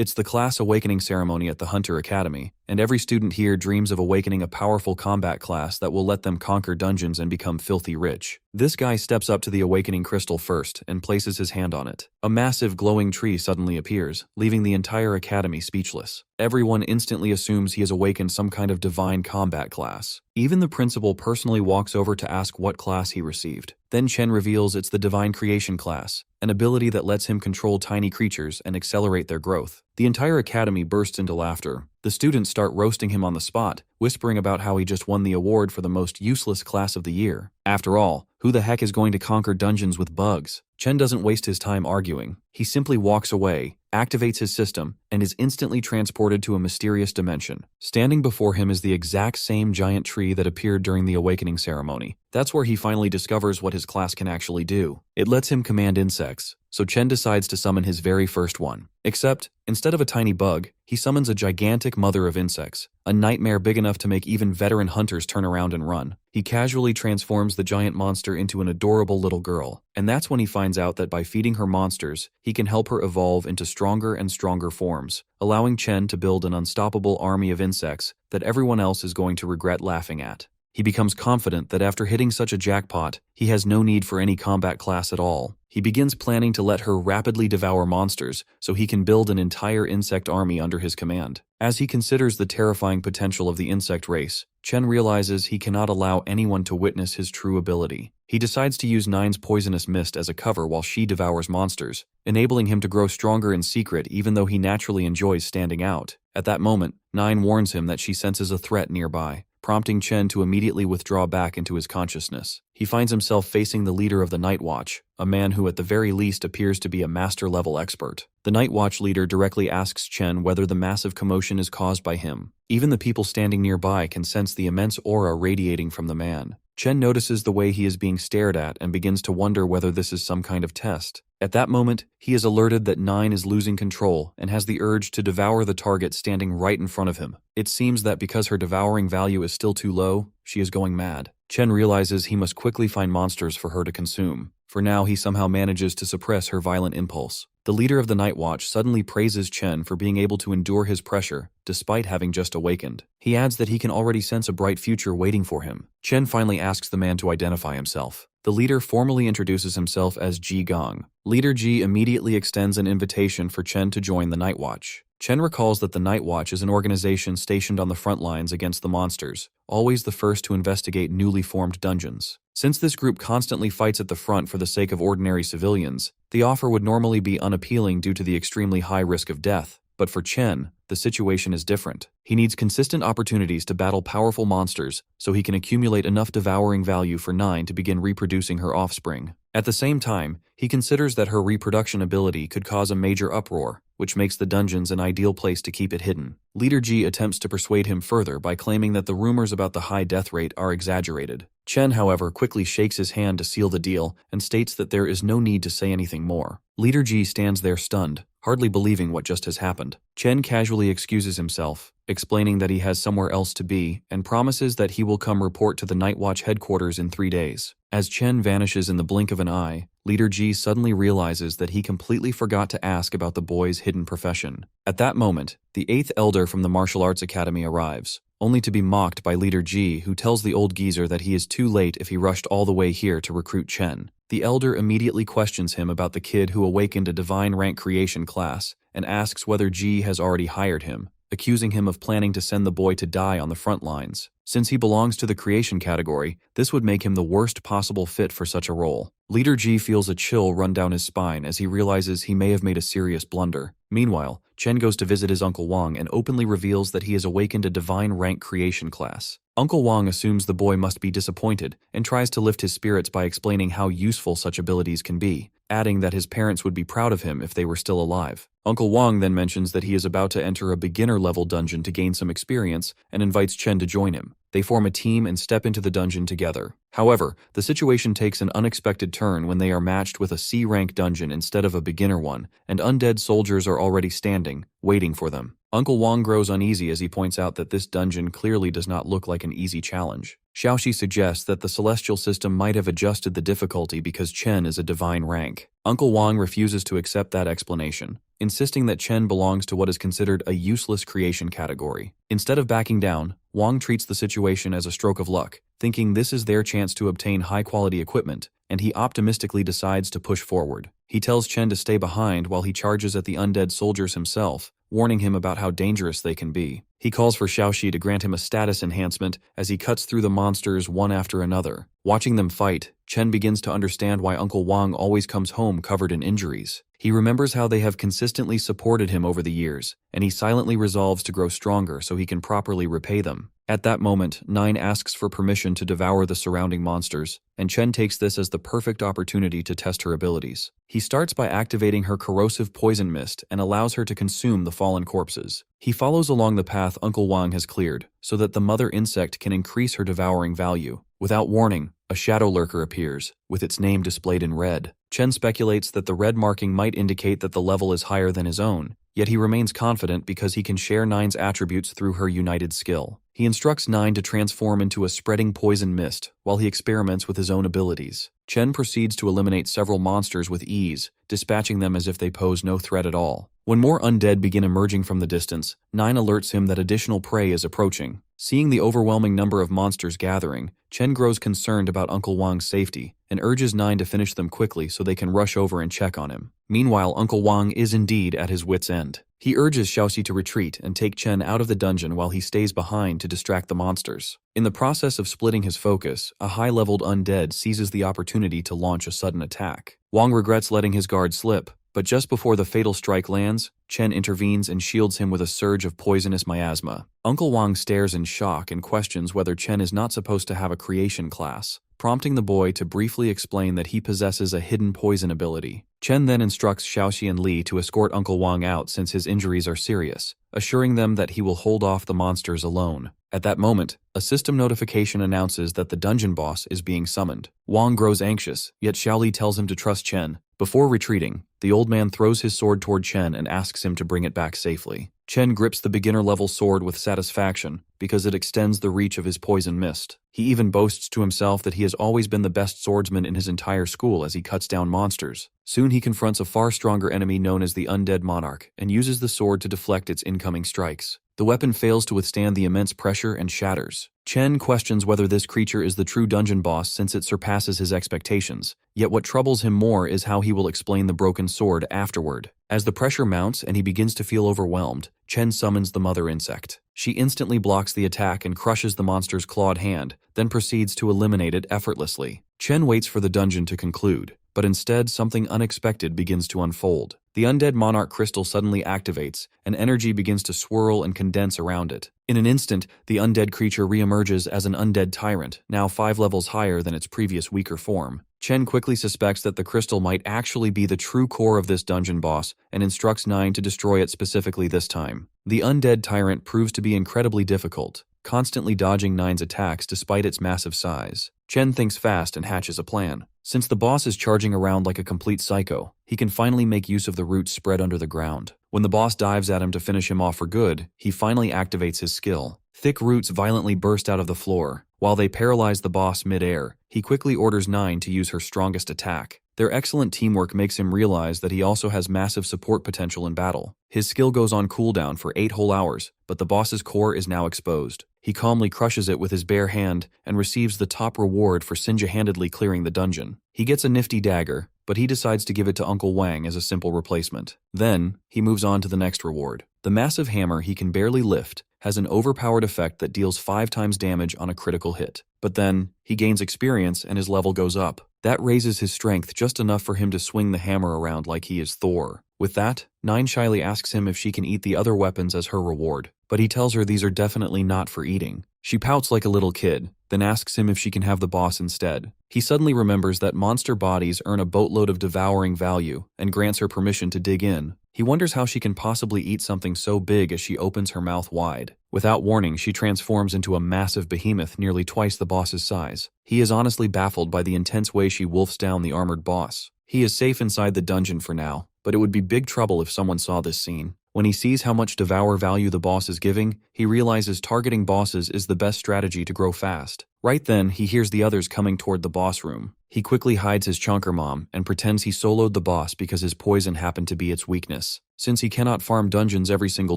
It's the class awakening ceremony at the Hunter Academy, and every student here dreams of awakening a powerful combat class that will let them conquer dungeons and become filthy rich. This guy steps up to the awakening crystal first and places his hand on it. A massive glowing tree suddenly appears, leaving the entire academy speechless. Everyone instantly assumes he has awakened some kind of divine combat class. Even the principal personally walks over to ask what class he received. Then Chen reveals it's the Divine Creation class, an ability that lets him control tiny creatures and accelerate their growth. The entire academy bursts into laughter. The students start roasting him on the spot, whispering about how he just won the award for the most useless class of the year. After all, who the heck is going to conquer dungeons with bugs? Chen doesn't waste his time arguing. He simply walks away, activates his system, and is instantly transported to a mysterious dimension. Standing before him is the exact same giant tree that appeared during the awakening ceremony. That's where he finally discovers what his class can actually do. It lets him command insects, so Chen decides to summon his very first one. Except, instead of a tiny bug, he summons a gigantic mother of insects, a nightmare big enough to make even veteran hunters turn around and run. He casually transforms the giant monster into an adorable little girl, and that's when he finds out that by feeding her monsters, he can help her evolve into stronger and stronger forms, allowing Chen to build an unstoppable army of insects that everyone else is going to regret laughing at. He becomes confident that after hitting such a jackpot, he has no need for any combat class at all. He begins planning to let her rapidly devour monsters so he can build an entire insect army under his command. As he considers the terrifying potential of the insect race, Chen realizes he cannot allow anyone to witness his true ability. He decides to use Nine's poisonous mist as a cover while she devours monsters, enabling him to grow stronger in secret even though he naturally enjoys standing out. At that moment, Nine warns him that she senses a threat nearby, prompting Chen to immediately withdraw back into his consciousness. He finds himself facing the leader of the Night Watch, a man who at the very least appears to be a master-level expert. The Night Watch leader directly asks Chen whether the massive commotion is caused by him. Even the people standing nearby can sense the immense aura radiating from the man. Chen notices the way he is being stared at and begins to wonder whether this is some kind of test. At that moment, he is alerted that Nine is losing control and has the urge to devour the target standing right in front of him. It seems that because her devouring value is still too low, she is going mad. Chen realizes he must quickly find monsters for her to consume. For now, he somehow manages to suppress her violent impulse. The leader of the Night Watch suddenly praises Chen for being able to endure his pressure, despite having just awakened. He adds that he can already sense a bright future waiting for him. Chen finally asks the man to identify himself. The leader formally introduces himself as Ji Gong. Leader Ji immediately extends an invitation for Chen to join the Night Watch. Chen recalls that the Night Watch is an organization stationed on the front lines against the monsters, always the first to investigate newly formed dungeons. Since this group constantly fights at the front for the sake of ordinary civilians, the offer would normally be unappealing due to the extremely high risk of death. But for Chen, the situation is different. He needs consistent opportunities to battle powerful monsters so he can accumulate enough devouring value for Nine to begin reproducing her offspring. At the same time, he considers that her reproduction ability could cause a major uproar, which makes the dungeons an ideal place to keep it hidden. Leader Ji attempts to persuade him further by claiming that the rumors about the high death rate are exaggerated. Chen, however, quickly shakes his hand to seal the deal and states that there is no need to say anything more. Leader Ji stands there stunned, hardly believing what just has happened. Chen casually excuses himself, explaining that he has somewhere else to be, and promises that he will come report to the Night Watch headquarters in 3 days. As Chen vanishes in the blink of an eye, Leader Ji suddenly realizes that he completely forgot to ask about the boy's hidden profession. At that moment, the 8th elder from the Martial Arts Academy arrives, only to be mocked by Leader Ji, who tells the old geezer that he is too late if he rushed all the way here to recruit Chen. The elder immediately questions him about the kid who awakened a divine rank creation class and asks whether Ji has already hired him, accusing him of planning to send the boy to die on the front lines. Since he belongs to the creation category, this would make him the worst possible fit for such a role. Leader Ji feels a chill run down his spine as he realizes he may have made a serious blunder. Meanwhile, Chen goes to visit his Uncle Wang and openly reveals that he has awakened a divine rank creation class. Uncle Wang assumes the boy must be disappointed and tries to lift his spirits by explaining how useful such abilities can be, adding that his parents would be proud of him if they were still alive. Uncle Wang then mentions that he is about to enter a beginner-level dungeon to gain some experience and invites Chen to join him. They form a team and step into the dungeon together. However, the situation takes an unexpected turn when they are matched with a C-rank dungeon instead of a beginner one, and undead soldiers are already standing, waiting for them. Uncle Wang grows uneasy as he points out that this dungeon clearly does not look like an easy challenge. Xiaoxi suggests that the celestial system might have adjusted the difficulty because Chen is a divine rank. Uncle Wang refuses to accept that explanation, insisting that Chen belongs to what is considered a useless creation category. Instead of backing down, Wang treats the situation as a stroke of luck, thinking this is their chance to obtain high-quality equipment, and he optimistically decides to push forward. He tells Chen to stay behind while he charges at the undead soldiers himself, warning him about how dangerous they can be. He calls for Xiaoxi to grant him a status enhancement as he cuts through the monsters one after another. Watching them fight, Chen begins to understand why Uncle Wang always comes home covered in injuries. He remembers how they have consistently supported him over the years, and he silently resolves to grow stronger so he can properly repay them. At that moment, Nine asks for permission to devour the surrounding monsters, and Chen takes this as the perfect opportunity to test her abilities. He starts by activating her corrosive poison mist and allows her to consume the fallen corpses. He follows along the path Uncle Wang has cleared, so that the mother insect can increase her devouring value. Without warning, a shadow lurker appears, with its name displayed in red. Chen speculates that the red marking might indicate that the level is higher than his own, yet he remains confident because he can share Nine's attributes through her united skill. He instructs Nine to transform into a spreading poison mist while he experiments with his own abilities. Chen proceeds to eliminate several monsters with ease, dispatching them as if they pose no threat at all. When more undead begin emerging from the distance, Nine alerts him that additional prey is approaching. Seeing the overwhelming number of monsters gathering, Chen grows concerned about Uncle Wang's safety and urges Nine to finish them quickly so they can rush over and check on him. Meanwhile, Uncle Wang is indeed at his wit's end. He urges Xiaoxi to retreat and take Chen out of the dungeon while he stays behind to distract the monsters. In the process of splitting his focus, a high-leveled undead seizes the opportunity to launch a sudden attack. Wang regrets letting his guard slip, but just before the fatal strike lands, Chen intervenes and shields him with a surge of poisonous miasma. Uncle Wang stares in shock and questions whether Chen is not supposed to have a creation class, prompting the boy to briefly explain that he possesses a hidden poison ability. Chen then instructs Xiaoxi and Li to escort Uncle Wang out since his injuries are serious, assuring them that he will hold off the monsters alone. At that moment, a system notification announces that the dungeon boss is being summoned. Wang grows anxious, yet Xiaoli tells him to trust Chen. Before retreating, the old man throws his sword toward Chen and asks him to bring it back safely. Chen grips the beginner-level sword with satisfaction because it extends the reach of his poison mist. He even boasts to himself that he has always been the best swordsman in his entire school as he cuts down monsters. Soon he confronts a far stronger enemy known as the Undead Monarch and uses the sword to deflect its incoming strikes. The weapon fails to withstand the immense pressure and shatters. Chen questions whether this creature is the true dungeon boss since it surpasses his expectations, yet what troubles him more is how he will explain the broken sword afterward. As the pressure mounts and he begins to feel overwhelmed, Chen summons the mother insect. She instantly blocks the attack and crushes the monster's clawed hand, then proceeds to eliminate it effortlessly. Chen waits for the dungeon to conclude, but instead something unexpected begins to unfold. The undead monarch crystal suddenly activates, and energy begins to swirl and condense around it. In an instant, the undead creature reemerges as an undead tyrant, now 5 levels higher than its previous weaker form. Chen quickly suspects that the crystal might actually be the true core of this dungeon boss and instructs Nine to destroy it specifically this time. The undead tyrant proves to be incredibly difficult, constantly dodging Nine's attacks despite its massive size. Chen thinks fast and hatches a plan. Since the boss is charging around like a complete psycho, he can finally make use of the roots spread under the ground. When the boss dives at him to finish him off for good, he finally activates his skill. Thick roots violently burst out of the floor. While they paralyze the boss mid-air, he quickly orders Nine to use her strongest attack. Their excellent teamwork makes him realize that he also has massive support potential in battle. His skill goes on cooldown for 8 whole hours, but the boss's core is now exposed. He calmly crushes it with his bare hand and receives the top reward for single-handedly clearing the dungeon. He gets a nifty dagger, but he decides to give it to Uncle Wang as a simple replacement. Then, he moves on to the next reward. The massive hammer he can barely lift has an overpowered effect that deals 5 times damage on a critical hit. But then, he gains experience and his level goes up. That raises his strength just enough for him to swing the hammer around like he is Thor. With that, Nine shyly asks him if she can eat the other weapons as her reward, but he tells her these are definitely not for eating. She pouts like a little kid, then asks him if she can have the boss instead. He suddenly remembers that monster bodies earn a boatload of devouring value and grants her permission to dig in. He wonders how she can possibly eat something so big as she opens her mouth wide. Without warning, she transforms into a massive behemoth nearly twice the boss's size. He is honestly baffled by the intense way she wolfs down the armored boss. He is safe inside the dungeon for now, but it would be big trouble if someone saw this scene. When he sees how much devour value the boss is giving, he realizes targeting bosses is the best strategy to grow fast. Right then, he hears the others coming toward the boss room. He quickly hides his chunker mom and pretends he soloed the boss because his poison happened to be its weakness. Since he cannot farm dungeons every single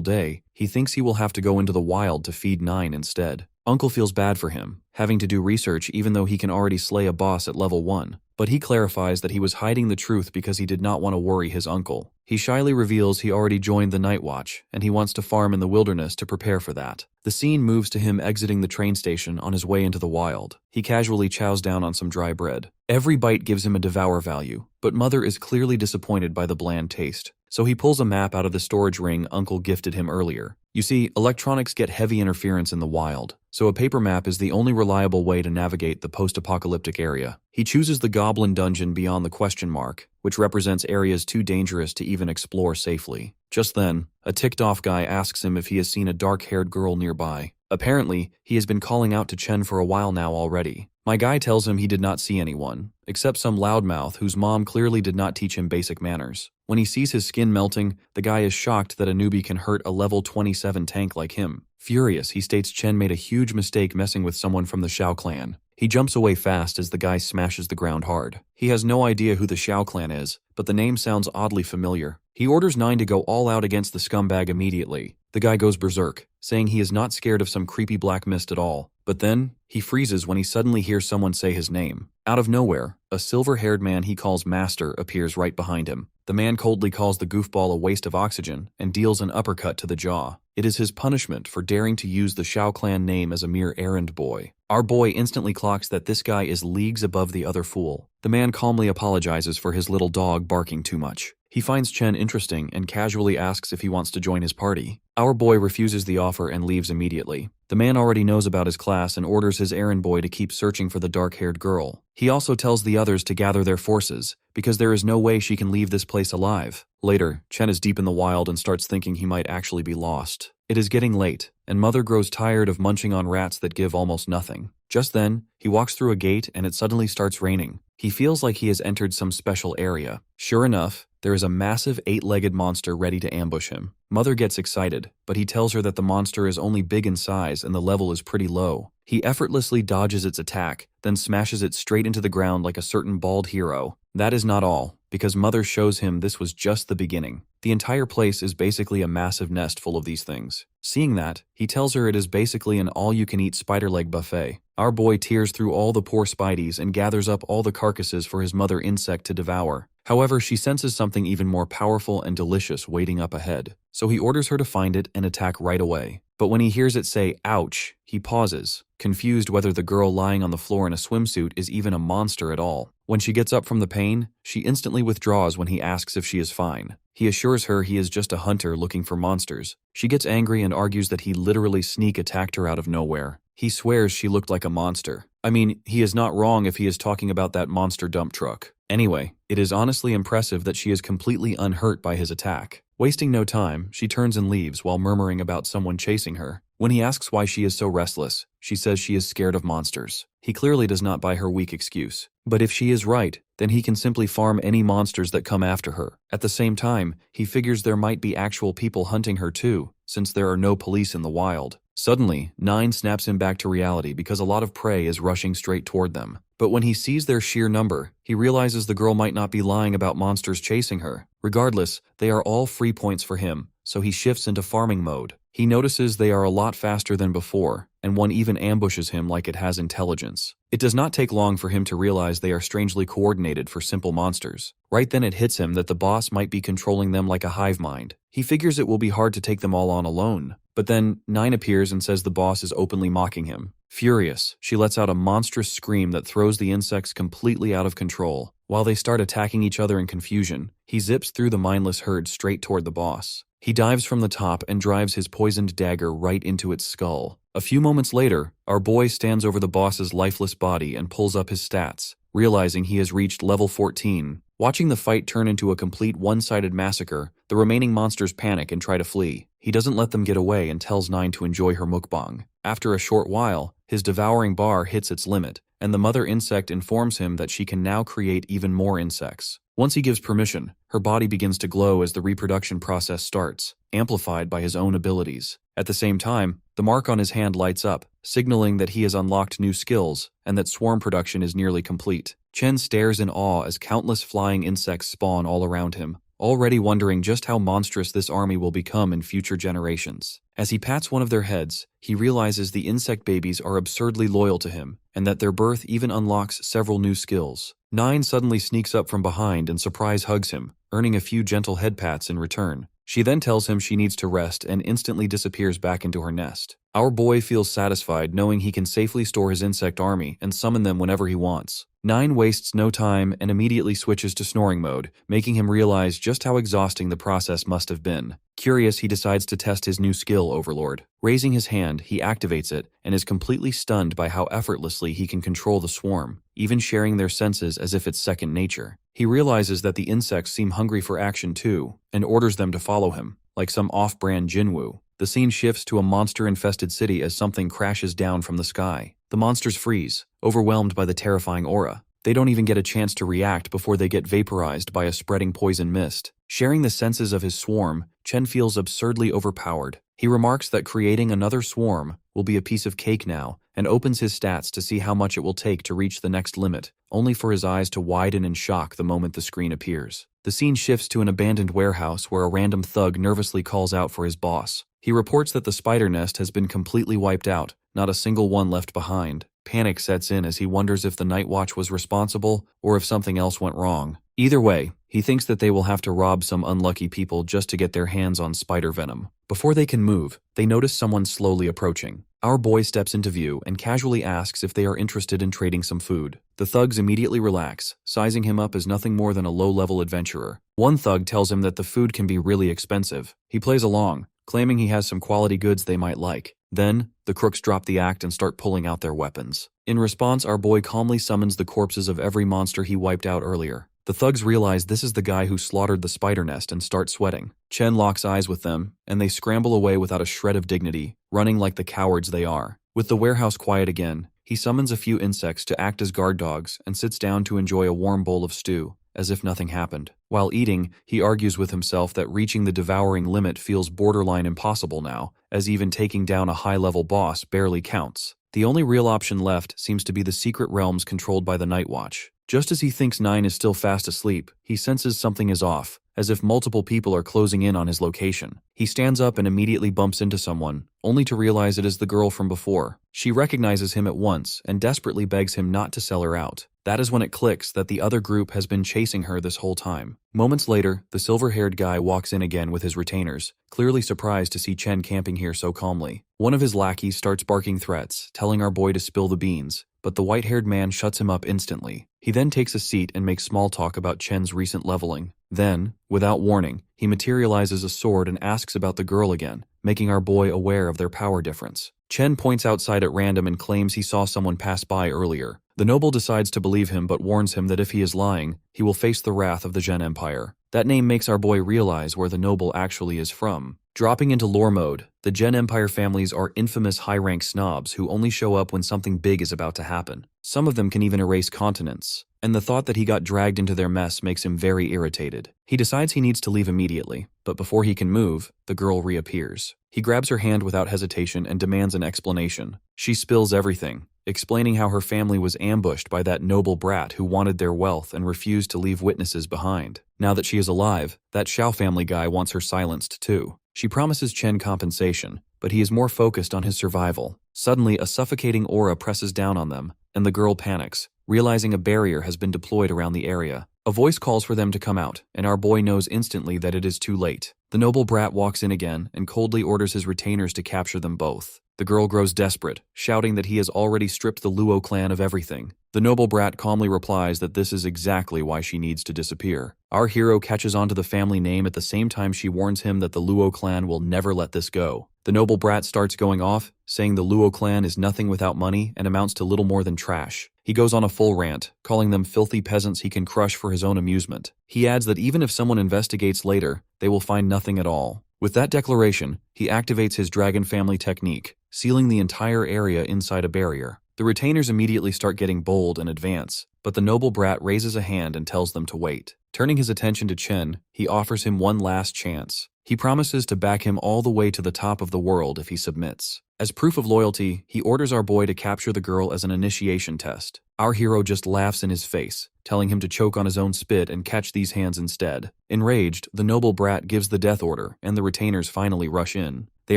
day, he thinks he will have to go into the wild to feed 9 instead. Uncle feels bad for him, having to do research even though he can already slay a boss at level 1. But he clarifies that he was hiding the truth because he did not want to worry his uncle. He shyly reveals he already joined the Night Watch, and he wants to farm in the wilderness to prepare for that. The scene moves to him exiting the train station on his way into the wild. He casually chows down on some dry bread. Every bite gives him a devour value, but Mother is clearly disappointed by the bland taste. So he pulls a map out of the storage ring Uncle gifted him earlier. You see, electronics get heavy interference in the wild, so a paper map is the only reliable way to navigate the post-apocalyptic area. He chooses the Goblin Dungeon beyond the question mark, which represents areas too dangerous to even explore safely. Just then, a ticked-off guy asks him if he has seen a dark-haired girl nearby. Apparently, he has been calling out to Chen for a while now already. My guy tells him he did not see anyone, except some loudmouth whose mom clearly did not teach him basic manners. When he sees his skin melting, the guy is shocked that a newbie can hurt a level 27 tank like him. Furious, he states Chen made a huge mistake messing with someone from the Xiao clan. He jumps away fast as the guy smashes the ground hard. He has no idea who the Xiao clan is, but the name sounds oddly familiar. He orders 9 to go all out against the scumbag immediately. The guy goes berserk, saying he is not scared of some creepy black mist at all. But then, he freezes when he suddenly hears someone say his name. Out of nowhere, a silver-haired man he calls Master appears right behind him. The man coldly calls the goofball a waste of oxygen and deals an uppercut to the jaw. It is his punishment for daring to use the Xiao clan name as a mere errand boy. Our boy instantly clocks that this guy is leagues above the other fool. The man calmly apologizes for his little dog barking too much. He finds Chen interesting and casually asks if he wants to join his party. Our boy refuses the offer and leaves immediately. The man already knows about his class and orders his errand boy to keep searching for the dark-haired girl. He also tells the others to gather their forces, because there is no way she can leave this place alive. Later, Chen is deep in the wild and starts thinking he might actually be lost. It is getting late, and Mother grows tired of munching on rats that give almost nothing. Just then, he walks through a gate and it suddenly starts raining. He feels like he has entered some special area. Sure enough, there is a massive 8-legged monster ready to ambush him. Mother gets excited, but he tells her that the monster is only big in size and the level is pretty low. He effortlessly dodges its attack, then smashes it straight into the ground like a certain bald hero. That is not all, because Mother shows him this was just the beginning. The entire place is basically a massive nest full of these things. Seeing that, he tells her it is basically an all-you-can-eat spider leg buffet. Our boy tears through all the poor spideys and gathers up all the carcasses for his mother insect to devour. However, she senses something even more powerful and delicious waiting up ahead, so he orders her to find it and attack right away. But when he hears it say, "ouch," he pauses, confused whether the girl lying on the floor in a swimsuit is even a monster at all. When she gets up from the pain, she instantly withdraws when he asks if she is fine. He assures her he is just a hunter looking for monsters. She gets angry and argues that he literally sneak attacked her out of nowhere. He swears she looked like a monster. I mean, he is not wrong if he is talking about that monster dump truck. Anyway, it is honestly impressive that she is completely unhurt by his attack. Wasting no time, she turns and leaves while murmuring about someone chasing her. When he asks why she is so restless, she says she is scared of monsters. He clearly does not buy her weak excuse. But if she is right, then he can simply farm any monsters that come after her. At the same time, he figures there might be actual people hunting her too, since there are no police in the wild. Suddenly, 9 snaps him back to reality because a lot of prey is rushing straight toward them. But when he sees their sheer number, he realizes the girl might not be lying about monsters chasing her. Regardless, they are all free points for him, so he shifts into farming mode. He notices they are a lot faster than before, and one even ambushes him like it has intelligence. It does not take long for him to realize they are strangely coordinated for simple monsters. Right then it hits him that the boss might be controlling them like a hive mind. He figures it will be hard to take them all on alone. But then, 9 appears and says the boss is openly mocking him. Furious, she lets out a monstrous scream that throws the insects completely out of control. While they start attacking each other in confusion, he zips through the mindless herd straight toward the boss. He dives from the top and drives his poisoned dagger right into its skull. A few moments later, our boy stands over the boss's lifeless body and pulls up his stats, realizing he has reached level 14. Watching the fight turn into a complete one-sided massacre, the remaining monsters panic and try to flee. He doesn't let them get away and tells 9 to enjoy her mukbang. After a short while, his devouring bar hits its limit, and the mother insect informs him that she can now create even more insects. Once he gives permission, her body begins to glow as the reproduction process starts, amplified by his own abilities. At the same time, the mark on his hand lights up, signaling that he has unlocked new skills and that swarm production is nearly complete. Chen stares in awe as countless flying insects spawn all around him, already wondering just how monstrous this army will become in future generations. As he pats one of their heads, he realizes the insect babies are absurdly loyal to him, and that their birth even unlocks several new skills. 9 suddenly sneaks up from behind and surprise hugs him, earning a few gentle head pats in return. She then tells him she needs to rest and instantly disappears back into her nest. Our boy feels satisfied knowing he can safely store his insect army and summon them whenever he wants. 9 wastes no time and immediately switches to snoring mode, making him realize just how exhausting the process must have been. Curious, he decides to test his new skill, Overlord. Raising his hand, he activates it and is completely stunned by how effortlessly he can control the swarm, even sharing their senses as if it's second nature. He realizes that the insects seem hungry for action too, and orders them to follow him, like some off-brand Jinwoo. The scene shifts to a monster-infested city as something crashes down from the sky. The monsters freeze, overwhelmed by the terrifying aura. They don't even get a chance to react before they get vaporized by a spreading poison mist. Sharing the senses of his swarm, Chen feels absurdly overpowered. He remarks that creating another swarm will be a piece of cake now, and opens his stats to see how much it will take to reach the next limit, only for his eyes to widen in shock the moment the screen appears. The scene shifts to an abandoned warehouse where a random thug nervously calls out for his boss. He reports that the spider nest has been completely wiped out, not a single one left behind. Panic sets in as he wonders if the Night Watch was responsible or if something else went wrong. Either way, he thinks that they will have to rob some unlucky people just to get their hands on spider venom. Before they can move, they notice someone slowly approaching. Our boy steps into view and casually asks if they are interested in trading some food. The thugs immediately relax, sizing him up as nothing more than a low-level adventurer. One thug tells him that the food can be really expensive. He plays along, claiming he has some quality goods they might like. Then, the crooks drop the act and start pulling out their weapons. In response, our boy calmly summons the corpses of every monster he wiped out earlier. The thugs realize this is the guy who slaughtered the spider nest and start sweating. Chen locks eyes with them, and they scramble away without a shred of dignity, running like the cowards they are. With the warehouse quiet again, he summons a few insects to act as guard dogs and sits down to enjoy a warm bowl of stew, as if nothing happened. While eating, he argues with himself that reaching the devouring limit feels borderline impossible now, as even taking down a high-level boss barely counts. The only real option left seems to be the secret realms controlled by the Night Watch. Just as he thinks 9 is still fast asleep, he senses something is off, as if multiple people are closing in on his location. He stands up and immediately bumps into someone, only to realize it is the girl from before. She recognizes him at once and desperately begs him not to sell her out. That is when it clicks that the other group has been chasing her this whole time. Moments later, the silver-haired guy walks in again with his retainers, clearly surprised to see Chen camping here so calmly. One of his lackeys starts barking threats, telling our boy to spill the beans, but the white-haired man shuts him up instantly. He then takes a seat and makes small talk about Chen's recent leveling. Then, without warning, he materializes a sword and asks about the girl again, making our boy aware of their power difference. Chen points outside at random and claims he saw someone pass by earlier. The noble decides to believe him but warns him that if he is lying, he will face the wrath of the Zhen Empire. That name makes our boy realize where the noble actually is from. Dropping into lore mode, the Zhen Empire families are infamous high-rank snobs who only show up when something big is about to happen. Some of them can even erase continents, and the thought that he got dragged into their mess makes him very irritated. He decides he needs to leave immediately, but before he can move, the girl reappears. He grabs her hand without hesitation and demands an explanation. She spills everything, explaining how her family was ambushed by that noble brat who wanted their wealth and refused to leave witnesses behind. Now that she is alive, that Xiao family guy wants her silenced too. She promises Chen compensation, but he is more focused on his survival. Suddenly, a suffocating aura presses down on them, and the girl panics, realizing a barrier has been deployed around the area. A voice calls for them to come out, and our boy knows instantly that it is too late. The noble brat walks in again and coldly orders his retainers to capture them both. The girl grows desperate, shouting that he has already stripped the Luo clan of everything. The noble brat calmly replies that this is exactly why she needs to disappear. Our hero catches on to the family name at the same time she warns him that the Luo clan will never let this go. The noble brat starts going off, saying the Luo clan is nothing without money and amounts to little more than trash. He goes on a full rant, calling them filthy peasants he can crush for his own amusement. He adds that even if someone investigates later, they will find nothing at all. With that declaration, he activates his dragon family technique, sealing the entire area inside a barrier. The retainers immediately start getting bold and advance, but the noble brat raises a hand and tells them to wait. Turning his attention to Chen, he offers him one last chance. He promises to back him all the way to the top of the world if he submits. As proof of loyalty, he orders our boy to capture the girl as an initiation test. Our hero just laughs in his face, telling him to choke on his own spit and catch these hands instead. Enraged, the noble brat gives the death order, and the retainers finally rush in. They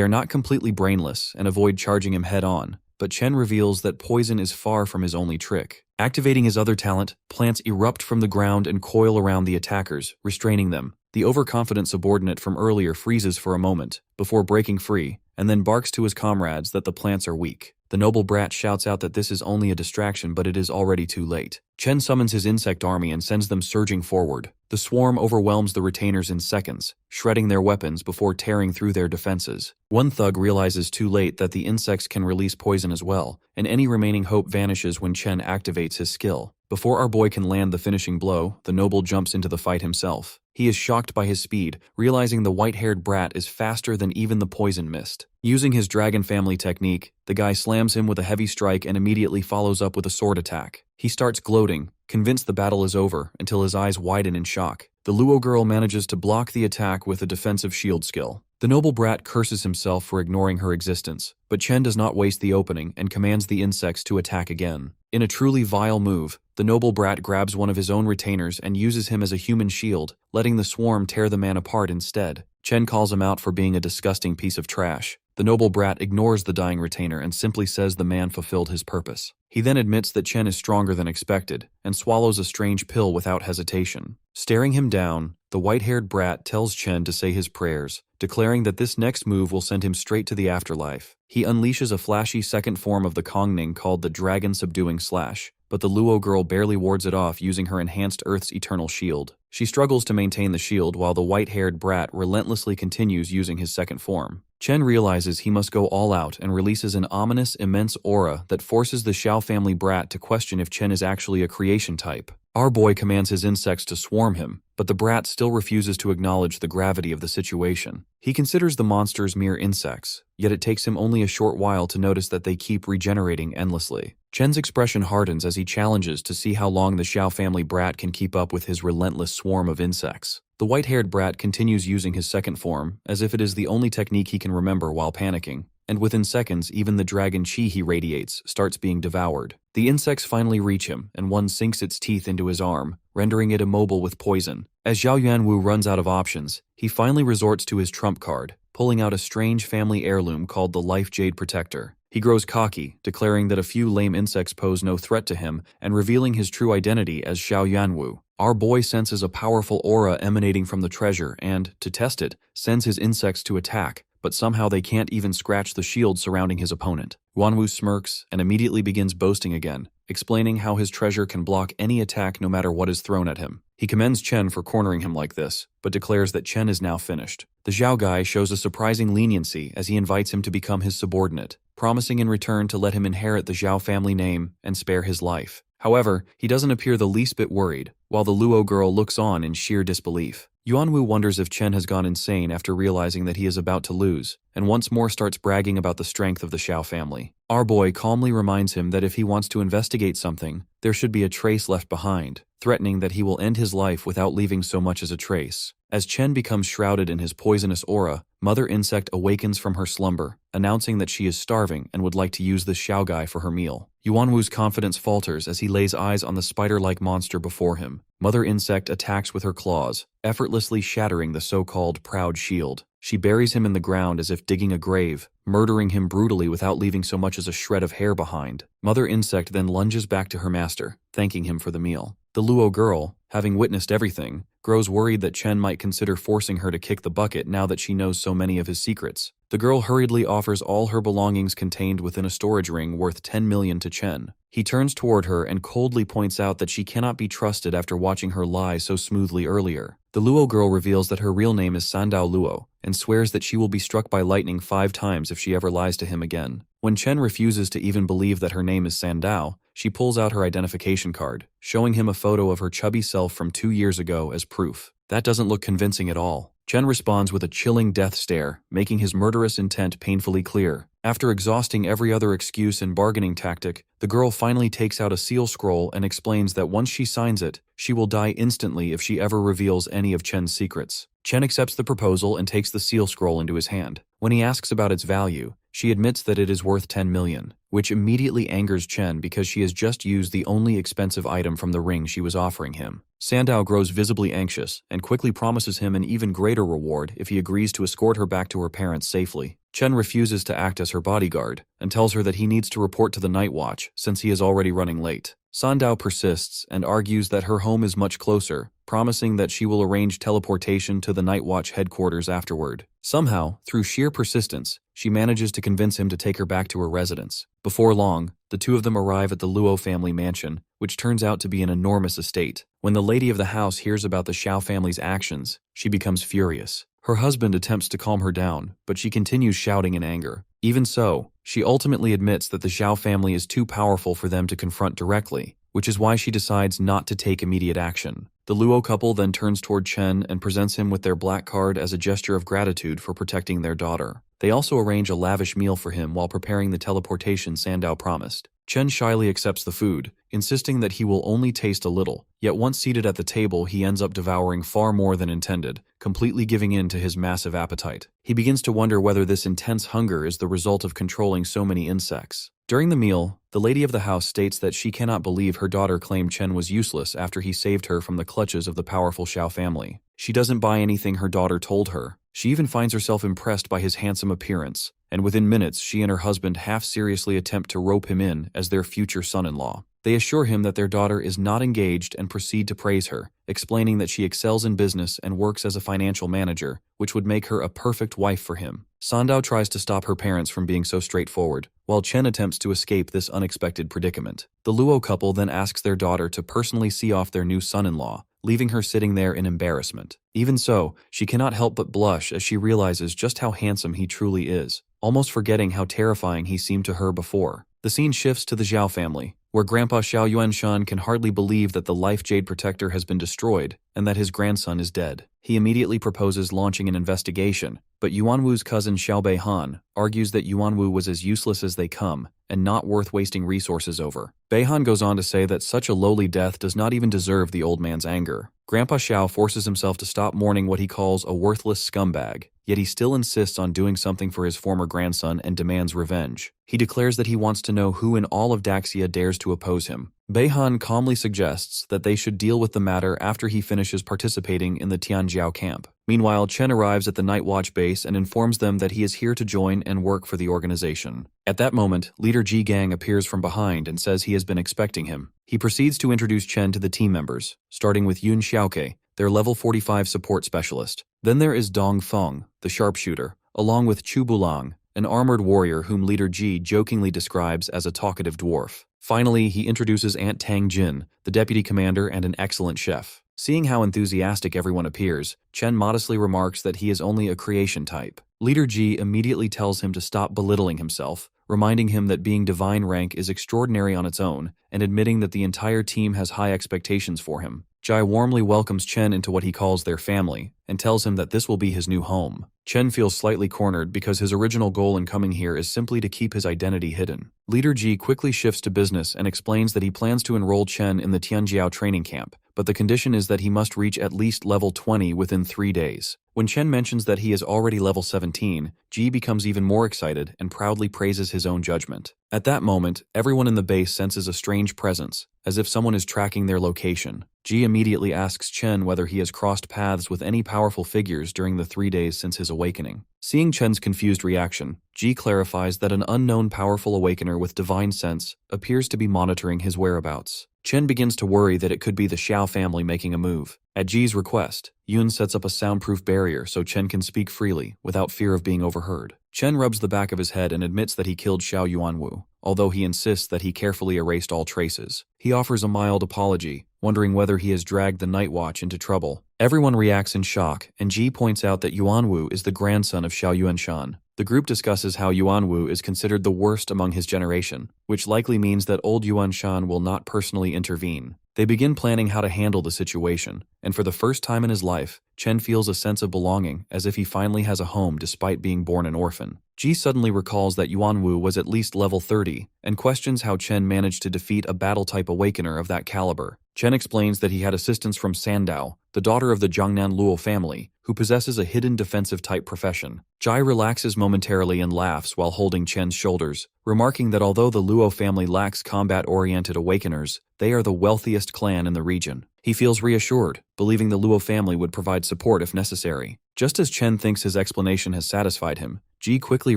are not completely brainless and avoid charging him head-on, but Chen reveals that poison is far from his only trick. Activating his other talent, plants erupt from the ground and coil around the attackers, restraining them. The overconfident subordinate from earlier freezes for a moment, before breaking free, and then barks to his comrades that the plants are weak. The noble brat shouts out that this is only a distraction, but it is already too late. Chen summons his insect army and sends them surging forward. The swarm overwhelms the retainers in seconds, shredding their weapons before tearing through their defenses. One thug realizes too late that the insects can release poison as well, and any remaining hope vanishes when Chen activates his skill. Before our boy can land the finishing blow, the noble jumps into the fight himself. He is shocked by his speed, realizing the white-haired brat is faster than even the poison mist. Using his dragon family technique, the guy slams him with a heavy strike and immediately follows up with a sword attack. He starts gloating, convinced the battle is over, until his eyes widen in shock. The Luo girl manages to block the attack with a defensive shield skill. The noble brat curses himself for ignoring her existence, but Chen does not waste the opening and commands the insects to attack again. In a truly vile move, the noble brat grabs one of his own retainers and uses him as a human shield, letting the swarm tear the man apart instead. Chen calls him out for being a disgusting piece of trash. The noble brat ignores the dying retainer and simply says the man fulfilled his purpose. He then admits that Chen is stronger than expected, and swallows a strange pill without hesitation. Staring him down, the white-haired brat tells Chen to say his prayers, declaring that this next move will send him straight to the afterlife. He unleashes a flashy second form of the Kongning called the Dragon Subduing Slash, but the Luo girl barely wards it off using her enhanced Earth's eternal shield. She struggles to maintain the shield while the white-haired brat relentlessly continues using his second form. Chen realizes he must go all out and releases an ominous, immense aura that forces the Xiao family brat to question if Chen is actually a creation type. Our boy commands his insects to swarm him, but the brat still refuses to acknowledge the gravity of the situation. He considers the monsters mere insects, yet it takes him only a short while to notice that they keep regenerating endlessly. Chen's expression hardens as he challenges to see how long the Xiao family brat can keep up with his relentless swarm of insects. The white-haired brat continues using his second form, as if it is the only technique he can remember while panicking, and within seconds even the dragon chi he radiates starts being devoured. The insects finally reach him, and one sinks its teeth into his arm, rendering it immobile with poison. As Zhao Yuanwu runs out of options, he finally resorts to his trump card, pulling out a strange family heirloom called the Life Jade Protector. He grows cocky, declaring that a few lame insects pose no threat to him, and revealing his true identity as Zhao Yuanwu. Our boy senses a powerful aura emanating from the treasure and, to test it, sends his insects to attack, but somehow they can't even scratch the shield surrounding his opponent. Yuanwu smirks and immediately begins boasting again, explaining how his treasure can block any attack no matter what is thrown at him. He commends Chen for cornering him like this, but declares that Chen is now finished. The Zhao guy shows a surprising leniency as he invites him to become his subordinate, promising in return to let him inherit the Zhao family name and spare his life. However, he doesn't appear the least bit worried, while the Luo girl looks on in sheer disbelief. Yuanwu wonders if Chen has gone insane after realizing that he is about to lose, and once more starts bragging about the strength of the Xiao family. Our boy calmly reminds him that if he wants to investigate something, there should be a trace left behind, threatening that he will end his life without leaving so much as a trace. As Chen becomes shrouded in his poisonous aura, Mother Insect awakens from her slumber, announcing that she is starving and would like to use the Xiao guy for her meal. Yuanwu's confidence falters as he lays eyes on the spider-like monster before him. Mother Insect attacks with her claws, effortlessly shattering the so-called proud shield. She buries him in the ground as if digging a grave, murdering him brutally without leaving so much as a shred of hair behind. Mother Insect then lunges back to her master, thanking him for the meal. The Luo girl, having witnessed everything, grows worried that Chen might consider forcing her to kick the bucket now that she knows so many of his secrets. The girl hurriedly offers all her belongings contained within a storage ring worth 10 million to Chen. He turns toward her and coldly points out that she cannot be trusted after watching her lie so smoothly earlier. The Luo girl reveals that her real name is Sandao Luo, and swears that she will be struck by lightning 5 times if she ever lies to him again. When Chen refuses to even believe that her name is Sandao, she pulls out her identification card, showing him a photo of her chubby self from 2 years ago as proof. That doesn't look convincing at all. Chen responds with a chilling death stare, making his murderous intent painfully clear. After exhausting every other excuse and bargaining tactic, the girl finally takes out a seal scroll and explains that once she signs it, she will die instantly if she ever reveals any of Chen's secrets. Chen accepts the proposal and takes the seal scroll into his hand. When he asks about its value, she admits that it is worth 10 million, which immediately angers Chen because she has just used the only expensive item from the ring she was offering him. Sandow grows visibly anxious and quickly promises him an even greater reward if he agrees to escort her back to her parents safely. Chen refuses to act as her bodyguard and tells her that he needs to report to the Night Watch since he is already running late. Sandow persists and argues that her home is much closer, promising that she will arrange teleportation to the Night Watch headquarters afterward. Somehow, through sheer persistence, she manages to convince him to take her back to her residence. Before long, the two of them arrive at the Luo family mansion, which turns out to be an enormous estate. When the lady of the house hears about the Xiao family's actions, she becomes furious. Her husband attempts to calm her down, but she continues shouting in anger. Even so, she ultimately admits that the Xiao family is too powerful for them to confront directly, which is why she decides not to take immediate action. The Luo couple then turns toward Chen and presents him with their black card as a gesture of gratitude for protecting their daughter. They also arrange a lavish meal for him while preparing the teleportation Sandow promised. Chen shyly accepts the food, insisting that he will only taste a little, yet once seated at the table he ends up devouring far more than intended, completely giving in to his massive appetite. He begins to wonder whether this intense hunger is the result of controlling so many insects. During the meal, the lady of the house states that she cannot believe her daughter claimed Chen was useless after he saved her from the clutches of the powerful Xiao family. She doesn't buy anything her daughter told her. She even finds herself impressed by his handsome appearance, and within minutes she and her husband half-seriously attempt to rope him in as their future son-in-law. They assure him that their daughter is not engaged and proceed to praise her, explaining that she excels in business and works as a financial manager, which would make her a perfect wife for him. Sandow tries to stop her parents from being so straightforward, while Chen attempts to escape this unexpected predicament. The Luo couple then asks their daughter to personally see off their new son-in-law, leaving her sitting there in embarrassment. Even so, she cannot help but blush as she realizes just how handsome he truly is, almost forgetting how terrifying he seemed to her before. The scene shifts to the Zhao family, where Grandpa Xiao Yuanshan can hardly believe that the Life Jade Protector has been destroyed and that his grandson is dead. He immediately proposes launching an investigation, but Yuanwu's cousin Xiao Beihan argues that Yuanwu was as useless as they come and not worth wasting resources over. Beihan goes on to say that such a lowly death does not even deserve the old man's anger. Grandpa Xiao forces himself to stop mourning what he calls a worthless scumbag, yet he still insists on doing something for his former grandson and demands revenge. He declares that he wants to know who in all of Daxia dares to oppose him. Beihan calmly suggests that they should deal with the matter after he finishes participating in the Tianjiao camp. Meanwhile, Chen arrives at the Night Watch base and informs them that he is here to join and work for the organization. At that moment, Leader Ji Gang appears from behind and says he has been expecting him. He proceeds to introduce Chen to the team members, starting with Yun Xiaoke, their level 45 support specialist. Then there is Dong Feng, the sharpshooter, along with Chu Bulang, an armored warrior whom Leader Ji jokingly describes as a talkative dwarf. Finally, he introduces Aunt Tang Jin, the deputy commander and an excellent chef. Seeing how enthusiastic everyone appears, Chen modestly remarks that he is only a creation type. Leader Ji immediately tells him to stop belittling himself, reminding him that being divine rank is extraordinary on its own, and admitting that the entire team has high expectations for him. Jai warmly welcomes Chen into what he calls their family, and tells him that this will be his new home. Chen feels slightly cornered because his original goal in coming here is simply to keep his identity hidden. Leader Ji quickly shifts to business and explains that he plans to enroll Chen in the Tianjiao training camp, but the condition is that he must reach at least level 20 within 3 days. When Chen mentions that he is already level 17, Ji becomes even more excited and proudly praises his own judgment. At that moment, everyone in the base senses a strange presence, as if someone is tracking their location. Ji immediately asks Chen whether he has crossed paths with any powerful figures during the 3 days since his awakening. Seeing Chen's confused reaction, Ji clarifies that an unknown powerful awakener with divine sense appears to be monitoring his whereabouts. Chen begins to worry that it could be the Xiao family making a move. At Ji's request, Yun sets up a soundproof barrier so Chen can speak freely without fear of being overheard. Chen rubs the back of his head and admits that he killed Xiao Yuanwu, although he insists that he carefully erased all traces. He offers a mild apology, wondering whether he has dragged the Night Watch into trouble. Everyone reacts in shock, and Ji points out that Yuanwu is the grandson of Xiao Yuanshan. The group discusses how Yuanwu is considered the worst among his generation, which likely means that old Yuanshan will not personally intervene. They begin planning how to handle the situation, and for the first time in his life, Chen feels a sense of belonging, as if he finally has a home despite being born an orphan. Ji suddenly recalls that Yuanwu was at least level 30, and questions how Chen managed to defeat a battle-type awakener of that caliber. Chen explains that he had assistance from Sandao, the daughter of the Jiangnan Luo family, who possesses a hidden defensive-type profession. Jai relaxes momentarily and laughs while holding Chen's shoulders, remarking that although the Luo family lacks combat-oriented awakeners, they are the wealthiest clan in the region. He feels reassured, believing the Luo family would provide support if necessary. Just as Chen thinks his explanation has satisfied him, Ji quickly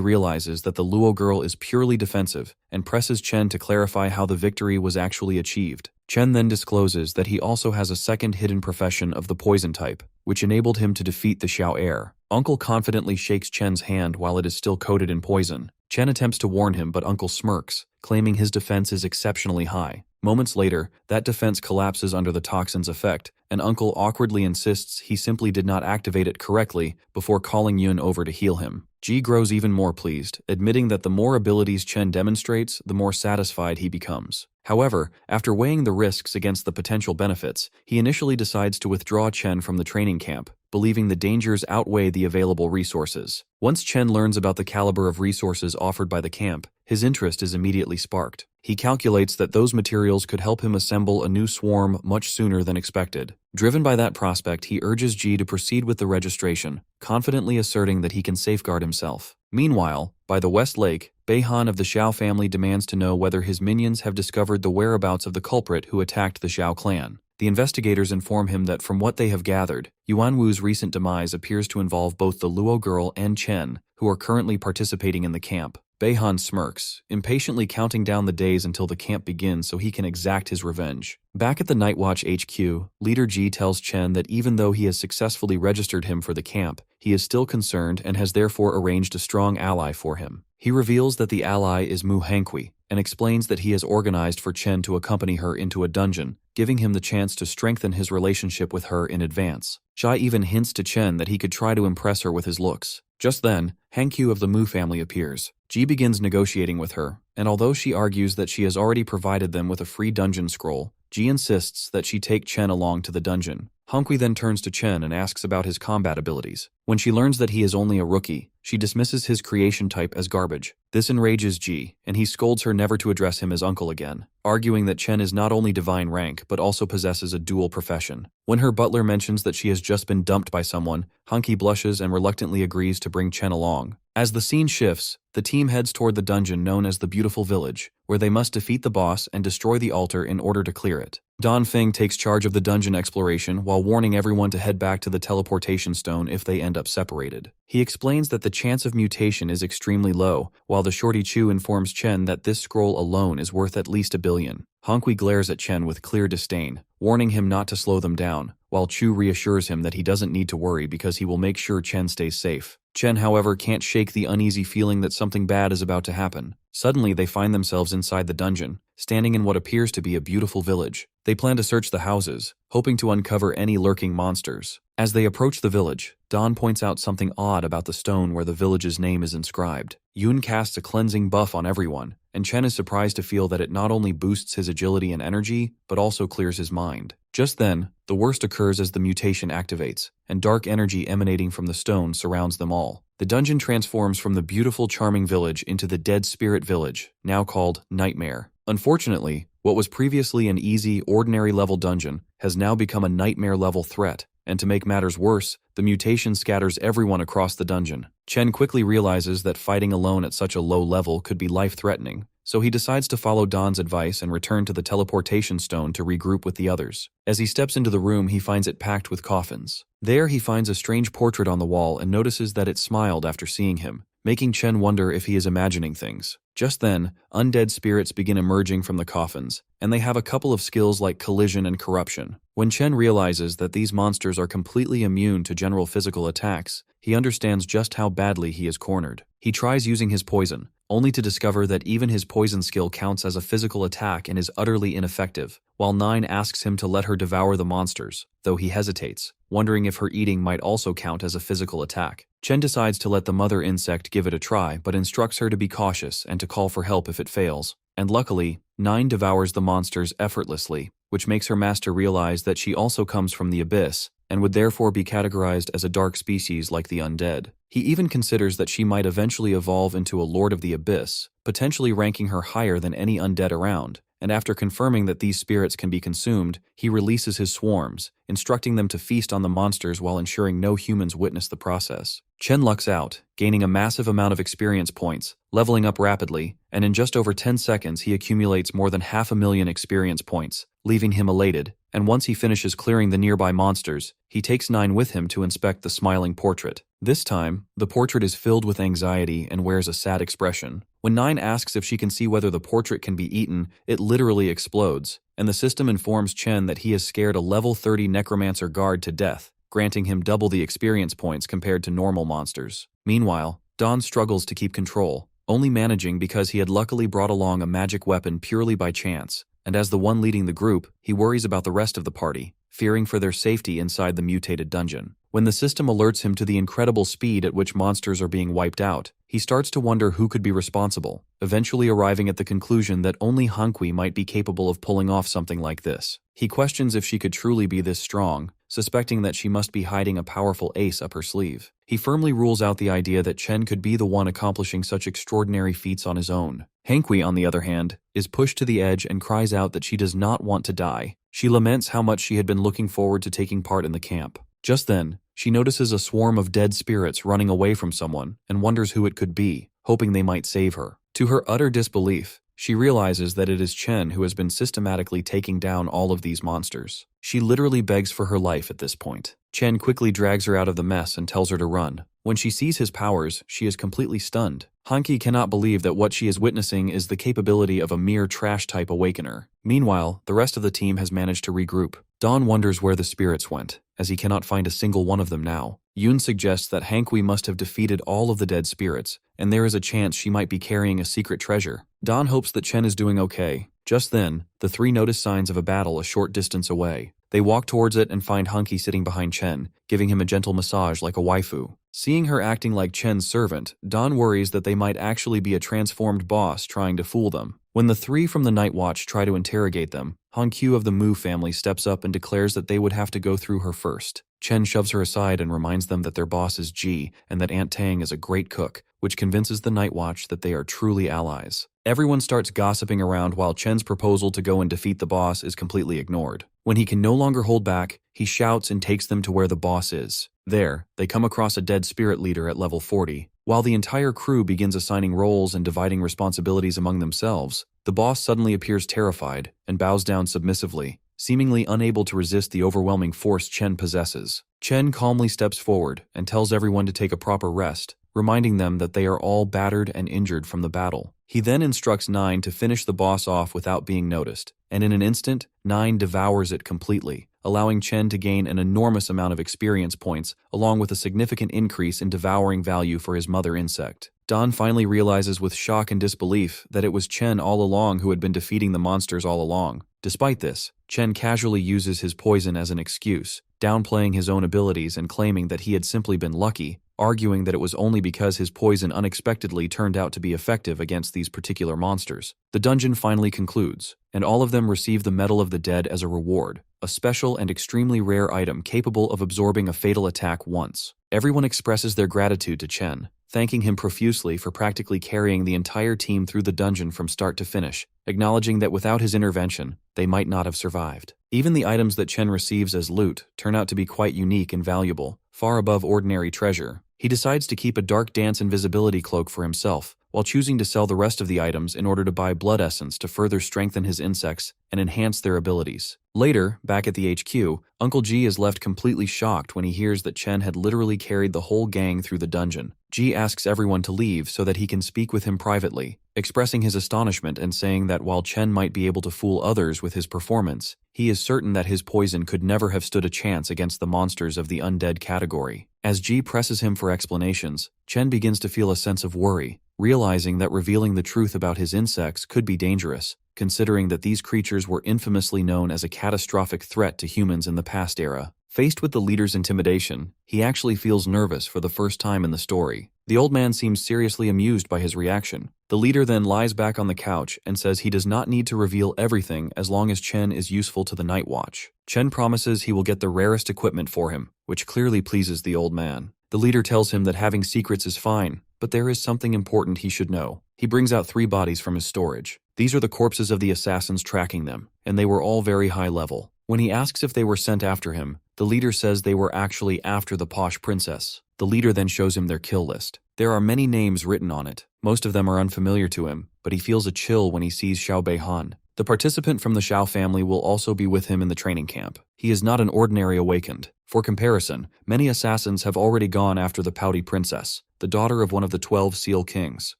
realizes that the Luo girl is purely defensive and presses Chen to clarify how the victory was actually achieved. Chen then discloses that he also has a second hidden profession of the poison type, which enabled him to defeat the Xiao heir. Uncle confidently shakes Chen's hand while it is still coated in poison. Chen attempts to warn him, but Uncle smirks, claiming his defense is exceptionally high. Moments later, that defense collapses under the toxin's effect, and Uncle awkwardly insists he simply did not activate it correctly before calling Yun over to heal him. Ji grows even more pleased, admitting that the more abilities Chen demonstrates, the more satisfied he becomes. However, after weighing the risks against the potential benefits, he initially decides to withdraw Chen from the training camp, believing the dangers outweigh the available resources. Once Chen learns about the caliber of resources offered by the camp, his interest is immediately sparked. He calculates that those materials could help him assemble a new swarm much sooner than expected. Driven by that prospect, he urges Ji to proceed with the registration, confidently asserting that he can safeguard himself. Meanwhile, by the West Lake, Beihan of the Xiao family demands to know whether his minions have discovered the whereabouts of the culprit who attacked the Xiao clan. The investigators inform him that from what they have gathered, Yuanwu's recent demise appears to involve both the Luo girl and Chen, who are currently participating in the camp. Beihan smirks, impatiently counting down the days until the camp begins so he can exact his revenge. Back at the Nightwatch HQ, Leader Ji tells Chen that even though he has successfully registered him for the camp, he is still concerned and has therefore arranged a strong ally for him. He reveals that the ally is Mu Hankui, and explains that he has organized for Chen to accompany her into a dungeon, giving him the chance to strengthen his relationship with her in advance. Shai even hints to Chen that he could try to impress her with his looks. Just then, Hankyu of the Mu family appears. Ji begins negotiating with her, and although she argues that she has already provided them with a free dungeon scroll, Ji insists that she take Chen along to the dungeon. Hankui then turns to Chen and asks about his combat abilities. When she learns that he is only a rookie, she dismisses his creation type as garbage. This enrages Ji, and he scolds her never to address him as uncle again, arguing that Chen is not only divine rank but also possesses a dual profession. When her butler mentions that she has just been dumped by someone, Hankui blushes and reluctantly agrees to bring Chen along. As the scene shifts, the team heads toward the dungeon known as the Beautiful Village, where they must defeat the boss and destroy the altar in order to clear it. Don Feng takes charge of the dungeon exploration while warning everyone to head back to the teleportation stone if they end up separated. He explains that the chance of mutation is extremely low, while the Shorty Chu informs Chen that this scroll alone is worth at least 1 billion. Hankui glares at Chen with clear disdain, warning him not to slow them down, while Chu reassures him that he doesn't need to worry because he will make sure Chen stays safe. Chen, however, can't shake the uneasy feeling that something bad is about to happen. Suddenly, they find themselves inside the dungeon, standing in what appears to be a beautiful village. They plan to search the houses, hoping to uncover any lurking monsters. As they approach the village, Don points out something odd about the stone where the village's name is inscribed. Yun casts a cleansing buff on everyone, and Chen is surprised to feel that it not only boosts his agility and energy, but also clears his mind. Just then, the worst occurs as the mutation activates, and dark energy emanating from the stone surrounds them all. The dungeon transforms from the beautiful, charming village into the Dead Spirit Village, now called Nightmare. Unfortunately, what was previously an easy, ordinary-level dungeon has now become a nightmare-level threat, and to make matters worse, the mutation scatters everyone across the dungeon. Chen quickly realizes that fighting alone at such a low level could be life-threatening, so he decides to follow Don's advice and return to the teleportation stone to regroup with the others. As he steps into the room, he finds it packed with coffins. There, he finds a strange portrait on the wall and notices that it smiled after seeing him, making Chen wonder if he is imagining things. Just then, undead spirits begin emerging from the coffins, and they have a couple of skills like collision and corruption. When Chen realizes that these monsters are completely immune to general physical attacks, he understands just how badly he is cornered. He tries using his poison, only to discover that even his poison skill counts as a physical attack and is utterly ineffective, while Nine asks him to let her devour the monsters, though he hesitates, wondering if her eating might also count as a physical attack. Chen decides to let the mother insect give it a try, but instructs her to be cautious and to call for help if it fails. And luckily, Nine devours the monsters effortlessly, which makes her master realize that she also comes from the abyss, and would therefore be categorized as a dark species like the undead. He even considers that she might eventually evolve into a Lord of the Abyss, potentially ranking her higher than any undead around, and after confirming that these spirits can be consumed, he releases his swarms, instructing them to feast on the monsters while ensuring no humans witness the process. Chen lucks out, gaining a massive amount of experience points, leveling up rapidly, and in just over 10 seconds he accumulates more than 500,000 experience points, leaving him elated, and once he finishes clearing the nearby monsters, he takes 9 with him to inspect the smiling portrait. This time, the portrait is filled with anxiety and wears a sad expression. When 9 asks if she can see whether the portrait can be eaten, it literally explodes, and the system informs Chen that he has scared a level 30 necromancer guard to death, granting him double the experience points compared to normal monsters. Meanwhile, Don struggles to keep control, only managing because he had luckily brought along a magic weapon purely by chance, and as the one leading the group, he worries about the rest of the party, fearing for their safety inside the mutated dungeon. When the system alerts him to the incredible speed at which monsters are being wiped out, he starts to wonder who could be responsible, eventually arriving at the conclusion that only Hankwi might be capable of pulling off something like this. He questions if she could truly be this strong, suspecting that she must be hiding a powerful ace up her sleeve. He firmly rules out the idea that Chen could be the one accomplishing such extraordinary feats on his own. Hankwi, on the other hand, is pushed to the edge and cries out that she does not want to die. She laments how much she had been looking forward to taking part in the camp. Just then, she notices a swarm of dead spirits running away from someone and wonders who it could be, hoping they might save her. To her utter disbelief, she realizes that it is Chen who has been systematically taking down all of these monsters. She literally begs for her life at this point. Chen quickly drags her out of the mess and tells her to run. When she sees his powers, she is completely stunned. Hanki cannot believe that what she is witnessing is the capability of a mere trash-type awakener. Meanwhile, the rest of the team has managed to regroup. Don wonders where the spirits went, as he cannot find a single one of them now. Yoon suggests that Hankwi must have defeated all of the dead spirits, and there is a chance she might be carrying a secret treasure. Don hopes that Chen is doing okay. Just then, the 3 notice signs of a battle a short distance away. They walk towards it and find Hanki sitting behind Chen, giving him a gentle massage like a waifu. Seeing her acting like Chen's servant, Don worries that they might actually be a transformed boss trying to fool them. When the 3 from the Night Watch try to interrogate them, Han Q of the Mu family steps up and declares that they would have to go through her first. Chen shoves her aside and reminds them that their boss is Ji and that Aunt Tang is a great cook, which convinces the Night Watch that they are truly allies. Everyone starts gossiping around while Chen's proposal to go and defeat the boss is completely ignored. When he can no longer hold back, he shouts and takes them to where the boss is. There, they come across a dead spirit leader at level 40. While the entire crew begins assigning roles and dividing responsibilities among themselves, the boss suddenly appears terrified and bows down submissively, seemingly unable to resist the overwhelming force Chen possesses. Chen calmly steps forward and tells everyone to take a proper rest, reminding them that they are all battered and injured from the battle. He then instructs 9 to finish the boss off without being noticed, and in an instant, 9 devours it completely, allowing Chen to gain an enormous amount of experience points, along with a significant increase in devouring value for his mother insect. Don finally realizes with shock and disbelief that it was Chen all along who had been defeating the monsters all along. Despite this, Chen casually uses his poison as an excuse, downplaying his own abilities and claiming that he had simply been lucky, arguing that it was only because his poison unexpectedly turned out to be effective against these particular monsters. The dungeon finally concludes, and all of them receive the Medal of the Dead as a reward, a special and extremely rare item capable of absorbing a fatal attack once. Everyone expresses their gratitude to Chen, thanking him profusely for practically carrying the entire team through the dungeon from start to finish, acknowledging that without his intervention, they might not have survived. Even the items that Chen receives as loot turn out to be quite unique and valuable, far above ordinary treasure. He decides to keep a dark dance invisibility cloak for himself, while choosing to sell the rest of the items in order to buy blood essence to further strengthen his insects and enhance their abilities. Later, back at the HQ, Uncle G is left completely shocked when he hears that Chen had literally carried the whole gang through the dungeon. G asks everyone to leave so that he can speak with him privately, expressing his astonishment and saying that while Chen might be able to fool others with his performance, he is certain that his poison could never have stood a chance against the monsters of the undead category. As G presses him for explanations, Chen begins to feel a sense of worry, realizing that revealing the truth about his insects could be dangerous, considering that these creatures were infamously known as a catastrophic threat to humans in the past era. Faced with the leader's intimidation, he actually feels nervous for the first time in the story. The old man seems seriously amused by his reaction, The leader then lies back on the couch and says he does not need to reveal everything as long as Chen is useful to the Night Watch. Chen promises he will get the rarest equipment for him, which clearly pleases the old man. The leader tells him that having secrets is fine, but there is something important he should know. He brings out 3 bodies from his storage. These are the corpses of the assassins tracking them, and they were all very high level. When he asks if they were sent after him, the leader says they were actually after the posh princess. The leader then shows him their kill list. There are many names written on it. Most of them are unfamiliar to him, but he feels a chill when he sees Xiao Beihan. The participant from the Xiao family will also be with him in the training camp. He is not an ordinary awakened. For comparison, many assassins have already gone after the pouty princess, the daughter of one of the 12 Seal Kings.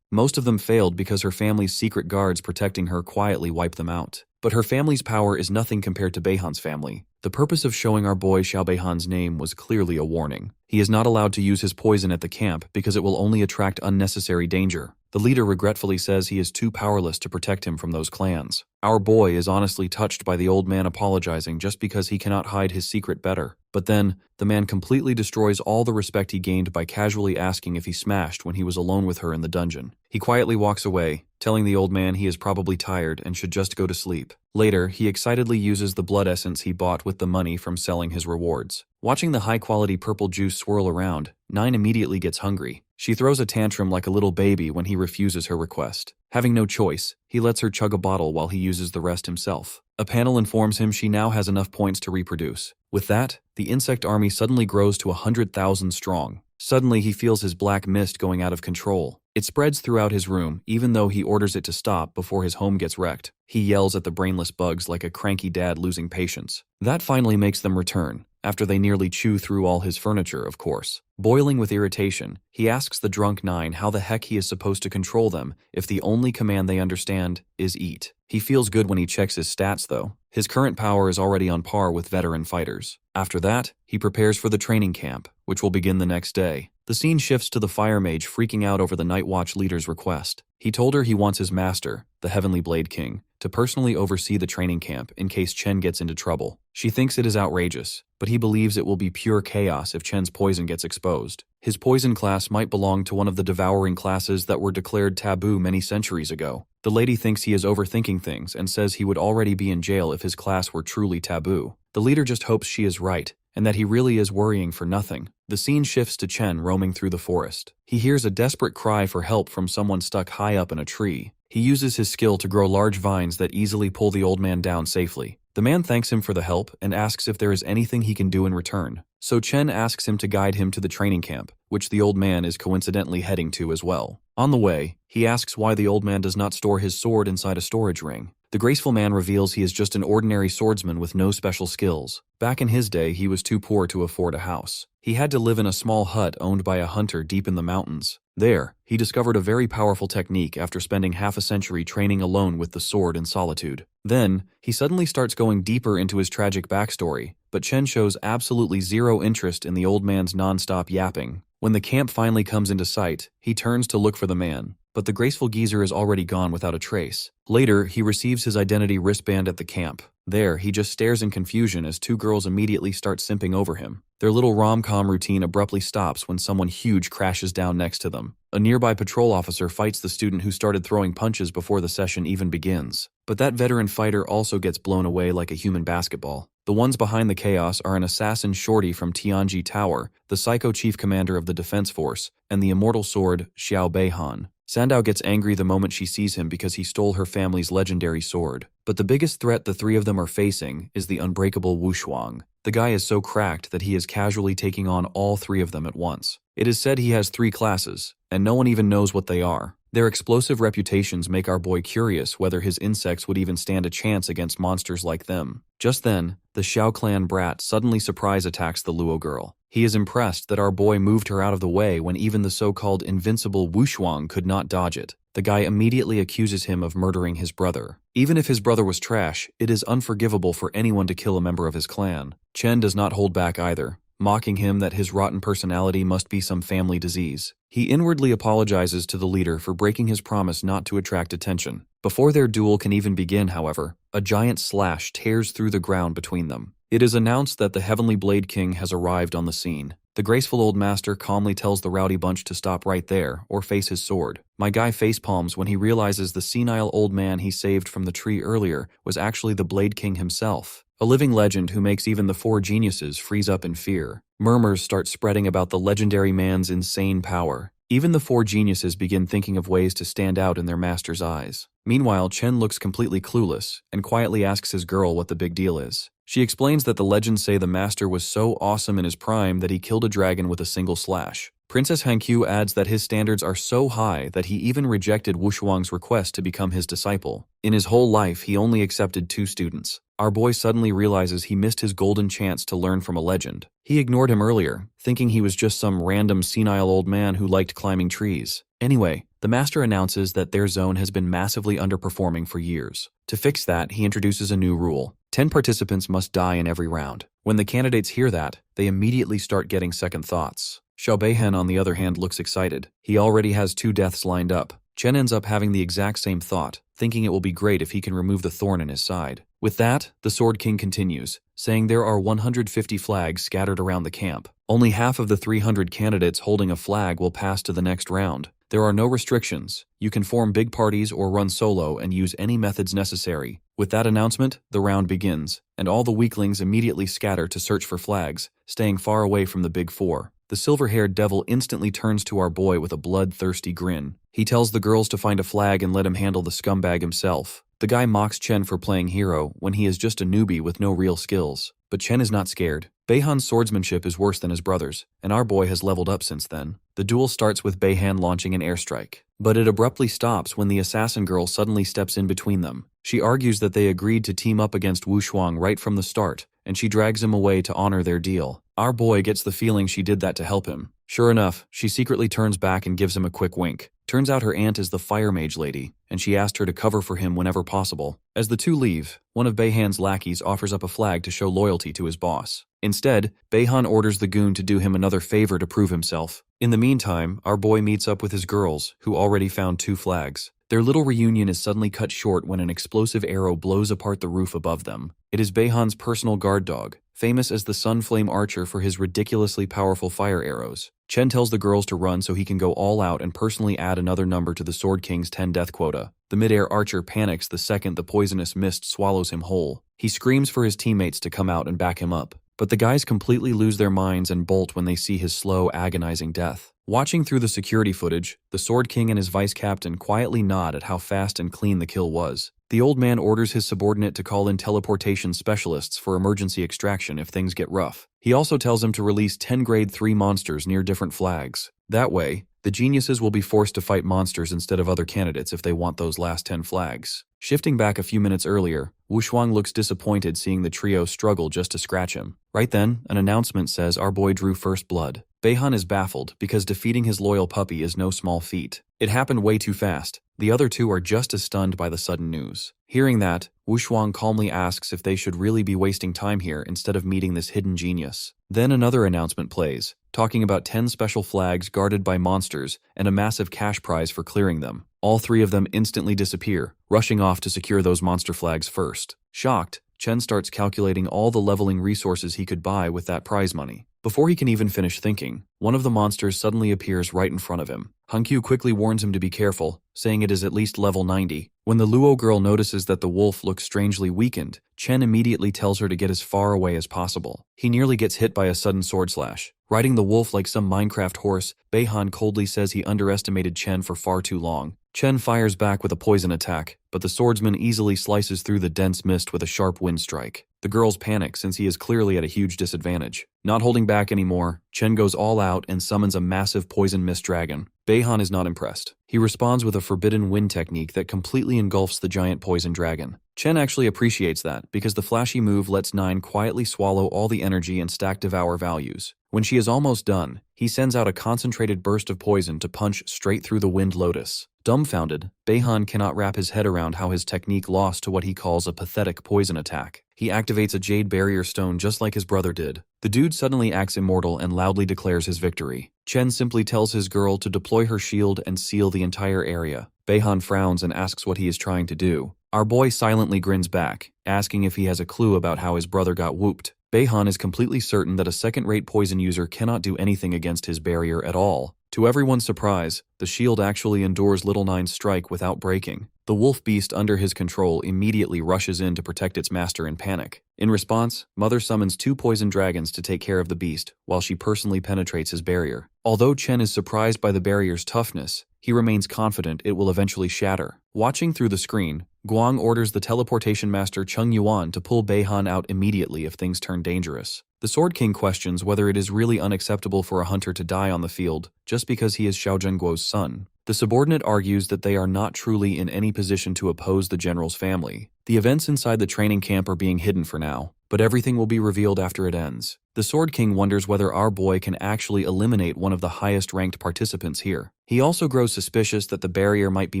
Most of them failed because her family's secret guards protecting her quietly wiped them out. But her family's power is nothing compared to Beihan's family. The purpose of showing our boy Xiao Beihan's name was clearly a warning. He is not allowed to use his poison at the camp because it will only attract unnecessary danger. The leader regretfully says he is too powerless to protect him from those clans. Our boy is honestly touched by the old man apologizing just because he cannot hide his secret better. But then, the man completely destroys all the respect he gained by casually asking if he smashed when he was alone with her in the dungeon. He quietly walks away, telling the old man he is probably tired and should just go to sleep. Later, he excitedly uses the blood essence he bought with the money from selling his rewards. Watching the high-quality purple juice swirl around, Nine immediately gets hungry. She throws a tantrum like a little baby when he refuses her request. Having no choice, he lets her chug a bottle while he uses the rest himself. A panel informs him she now has enough points to reproduce. With that, the insect army suddenly grows to 100,000 strong. Suddenly, he feels his black mist going out of control. It spreads throughout his room, even though he orders it to stop before his home gets wrecked. He yells at the brainless bugs like a cranky dad losing patience. That finally makes them return, after they nearly chew through all his furniture, of course. Boiling with irritation, he asks the drunk Nine how the heck he is supposed to control them if the only command they understand is eat. He feels good when he checks his stats, though. His current power is already on par with veteran fighters. After that, he prepares for the training camp, which will begin the next day. The scene shifts to the fire mage freaking out over the Night Watch leader's request. He told her he wants his master, the Heavenly Blade King, to personally oversee the training camp in case Chen gets into trouble. She thinks it is outrageous, but he believes it will be pure chaos if Chen's poison gets exposed. His poison class might belong to one of the devouring classes that were declared taboo many centuries ago. The lady thinks he is overthinking things and says he would already be in jail if his class were truly taboo. The leader just hopes she is right, and that he really is worrying for nothing. The scene shifts to Chen roaming through the forest. He hears a desperate cry for help from someone stuck high up in a tree. He uses his skill to grow large vines that easily pull the old man down safely. The man thanks him for the help and asks if there is anything he can do in return. So Chen asks him to guide him to the training camp, which the old man is coincidentally heading to as well. On the way, he asks why the old man does not store his sword inside a storage ring. The graceful man reveals he is just an ordinary swordsman with no special skills. Back in his day, he was too poor to afford a house. He had to live in a small hut owned by a hunter deep in the mountains. There, he discovered a very powerful technique after spending half a century training alone with the sword in solitude. Then, he suddenly starts going deeper into his tragic backstory, but Chen shows absolutely zero interest in the old man's non-stop yapping. When the camp finally comes into sight, he turns to look for the man, but the graceful geezer is already gone without a trace. Later, he receives his identity wristband at the camp. There, he just stares in confusion as 2 girls immediately start simping over him. Their little rom-com routine abruptly stops when someone huge crashes down next to them. A nearby patrol officer fights the student who started throwing punches before the session even begins. But that veteran fighter also gets blown away like a human basketball. The ones behind the chaos are an assassin Shorty from Tianji Tower, the psycho chief commander of the defense force, and the immortal sword Xiao Beihan. Sandow gets angry the moment she sees him because he stole her family's legendary sword. But the biggest threat the 3 of them are facing is the unbreakable Wu Shuang. The guy is so cracked that he is casually taking on all 3 of them at once. It is said he has 3 classes, and no one even knows what they are. Their explosive reputations make our boy curious whether his insects would even stand a chance against monsters like them. Just then, the Xiao clan brat suddenly surprise attacks the Luo girl. He is impressed that our boy moved her out of the way when even the so-called invincible Wu Shuang could not dodge it. The guy immediately accuses him of murdering his brother. Even if his brother was trash, it is unforgivable for anyone to kill a member of his clan. Chen does not hold back either, mocking him that his rotten personality must be some family disease. He inwardly apologizes to the leader for breaking his promise not to attract attention. Before their duel can even begin, however, a giant slash tears through the ground between them. It is announced that the Heavenly Blade King has arrived on the scene. The graceful old master calmly tells the rowdy bunch to stop right there or face his sword. My guy facepalms when he realizes the senile old man he saved from the tree earlier was actually the Blade King himself, a living legend who makes even the four geniuses freeze up in fear. Murmurs start spreading about the legendary man's insane power. Even the four geniuses begin thinking of ways to stand out in their master's eyes. Meanwhile, Chen looks completely clueless and quietly asks his girl what the big deal is. She explains that the legends say the master was so awesome in his prime that he killed a dragon with a single slash. Princess Hankyu adds that his standards are so high that he even rejected Wushuang's request to become his disciple. In his whole life, he only accepted 2 students. Our boy suddenly realizes he missed his golden chance to learn from a legend. He ignored him earlier, thinking he was just some random senile old man who liked climbing trees. Anyway, the master announces that their zone has been massively underperforming for years. To fix that, he introduces a new rule. 10 participants must die in every round. When the candidates hear that, they immediately start getting second thoughts. Xiao Beihan, on the other hand, looks excited. He already has 2 deaths lined up. Chen ends up having the exact same thought, thinking it will be great if he can remove the thorn in his side. With that, the Sword King continues, saying there are 150 flags scattered around the camp. Only half of the 300 candidates holding a flag will pass to the next round. There are no restrictions. You can form big parties or run solo and use any methods necessary. With that announcement, the round begins, and all the weaklings immediately scatter to search for flags, staying far away from the big 4. The silver-haired devil instantly turns to our boy with a bloodthirsty grin. He tells the girls to find a flag and let him handle the scumbag himself. The guy mocks Chen for playing hero when he is just a newbie with no real skills. But Chen is not scared. Beihan's swordsmanship is worse than his brother's, and our boy has leveled up since then. The duel starts with Beihan launching an airstrike. But it abruptly stops when the assassin girl suddenly steps in between them. She argues that they agreed to team up against Wushuang right from the start, and she drags him away to honor their deal. Our boy gets the feeling she did that to help him. Sure enough, she secretly turns back and gives him a quick wink. Turns out her aunt is the fire mage lady, and she asked her to cover for him whenever possible. As the two leave, one of Beihan's lackeys offers up a flag to show loyalty to his boss. Instead, Beihan orders the goon to do him another favor to prove himself. In the meantime, our boy meets up with his girls, who already found 2 flags. Their little reunion is suddenly cut short when an explosive arrow blows apart the roof above them. It is Beihan's personal guard dog, famous as the Sunflame Archer for his ridiculously powerful fire arrows. Chen tells the girls to run so he can go all out and personally add another number to the Sword King's 10 death quota. The mid-air archer panics the second the poisonous mist swallows him whole. He screams for his teammates to come out and back him up. But the guys completely lose their minds and bolt when they see his slow, agonizing death. Watching through the security footage, the Sword King and his vice captain quietly nod at how fast and clean the kill was. The old man orders his subordinate to call in teleportation specialists for emergency extraction if things get rough. He also tells him to release 10 grade 3 monsters near different flags. That way, the geniuses will be forced to fight monsters instead of other candidates if they want those last 10 flags. Shifting back a few minutes earlier, Wushuang looks disappointed seeing the trio struggle just to scratch him. Right then, an announcement says our boy drew first blood. Beihan is baffled because defeating his loyal puppy is no small feat. It happened way too fast. The other 2 are just as stunned by the sudden news. Hearing that, Wushuang calmly asks if they should really be wasting time here instead of meeting this hidden genius. Then another announcement plays, talking about 10 special flags guarded by monsters and a massive cash prize for clearing them. All 3 of them instantly disappear, rushing off to secure those monster flags first. Shocked, Chen starts calculating all the leveling resources he could buy with that prize money. Before he can even finish thinking, one of the monsters suddenly appears right in front of him. Hankyu quickly warns him to be careful, saying it is at least level 90. When the Luo girl notices that the wolf looks strangely weakened, Chen immediately tells her to get as far away as possible. He nearly gets hit by a sudden sword slash. Riding the wolf like some Minecraft horse, Beihan coldly says he underestimated Chen for far too long. Chen fires back with a poison attack, but the swordsman easily slices through the dense mist with a sharp wind strike. The girls panic since he is clearly at a huge disadvantage. Not holding back anymore, Chen goes all out and summons a massive poison mist dragon. Beihan is not impressed. He responds with a forbidden wind technique that completely engulfs the giant poison dragon. Chen actually appreciates that because the flashy move lets 9 quietly swallow all the energy and stack devour values. When she is almost done, he sends out a concentrated burst of poison to punch straight through the wind lotus. Dumbfounded, Beihan cannot wrap his head around how his technique lost to what he calls a pathetic poison attack. He activates a jade barrier stone just like his brother did. The dude suddenly acts immortal and loudly declares his victory. Chen simply tells his girl to deploy her shield and seal the entire area. Beihan frowns and asks what he is trying to do. Our boy silently grins back, asking if he has a clue about how his brother got whooped. Beihan is completely certain that a second-rate poison user cannot do anything against his barrier at all. To everyone's surprise, the shield actually endures Little Nine's strike without breaking. The wolf beast under his control immediately rushes in to protect its master in panic. In response, Mother summons 2 poison dragons to take care of the beast, while she personally penetrates his barrier. Although Chen is surprised by the barrier's toughness, he remains confident it will eventually shatter. Watching through the screen, Guang orders the teleportation master Cheng Yuan to pull Beihan out immediately if things turn dangerous. The Sword King questions whether it is really unacceptable for a hunter to die on the field just because he is Xiao Zhengguo's son. The subordinate argues that they are not truly in any position to oppose the general's family. The events inside the training camp are being hidden for now, but everything will be revealed after it ends. The Sword King wonders whether our boy can actually eliminate one of the highest-ranked participants here. He also grows suspicious that the barrier might be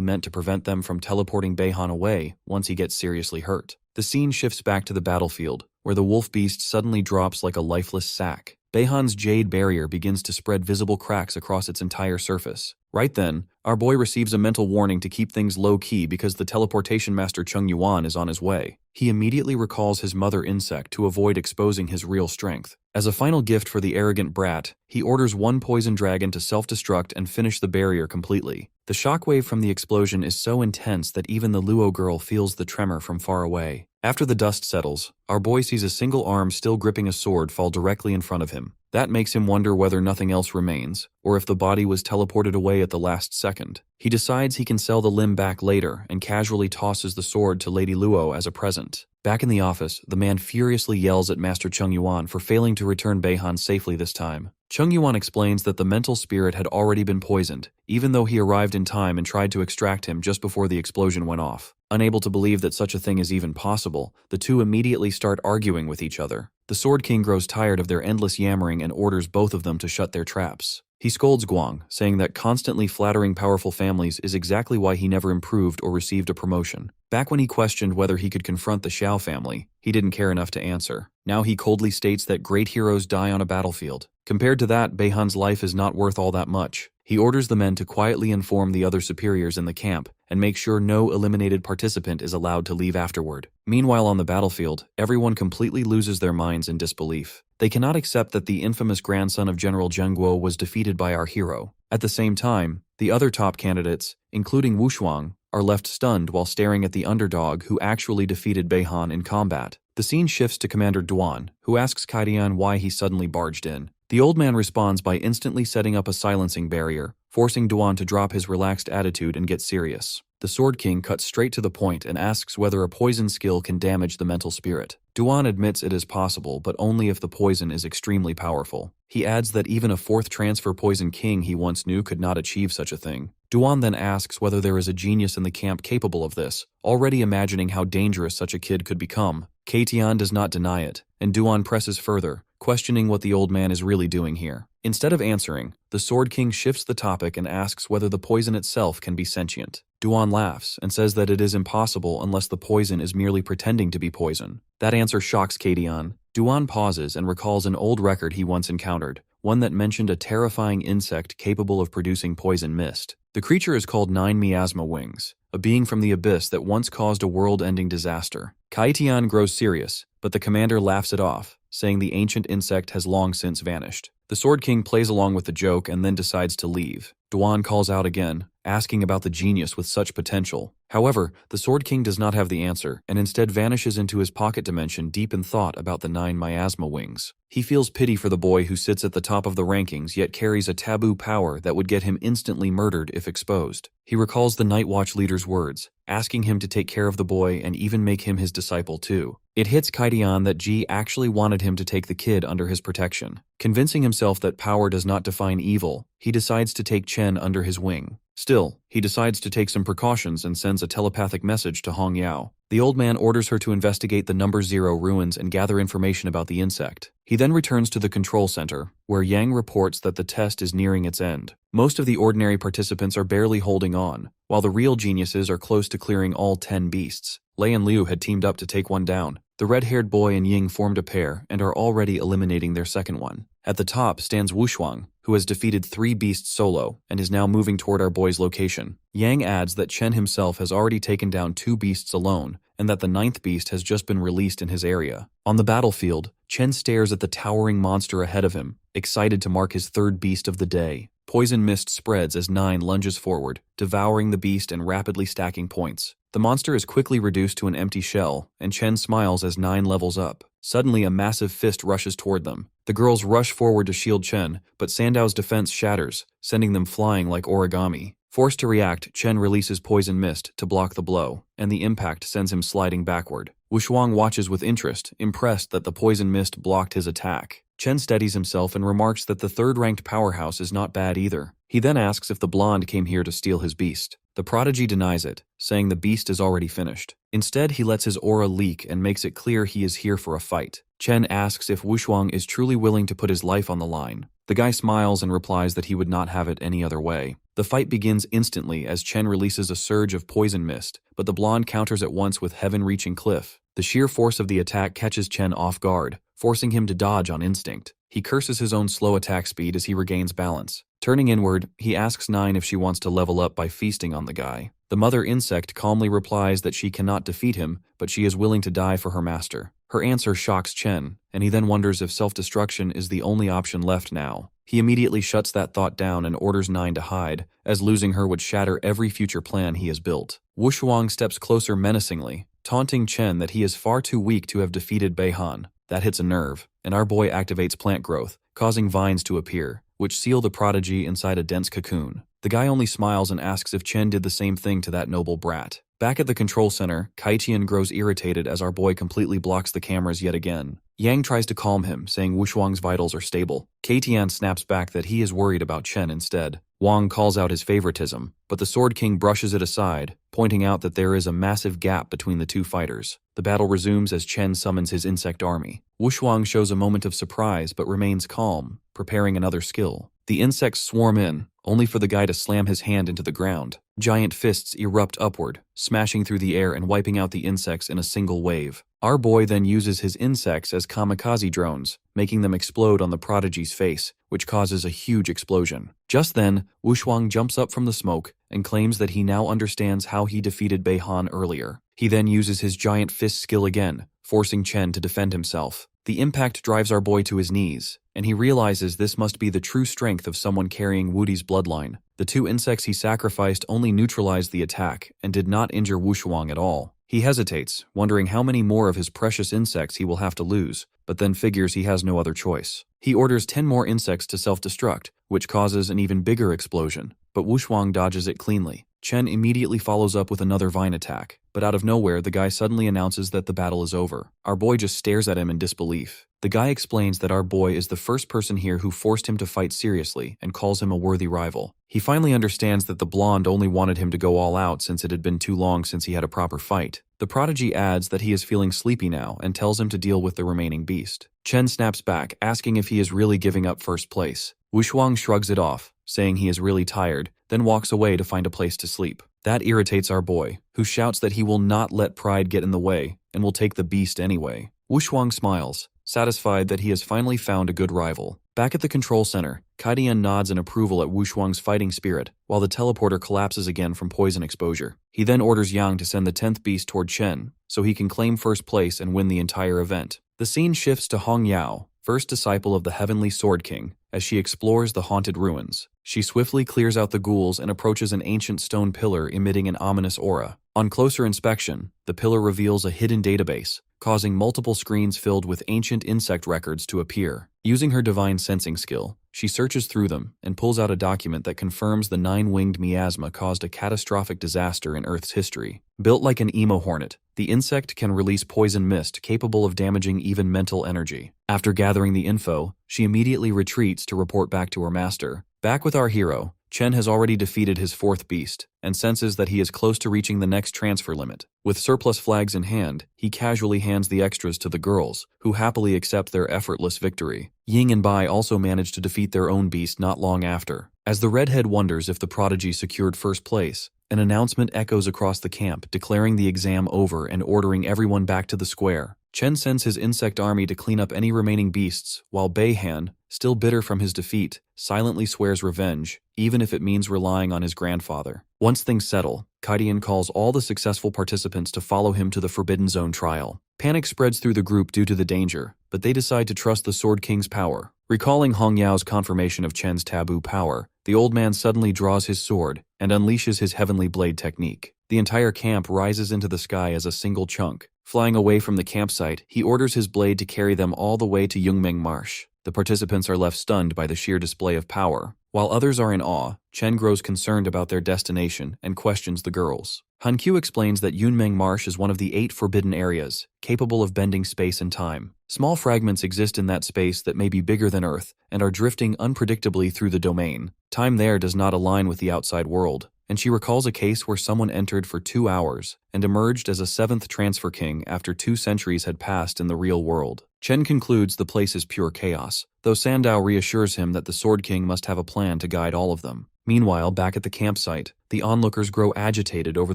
meant to prevent them from teleporting Beihan away once he gets seriously hurt. The scene shifts back to the battlefield, where the wolf beast suddenly drops like a lifeless sack. Beihan's jade barrier begins to spread visible cracks across its entire surface. Right then, our boy receives a mental warning to keep things low-key because the teleportation master Cheng Yuan is on his way. He immediately recalls his mother insect to avoid exposing his real strength. As a final gift for the arrogant brat, he orders 1 poison dragon to self-destruct and finish the barrier completely. The shockwave from the explosion is so intense that even the Luo girl feels the tremor from far away. After the dust settles, our boy sees a single arm still gripping a sword fall directly in front of him. That makes him wonder whether nothing else remains, or if the body was teleported away at the last second. He decides he can sell the limb back later and casually tosses the sword to Lady Luo as a present. Back in the office, the man furiously yells at Master Cheng Yuan for failing to return Beihan safely this time. Cheng Yuan explains that the mental spirit had already been poisoned, even though he arrived in time and tried to extract him just before the explosion went off. Unable to believe that such a thing is even possible, the two immediately start arguing with each other. The Sword King grows tired of their endless yammering and orders both of them to shut their traps. He scolds Guang, saying that constantly flattering powerful families is exactly why he never improved or received a promotion. Back when he questioned whether he could confront the Xiao family, he didn't care enough to answer. Now he coldly states that great heroes die on a battlefield. Compared to that, Beihan's life is not worth all that much. He orders the men to quietly inform the other superiors in the camp and make sure no eliminated participant is allowed to leave afterward. Meanwhile, on the battlefield, everyone completely loses their minds in disbelief. They cannot accept that the infamous grandson of General Zhengguo was defeated by our hero. At the same time, the other top candidates, including Wu Shuang, are left stunned while staring at the underdog who actually defeated Beihan in combat. The scene shifts to Commander Duan, who asks Kaidian why he suddenly barged in. The old man responds by instantly setting up a silencing barrier, forcing Duan to drop his relaxed attitude and get serious. The Sword King cuts straight to the point and asks whether a poison skill can damage the mental spirit. Duan admits it is possible, but only if the poison is extremely powerful. He adds that even a 4th transfer poison king he once knew could not achieve such a thing. Duan then asks whether there is a genius in the camp capable of this, already imagining how dangerous such a kid could become. Kaidian does not deny it, and Duan presses further, questioning what the old man is really doing here. Instead of answering, the Sword King shifts the topic and asks whether the poison itself can be sentient. Duan laughs and says that it is impossible unless the poison is merely pretending to be poison. That answer shocks Kaidian. Duan pauses and recalls an old record he once encountered, one that mentioned a terrifying insect capable of producing poison mist. The creature is called 9 miasma wings, a being from the abyss that once caused a world-ending disaster. Kaidian grows serious, but the commander laughs it off, saying the ancient insect has long since vanished. The Sword King plays along with the joke and then decides to leave. Duan calls out again, asking about the genius with such potential. However, the Sword King does not have the answer, and instead vanishes into his pocket dimension deep in thought about the 9 miasma wings. He feels pity for the boy who sits at the top of the rankings yet carries a taboo power that would get him instantly murdered if exposed. He recalls the Night Watch leader's words, asking him to take care of the boy and even make him his disciple too. It hits Kaidian that Ji actually wanted him to take the kid under his protection. Convincing himself that power does not define evil, he decides to take Chen under his wing. Still, he decides to take some precautions and sends a telepathic message to Hong Yao. The old man orders her to investigate the number 0 ruins and gather information about the insect. He then returns to the control center, where Yang reports that the test is nearing its end. Most of the ordinary participants are barely holding on, while the real geniuses are close to clearing all 10 beasts. Lei and Liu had teamed up to take one down. The red-haired boy and Ying formed a pair and are already eliminating their second one. At the top stands Wu Shuang, who has defeated 3 beasts solo and is now moving toward our boy's location. Yang adds that Chen himself has already taken down 2 beasts alone, and that the 9th beast has just been released in his area. On the battlefield, Chen stares at the towering monster ahead of him, excited to mark his third beast of the day. Poison mist spreads as 9 lunges forward, devouring the beast and rapidly stacking points. The monster is quickly reduced to an empty shell, and Chen smiles as 9 levels up. Suddenly, a massive fist rushes toward them. The girls rush forward to shield Chen, but Sandow's defense shatters, sending them flying like origami. Forced to react, Chen releases poison mist to block the blow, and the impact sends him sliding backward. Wushuang watches with interest, impressed that the poison mist blocked his attack. Chen steadies himself and remarks that the third-ranked powerhouse is not bad either. He then asks if the blonde came here to steal his beast. The prodigy denies it, saying the beast is already finished. Instead, he lets his aura leak and makes it clear he is here for a fight. Chen asks if Wushuang is truly willing to put his life on the line. The guy smiles and replies that he would not have it any other way. The fight begins instantly as Chen releases a surge of poison mist, but the blonde counters at once with heaven-reaching cliff. The sheer force of the attack catches Chen off guard, forcing him to dodge on instinct. He curses his own slow attack speed as he regains balance. Turning inward, he asks 9 if she wants to level up by feasting on the guy. The mother insect calmly replies that she cannot defeat him, but she is willing to die for her master. Her answer shocks Chen, and he then wonders if self-destruction is the only option left now. He immediately shuts that thought down and orders 9 to hide, as losing her would shatter every future plan he has built. Wushuang steps closer menacingly, taunting Chen that he is far too weak to have defeated Beihan. That hits a nerve, and our boy activates plant growth, causing vines to appear, which seal the prodigy inside a dense cocoon. The guy only smiles and asks if Chen did the same thing to that noble brat. Back at the control center, Kaitian grows irritated as our boy completely blocks the cameras yet again. Yang tries to calm him, saying Wushuang's vitals are stable. Kaitian snaps back that he is worried about Chen instead. Wang calls out his favoritism, but the Sword King brushes it aside, pointing out that there is a massive gap between the two fighters. The battle resumes as Chen summons his insect army. Wushuang shows a moment of surprise but remains calm, preparing another skill. The insects swarm in, only for the guy to slam his hand into the ground. Giant fists erupt upward, smashing through the air and wiping out the insects in a single wave. Our boy then uses his insects as kamikaze drones, making them explode on the prodigy's face, which causes a huge explosion. Just then, Wushuang jumps up from the smoke and claims that he now understands how he defeated Beihan earlier. He then uses his giant fist skill again, forcing Chen to defend himself. The impact drives our boy to his knees, and he realizes this must be the true strength of someone carrying Wudi's bloodline. The 2 insects he sacrificed only neutralized the attack and did not injure Wushuang at all. He hesitates, wondering how many more of his precious insects he will have to lose, but then figures he has no other choice. He orders 10 more insects to self-destruct, which causes an even bigger explosion, but Wushuang dodges it cleanly. Chen immediately follows up with another vine attack, but out of nowhere the guy suddenly announces that the battle is over. Our boy just stares at him in disbelief. The guy explains that our boy is the first person here who forced him to fight seriously and calls him a worthy rival. He finally understands that the blonde only wanted him to go all out since it had been too long since he had a proper fight. The prodigy adds that he is feeling sleepy now and tells him to deal with the remaining beast. Chen snaps back, asking if he is really giving up first place. Wushuang shrugs it off, saying he is really tired, then walks away to find a place to sleep. That irritates our boy, who shouts that he will not let pride get in the way and will take the beast anyway. Wushuang smiles, satisfied that he has finally found a good rival. Back at the control center, Kaitian nods in approval at Wushuang's fighting spirit, while the teleporter collapses again from poison exposure. He then orders Yang to send the 10th beast toward Chen, so he can claim first place and win the entire event. The scene shifts to Hong Yao, first disciple of the Heavenly Sword King, as she explores the haunted ruins. She swiftly clears out the ghouls and approaches an ancient stone pillar emitting an ominous aura. On closer inspection, the pillar reveals a hidden database, causing multiple screens filled with ancient insect records to appear. Using her divine sensing skill, she searches through them and pulls out a document that confirms the 9-winged miasma caused a catastrophic disaster in Earth's history. Built like an emo hornet, the insect can release poison mist capable of damaging even mental energy. After gathering the info, she immediately retreats to report back to her master. Back with our hero, Chen has already defeated his 4th beast, and senses that he is close to reaching the next transfer limit. With surplus flags in hand, he casually hands the extras to the girls, who happily accept their effortless victory. Ying and Bai also manage to defeat their own beast not long after. As the redhead wonders if the prodigy secured first place, an announcement echoes across the camp declaring the exam over and ordering everyone back to the square. Chen sends his insect army to clean up any remaining beasts, while Beihan, still bitter from his defeat, silently swears revenge, even if it means relying on his grandfather. Once things settle, Kaitian calls all the successful participants to follow him to the Forbidden Zone trial. Panic spreads through the group due to the danger, but they decide to trust the Sword King's power. Recalling Hong Yao's confirmation of Chen's taboo power, the old man suddenly draws his sword and unleashes his heavenly blade technique. The entire camp rises into the sky as a single chunk. Flying away from the campsite, he orders his blade to carry them all the way to Yunmeng Marsh. The participants are left stunned by the sheer display of power. While others are in awe, Chen grows concerned about their destination and questions the girls. Hankyu explains that Yunmeng Marsh is one of the 8 forbidden areas, capable of bending space and time. Small fragments exist in that space that may be bigger than Earth and are drifting unpredictably through the domain. Time there does not align with the outside world, and she recalls a case where someone entered for 2 hours and emerged as a 7th transfer king after 2 centuries had passed in the real world. Chen concludes the place is pure chaos, though Sandow reassures him that the Sword King must have a plan to guide all of them. Meanwhile, back at the campsite, the onlookers grow agitated over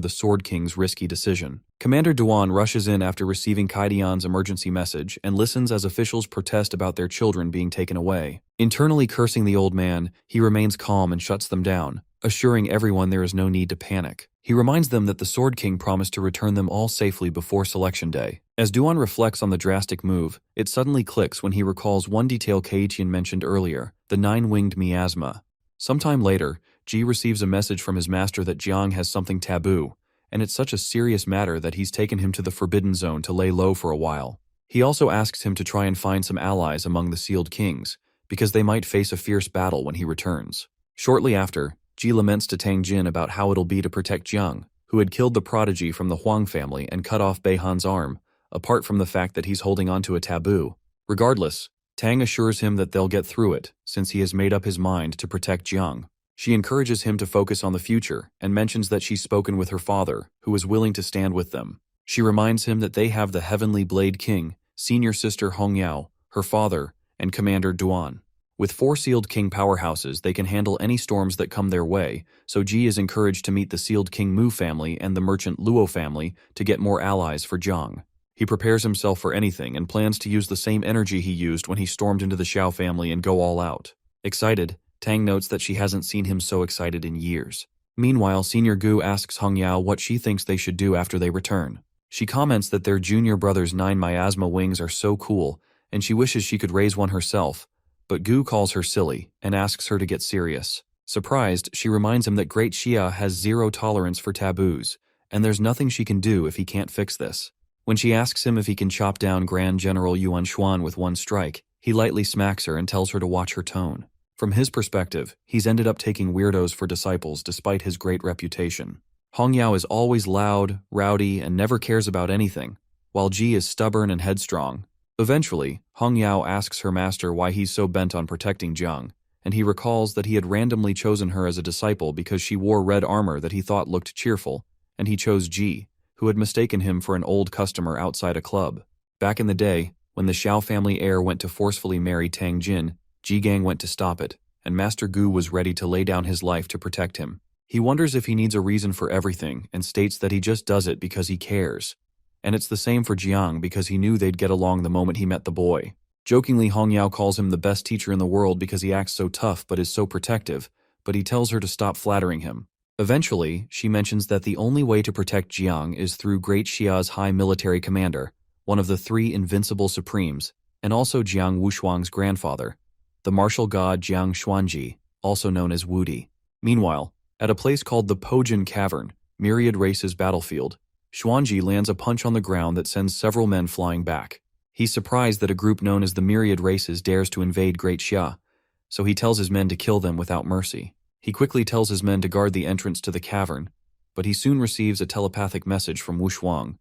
the Sword King's risky decision. Commander Duan rushes in after receiving Kaidian's emergency message and listens as officials protest about their children being taken away. Internally cursing the old man, he remains calm and shuts them down, assuring everyone there is no need to panic. He reminds them that the Sword King promised to return them all safely before Selection Day. As Duan reflects on the drastic move, it suddenly clicks when he recalls one detail Keiichian mentioned earlier, the 9-winged miasma. Sometime later, Ji receives a message from his master that Jiang has something taboo, and it's such a serious matter that he's taken him to the Forbidden Zone to lay low for a while. He also asks him to try and find some allies among the Sealed Kings, because they might face a fierce battle when he returns. Shortly after, Ji laments to Tang Jin about how it'll be to protect Jiang, who had killed the prodigy from the Huang family and cut off Beihan's arm, apart from the fact that he's holding onto a taboo. Regardless, Tang assures him that they'll get through it, since he has made up his mind to protect Jiang. She encourages him to focus on the future and mentions that she's spoken with her father, who is willing to stand with them. She reminds him that they have the Heavenly Blade King, senior sister Hong Yao, her father, and Commander Duan. With 4 Sealed King powerhouses, they can handle any storms that come their way, so Ji is encouraged to meet the Sealed King Mu family and the merchant Luo family to get more allies for Jiang. He prepares himself for anything and plans to use the same energy he used when he stormed into the Xiao family and go all out. Excited, Tang notes that she hasn't seen him so excited in years. Meanwhile, Senior Gu asks Hong Yao what she thinks they should do after they return. She comments that their junior brother's 9 miasma wings are so cool, and she wishes she could raise one herself, but Gu calls her silly and asks her to get serious. Surprised, she reminds him that Great Xia has 0 tolerance for taboos, and there's nothing she can do if he can't fix this. When she asks him if he can chop down Grand General Yuan Xuan with one strike, he lightly smacks her and tells her to watch her tone. From his perspective, he's ended up taking weirdos for disciples despite his great reputation. Hong Yao is always loud, rowdy, and never cares about anything, while Ji is stubborn and headstrong. Eventually, Hong Yao asks her master why he's so bent on protecting Jiang, and he recalls that he had randomly chosen her as a disciple because she wore red armor that he thought looked cheerful, and he chose Ji, who had mistaken him for an old customer outside a club. Back in the day, when the Xiao family heir went to forcefully marry Tang Jin, Ji Gang went to stop it, and Master Gu was ready to lay down his life to protect him. He wonders if he needs a reason for everything and states that he just does it because he cares. And it's the same for Jiang because he knew they'd get along the moment he met the boy. Jokingly, Hong Yao calls him the best teacher in the world because he acts so tough but is so protective, but he tells her to stop flattering him. Eventually, she mentions that the only way to protect Jiang is through Great Xia's high military commander, one of the 3 invincible supremes, and also Jiang Wushuang's grandfather, the martial god Jiang Xuanji, also known as Wudi. Meanwhile, at a place called the Pojin Cavern, Myriad Race's battlefield, Xuanji lands a punch on the ground that sends several men flying back. He's surprised that a group known as the Myriad Races dares to invade Great Xia, so he tells his men to kill them without mercy. He quickly tells his men to guard the entrance to the cavern, but he soon receives a telepathic message from Wushuang,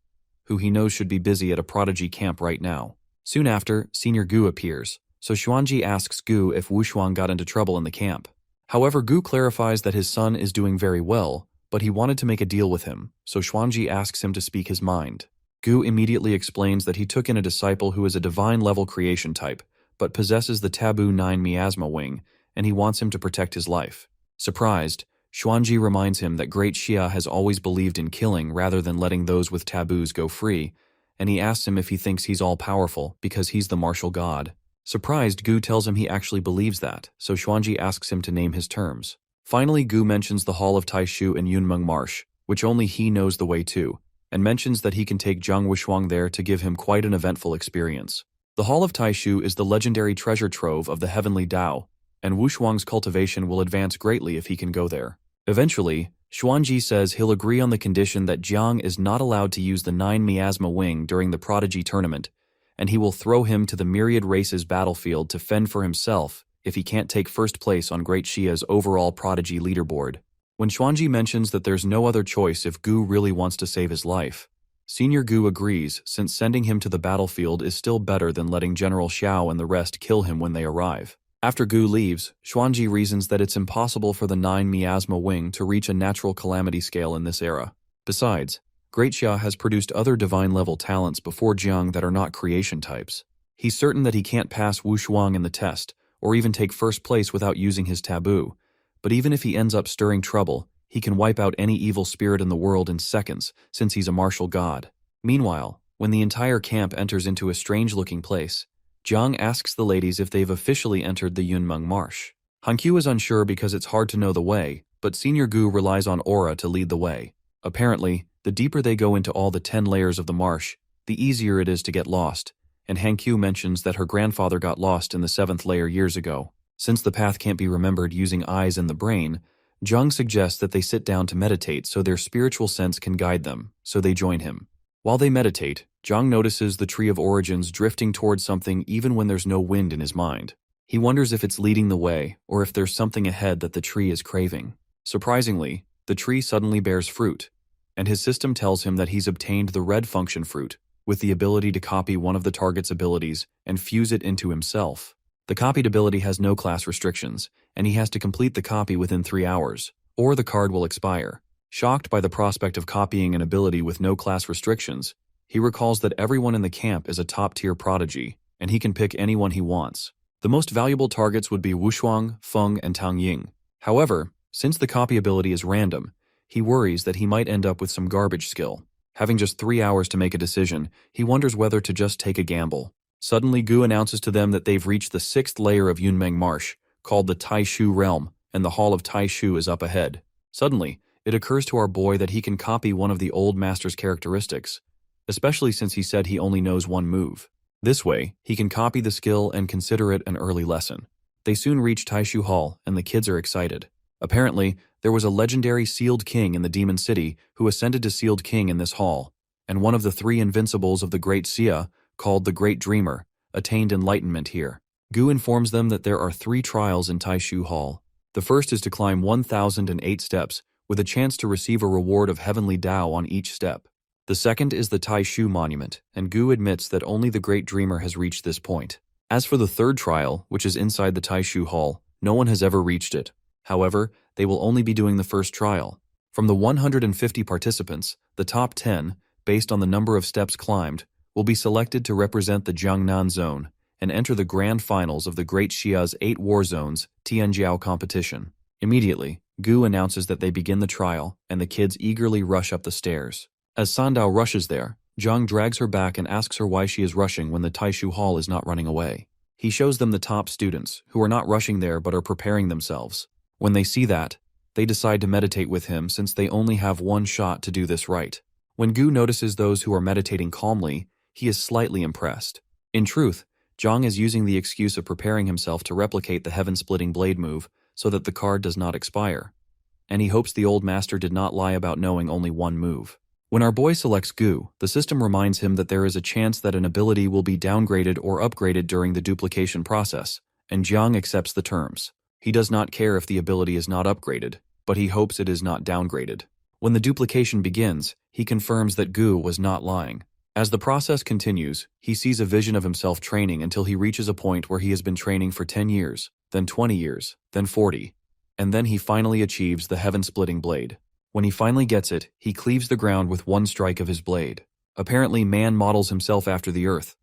who he knows should be busy at a prodigy camp right now. Soon after, Senior Gu appears, so Xuanji asks Gu if Wushuang got into trouble in the camp. However, Gu clarifies that his son is doing very well, but he wanted to make a deal with him, so Xuanji asks him to speak his mind. Gu immediately explains that he took in a disciple who is a divine-level creation type, but possesses the taboo 9 miasma wing, and he wants him to protect his life. Surprised, Xuanji reminds him that Great Xia has always believed in killing rather than letting those with taboos go free, and he asks him if he thinks he's all-powerful because he's the martial god. Surprised, Gu tells him he actually believes that, so Xuanji asks him to name his terms. Finally, Gu mentions the Hall of Taishu in Yunmeng Marsh, which only he knows the way to, and mentions that he can take Jiang Wushuang there to give him quite an eventful experience. The Hall of Taishu is the legendary treasure trove of the heavenly Tao, and Wu Shuang's cultivation will advance greatly if he can go there. Eventually, Xuanji says he'll agree on the condition that Jiang is not allowed to use the 9 miasma wing during the Prodigy tournament, and he will throw him to the myriad races battlefield to fend for himself if he can't take first place on Great Xia's overall Prodigy leaderboard. When Xuanji mentions that there's no other choice if Gu really wants to save his life, Senior Gu agrees, since sending him to the battlefield is still better than letting General Xiao and the rest kill him when they arrive. After Gu leaves, Xuanji reasons that it's impossible for the 9 miasma wing to reach a natural calamity scale in this era. Besides, Great Xia has produced other divine-level talents before Jiang that are not creation types. He's certain that he can't pass Wu Shuang in the test, or even take first place without using his taboo, but even if he ends up stirring trouble, he can wipe out any evil spirit in the world in seconds, since he's a martial god. Meanwhile, when the entire camp enters into a strange-looking place, Jiang asks the ladies if they've officially entered the Yunmeng Marsh. Hankyu is unsure because it's hard to know the way, but Senior Gu relies on Aura to lead the way. Apparently, the deeper they go into all the 10 layers of the marsh, the easier it is to get lost, and Hankyu mentions that her grandfather got lost in the 7th layer years ago. Since the path can't be remembered using eyes and the brain, Jiang suggests that they sit down to meditate so their spiritual sense can guide them, so they join him. While they meditate, Jiang notices the Tree of Origins drifting towards something even when there's no wind in his mind. He wonders if it's leading the way, or if there's something ahead that the tree is craving. Surprisingly, the tree suddenly bears fruit, and his system tells him that he's obtained the red function fruit, with the ability to copy one of the target's abilities and fuse it into himself. The copied ability has no class restrictions, and he has to complete the copy within 3 hours, or the card will expire. Shocked by the prospect of copying an ability with no class restrictions, he recalls that everyone in the camp is a top-tier prodigy, and he can pick anyone he wants. The most valuable targets would be Wushuang, Feng, and Tang Ying. However, since the copy ability is random, he worries that he might end up with some garbage skill. Having just 3 hours to make a decision, he wonders whether to just take a gamble. Suddenly, Gu announces to them that they've reached the 6th layer of Yunmeng Marsh, called the Taishu Realm, and the Hall of Taishu is up ahead. Suddenly, it occurs to our boy that he can copy one of the old master's characteristics, especially since he said he only knows one move. This way, he can copy the skill and consider it an early lesson. They soon reach Taishu Hall, and the kids are excited. Apparently, there was a legendary Sealed King in the Demon City who ascended to Sealed King in this hall, and one of the 3 invincibles of the Great Xia, called the Great Dreamer, attained enlightenment here. Gu informs them that there are 3 trials in Taishu Hall. The first is to climb 1,008 steps, with a chance to receive a reward of heavenly Tao on each step. The second is the Taishu Monument, and Gu admits that only the Great Dreamer has reached this point. As for the third trial, which is inside the Taishu Hall, no one has ever reached it. However, they will only be doing the first trial. From the 150 participants, the top 10, based on the number of steps climbed, will be selected to represent the Jiangnan Zone and enter the grand finals of the Great Xia's 8 War Zones Tianjiao competition. Immediately, Gu announces that they begin the trial, and the kids eagerly rush up the stairs. As Sandao rushes there, Jiang drags her back and asks her why she is rushing when the Taishu Hall is not running away. He shows them the top students, who are not rushing there but are preparing themselves. When they see that, they decide to meditate with him since they only have one shot to do this right. When Gu notices those who are meditating calmly, he is slightly impressed. In truth, Jiang is using the excuse of preparing himself to replicate the heaven-splitting blade move so that the card does not expire, and he hopes the old master did not lie about knowing only one move. When our boy selects Gu, the system reminds him that there is a chance that an ability will be downgraded or upgraded during the duplication process, and Jiang accepts the terms. He does not care if the ability is not upgraded, but he hopes it is not downgraded. When the duplication begins, he confirms that Gu was not lying. As the process continues, he sees a vision of himself training until he reaches a point where he has been training for 10 years, then 20 years, then 40, and then he finally achieves the heaven-splitting blade. When he finally gets it, he cleaves the ground with one strike of his blade. Apparently, man models himself after the earth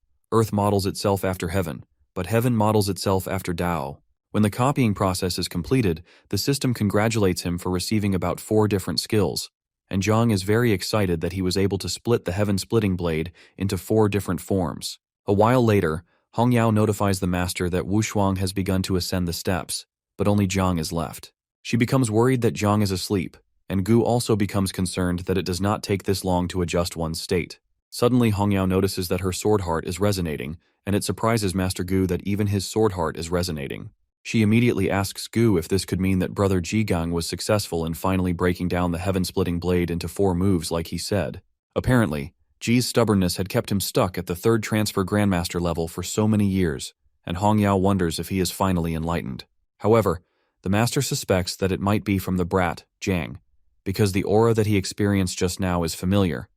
models itself after heaven, but heaven models itself after Tao. When the copying process is completed, the system congratulates him for receiving about 4 different skills, and Jiang is very excited that he was able to split the heaven-splitting blade into 4 different forms. A while later, Hongyao notifies the master that Wu Shuang has begun to ascend the steps, but only Jiang is left. She becomes worried that Jiang is asleep, and Gu also becomes concerned that it does not take this long to adjust one's state. Suddenly, Hongyao notices that her sword heart is resonating, and it surprises Master Gu that even his sword heart is resonating. She immediately asks Gu if this could mean that Brother Jigang was successful in finally breaking down the heaven-splitting blade into 4 moves like he said. Apparently, Ji's stubbornness had kept him stuck at the 3rd transfer Grandmaster level for so many years, and Hong Yao wonders if he is finally enlightened. However, the master suspects that it might be from the brat, Jiang, because the aura that he experienced just now is familiar,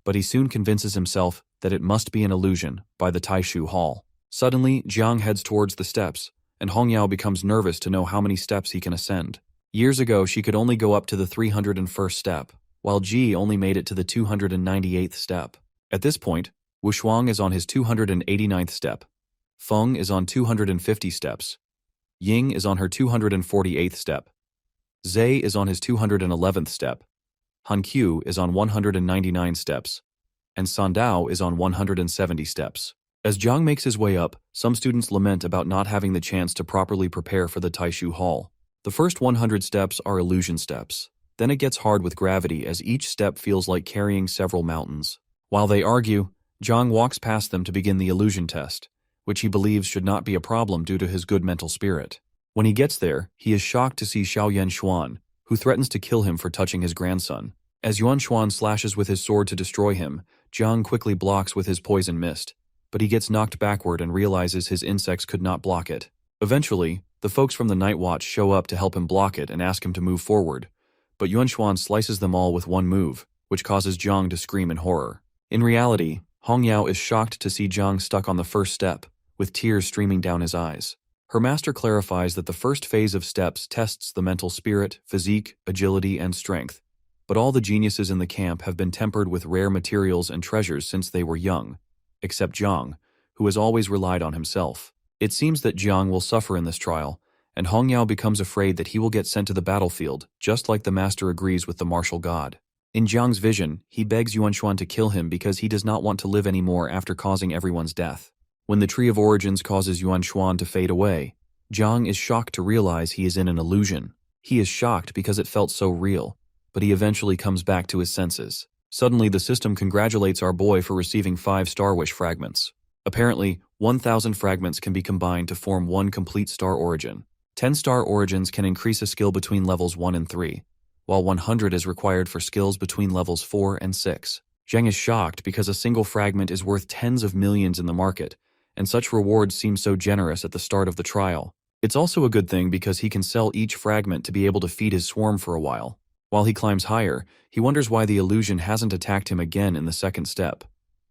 but he soon convinces himself that it must be an illusion by the Taishu Hall. Suddenly, Jiang heads towards the steps, and Hong Yao becomes nervous to know how many steps he can ascend. Years ago, she could only go up to the 301st step, while Ji only made it to the 298th step. At this point, Wushuang is on his 289th step, Feng is on 250 steps, Ying is on her 248th step, Zhe is on his 211th step, Han Qiu is on 199 steps, and Sandao is on 170 steps. As Jiang makes his way up, some students lament about not having the chance to properly prepare for the Taishu Hall. The first 100 steps are illusion steps. Then it gets hard with gravity as each step feels like carrying several mountains. While they argue, Jiang walks past them to begin the illusion test, which he believes should not be a problem due to his good mental spirit. When he gets there, he is shocked to see Xiaoyan Xuan, who threatens to kill him for touching his grandson. As Yuan Xuan slashes with his sword to destroy him, Jiang quickly blocks with his poison mist, but he gets knocked backward and realizes his insects could not block it. Eventually, the folks from the Night Watch show up to help him block it and ask him to move forward, but Yuan Xuan slices them all with one move, which causes Jiang to scream in horror. In reality, Hong Yao is shocked to see Jiang stuck on the first step, with tears streaming down his eyes. Her master clarifies that the first phase of steps tests the mental spirit, physique, agility, and strength, but all the geniuses in the camp have been tempered with rare materials and treasures since they were young, except Jiang, who has always relied on himself. It seems that Jiang will suffer in this trial, and Hong Yao becomes afraid that he will get sent to the battlefield, just like the master agrees with the martial god. In Jiang's vision, he begs Yuan Xuan to kill him because he does not want to live anymore after causing everyone's death. When the Tree of Origins causes Yuan Xuan to fade away, Jiang is shocked to realize he is in an illusion. He is shocked because it felt so real, but he eventually comes back to his senses. Suddenly, the system congratulates our boy for receiving 5 Star Wish fragments. Apparently, 1,000 fragments can be combined to form 1 complete Star Origin. 10 Star Origins can increase a skill between levels 1 and 3, while 100 is required for skills between levels 4 and 6. Zheng is shocked because a single fragment is worth tens of millions in the market, and such rewards seem so generous at the start of the trial. It's also a good thing because he can sell each fragment to be able to feed his swarm for a while. While he climbs higher, he wonders why the illusion hasn't attacked him again in the second step.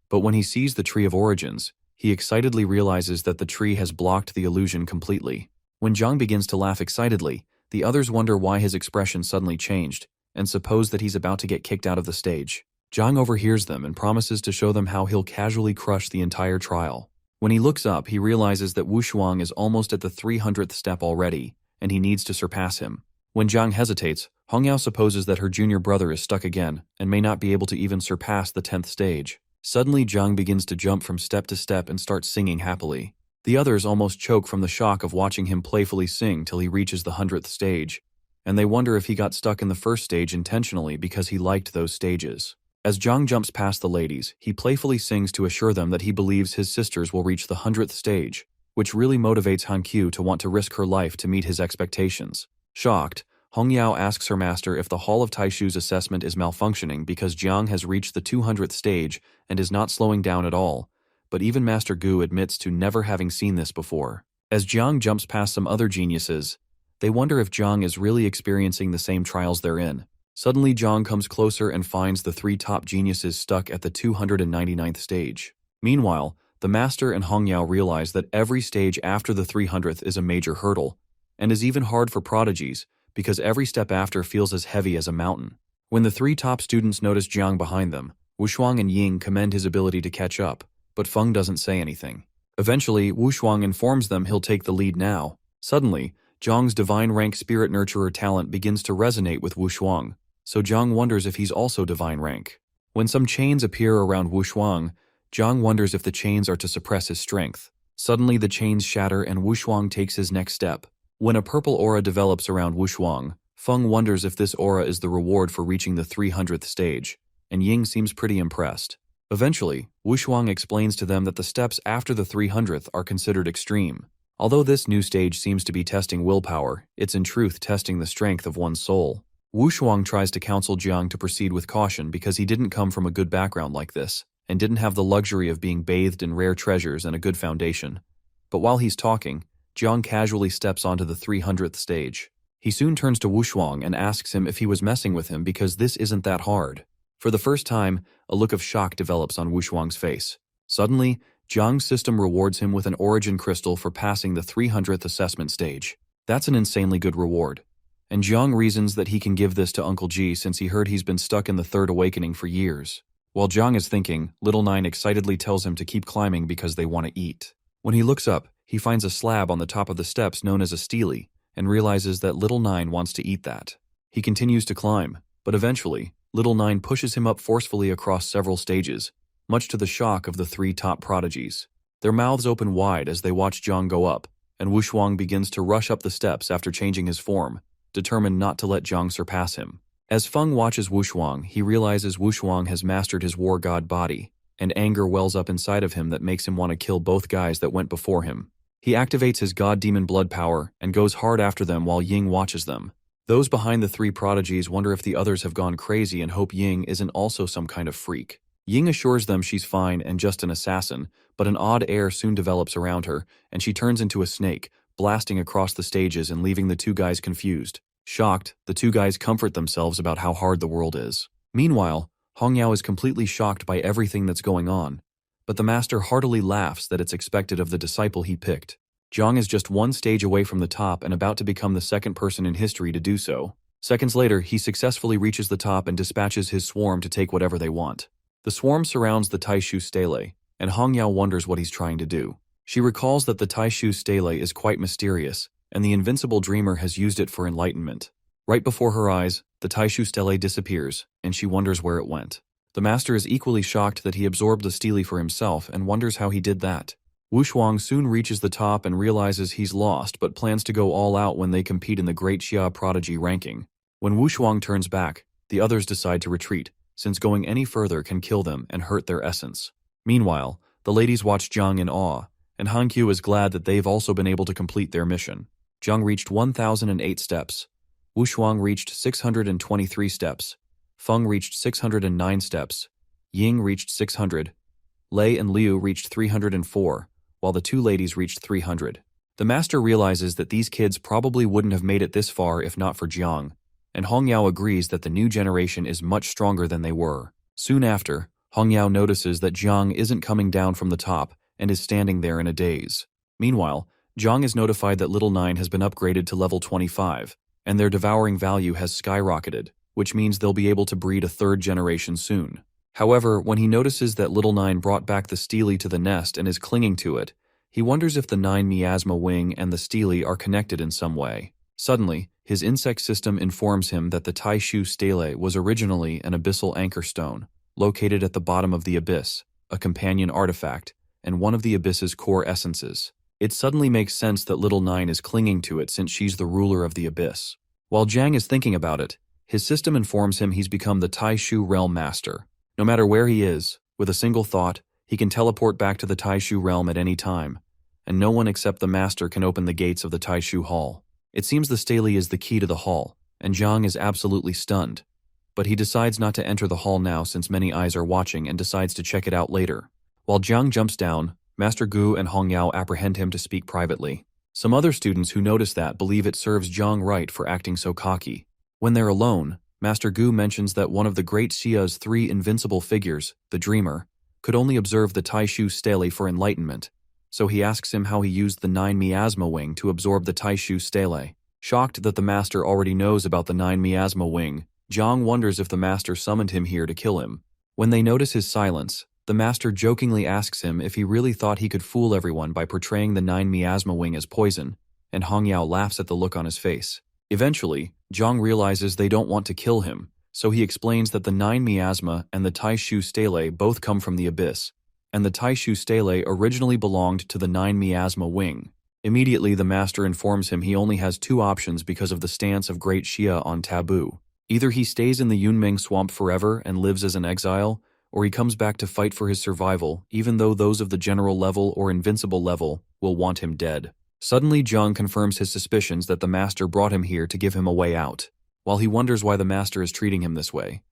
But when he sees the Tree of Origins, he excitedly realizes that the tree has blocked the illusion completely. When Zhang begins to laugh excitedly, the others wonder why his expression suddenly changed, and suppose that he's about to get kicked out of the stage. Zhang overhears them and promises to show them how he'll casually crush the entire trial. When he looks up, he realizes that Wushuang is almost at the 300th step already, and he needs to surpass him. When Zhang hesitates, Hong Yao supposes that her junior brother is stuck again, and may not be able to even surpass the 10th stage. Suddenly, Zhang begins to jump from step to step and starts singing happily. The others almost choke from the shock of watching him playfully sing till he reaches the 100th stage, and they wonder if he got stuck in the first stage intentionally because he liked those stages. As Zhang jumps past the ladies, he playfully sings to assure them that he believes his sisters will reach the 100th stage, which really motivates Han Qiu to want to risk her life to meet his expectations. Shocked, Hong Yao asks her master if the Hall of Taishu's assessment is malfunctioning because Jiang has reached the 200th stage and is not slowing down at all, but even Master Gu admits to never having seen this before. As Jiang jumps past some other geniuses, they wonder if Jiang is really experiencing the same trials they're in. Suddenly, Jiang comes closer and finds the 3 top geniuses stuck at the 299th stage. Meanwhile, the master and Hong Yao realize that every stage after the 300th is a major hurdle, and is even hard for prodigies, because every step after feels as heavy as a mountain. When the 3 top students notice Jiang behind them, Wushuang and Ying commend his ability to catch up, but Feng doesn't say anything. Eventually, Wushuang informs them he'll take the lead now. Suddenly, Jiang's divine rank spirit nurturer talent begins to resonate with Wushuang, so Jiang wonders if he's also divine rank. When some chains appear around Wushuang, Jiang wonders if the chains are to suppress his strength. Suddenly, the chains shatter and Wushuang takes his next step. When a purple aura develops around Wushuang, Feng wonders if this aura is the reward for reaching the 300th stage, and Ying seems pretty impressed. Eventually, Wushuang explains to them that the steps after the 300th are considered extreme. Although this new stage seems to be testing willpower, it's in truth testing the strength of one's soul. Wushuang tries to counsel Jiang to proceed with caution because he didn't come from a good background like this, and didn't have the luxury of being bathed in rare treasures and a good foundation. But while he's talking, Jiang casually steps onto the 300th stage. He soon turns to Wushuang and asks him if he was messing with him because this isn't that hard. For the first time, a look of shock develops on Wushuang's face. Suddenly, Jiang's system rewards him with an origin crystal for passing the 300th assessment stage. That's an insanely good reward. And Jiang reasons that he can give this to Uncle Ji since he heard he's been stuck in the Third Awakening for years. While Jiang is thinking, Little Nine excitedly tells him to keep climbing because they want to eat. When he looks up, he finds a slab on the top of the steps known as a stele, and realizes that Little Nine wants to eat that. He continues to climb, but eventually, Little Nine pushes him up forcefully across several stages, much to the shock of the three top prodigies. Their mouths open wide as they watch Jiang go up, and Wushuang begins to rush up the steps after changing his form, determined not to let Jiang surpass him. As Feng watches Wushuang, he realizes Wushuang has mastered his war god body, and anger wells up inside of him that makes him want to kill both guys that went before him. He activates his god demon blood power and goes hard after them while Ying watches them. Those behind the three prodigies wonder if the others have gone crazy and hope Ying isn't also some kind of freak. Ying assures them she's fine and just an assassin, but an odd air soon develops around her, and she turns into a snake, blasting across the stages and leaving the two guys confused. Shocked, the two guys comfort themselves about how hard the world is. Meanwhile, Hongyao is completely shocked by everything that's going on, but the master heartily laughs that it's expected of the disciple he picked. Jiang is just one stage away from the top and about to become the second person in history to do so. Seconds later, he successfully reaches the top and dispatches his swarm to take whatever they want. The swarm surrounds the Taishu stele, and Hongyao wonders what he's trying to do. She recalls that the Taishu stele is quite mysterious, and the invincible dreamer has used it for enlightenment. Right before her eyes, the Taishu stele disappears, and she wonders where it went. The master is equally shocked that he absorbed the stele for himself and wonders how he did that. Wushuang soon reaches the top and realizes he's lost but plans to go all out when they compete in the Great Xia Prodigy ranking. When Wushuang turns back, the others decide to retreat, since going any further can kill them and hurt their essence. Meanwhile, the ladies watch Jiang in awe, and Hankyu is glad that they've also been able to complete their mission. Jiang reached 1,008 steps. Wushuang reached 623 steps. Feng reached 609 steps. Ying reached 600. Lei and Liu reached 304, while the two ladies reached 300. The master realizes that these kids probably wouldn't have made it this far if not for Jiang, and Hongyao agrees that the new generation is much stronger than they were. Soon after, Hongyao notices that Jiang isn't coming down from the top and is standing there in a daze. Meanwhile, Jiang is notified that Little Nine has been upgraded to level 25, and their devouring value has skyrocketed, which means they'll be able to breed a third generation soon. However, when he notices that Little Nine brought back the stele to the nest and is clinging to it, he wonders if the 9 miasma wing and the stele are connected in some way. Suddenly, his insect system informs him that the Taishu stele was originally an abyssal anchor stone, located at the bottom of the abyss, a companion artifact, and one of the abyss's core essences. It suddenly makes sense that Little Nine is clinging to it since she's the ruler of the abyss. While Jiang is thinking about it, his system informs him he's become the Taishu realm master. No matter where he is, with a single thought, he can teleport back to the Taishu realm at any time, and no one except the master can open the gates of the Taishu hall. It seems the stele is the key to the hall, and Jiang is absolutely stunned. But he decides not to enter the hall now since many eyes are watching and decides to check it out later. While Jiang jumps down, Master Gu and Hongyao apprehend him to speak privately. Some other students who notice that believe it serves Jiang right for acting so cocky. When they're alone, Master Gu mentions that one of the Great Xia's 3 invincible figures, the Dreamer, could only observe the Taishu stele for enlightenment, so he asks him how he used the 9 miasma wing to absorb the Taishu stele. Shocked that the master already knows about the 9 miasma wing, Jiang wonders if the master summoned him here to kill him. When they notice his silence, the master jokingly asks him if he really thought he could fool everyone by portraying the 9 miasma wing as poison, and Hongyao laughs at the look on his face. Eventually, Jiang realizes they don't want to kill him, so he explains that the 9 miasma and the Taishu stele both come from the abyss, and the Taishu stele originally belonged to the 9 miasma wing. Immediately, the master informs him he only has 2 options because of the stance of Great Xia on taboo. Either he stays in the Yunming swamp forever and lives as an exile, or he comes back to fight for his survival, even though those of the general level or invincible level will want him dead. Suddenly, Jiang confirms his suspicions that the master brought him here to give him a way out. While he wonders why the master is treating him this way,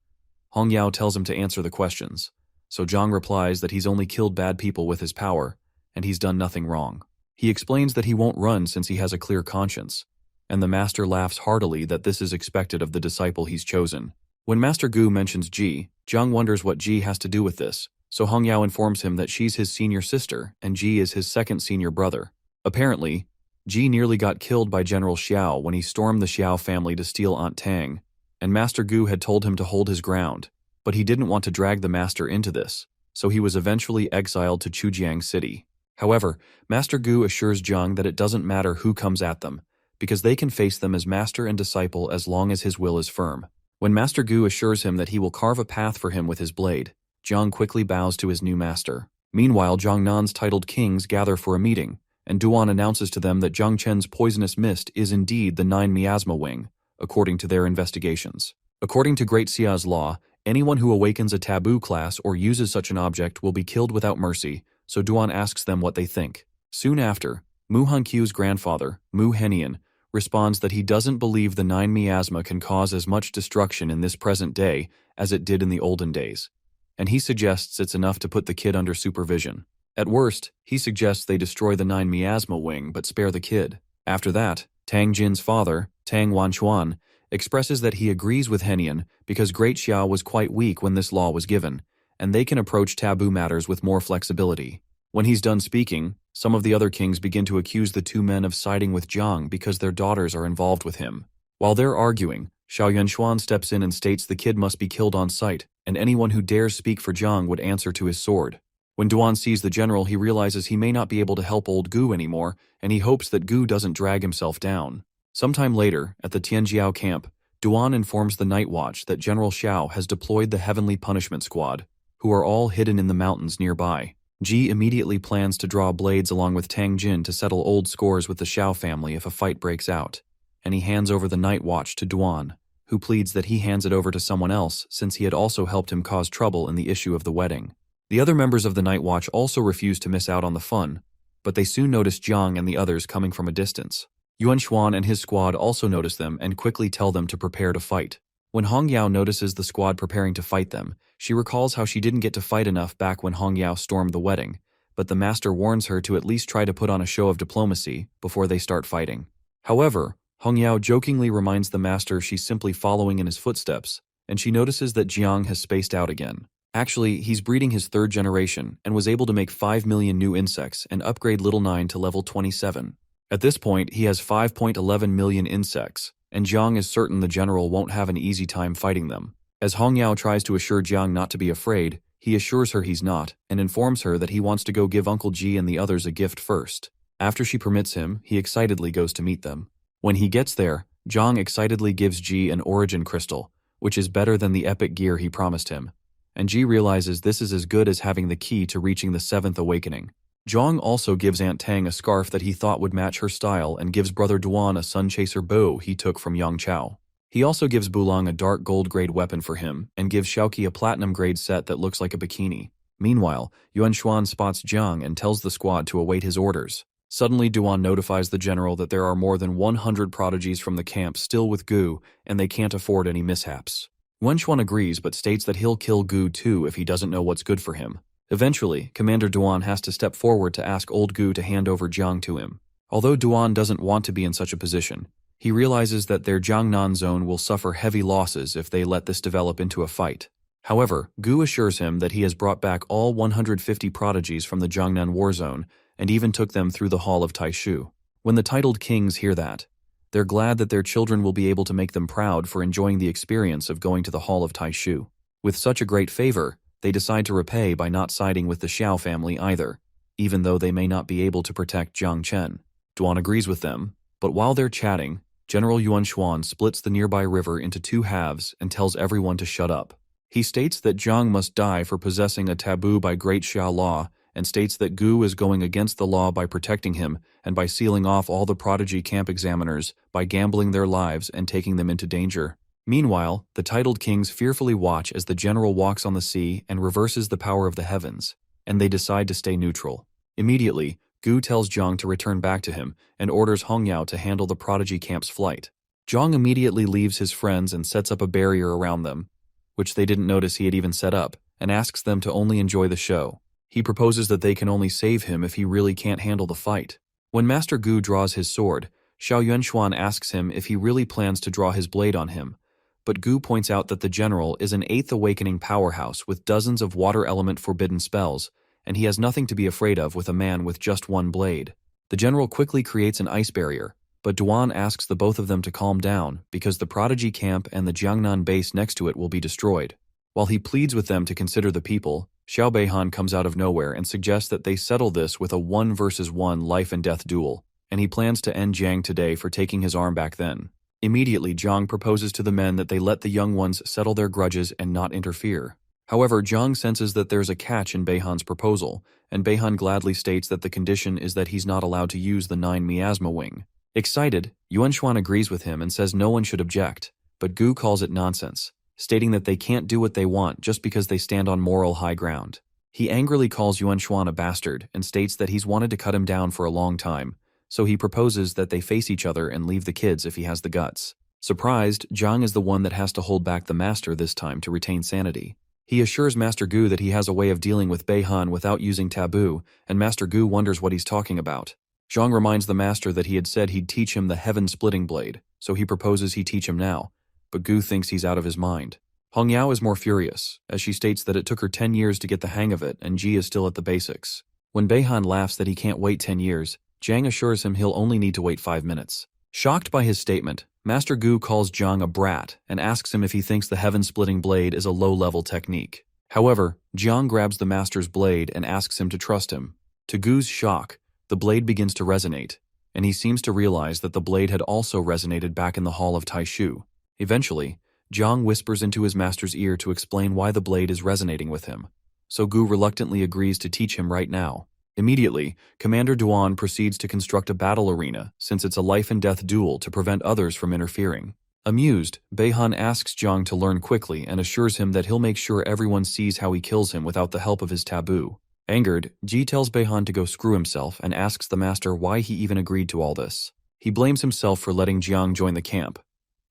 Hong Yao tells him to answer the questions. So Jiang replies that he's only killed bad people with his power, and he's done nothing wrong. He explains that he won't run since he has a clear conscience, and the master laughs heartily that this is expected of the disciple he's chosen. When Master Gu mentions Ji, Jiang wonders what Ji has to do with this, so Hong Yao informs him that she's his senior sister and Ji is his second senior brother. Apparently, Ji nearly got killed by General Xiao when he stormed the Xiao family to steal Aunt Tang, and Master Gu had told him to hold his ground, but he didn't want to drag the master into this, so he was eventually exiled to Chujiang City. However, Master Gu assures Jiang that it doesn't matter who comes at them, because they can face them as master and disciple as long as his will is firm. When Master Gu assures him that he will carve a path for him with his blade, Jiang quickly bows to his new master. Meanwhile, Jiangnan's titled kings gather for a meeting, and Duan announces to them that Jiang Chen's poisonous mist is indeed the 9 miasma wing, according to their investigations. According to Great Xia's law, anyone who awakens a taboo class or uses such an object will be killed without mercy, so Duan asks them what they think. Soon after, Mu Hanqiu's grandfather, Mu Henian, responds that he doesn't believe the 9 miasma can cause as much destruction in this present day as it did in the olden days, and he suggests it's enough to put the kid under supervision. At worst, he suggests they destroy the 9 miasma wing but spare the kid. After that, Tang Jin's father, Tang Wanchuan, expresses that he agrees with Henian because Great Xiao was quite weak when this law was given, and they can approach taboo matters with more flexibility. When he's done speaking, some of the other kings begin to accuse the two men of siding with Jiang because their daughters are involved with him. While they're arguing, Xiao Yunshuan steps in and states the kid must be killed on sight, and anyone who dares speak for Jiang would answer to his sword. When Duan sees the general, he realizes he may not be able to help old Gu anymore, and he hopes that Gu doesn't drag himself down. Sometime later, at the Tianjiao camp, Duan informs the Night Watch that General Xiao has deployed the Heavenly Punishment Squad, who are all hidden in the mountains nearby. Ji immediately plans to draw blades along with Tang Jin to settle old scores with the Xiao family if a fight breaks out, and he hands over the Night Watch to Duan, who pleads that he hands it over to someone else since he had also helped him cause trouble in the issue of the wedding. The other members of the Night Watch also refuse to miss out on the fun, but they soon notice Jiang and the others coming from a distance. Yuan Xuan and his squad also notice them and quickly tell them to prepare to fight. When Hong Yao notices the squad preparing to fight them, she recalls how she didn't get to fight enough back when Hong Yao stormed the wedding, but the master warns her to at least try to put on a show of diplomacy before they start fighting. However, Hong Yao jokingly reminds the master she's simply following in his footsteps, and she notices that Jiang has spaced out again. Actually, he's breeding his third generation and was able to make 5 million new insects and upgrade Little 9 to level 27. At this point, he has 5.11 million insects, and Jiang is certain the general won't have an easy time fighting them. As Hong Yao tries to assure Jiang not to be afraid, he assures her he's not, and informs her that he wants to go give Uncle Ji and the others a gift first. After she permits him, he excitedly goes to meet them. When he gets there, Jiang excitedly gives Ji an origin crystal, which is better than the epic gear he promised him, and Ji realizes this is as good as having the key to reaching the 7th awakening. Jiang also gives Aunt Tang a scarf that he thought would match her style and gives Brother Duan a Sun Chaser bow he took from Yang Chao. He also gives Bulang a dark gold grade weapon for him and gives Xiaoqi a platinum grade set that looks like a bikini. Meanwhile, Yuan Xuan spots Jiang and tells the squad to await his orders. Suddenly, Duan notifies the general that there are more than 100 prodigies from the camp still with Gu, and they can't afford any mishaps. Yuan Xuan agrees but states that he'll kill Gu too if he doesn't know what's good for him. Eventually, Commander Duan has to step forward to ask old Gu to hand over Jiang to him. Although Duan doesn't want to be in such a position, he realizes that their Jiangnan zone will suffer heavy losses if they let this develop into a fight. However, Gu assures him that he has brought back all 150 prodigies from the Jiangnan war zone and even took them through the Hall of Taishu. When the titled kings hear that, they're glad that their children will be able to make them proud for enjoying the experience of going to the Hall of Taishu. With such a great favor, they decide to repay by not siding with the Xiao family either, even though they may not be able to protect Jiang Chen. Duan agrees with them, but while they're chatting, General Yuan Xuan splits the nearby river into 2 halves and tells everyone to shut up. He states that Jiang must die for possessing a taboo by Great Xia law, and states that Gu is going against the law by protecting him and by sealing off all the prodigy camp examiners by gambling their lives and taking them into danger. Meanwhile, the titled kings fearfully watch as the general walks on the sea and reverses the power of the heavens, and they decide to stay neutral. Immediately, Gu tells Jiang to return back to him and orders Hong Yao to handle the prodigy camp's flight. Jiang immediately leaves his friends and sets up a barrier around them, which they didn't notice he had even set up, and asks them to only enjoy the show. He proposes that they can only save him if he really can't handle the fight. When Master Gu draws his sword, Xiao Yuanxuan asks him if he really plans to draw his blade on him, but Gu points out that the general is an 8th awakening powerhouse with dozens of water element forbidden spells, and he has nothing to be afraid of with a man with just one blade. The general quickly creates an ice barrier, but Duan asks the both of them to calm down because the prodigy camp and the Jiangnan base next to it will be destroyed. While he pleads with them to consider the people, Xiao Beihan comes out of nowhere and suggests that they settle this with a 1 versus 1 life and death duel, and he plans to end Jiang today for taking his arm back then. Immediately, Jiang proposes to the men that they let the young ones settle their grudges and not interfere. However, Jiang senses that there's a catch in Beihan's proposal, and Beihan gladly states that the condition is that he's not allowed to use the 9 miasma wing. Excited, Yuanxuan agrees with him and says no one should object, but Gu calls it nonsense, stating that they can't do what they want just because they stand on moral high ground. He angrily calls Yuanxuan a bastard and states that he's wanted to cut him down for a long time, so he proposes that they face each other and leave the kids if he has the guts. Surprised, Jiang is the one that has to hold back the master this time to retain sanity. He assures Master Gu that he has a way of dealing with Beihan without using taboo, and Master Gu wonders what he's talking about. Zhang reminds the master that he had said he'd teach him the heaven-splitting blade, so he proposes he teach him now, but Gu thinks he's out of his mind. Hong Yao is more furious, as she states that it took her 10 years to get the hang of it and Ji is still at the basics. When Beihan laughs that he can't wait 10 years, Jiang assures him he'll only need to wait 5 minutes. Shocked by his statement, Master Gu calls Jiang a brat and asks him if he thinks the heaven-splitting blade is a low-level technique. However, Jiang grabs the master's blade and asks him to trust him. To Gu's shock, the blade begins to resonate, and he seems to realize that the blade had also resonated back in the hall of Taishu. Eventually, Jiang whispers into his master's ear to explain why the blade is resonating with him, so Gu reluctantly agrees to teach him right now. Immediately, Commander Duan proceeds to construct a battle arena since it's a life-and-death duel to prevent others from interfering. Amused, Beihan asks Jiang to learn quickly and assures him that he'll make sure everyone sees how he kills him without the help of his taboo. Angered, Ji tells Beihan to go screw himself and asks the master why he even agreed to all this. He blames himself for letting Jiang join the camp,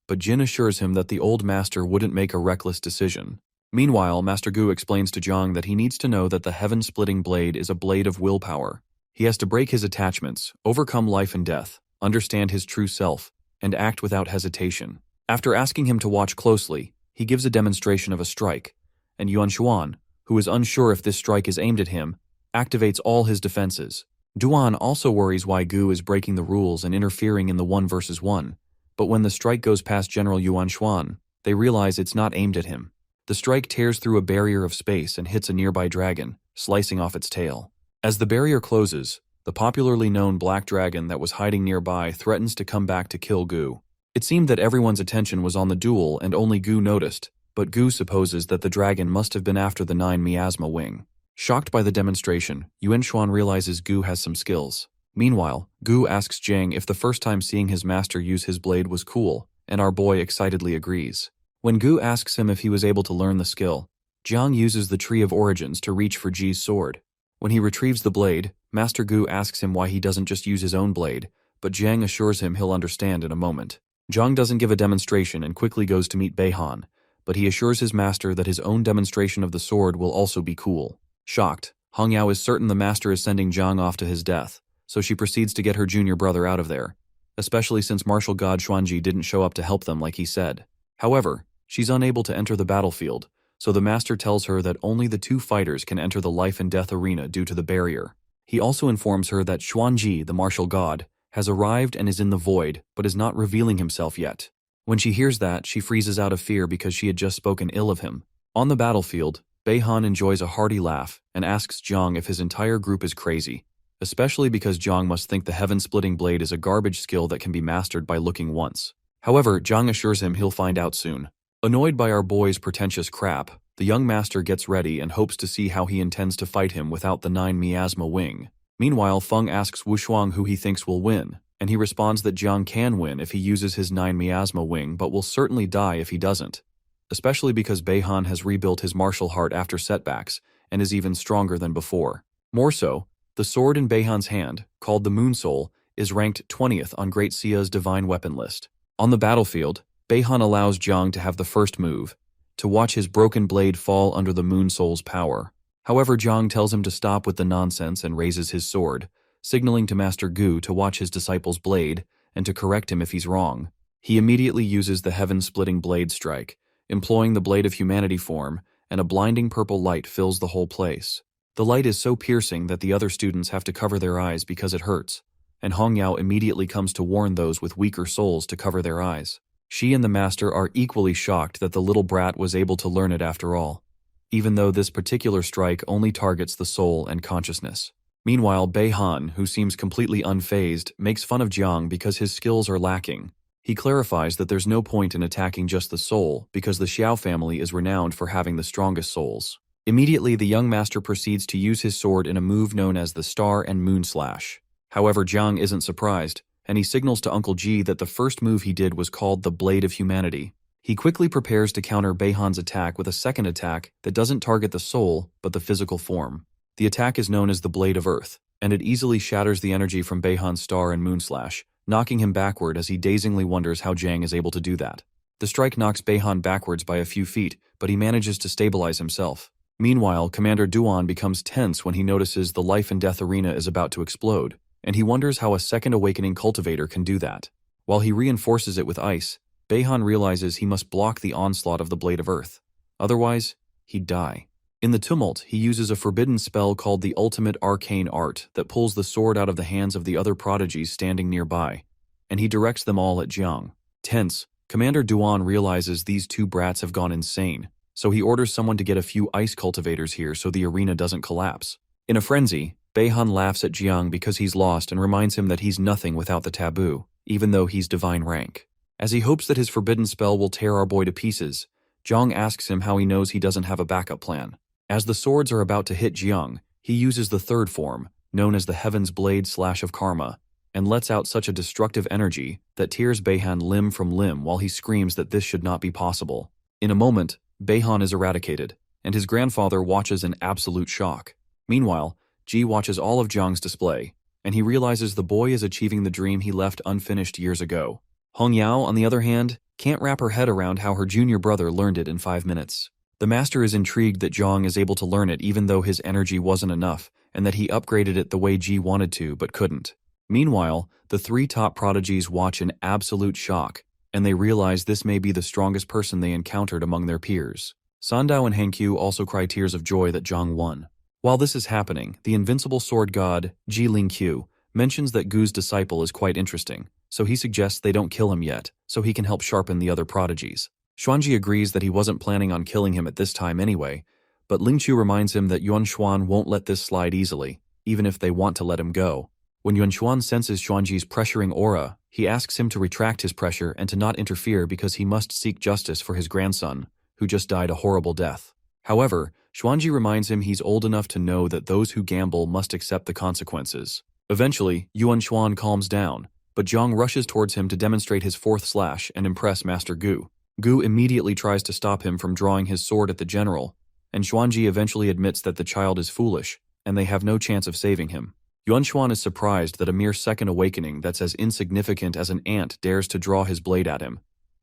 but Jin assures him that the old master wouldn't make a reckless decision. Meanwhile, Master Gu explains to Jiang that he needs to know that the heaven-splitting blade is a blade of willpower. He has to break his attachments, overcome life and death, understand his true self, and act without hesitation. After asking him to watch closely, he gives a demonstration of a strike, and Yuanxuan, who is unsure if this strike is aimed at him, activates all his defenses. Duan also worries why Gu is breaking the rules and interfering in the 1 versus 1, but when the strike goes past General Yuanxuan, they realize it's not aimed at him. The strike tears through a barrier of space and hits a nearby dragon, slicing off its tail. As the barrier closes, the popularly known black dragon that was hiding nearby threatens to come back to kill Gu. It seemed that everyone's attention was on the duel and only Gu noticed, but Gu supposes that the dragon must have been after the 9 miasma wing. Shocked by the demonstration, Yuanxuan realizes Gu has some skills. Meanwhile, Gu asks Jiang if the first time seeing his master use his blade was cool, and our boy excitedly agrees. When Gu asks him if he was able to learn the skill, Jiang uses the Tree of Origins to reach for Ji's sword. When he retrieves the blade, Master Gu asks him why he doesn't just use his own blade, but Jiang assures him he'll understand in a moment. Jiang doesn't give a demonstration and quickly goes to meet Beihan, but he assures his master that his own demonstration of the sword will also be cool. Shocked, Hong Yao is certain the master is sending Jiang off to his death, so she proceeds to get her junior brother out of there, especially since martial god Xuanji didn't show up to help them like he said. However, she's unable to enter the battlefield, so the master tells her that only the 2 fighters can enter the life and death arena due to the barrier. He also informs her that Xuanji, the martial god, has arrived and is in the void, but is not revealing himself yet. When she hears that, she freezes out of fear because she had just spoken ill of him. On the battlefield, Beihan enjoys a hearty laugh and asks Jiang if his entire group is crazy, especially because Jiang must think the heaven-splitting blade is a garbage skill that can be mastered by looking once. However, Jiang assures him he'll find out soon. Annoyed by our boy's pretentious crap, the young master gets ready and hopes to see how he intends to fight him without the 9 miasma wing. Meanwhile, Feng asks Wu Shuang who he thinks will win, and he responds that Jiang can win if he uses his 9 miasma wing but will certainly die if he doesn't, especially because Beihan has rebuilt his martial heart after setbacks and is even stronger than before. More so, the sword in Beihan's hand, called the Moon Soul, is ranked 20th on Great Sia's divine weapon list. On the battlefield, Beihan allows Jiang to have the first move, to watch his broken blade fall under the Moon Soul's power. However, Jiang tells him to stop with the nonsense and raises his sword, signaling to Master Gu to watch his disciple's blade and to correct him if he's wrong. He immediately uses the heaven-splitting blade strike, employing the Blade of Humanity form, and a blinding purple light fills the whole place. The light is so piercing that the other students have to cover their eyes because it hurts, and Hong Yao immediately comes to warn those with weaker souls to cover their eyes. She and the master are equally shocked that the little brat was able to learn it after all, even though this particular strike only targets the soul and consciousness. Meanwhile, Beihan, who seems completely unfazed, makes fun of Jiang because his skills are lacking. He clarifies that there's no point in attacking just the soul because the Xiao family is renowned for having the strongest souls. Immediately, the young master proceeds to use his sword in a move known as the Star and Moon Slash. However, Jiang isn't surprised, and he signals to Uncle Ji that the first move he did was called the Blade of Humanity. He quickly prepares to counter Beihan's attack with a second attack that doesn't target the soul, but the physical form. The attack is known as the Blade of Earth, and it easily shatters the energy from Beihan's Star and Moon Slash, knocking him backward as he dazingly wonders how Jiang is able to do that. The strike knocks Beihan backwards by a few feet, but he manages to stabilize himself. Meanwhile, Commander Duan becomes tense when he notices the life and death arena is about to explode, and he wonders how a second awakening cultivator can do that. While he reinforces it with ice, Beihan realizes he must block the onslaught of the Blade of Earth. Otherwise, he'd die. In the tumult, he uses a forbidden spell called the Ultimate Arcane Art that pulls the sword out of the hands of the other prodigies standing nearby, and he directs them all at Jiang. Tense, Commander Duan realizes these two brats have gone insane, so he orders someone to get a few ice cultivators here so the arena doesn't collapse. In a frenzy, Beihan laughs at Jiang because he's lost and reminds him that he's nothing without the taboo, even though he's divine rank. As he hopes that his forbidden spell will tear our boy to pieces, Jiang asks him how he knows he doesn't have a backup plan. As the swords are about to hit Jiang, he uses the third form, known as the Heaven's Blade Slash of Karma, and lets out such a destructive energy that tears Beihan limb from limb while he screams that this should not be possible. In a moment, Beihan is eradicated, and his grandfather watches in absolute shock. Meanwhile, Ji watches all of Jiang's display, and he realizes the boy is achieving the dream he left unfinished years ago. Hong Yao, on the other hand, can't wrap her head around how her junior brother learned it in 5 minutes. The master is intrigued that Jiang is able to learn it even though his energy wasn't enough, and that he upgraded it the way Ji wanted to but couldn't. Meanwhile, the 3 top prodigies watch in absolute shock, and they realize this may be the strongest person they encountered among their peers. Sandao and Hankyu also cry tears of joy that Jiang won. While this is happening, the invincible sword god, Ji Lingqiu, mentions that Gu's disciple is quite interesting, so he suggests they don't kill him yet, so he can help sharpen the other prodigies. Xuanji agrees that he wasn't planning on killing him at this time anyway, but Lingqiu reminds him that Yuanshuan won't let this slide easily, even if they want to let him go. When Yuanshuan senses Xuanji's pressuring aura, he asks him to retract his pressure and to not interfere because he must seek justice for his grandson, who just died a horrible death. However, Xuanji reminds him he's old enough to know that those who gamble must accept the consequences. Eventually, Yuanshuan calms down, but Jiang rushes towards him to demonstrate his 4th slash and impress Master Gu. Gu immediately tries to stop him from drawing his sword at the general, and Xuanji eventually admits that the child is foolish, and they have no chance of saving him. Yuanshuan is surprised that a mere second awakening that's as insignificant as an ant dares to draw his blade at him,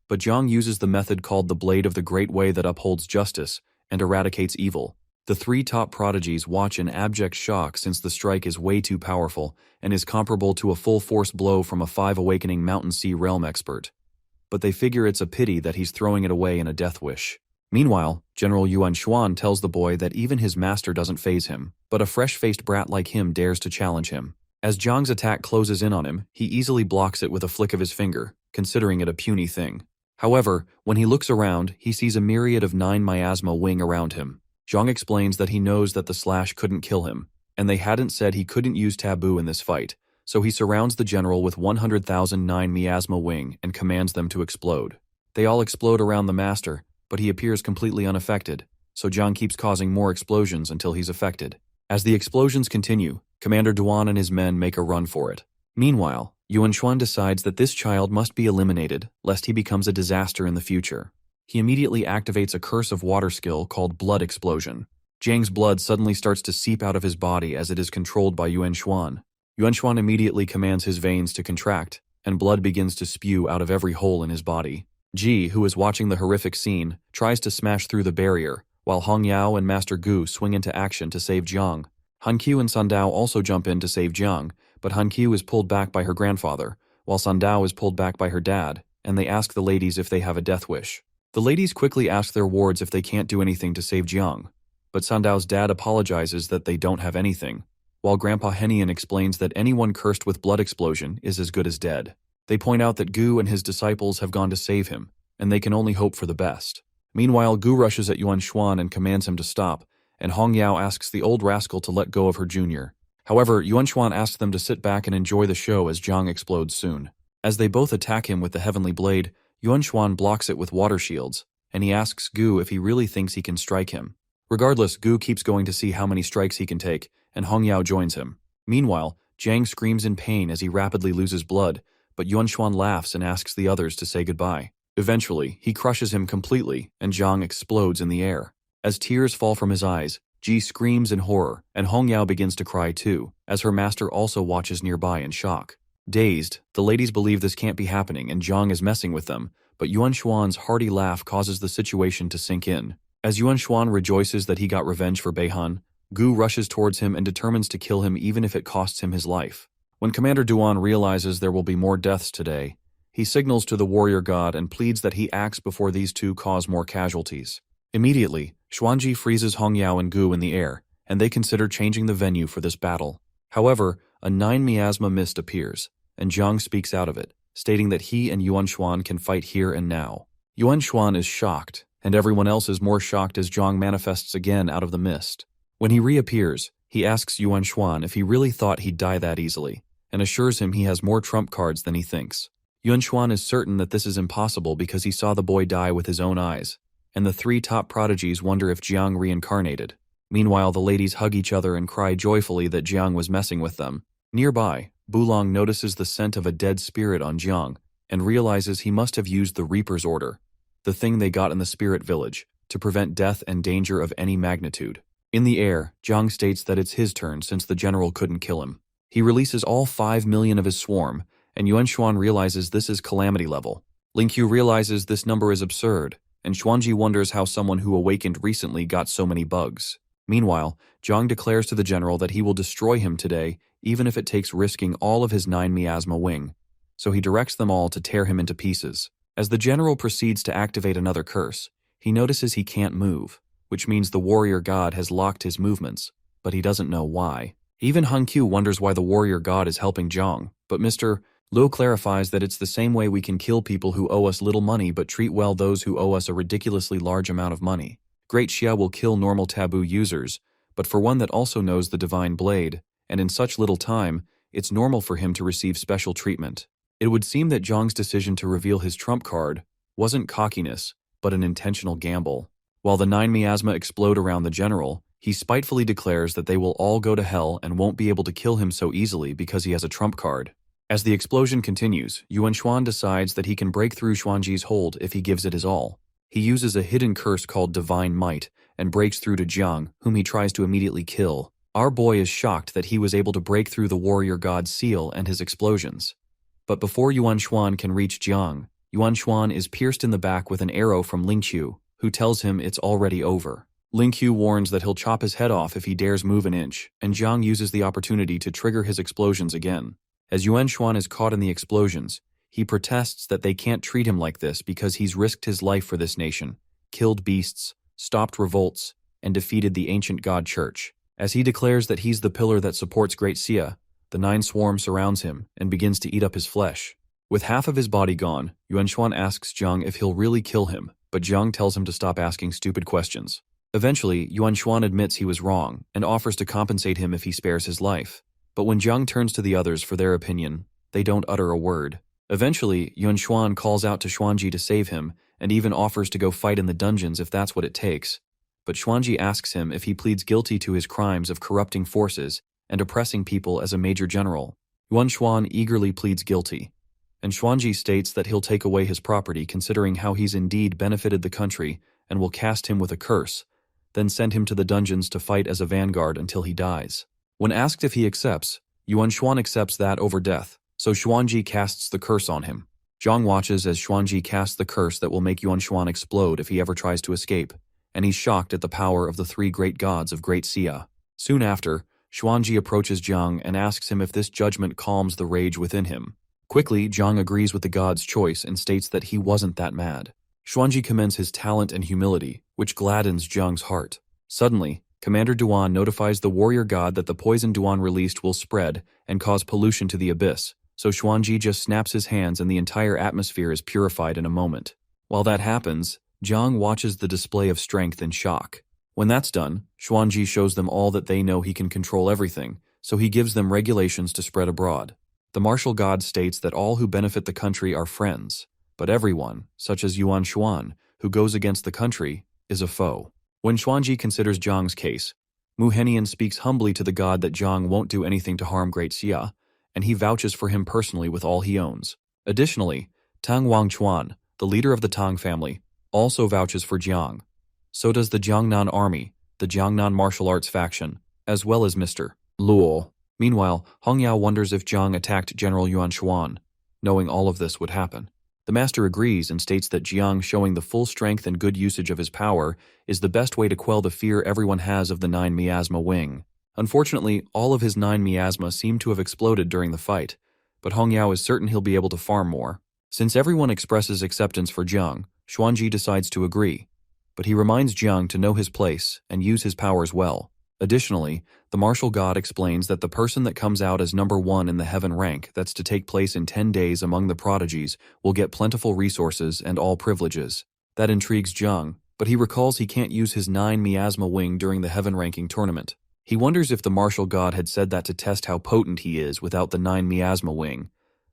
but Jiang uses the method called the Blade of the Great Way that upholds justice and eradicates evil. The 3 top prodigies watch in abject shock since the strike is way too powerful and is comparable to a full-force blow from a 5 awakening Mountain Sea realm expert. But they figure it's a pity that he's throwing it away in a death wish. Meanwhile, General Yuanshuan tells the boy that even his master doesn't faze him, but a fresh-faced brat like him dares to challenge him. As Jiang's attack closes in on him, he easily blocks it with a flick of his finger, considering it a puny thing. However, when he looks around, he sees a myriad of 9 miasma wing around him. Jiang explains that he knows that the slash couldn't kill him, and they hadn't said he couldn't use taboo in this fight, so he surrounds the general with 100,000 9 miasma wing and commands them to explode. They all explode around the master, but he appears completely unaffected, so Jiang keeps causing more explosions until he's affected. As the explosions continue, Commander Duan and his men make a run for it. Meanwhile, Yuan Xuan decides that this child must be eliminated, lest he becomes a disaster in the future. He immediately activates a curse of water skill called Blood Explosion. Jiang's blood suddenly starts to seep out of his body as it is controlled by Yuan Xuan. Yuan Xuan immediately commands his veins to contract, and blood begins to spew out of every hole in his body. Ji, who is watching the horrific scene, tries to smash through the barrier, while Hong Yao and Master Gu swing into action to save Jiang. Han Qiu and Sun Dao also jump in to save Jiang, but Han Qiu is pulled back by her grandfather, while Sun Dao is pulled back by her dad, and they ask the ladies if they have a death wish. The ladies quickly ask their wards if they can't do anything to save Jiang, but Sun Dao's dad apologizes that they don't have anything, while Grandpa Henian explains that anyone cursed with blood explosion is as good as dead. They point out that Gu and his disciples have gone to save him, and they can only hope for the best. Meanwhile, Gu rushes at Yuan Xuan and commands him to stop, and Hong Yao asks the old rascal to let go of her junior. However, Yuan Xuan asks them to sit back and enjoy the show as Jiang explodes soon. As they both attack him with the heavenly blade, Yuan Xuan blocks it with water shields, and he asks Gu if he really thinks he can strike him. Regardless, Gu keeps going to see how many strikes he can take, and Hong Yao joins him. Meanwhile, Jiang screams in pain as he rapidly loses blood, but Yuan Xuan laughs and asks the others to say goodbye. Eventually, he crushes him completely, and Jiang explodes in the air. As tears fall from his eyes, Ji screams in horror, and Hong Yao begins to cry too, as her master also watches nearby in shock. Dazed, the ladies believe this can't be happening and Jiang is messing with them, but Yuan Xuan's hearty laugh causes the situation to sink in. As Yuan Xuan rejoices that he got revenge for Beihan, Gu rushes towards him and determines to kill him even if it costs him his life. When Commander Duan realizes there will be more deaths today, he signals to the warrior god and pleads that he acts before these two cause more casualties. Immediately, Xuanji freezes Hong Yao and Gu in the air, and they consider changing the venue for this battle. However, a 9 miasma mist appears, and Jiang speaks out of it, stating that he and Yuan Xuan can fight here and now. Yuan Xuan is shocked, and everyone else is more shocked as Jiang manifests again out of the mist. When he reappears, he asks Yuan Xuan if he really thought he'd die that easily, and assures him he has more trump cards than he thinks. Yuan Xuan is certain that this is impossible because he saw the boy die with his own eyes, and the three top prodigies wonder if Jiang reincarnated. Meanwhile, the ladies hug each other and cry joyfully that Jiang was messing with them. Nearby, Bulong notices the scent of a dead spirit on Jiang, and realizes he must have used the Reaper's Order, the thing they got in the spirit village, to prevent death and danger of any magnitude. In the air, Jiang states that it's his turn since the general couldn't kill him. He releases all 5 million of his swarm, and Yuan Xuan realizes this is calamity level. Lingqiu realizes this number is absurd, and Xuanji wonders how someone who awakened recently got so many bugs. Meanwhile, Jiang declares to the general that he will destroy him today, even if it takes risking all of his 9 miasma wing. So he directs them all to tear him into pieces. As the general proceeds to activate another curse, he notices he can't move, which means the warrior god has locked his movements, but he doesn't know why. Even Han Qiu wonders why the warrior god is helping Jiang, but Mr. Luo clarifies that it's the same way we can kill people who owe us little money but treat well those who owe us a ridiculously large amount of money. Great Xia will kill normal taboo users, but for one that also knows the divine blade, and in such little time, it's normal for him to receive special treatment. It would seem that Jiang's decision to reveal his trump card wasn't cockiness, but an intentional gamble. While the 9 miasma explode around the general, he spitefully declares that they will all go to hell and won't be able to kill him so easily because he has a trump card. As the explosion continues, Yuan Xuan decides that he can break through Xuanji's hold if he gives it his all. He uses a hidden curse called Divine Might and breaks through to Jiang, whom he tries to immediately kill. Our boy is shocked that he was able to break through the warrior god's seal and his explosions. But before Yuan Xuan can reach Jiang, Yuan Xuan is pierced in the back with an arrow from Lingqiu, who tells him it's already over. Lingqiu warns that he'll chop his head off if he dares move an inch, and Jiang uses the opportunity to trigger his explosions again. As Yuan Xuan is caught in the explosions, he protests that they can't treat him like this because he's risked his life for this nation, killed beasts, stopped revolts, and defeated the ancient god church. As he declares that he's the pillar that supports Great Xia, the 9 swarm surrounds him and begins to eat up his flesh. With half of his body gone, Yuan Xuan asks Jiang if he'll really kill him, but Jiang tells him to stop asking stupid questions. Eventually, Yuan Xuan admits he was wrong and offers to compensate him if he spares his life. But when Jiang turns to the others for their opinion, they don't utter a word. Eventually, Yuan Xuan calls out to Xuanji to save him and even offers to go fight in the dungeons if that's what it takes. But Xuanji asks him if he pleads guilty to his crimes of corrupting forces and oppressing people as a major general. Yuan Xuan eagerly pleads guilty, and Xuanji states that he'll take away his property considering how he's indeed benefited the country and will cast him with a curse, then send him to the dungeons to fight as a vanguard until he dies. When asked if he accepts, Yuan Xuan accepts that over death, so Xuanji casts the curse on him. Zhang watches as Xuanji casts the curse that will make Yuan Xuan explode if he ever tries to escape, and he's shocked at the power of the three great gods of Great Xia. Soon after, Xuanji approaches Jiang and asks him if this judgment calms the rage within him. Quickly, Jiang agrees with the god's choice and states that he wasn't that mad. Xuanji commends his talent and humility, which gladdens Jiang's heart. Suddenly, Commander Duan notifies the warrior god that the poison Duan released will spread and cause pollution to the abyss, so Xuanji just snaps his hands and the entire atmosphere is purified in a moment. While that happens, Jiang watches the display of strength in shock. When that's done, Xuanji shows them all that they know he can control everything, so he gives them regulations to spread abroad. The martial god states that all who benefit the country are friends, but everyone, such as Yuan Xuan, who goes against the country, is a foe. When Xuanji considers Jiang's case, Mu Henian speaks humbly to the god that Jiang won't do anything to harm Great Xia, and he vouches for him personally with all he owns. Additionally, Tang Wangchuan, the leader of the Tang family, also vouches for Jiang. So does the Jiangnan army, the Jiangnan martial arts faction, as well as Mr. Luo. Meanwhile, Hong Yao wonders if Jiang attacked General Yuan Xuan, knowing all of this would happen. The master agrees and states that Jiang showing the full strength and good usage of his power is the best way to quell the fear everyone has of the 9 miasma wing. Unfortunately, all of his 9 miasma seem to have exploded during the fight, but Hong Yao is certain he'll be able to farm more. Since everyone expresses acceptance for Jiang, Xuanji decides to agree, but he reminds Jiang to know his place and use his powers well. Additionally, the martial god explains that the person that comes out as number 1 in the heaven rank that's to take place in 10 days among the prodigies will get plentiful resources and all privileges. That intrigues Jiang, but he recalls he can't use his 9 miasma wing during the heaven ranking tournament. He wonders if the martial god had said that to test how potent he is without the 9 miasma wing,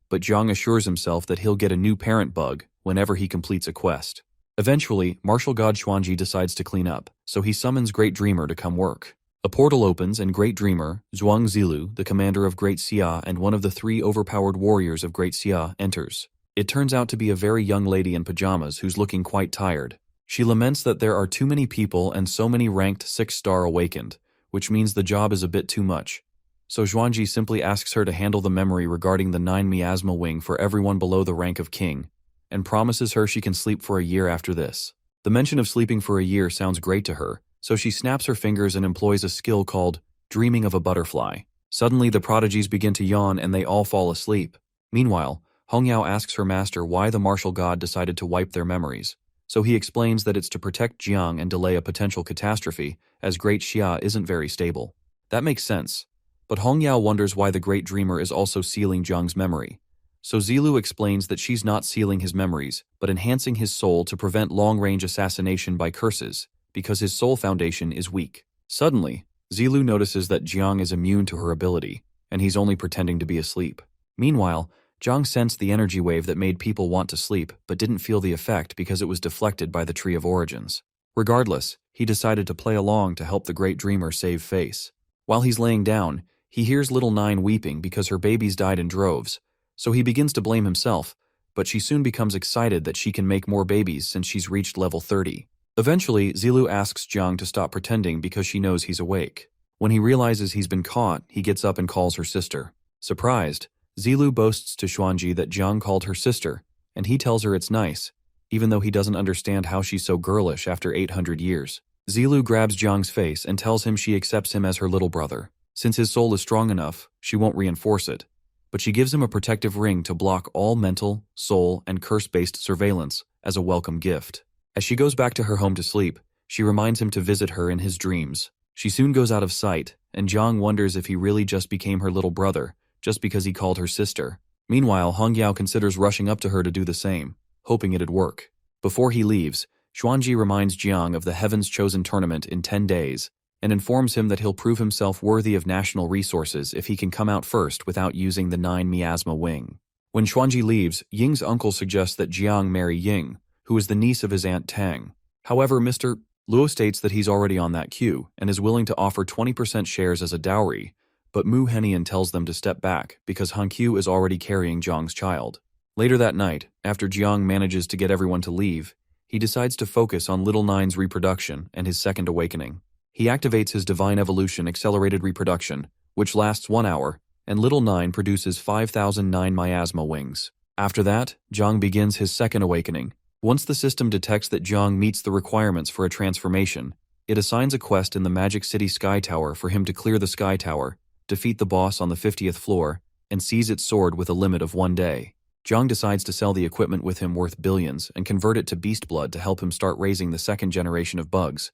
but Jiang assures himself that he'll get a new parent bug whenever he completes a quest. Eventually, martial god Xuanji decides to clean up, so he summons Great Dreamer to come work. A portal opens and Great Dreamer, Zhuang Zilu, the commander of Great Xia and one of the 3 overpowered warriors of Great Xia, enters. It turns out to be a very young lady in pajamas who's looking quite tired. She laments that there are too many people and so many ranked 6-star awakened, which means the job is a bit too much. So Xuanji simply asks her to handle the memory regarding the 9 miasma wing for everyone below the rank of king, and promises her she can sleep for a year after this. The mention of sleeping for a year sounds great to her, so she snaps her fingers and employs a skill called dreaming of a butterfly. Suddenly the prodigies begin to yawn and they all fall asleep. Meanwhile, Hong Yao asks her master why the martial god decided to wipe their memories, so he explains that it's to protect Jiang and delay a potential catastrophe, as Great Xia isn't very stable. That makes sense, but Hong Yao wonders why the Great Dreamer is also sealing Jiang's memory. So Zilu explains that she's not sealing his memories, but enhancing his soul to prevent long-range assassination by curses, because his soul foundation is weak. Suddenly, Zilu notices that Jiang is immune to her ability, and he's only pretending to be asleep. Meanwhile, Jiang sensed the energy wave that made people want to sleep, but didn't feel the effect because it was deflected by the Tree of Origins. Regardless, he decided to play along to help the Great Dreamer save face. While he's laying down, he hears little Nine weeping because her babies died in droves, so he begins to blame himself, but she soon becomes excited that she can make more babies since she's reached level 30. Eventually, Zilu asks Jiang to stop pretending because she knows he's awake. When he realizes he's been caught, he gets up and calls her sister. Surprised, Zilu boasts to Xuanji that Jiang called her sister, and he tells her it's nice, even though he doesn't understand how she's so girlish after 800 years. Zilu grabs Jiang's face and tells him she accepts him as her little brother. Since his soul is strong enough, she won't reinforce it, but she gives him a protective ring to block all mental, soul, and curse-based surveillance as a welcome gift. As she goes back to her home to sleep, she reminds him to visit her in his dreams. She soon goes out of sight, and Jiang wonders if he really just became her little brother, just because he called her sister. Meanwhile, Hong Yao considers rushing up to her to do the same, hoping it'd work. Before he leaves, Xuanji reminds Jiang of the Heaven's Chosen tournament in 10 days, and informs him that he'll prove himself worthy of national resources if he can come out first without using the 9 miasma wing. When Xuanji leaves, Ying's uncle suggests that Jiang marry Ying, who is the niece of his aunt Tang. However, Mr. Luo states that he's already on that queue and is willing to offer 20% shares as a dowry, but Mu Henian tells them to step back because Hankyu is already carrying Jiang's child. Later that night, after Jiang manages to get everyone to leave, he decides to focus on Little Nine's reproduction and his second awakening. He activates his Divine Evolution Accelerated Reproduction, which lasts 1 hour, and Little Nine produces 5,009 miasma wings. After that, Jiang begins his second awakening. Once the system detects that Jiang meets the requirements for a transformation, it assigns a quest in the Magic City Sky Tower for him to clear the Sky Tower, defeat the boss on the 50th floor, and seize its sword with a limit of 1 day. Jiang decides to sell the equipment with him worth billions and convert it to beast blood to help him start raising the second generation of bugs,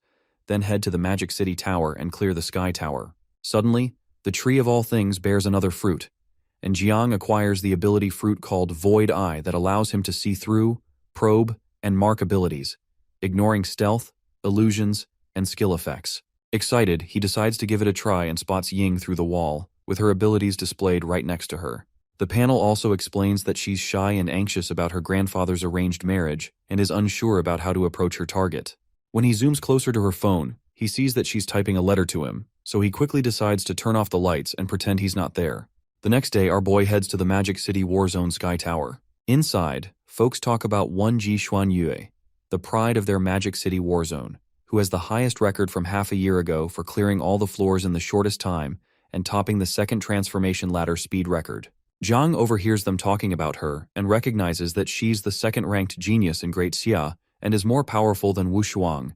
then head to the Magic City Tower and clear the Sky Tower. Suddenly, the Tree of All Things bears another fruit, and Jiang acquires the ability fruit called Void Eye that allows him to see through, probe, and mark abilities, ignoring stealth, illusions, and skill effects. Excited, he decides to give it a try and spots Ying through the wall, with her abilities displayed right next to her. The panel also explains that she's shy and anxious about her grandfather's arranged marriage and is unsure about how to approach her target. When he zooms closer to her phone, he sees that she's typing a letter to him, so he quickly decides to turn off the lights and pretend he's not there. The next day, our boy heads to the Magic City Warzone Sky Tower. Inside, folks talk about one Ji Xuan Yue, the pride of their Magic City Warzone, who has the highest record from half a year ago for clearing all the floors in the shortest time and topping the second transformation ladder speed record. Jiang overhears them talking about her and recognizes that she's the second-ranked genius in Great Xia and is more powerful than Wu Shuang,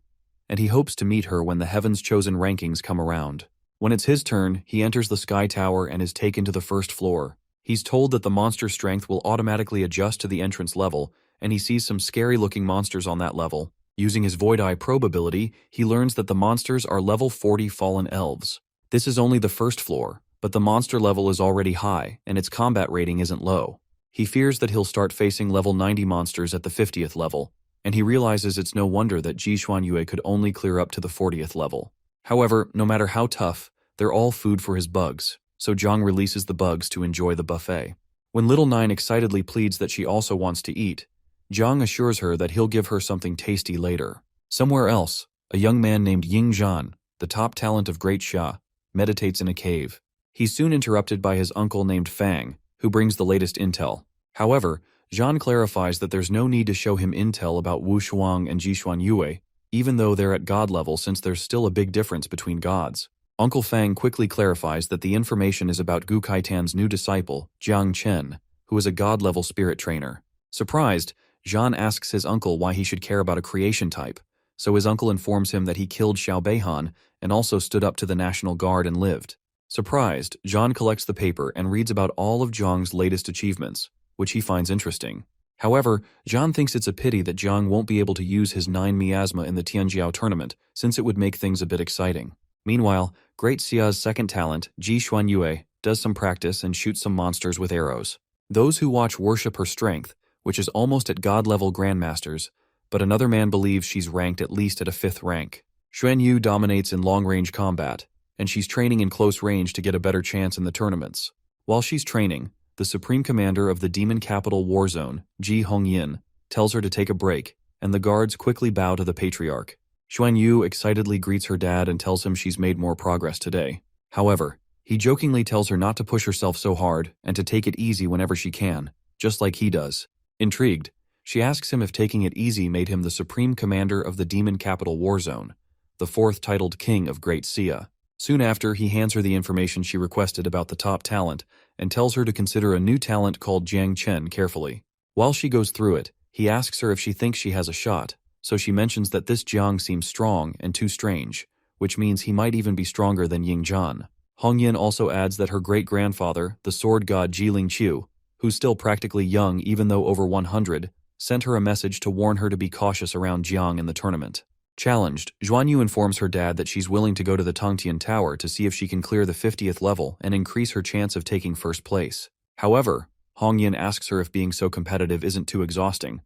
and he hopes to meet her when the Heaven's Chosen rankings come around. When it's his turn, he enters the Sky Tower and is taken to the first floor. He's told that the monster strength will automatically adjust to the entrance level, and he sees some scary-looking monsters on that level. Using his Void Eye probe ability, he learns that the monsters are level 40 fallen elves. This is only the first floor, but the monster level is already high, and its combat rating isn't low. He fears that he'll start facing level 90 monsters at the 50th level, and he realizes it's no wonder that Ji Xuan Yue could only clear up to the 40th level. However, no matter how tough, they're all food for his bugs, so Jiang releases the bugs to enjoy the buffet. When Little Nine excitedly pleads that she also wants to eat, Jiang assures her that he'll give her something tasty later. Somewhere else, a young man named Ying Zhan, the top talent of Great Xia, meditates in a cave. He's soon interrupted by his uncle named Fang, who brings the latest intel. However, Zhan clarifies that there's no need to show him intel about Wu Shuang and Ji Xuan Yue, even though they're at god level since there's still a big difference between gods. Uncle Fang quickly clarifies that the information is about Gu Kaitan's new disciple, Jiang Chen, who is a god-level spirit trainer. Surprised, Zhan asks his uncle why he should care about a creation type, so his uncle informs him that he killed Xiao Beihan and also stood up to the National Guard and lived. Surprised, Zhan collects the paper and reads about all of Jiang's latest achievements, which he finds interesting. However, Zhan thinks it's a pity that Jiang won't be able to use his 9 miasma in the Tianjiao tournament, since it would make things a bit exciting. Meanwhile, Great Xia's second talent, Ji Xuan Yue, does some practice and shoots some monsters with arrows. Those who watch worship her strength, which is almost at god-level grandmasters, but another man believes she's ranked at least at a 5th rank. Xuan Yu dominates in long-range combat, and she's training in close range to get a better chance in the tournaments. While she's training, the Supreme Commander of the Demon Capital Warzone, Ji Hongyin, tells her to take a break, and the guards quickly bow to the Patriarch. Xuan Yu excitedly greets her dad and tells him she's made more progress today. However, he jokingly tells her not to push herself so hard and to take it easy whenever she can, just like he does. Intrigued, she asks him if taking it easy made him the Supreme Commander of the Demon Capital Warzone, the 4th titled King of Great Xia. Soon after, he hands her the information she requested about the top talent and tells her to consider a new talent called Jiang Chen carefully. While she goes through it, he asks her if she thinks she has a shot, so she mentions that this Jiang seems strong and too strange, which means he might even be stronger than Ying Zhan. Hongyin also adds that her great-grandfather, the sword god Jiling Qiu, who's still practically young even though over 100, sent her a message to warn her to be cautious around Jiang in the tournament. Challenged, Xuan Yu informs her dad that she's willing to go to the Tongtian Tower to see if she can clear the 50th level and increase her chance of taking first place. However, Hongyin asks her if being so competitive isn't too exhausting.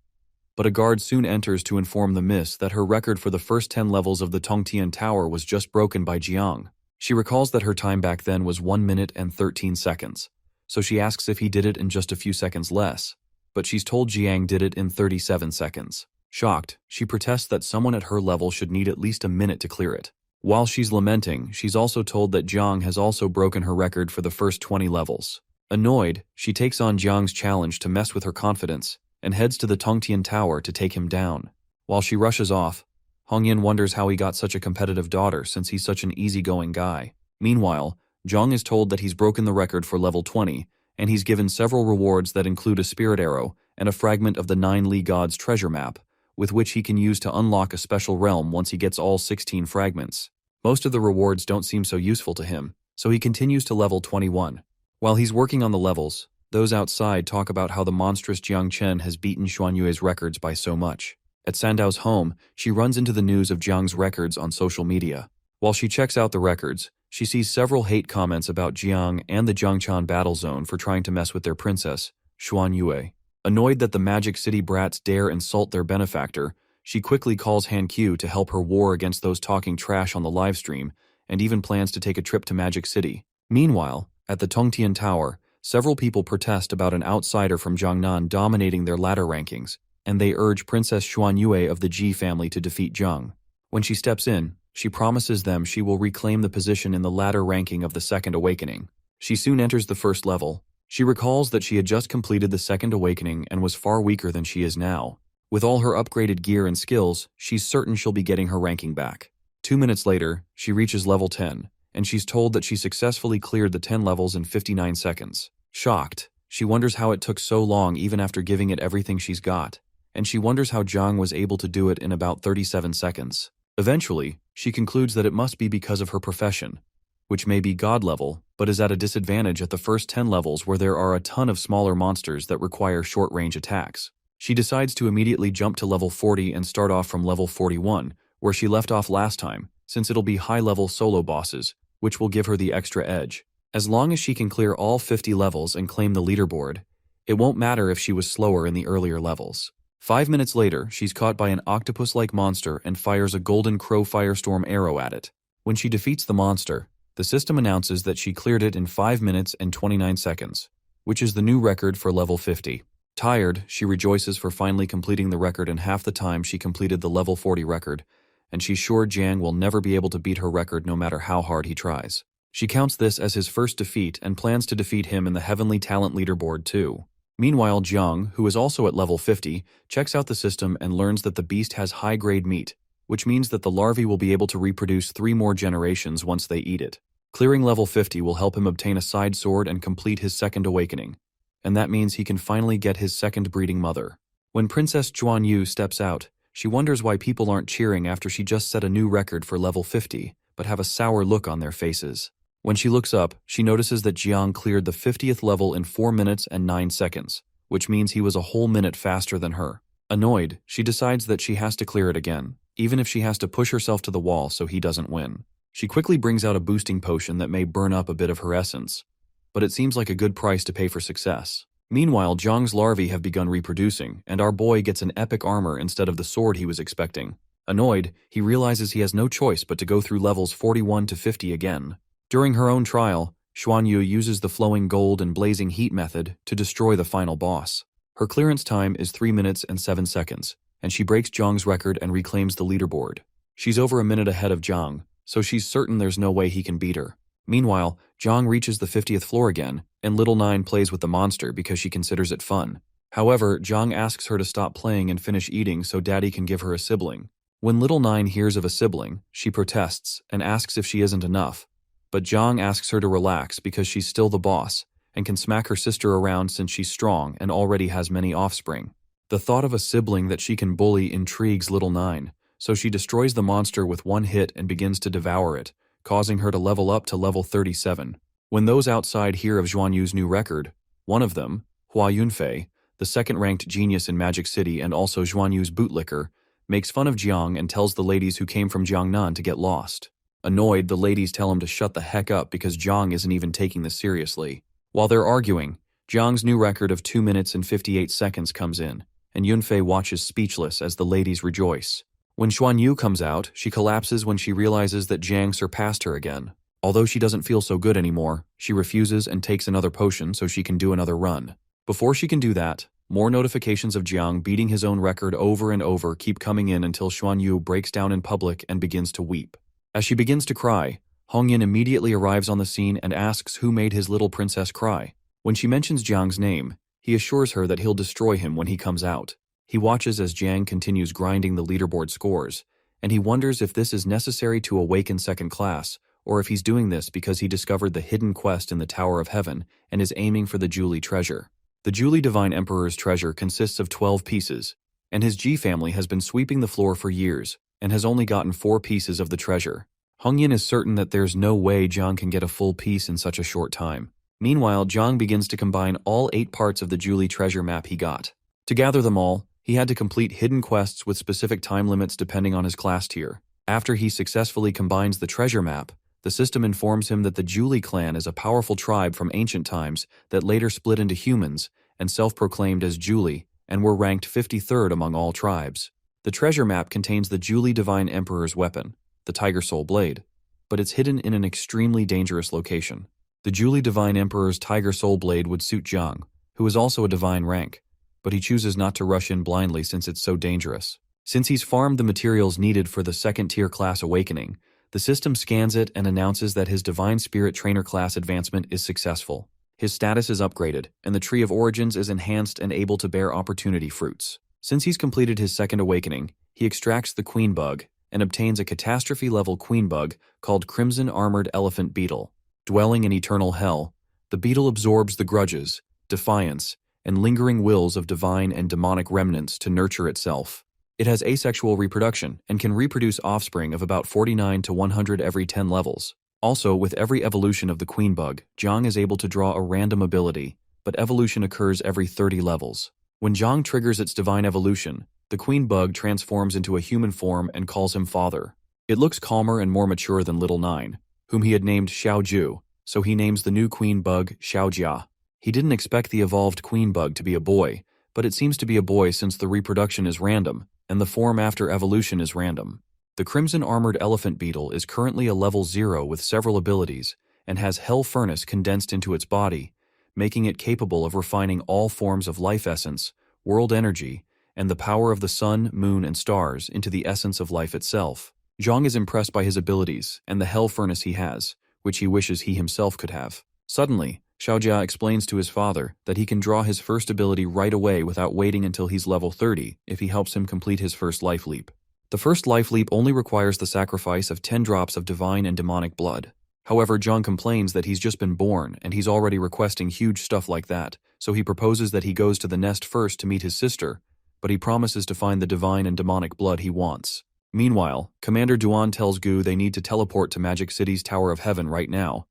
But a guard soon enters to inform the miss that her record for the first 10 levels of the Tongtian Tower was just broken by Jiang. She recalls that her time back then was 1 minute and 13 seconds, so she asks if he did it in just a few seconds less, but she's told Jiang did it in 37 seconds. Shocked, she protests that someone at her level should need at least a minute to clear it. While she's lamenting, she's also told that Jiang has also broken her record for the first 20 levels. Annoyed, she takes on Jiang's challenge to mess with her confidence and heads to the Tongtian Tower to take him down. While she rushes off, Hongyan wonders how he got such a competitive daughter since he's such an easygoing guy. Meanwhile, Jiang is told that he's broken the record for level 20, and he's given several rewards that include a spirit arrow and a fragment of the 9 Li Gods treasure map, with which he can use to unlock a special realm once he gets all 16 fragments. Most of the rewards don't seem so useful to him, so he continues to level 21. While he's working on the levels, those outside talk about how the monstrous Jiang Chen has beaten Xuanyue's records by so much. At Sandao's home, she runs into the news of Jiang's records on social media. While she checks out the records, she sees several hate comments about Jiang and the Jiangchan battle zone for trying to mess with their princess, Xuanyue. Annoyed that the Magic City brats dare insult their benefactor, she quickly calls Han Q to help her war against those talking trash on the livestream, and even plans to take a trip to Magic City. Meanwhile, at the Tongtian Tower, several people protest about an outsider from Jiangnan dominating their ladder rankings, and they urge Princess Xuanyue of the Ji family to defeat Jiang. When she steps in, she promises them she will reclaim the position in the ladder ranking of the Second Awakening. She soon enters the first level. She recalls that she had just completed the Second Awakening and was far weaker than she is now. With all her upgraded gear and skills, she's certain she'll be getting her ranking back. 2 minutes later, she reaches level 10, and she's told that she successfully cleared the 10 levels in 59 seconds. Shocked, she wonders how it took so long even after giving it everything she's got, and she wonders how Jiang was able to do it in about 37 seconds. Eventually, she concludes that it must be because of her profession, which may be god level, but is at a disadvantage at the first 10 levels where there are a ton of smaller monsters that require short-range attacks. She decides to immediately jump to level 40 and start off from level 41, where she left off last time, since it'll be high-level solo bosses, which will give her the extra edge. As long as she can clear all 50 levels and claim the leaderboard, it won't matter if she was slower in the earlier levels. 5 minutes later, she's caught by an octopus-like monster and fires a golden crow firestorm arrow at it. When she defeats the monster, the system announces that she cleared it in 5 minutes and 29 seconds, which is the new record for level 50. Tired, she rejoices for finally completing the record in half the time she completed the level 40 record, and she's sure Jiang will never be able to beat her record no matter how hard he tries. She counts this as his first defeat and plans to defeat him in the Heavenly Talent Leaderboard too. Meanwhile, Jiang, who is also at level 50, checks out the system and learns that the beast has high-grade meat, which means that the larvae will be able to reproduce 3 more generations once they eat it. Clearing level 50 will help him obtain a side sword and complete his second awakening, and that means he can finally get his second breeding mother. When Princess Xuanyu steps out, she wonders why people aren't cheering after she just set a new record for level 50, but have a sour look on their faces. When she looks up, she notices that Jiang cleared the 50th level in 4 minutes and 9 seconds, which means he was a whole minute faster than her. Annoyed, she decides that she has to clear it again, even if she has to push herself to the wall so he doesn't win. She quickly brings out a boosting potion that may burn up a bit of her essence, but it seems like a good price to pay for success. Meanwhile, Jiang's larvae have begun reproducing, and our boy gets an epic armor instead of the sword he was expecting. Annoyed, he realizes he has no choice but to go through levels 41 to 50 again. During her own trial, Xuanyu uses the flowing gold and blazing heat method to destroy the final boss. Her clearance time is 3 minutes and 7 seconds, and she breaks Jiang's record and reclaims the leaderboard. She's over a minute ahead of Jiang, so she's certain there's no way he can beat her. Meanwhile, Jiang reaches the 50th floor again, and Little Nine plays with the monster because she considers it fun. However, Jiang asks her to stop playing and finish eating so Daddy can give her a sibling. When Little Nine hears of a sibling, she protests and asks if she isn't enough, but Jiang asks her to relax because she's still the boss and can smack her sister around since she's strong and already has many offspring. The thought of a sibling that she can bully intrigues Little Nine, so she destroys the monster with one hit and begins to devour it, causing her to level up to level 37. When those outside hear of Xuanyu's new record, one of them, Hua Yunfei, the second-ranked genius in Magic City and also Xuanyu's bootlicker, makes fun of Jiang and tells the ladies who came from Jiangnan to get lost. Annoyed, the ladies tell him to shut the heck up because Jiang isn't even taking this seriously. While they're arguing, Jiang's new record of 2 minutes and 58 seconds comes in, and Yunfei watches speechless as the ladies rejoice. When Xuanyu comes out, she collapses when she realizes that Jiang surpassed her again. Although she doesn't feel so good anymore, she refuses and takes another potion so she can do another run. Before she can do that, more notifications of Jiang beating his own record over and over keep coming in until Xuanyu breaks down in public and begins to weep. As she begins to cry, Hongyin immediately arrives on the scene and asks who made his little princess cry. When she mentions Jiang's name, he assures her that he'll destroy him when he comes out. He watches as Jiang continues grinding the leaderboard scores, and he wonders if this is necessary to awaken second class, or if he's doing this because he discovered the hidden quest in the Tower of Heaven and is aiming for the Julie treasure. The Julie Divine Emperor's treasure consists of 12 pieces, and his Ji family has been sweeping the floor for years and has only gotten 4 pieces of the treasure. Hongyin is certain that there's no way Jiang can get a full piece in such a short time. Meanwhile, Jiang begins to combine all 8 parts of the Julie treasure map he got. To gather them all, he had to complete hidden quests with specific time limits depending on his class tier. After he successfully combines the treasure map, the system informs him that the Julie clan is a powerful tribe from ancient times that later split into humans and self-proclaimed as Julie and were ranked 53rd among all tribes. The treasure map contains the Julie Divine Emperor's weapon, the Tiger Soul Blade, but it's hidden in an extremely dangerous location. The Julie Divine Emperor's Tiger Soul Blade would suit Jiang, who is also a divine rank, but he chooses not to rush in blindly since it's so dangerous. Since he's farmed the materials needed for the second-tier class awakening, the system scans it and announces that his Divine Spirit Trainer class advancement is successful. His status is upgraded, and the Tree of Origins is enhanced and able to bear opportunity fruits. Since he's completed his second awakening, he extracts the Queen Bug and obtains a catastrophe-level Queen Bug called Crimson Armored Elephant Beetle. Dwelling in eternal hell, the beetle absorbs the grudges, defiance, and lingering wills of divine and demonic remnants to nurture itself. It has asexual reproduction and can reproduce offspring of about 49 to 100 every 10 levels. Also, with every evolution of the Queen Bug, Jiang is able to draw a random ability, but evolution occurs every 30 levels. When Jiang triggers its divine evolution, the Queen Bug transforms into a human form and calls him father. It looks calmer and more mature than Little Nine, whom he had named Xiaoju, so he names the new Queen Bug Xiaojia. He didn't expect the evolved Queen Bug to be a boy, but it seems to be a boy since the reproduction is random, and the form after evolution is random. The Crimson Armored Elephant Beetle is currently a level 0 with several abilities, and has Hell Furnace condensed into its body, making it capable of refining all forms of life essence, world energy, and the power of the sun, moon, and stars into the essence of life itself. Jiang is impressed by his abilities and the Hell Furnace he has, which he wishes he himself could have. Suddenly, Xiaojia explains to his father that he can draw his first ability right away without waiting until he's level 30 if he helps him complete his first life leap. The first life leap only requires the sacrifice of 10 drops of divine and demonic blood. However, Jiang complains that he's just been born and he's already requesting huge stuff like that, so he proposes that he goes to the nest first to meet his sister, but he promises to find the divine and demonic blood he wants. Meanwhile, Commander Duan tells Gu they need to teleport to Magic City's Tower of Heaven right now,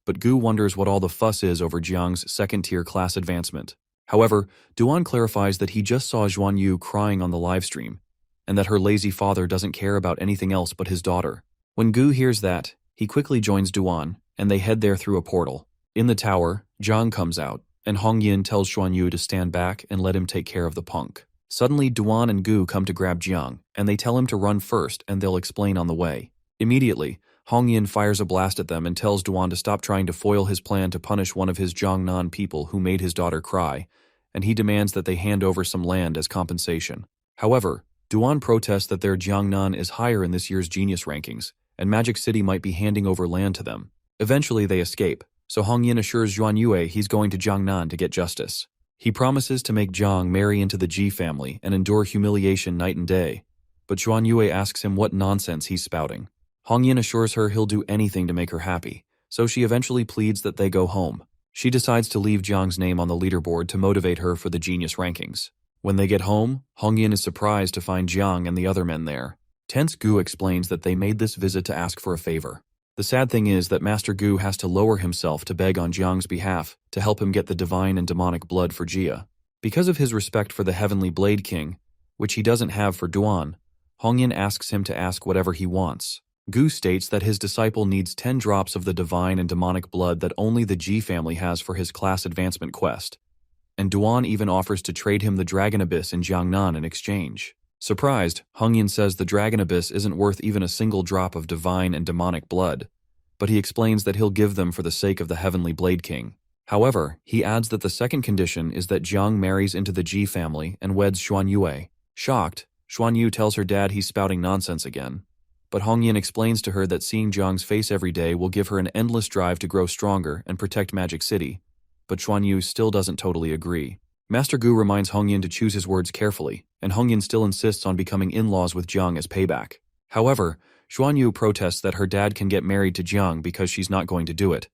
but Gu wonders what all the fuss is over Jiang's second-tier class advancement. However, Duan clarifies that he just saw Zhuan Yu crying on the livestream, and that her lazy father doesn't care about anything else but his daughter. When Gu hears that, he quickly joins Duan, and they head there through a portal. In the tower, Jiang comes out, and Hongyin tells Zhuan Yu to stand back and let him take care of the punk. Suddenly, Duan and Gu come to grab Jiang, and they tell him to run first and they'll explain on the way. Immediately, Hongyin fires a blast at them and tells Duan to stop trying to foil his plan to punish one of his Jiangnan people who made his daughter cry, and he demands that they hand over some land as compensation. However, Duan protests that their Jiangnan is higher in this year's genius rankings, and Magic City might be handing over land to them. Eventually they escape, so Hongyin assures Zhuan Yue he's going to Jiangnan to get justice. He promises to make Jiang marry into the Ji family and endure humiliation night and day, but Zhuan Yue asks him what nonsense he's spouting. Hongyin assures her he'll do anything to make her happy, so she eventually pleads that they go home. She decides to leave Jiang's name on the leaderboard to motivate her for the genius rankings. When they get home, Hongyin is surprised to find Jiang and the other men there. Tense Gu explains that they made this visit to ask for a favor. The sad thing is that Master Gu has to lower himself to beg on Jiang's behalf to help him get the divine and demonic blood for Jia. Because of his respect for the Heavenly Blade King, which he doesn't have for Duan, Hongyin asks him to ask whatever he wants. Gu states that his disciple needs 10 drops of the divine and demonic blood that only the Ji family has for his class advancement quest, and Duan even offers to trade him the Dragon Abyss in Jiangnan in exchange. Surprised, Hongyin says the Dragon Abyss isn't worth even a single drop of divine and demonic blood, but he explains that he'll give them for the sake of the Heavenly Blade King. However, he adds that the second condition is that Jiang marries into the Ji family and weds Xuan Yue. Shocked, Xuan Yu tells her dad he's spouting nonsense again, but Hong Yin explains to her that seeing Jiang's face every day will give her an endless drive to grow stronger and protect Magic City, but Xuan Yu still doesn't totally agree. Master Gu reminds Hong Yin to choose his words carefully, and Hong Yin still insists on becoming in-laws with Jiang as payback. However, Xuan Yu protests that her dad can get married to Jiang because she's not going to do it,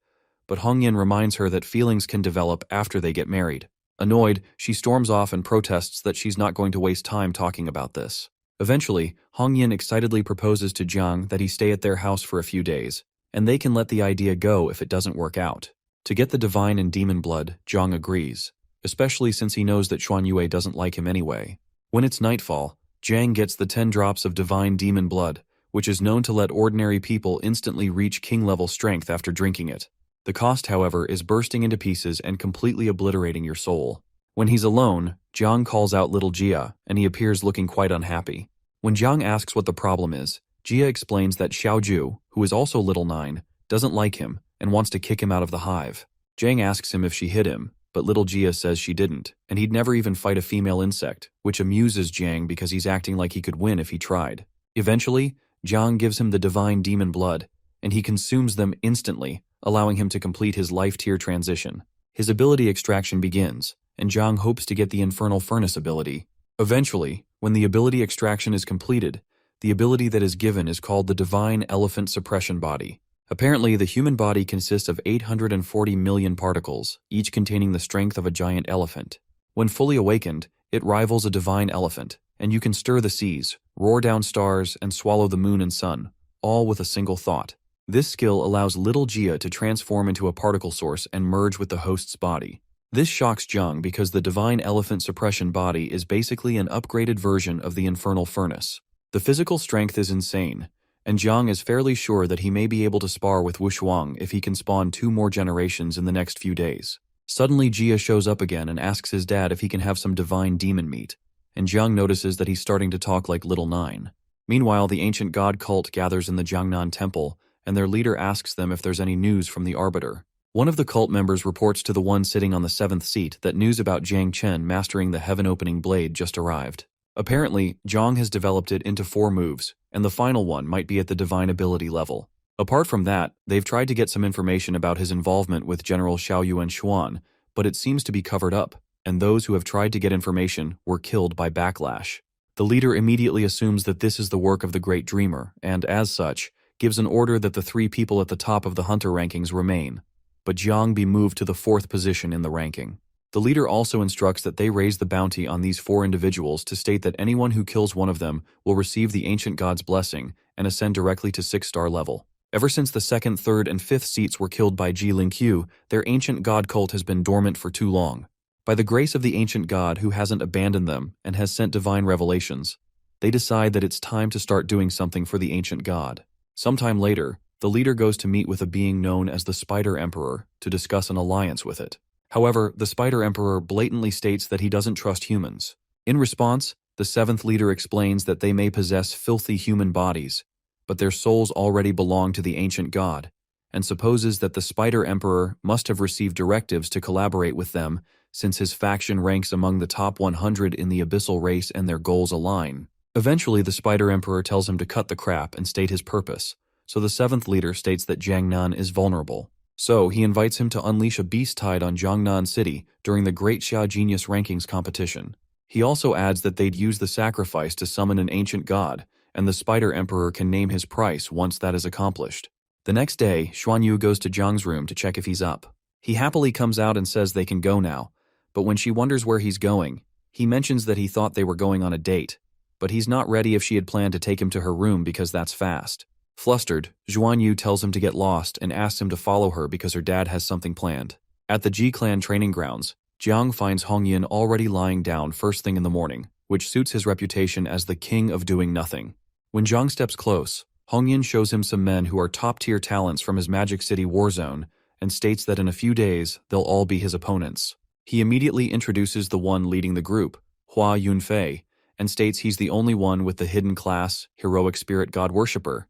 but Hong Yin reminds her that feelings can develop after they get married. Annoyed, she storms off and protests that she's not going to waste time talking about this. Eventually, Hong Yin excitedly proposes to Jiang that he stay at their house for a few days, and they can let the idea go if it doesn't work out. To get the divine and demon blood, Jiang agrees, especially since he knows that Xuan Yue doesn't like him anyway. When it's nightfall, Jiang gets the 10 drops of divine demon blood, which is known to let ordinary people instantly reach king-level strength after drinking it. The cost, however, is bursting into pieces and completely obliterating your soul. When he's alone, Jiang calls out little Jia, and he appears looking quite unhappy. When Jiang asks what the problem is, Jia explains that Xiaoju, who is also Little Nine, doesn't like him and wants to kick him out of the hive. Jiang asks him if she hit him, but little Jia says she didn't, and he'd never even fight a female insect, which amuses Jiang because he's acting like he could win if he tried. Eventually, Jiang gives him the divine demon blood, and he consumes them instantly, allowing him to complete his life tier transition. His ability extraction begins, and Jiang hopes to get the Infernal Furnace ability. Eventually, when the ability extraction is completed, the ability that is given is called the Divine Elephant Suppression Body. Apparently, the human body consists of 840 million particles, each containing the strength of a giant elephant. When fully awakened, it rivals a divine elephant, and you can stir the seas, roar down stars, and swallow the moon and sun, all with a single thought. This skill allows little Jia to transform into a particle source and merge with the host's body. This shocks Jiang because the Divine Elephant Suppression Body is basically an upgraded version of the Infernal Furnace. The physical strength is insane, and Jiang is fairly sure that he may be able to spar with Wu Shuang if he can spawn 2 more generations in the next few days. Suddenly Jia shows up again and asks his dad if he can have some divine demon meat, and Jiang notices that he's starting to talk like Little Nine. Meanwhile, the ancient god cult gathers in the Jiangnan temple, and their leader asks them if there's any news from the Arbiter. One of the cult members reports to the one sitting on the 7th seat that news about Jiang Chen mastering the heaven-opening blade just arrived. Apparently, Jiang has developed it into 4 moves, and the final one might be at the divine ability level. Apart from that, they've tried to get some information about his involvement with General Xiaoyuan Xuan, but it seems to be covered up, and those who have tried to get information were killed by backlash. The leader immediately assumes that this is the work of the Great Dreamer, and as such, gives an order that the 3 people at the top of the hunter rankings remain, but Jiang be moved to the 4th position in the ranking. The leader also instructs that they raise the bounty on these 4 individuals to state that anyone who kills one of them will receive the ancient god's blessing and ascend directly to 6-star level. Ever since the 2nd, 3rd, and 5th seats were killed by Ji Lingqiu, their ancient god cult has been dormant for too long. By the grace of the ancient god who hasn't abandoned them and has sent divine revelations, they decide that it's time to start doing something for the ancient god. Sometime later, the leader goes to meet with a being known as the Spider Emperor to discuss an alliance with it. However, the Spider Emperor blatantly states that he doesn't trust humans. In response, the 7th leader explains that they may possess filthy human bodies, but their souls already belong to the ancient god, and supposes that the Spider Emperor must have received directives to collaborate with them since his faction ranks among the top 100 in the abyssal race and their goals align. Eventually, the Spider Emperor tells him to cut the crap and state his purpose, so the 7th leader states that Jiangnan is vulnerable. So, he invites him to unleash a beast tide on Jiangnan City during the Great Xia Genius Rankings competition. He also adds that they'd use the sacrifice to summon an ancient god, and the Spider Emperor can name his price once that is accomplished. The next day, Xuan Yu goes to Jiang's room to check if he's up. He happily comes out and says they can go now, but when she wonders where he's going, he mentions that he thought they were going on a date, but he's not ready if she had planned to take him to her room because that's fast. Flustered, Xuan Yu tells him to get lost and asks him to follow her because her dad has something planned. At the Ji Clan training grounds, Jiang finds Hong Yin already lying down first thing in the morning, which suits his reputation as the king of doing nothing. When Jiang steps close, Hong Yin shows him some men who are top-tier talents from his Magic City war zone and states that in a few days they'll all be his opponents. He immediately introduces the one leading the group, Hua Yunfei, and states he's the only one with the hidden class, heroic spirit god worshipper.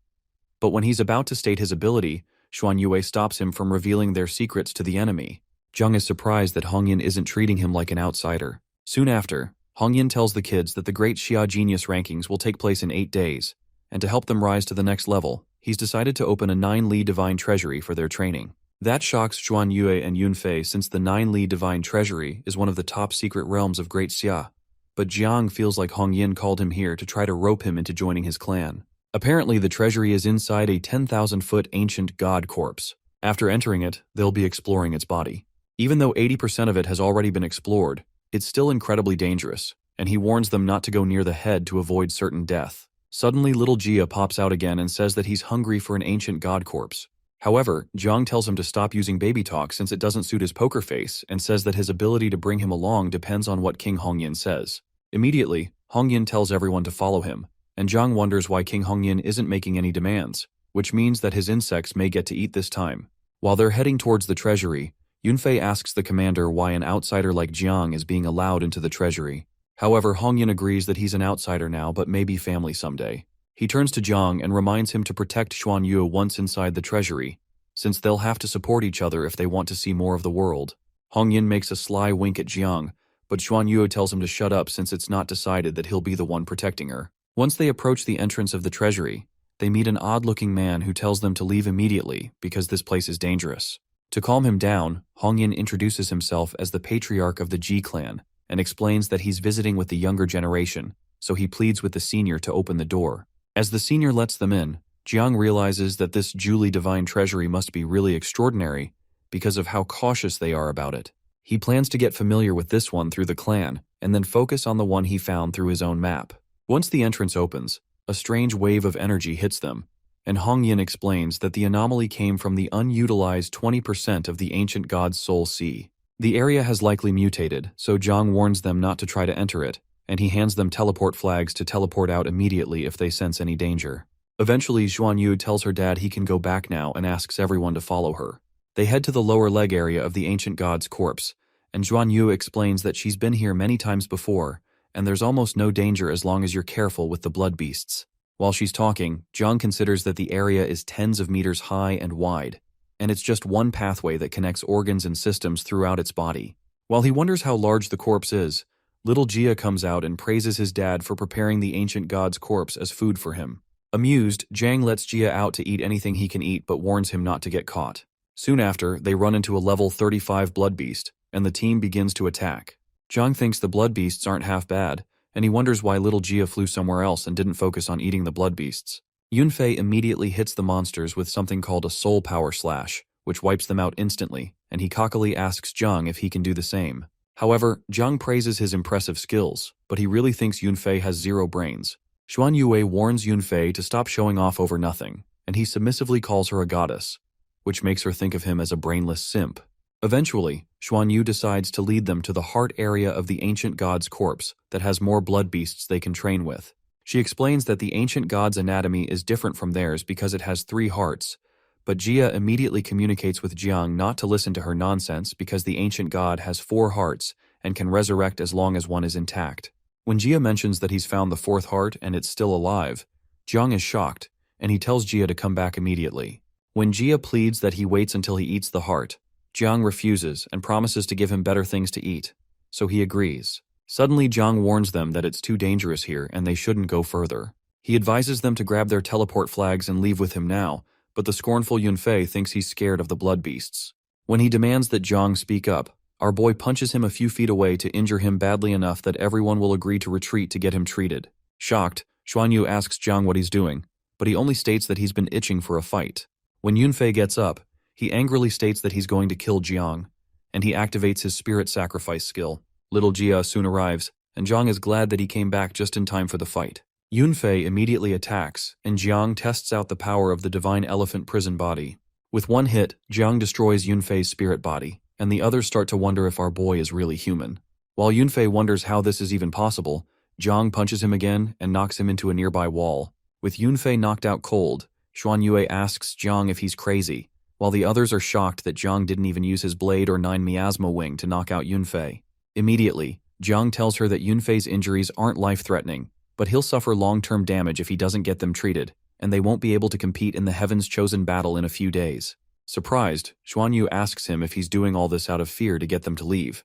But when he's about to state his ability, Xuan Yue stops him from revealing their secrets to the enemy. Jiang is surprised that Hong Yin isn't treating him like an outsider. Soon after, Hong Yin tells the kids that the Great Xia Genius Rankings will take place in 8 days, and to help them rise to the next level, he's decided to open a 9-li divine treasury for their training. That shocks Xuan Yue and Yunfei since the 9-li divine treasury is one of the top secret realms of Great Xia. But Jiang feels like Hong Yin called him here to try to rope him into joining his clan. Apparently, the treasury is inside a 10,000-foot ancient god corpse. After entering it, they'll be exploring its body. Even though 80% of it has already been explored, it's still incredibly dangerous, and he warns them not to go near the head to avoid certain death. Suddenly, little Jia pops out again and says that he's hungry for an ancient god corpse. However, Jiang tells him to stop using baby talk since it doesn't suit his poker face and says that his ability to bring him along depends on what King Hongyin says. Immediately, Hongyin tells everyone to follow him, and Jiang wonders why King Hongyin isn't making any demands, which means that his insects may get to eat this time. While they're heading towards the treasury, Yunfei asks the commander why an outsider like Jiang is being allowed into the treasury. However, Hongyin agrees that he's an outsider now but maybe family someday. He turns to Jiang and reminds him to protect Xuan Yu once inside the treasury, since they'll have to support each other if they want to see more of the world. Hongyin makes a sly wink at Jiang, but Xuan Yu tells him to shut up since it's not decided that he'll be the one protecting her. Once they approach the entrance of the treasury, they meet an odd-looking man who tells them to leave immediately because this place is dangerous. To calm him down, Hongyin introduces himself as the patriarch of the Ji clan and explains that he's visiting with the younger generation, so he pleads with the senior to open the door. As the senior lets them in, Jiang realizes that this Julie divine treasury must be really extraordinary because of how cautious they are about it. He plans to get familiar with this one through the clan and then focus on the one he found through his own map. Once the entrance opens, a strange wave of energy hits them, and Hongyin explains that the anomaly came from the unutilized 20% of the ancient god's soul sea. The area has likely mutated, so Jiang warns them not to try to enter it, and he hands them teleport flags to teleport out immediately if they sense any danger. Eventually, Xuan Yu tells her dad he can go back now and asks everyone to follow her. They head to the lower leg area of the ancient god's corpse, and Xuan Yu explains that she's been here many times before, and there's almost no danger as long as you're careful with the blood beasts. While she's talking, Jiang considers that the area is tens of meters high and wide, and it's just one pathway that connects organs and systems throughout its body. While he wonders how large the corpse is, little Jia comes out and praises his dad for preparing the ancient god's corpse as food for him. Amused, Jiang lets Jia out to eat anything he can eat but warns him not to get caught. Soon after, they run into a level 35 blood beast, and the team begins to attack. Jiang thinks the blood beasts aren't half bad, and he wonders why little Jia flew somewhere else and didn't focus on eating the blood beasts. Yunfei immediately hits the monsters with something called a soul power slash, which wipes them out instantly, and he cockily asks Jiang if he can do the same. However, Jiang praises his impressive skills, but he really thinks Yunfei has zero brains. Xuan Yue warns Yunfei to stop showing off over nothing, and he submissively calls her a goddess, which makes her think of him as a brainless simp. Eventually, Xuan Yu decides to lead them to the heart area of the ancient god's corpse that has more blood beasts they can train with. She explains that the ancient god's anatomy is different from theirs because it has 3 hearts, but Jia immediately communicates with Jiang not to listen to her nonsense because the ancient god has 4 hearts and can resurrect as long as one is intact. When Jia mentions that he's found the 4th heart and it's still alive, Jiang is shocked, and he tells Jia to come back immediately. When Jia pleads that he waits until he eats the heart, Jiang refuses and promises to give him better things to eat, so he agrees. Suddenly, Jiang warns them that it's too dangerous here and they shouldn't go further. He advises them to grab their teleport flags and leave with him now, but the scornful Yunfei thinks he's scared of the blood beasts. When he demands that Jiang speak up, our boy punches him a few feet away to injure him badly enough that everyone will agree to retreat to get him treated. Shocked, Xuan Yu asks Jiang what he's doing, but he only states that he's been itching for a fight. When Yunfei gets up, he angrily states that he's going to kill Jiang, and he activates his spirit sacrifice skill. Little Jia soon arrives, and Jiang is glad that he came back just in time for the fight. Yunfei immediately attacks, and Jiang tests out the power of the divine elephant prison body. With one hit, Jiang destroys Yunfei's spirit body, and the others start to wonder if our boy is really human. While Yunfei wonders how this is even possible, Jiang punches him again and knocks him into a nearby wall. With Yunfei knocked out cold, Xuan Yue asks Jiang if he's crazy, while the others are shocked that Jiang didn't even use his blade or 9 miasma wing to knock out Yunfei. Immediately, Jiang tells her that Yunfei's injuries aren't life-threatening, but he'll suffer long-term damage if he doesn't get them treated, and they won't be able to compete in the Heaven's Chosen battle in a few days. Surprised, Xuan Yu asks him if he's doing all this out of fear to get them to leave.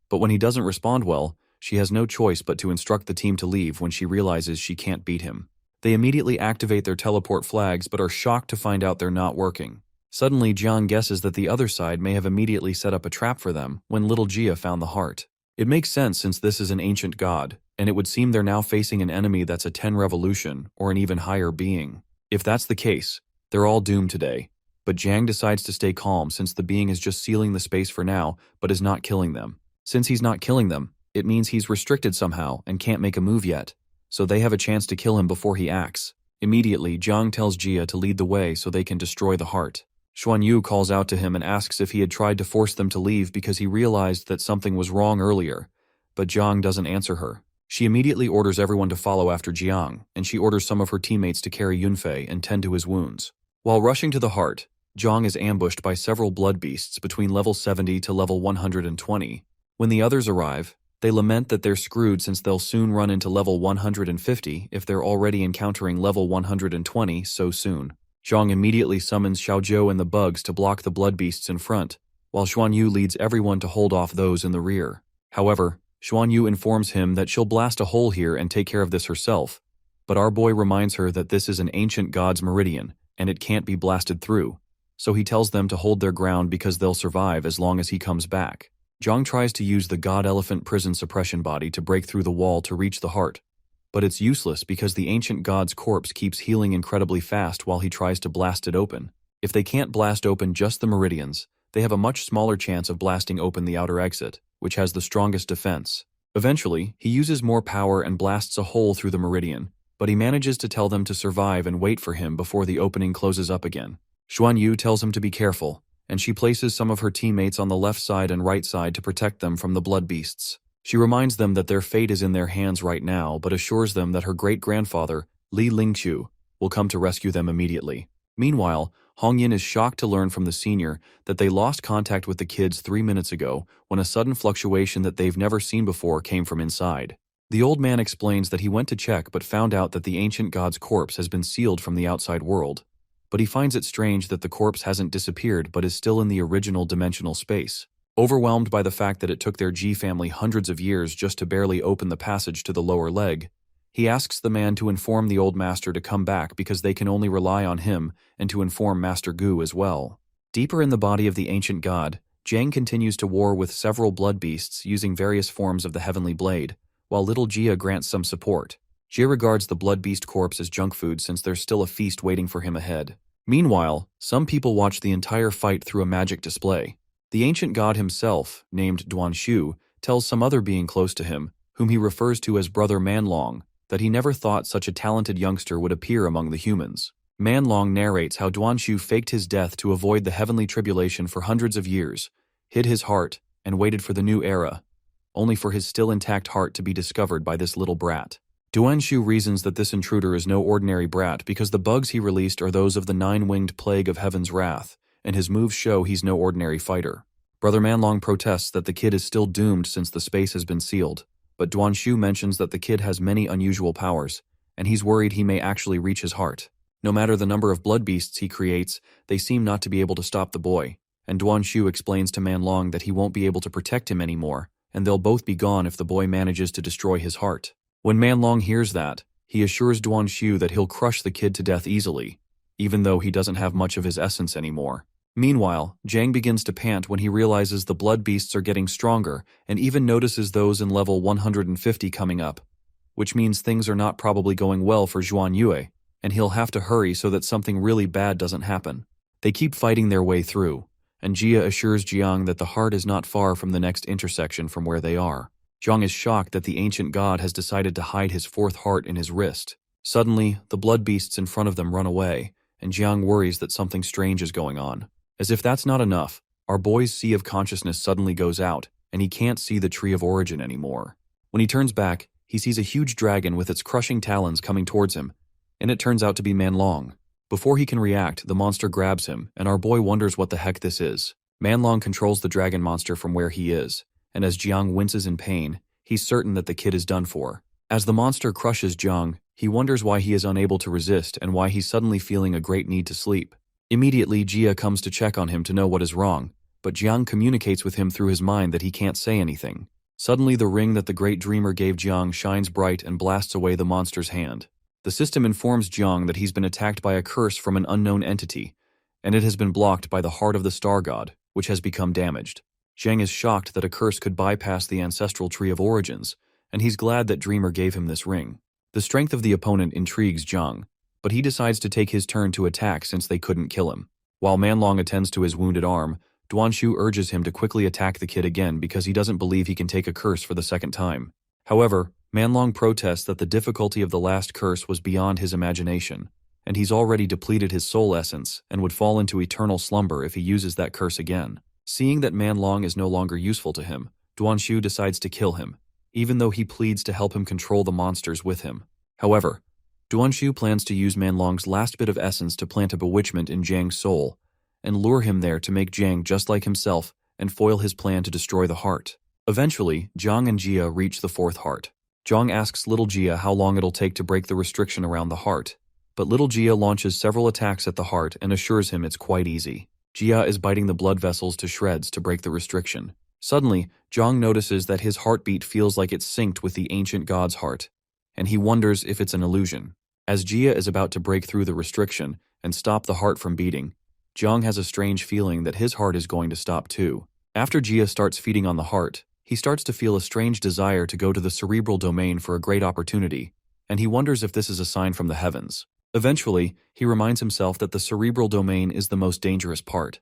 But when he doesn't respond well, she has no choice but to instruct the team to leave when she realizes she can't beat him. They immediately activate their teleport flags but are shocked to find out they're not working. Suddenly, Jiang guesses that the other side may have immediately set up a trap for them when little Jia found the heart. It makes sense since this is an ancient god, and it would seem they're now facing an enemy that's a 10 revolution or an even higher being. If that's the case, they're all doomed today. But Jiang decides to stay calm since the being is just sealing the space for now but is not killing them. Since he's not killing them, it means he's restricted somehow and can't make a move yet, so they have a chance to kill him before he acts. Immediately, Jiang tells Jia to lead the way so they can destroy the heart. Xuan Yu calls out to him and asks if he had tried to force them to leave because he realized that something was wrong earlier, but Jiang doesn't answer her. She immediately orders everyone to follow after Jiang, and she orders some of her teammates to carry Yunfei and tend to his wounds. While rushing to the heart, Jiang is ambushed by several blood beasts between level 70 to level 120. When the others arrive, they lament that they're screwed since they'll soon run into level 150 if they're already encountering level 120 so soon. Zhang immediately summons Xiaozhou and the bugs to block the blood beasts in front, while Xuan Yu leads everyone to hold off those in the rear. However, Xuan Yu informs him that she'll blast a hole here and take care of this herself, but our boy reminds her that this is an ancient god's meridian, and it can't be blasted through, so he tells them to hold their ground because they'll survive as long as he comes back. Zhang tries to use the god elephant prison suppression body to break through the wall to reach the heart, but it's useless because the ancient god's corpse keeps healing incredibly fast while he tries to blast it open. If they can't blast open just the meridians, they have a much smaller chance of blasting open the outer exit, which has the strongest defense. Eventually, he uses more power and blasts a hole through the meridian, but he manages to tell them to survive and wait for him before the opening closes up again. Xuan Yu tells him to be careful, and she places some of her teammates on the left side and right side to protect them from the blood beasts. She reminds them that their fate is in their hands right now, but assures them that her great-grandfather, Li Lingqiu, will come to rescue them immediately. Meanwhile, Hongyin is shocked to learn from the senior that they lost contact with the kids 3 minutes ago when a sudden fluctuation that they've never seen before came from inside. The old man explains that he went to check but found out that the ancient god's corpse has been sealed from the outside world, but he finds it strange that the corpse hasn't disappeared but is still in the original dimensional space. Overwhelmed by the fact that it took their G family hundreds of years just to barely open the passage to the lower leg, he asks the man to inform the old master to come back because they can only rely on him and to inform Master Gu as well. Deeper in the body of the ancient god, Jiang continues to war with several blood beasts using various forms of the heavenly blade, while little Jia grants some support. Jia regards the blood beast corpse as junk food since there's still a feast waiting for him ahead. Meanwhile, some people watch the entire fight through a magic display. The ancient god himself, named Duanshu, tells some other being close to him, whom he refers to as Brother Manlong, that he never thought such a talented youngster would appear among the humans. Manlong narrates how Duanshu faked his death to avoid the heavenly tribulation for hundreds of years, hid his heart, and waited for the new era, only for his still intact heart to be discovered by this little brat. Duanshu reasons that this intruder is no ordinary brat because the bugs he released are those of the 9-winged plague of heaven's wrath, and his moves show he's no ordinary fighter. Brother Manlong protests that the kid is still doomed since the space has been sealed, but Duanshu mentions that the kid has many unusual powers, and he's worried he may actually reach his heart. No matter the number of blood beasts he creates, they seem not to be able to stop the boy, and Duanshu explains to Manlong that he won't be able to protect him anymore, and they'll both be gone if the boy manages to destroy his heart. When Manlong hears that, he assures Duanshu that he'll crush the kid to death easily, even though he doesn't have much of his essence anymore. Meanwhile, Jiang begins to pant when he realizes the blood beasts are getting stronger and even notices those in level 150 coming up, which means things are not probably going well for Xuan Yue, and he'll have to hurry so that something really bad doesn't happen. They keep fighting their way through, and Jia assures Jiang that the heart is not far from the next intersection from where they are. Jiang is shocked that the ancient god has decided to hide his fourth heart in his wrist. Suddenly, the blood beasts in front of them run away, and Jiang worries that something strange is going on. As if that's not enough, our boy's sea of consciousness suddenly goes out, and he can't see the tree of origin anymore. When he turns back, he sees a huge dragon with its crushing talons coming towards him, and it turns out to be Manlong. Before he can react, the monster grabs him, and our boy wonders what the heck this is. Manlong controls the dragon monster from where he is, and as Jiang winces in pain, he's certain that the kid is done for. As the monster crushes Jiang, he wonders why he is unable to resist and why he's suddenly feeling a great need to sleep. Immediately, Jia comes to check on him to know what is wrong, but Jiang communicates with him through his mind that he can't say anything. Suddenly, the ring that the great dreamer gave Jiang shines bright and blasts away the monster's hand. The system informs Jiang that he's been attacked by a curse from an unknown entity, and it has been blocked by the heart of the star god, which has become damaged. Jiang is shocked that a curse could bypass the ancestral tree of origins, and he's glad that Dreamer gave him this ring. The strength of the opponent intrigues Jiang, but he decides to take his turn to attack since they couldn't kill him. While Manlong attends to his wounded arm, Duanshu urges him to quickly attack the kid again because he doesn't believe he can take a curse for the second time. However, Manlong protests that the difficulty of the last curse was beyond his imagination, and he's already depleted his soul essence and would fall into eternal slumber if he uses that curse again. Seeing that Manlong is no longer useful to him, Duanshu decides to kill him, even though he pleads to help him control the monsters with him. However, Duanshu plans to use Manlong's last bit of essence to plant a bewitchment in Jiang's soul, and lure him there to make Jiang just like himself and foil his plan to destroy the heart. Eventually, Jiang and Jia reach the fourth heart. Jiang asks little Jia how long it'll take to break the restriction around the heart, but little Jia launches several attacks at the heart and assures him it's quite easy. Jia is biting the blood vessels to shreds to break the restriction. Suddenly, Jiang notices that his heartbeat feels like it's synced with the ancient god's heart, and he wonders if it's an illusion. As Jia is about to break through the restriction and stop the heart from beating, Jiang has a strange feeling that his heart is going to stop too. After Jia starts feeding on the heart, he starts to feel a strange desire to go to the cerebral domain for a great opportunity, and he wonders if this is a sign from the heavens. Eventually, he reminds himself that the cerebral domain is the most dangerous part,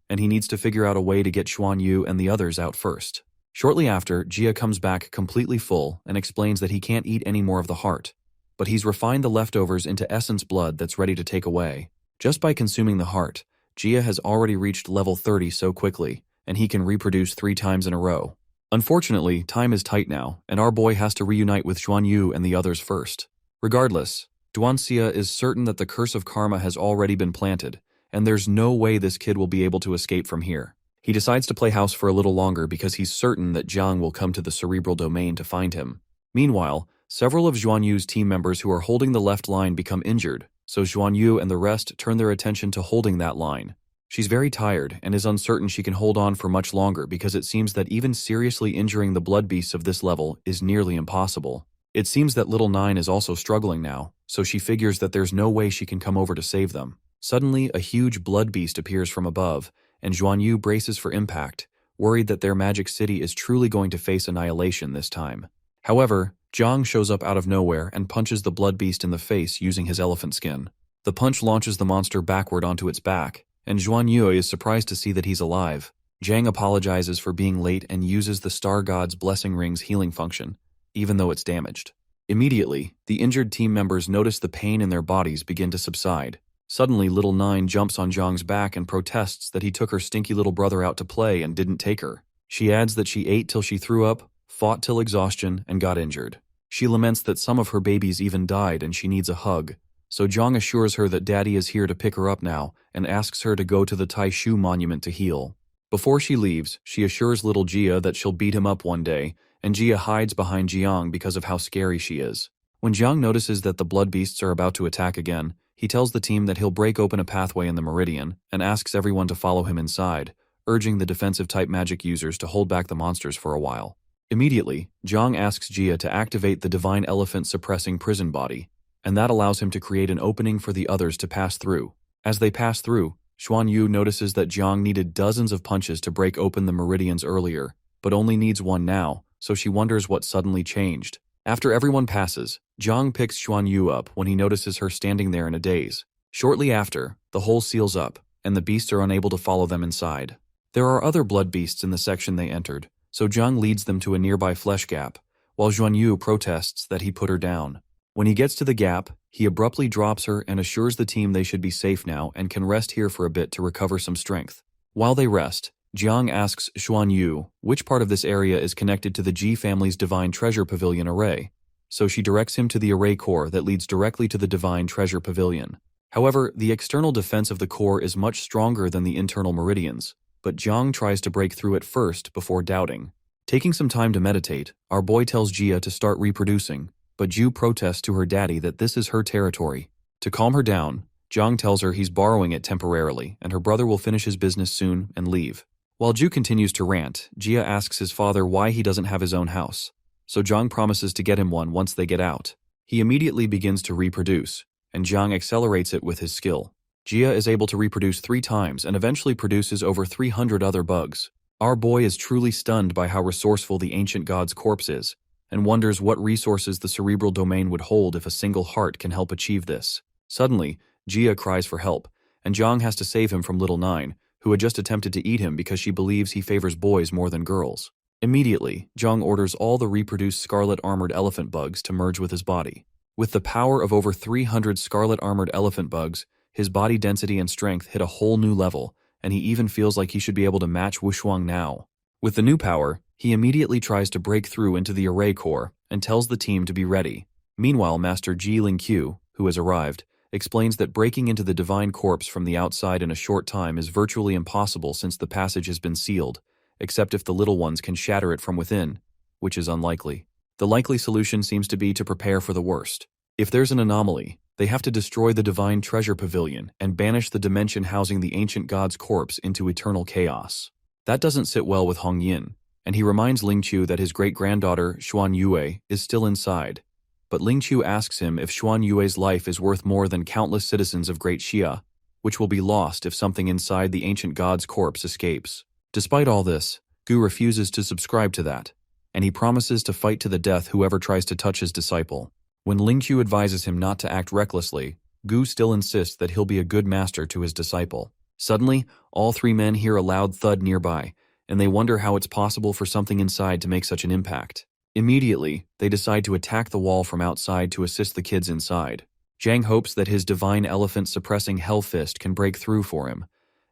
and he needs to figure out a way to get Xuan Yu and the others out first. Shortly after, Jia comes back completely full and explains that he can't eat any more of the heart, but he's refined the leftovers into essence blood that's ready to take away. Just by consuming the heart, Jia has already reached level 30 so quickly, and he can reproduce 3 times in a row. Unfortunately, time is tight now, and our boy has to reunite with Xuan Yu and the others first. Regardless, Duanxia is certain that the curse of karma has already been planted, and there's no way this kid will be able to escape from here. He decides to play house for a little longer because he's certain that Jiang will come to the cerebral domain to find him. Meanwhile, several of Xuan Yu's team members who are holding the left line become injured, so Xuan Yu and the rest turn their attention to holding that line. She's very tired and is uncertain she can hold on for much longer because it seems that even seriously injuring the blood beasts of this level is nearly impossible. It seems that little Nine is also struggling now, so she figures that there's no way she can come over to save them. Suddenly, a huge blood beast appears from above, and Xuan Yu braces for impact, worried that their magic city is truly going to face annihilation this time. However, Jiang shows up out of nowhere and punches the blood beast in the face using his elephant skin. The punch launches the monster backward onto its back, and Xuan Yu is surprised to see that he's alive. Jiang apologizes for being late and uses the star god's blessing ring's healing function, even though it's damaged. Immediately, the injured team members notice the pain in their bodies begin to subside. Suddenly, little Nine jumps on Jiang's back and protests that he took her stinky little brother out to play and didn't take her. She adds that she ate till she threw up, fought till exhaustion, and got injured. She laments that some of her babies even died and she needs a hug. So Jiang assures her that Daddy is here to pick her up now and asks her to go to the Tai Shu monument to heal. Before she leaves, she assures little Jia that she'll beat him up one day, and Jia hides behind Jiang because of how scary she is. When Jiang notices that the blood beasts are about to attack again, he tells the team that he'll break open a pathway in the meridian and asks everyone to follow him inside, urging the defensive-type magic users to hold back the monsters for a while. Immediately, Jiang asks Jia to activate the divine elephant-suppressing prison body, and that allows him to create an opening for the others to pass through. As they pass through, Xuan Yu notices that Jiang needed dozens of punches to break open the meridians earlier, but only needs one now, so she wonders what suddenly changed. After everyone passes, Jiang picks Xuan Yu up when he notices her standing there in a daze. Shortly after, the hole seals up, and the beasts are unable to follow them inside. There are other blood beasts in the section they entered, so Jiang leads them to a nearby flesh gap, while Xuan Yu protests that he put her down. When he gets to the gap, he abruptly drops her and assures the team they should be safe now and can rest here for a bit to recover some strength. While they rest, Jiang asks Xuan Yu which part of this area is connected to the Ji family's Divine Treasure Pavilion array, so she directs him to the array core that leads directly to the Divine Treasure Pavilion. However, the external defense of the core is much stronger than the internal meridians, but Jiang tries to break through it first before doubting. Taking some time to meditate, our boy tells Jia to start reproducing, but Ju protests to her daddy that this is her territory. To calm her down, Jiang tells her he's borrowing it temporarily and her brother will finish his business soon and leave. While Ju continues to rant, Jia asks his father why he doesn't have his own house, so Jiang promises to get him one once they get out. He immediately begins to reproduce, and Jiang accelerates it with his skill. Jia is able to reproduce 3 times and eventually produces over 300 other bugs. Our boy is truly stunned by how resourceful the ancient god's corpse is, and wonders what resources the cerebral domain would hold if a single heart can help achieve this. Suddenly, Jia cries for help, and Jiang has to save him from Little Nine, who had just attempted to eat him because she believes he favors boys more than girls. Immediately, Jiang orders all the reproduced scarlet armored elephant bugs to merge with his body. With the power of over 300 scarlet armored elephant bugs, his body density and strength hit a whole new level, and he even feels like he should be able to match Wushuang now. With the new power, he immediately tries to break through into the array core and tells the team to be ready. Meanwhile, Master Ji Lingqiu, who has arrived, explains that breaking into the divine corpse from the outside in a short time is virtually impossible since the passage has been sealed, except if the little ones can shatter it from within, which is unlikely. The likely solution seems to be to prepare for the worst. If there's an anomaly, they have to destroy the divine treasure pavilion and banish the dimension housing the ancient god's corpse into eternal chaos. That doesn't sit well with Hong Yin, and he reminds Lingqiu that his great-granddaughter, Xuan Yue, is still inside. But Lingqiu asks him if Xuan Yue's life is worth more than countless citizens of Great Xia, which will be lost if something inside the ancient god's corpse escapes. Despite all this, Gu refuses to subscribe to that, and he promises to fight to the death whoever tries to touch his disciple. When Lingqiu advises him not to act recklessly, Gu still insists that he'll be a good master to his disciple. Suddenly, all 3 men hear a loud thud nearby, and they wonder how it's possible for something inside to make such an impact. Immediately, they decide to attack the wall from outside to assist the kids inside. Zhang hopes that his divine elephant-suppressing Hell Fist can break through for him,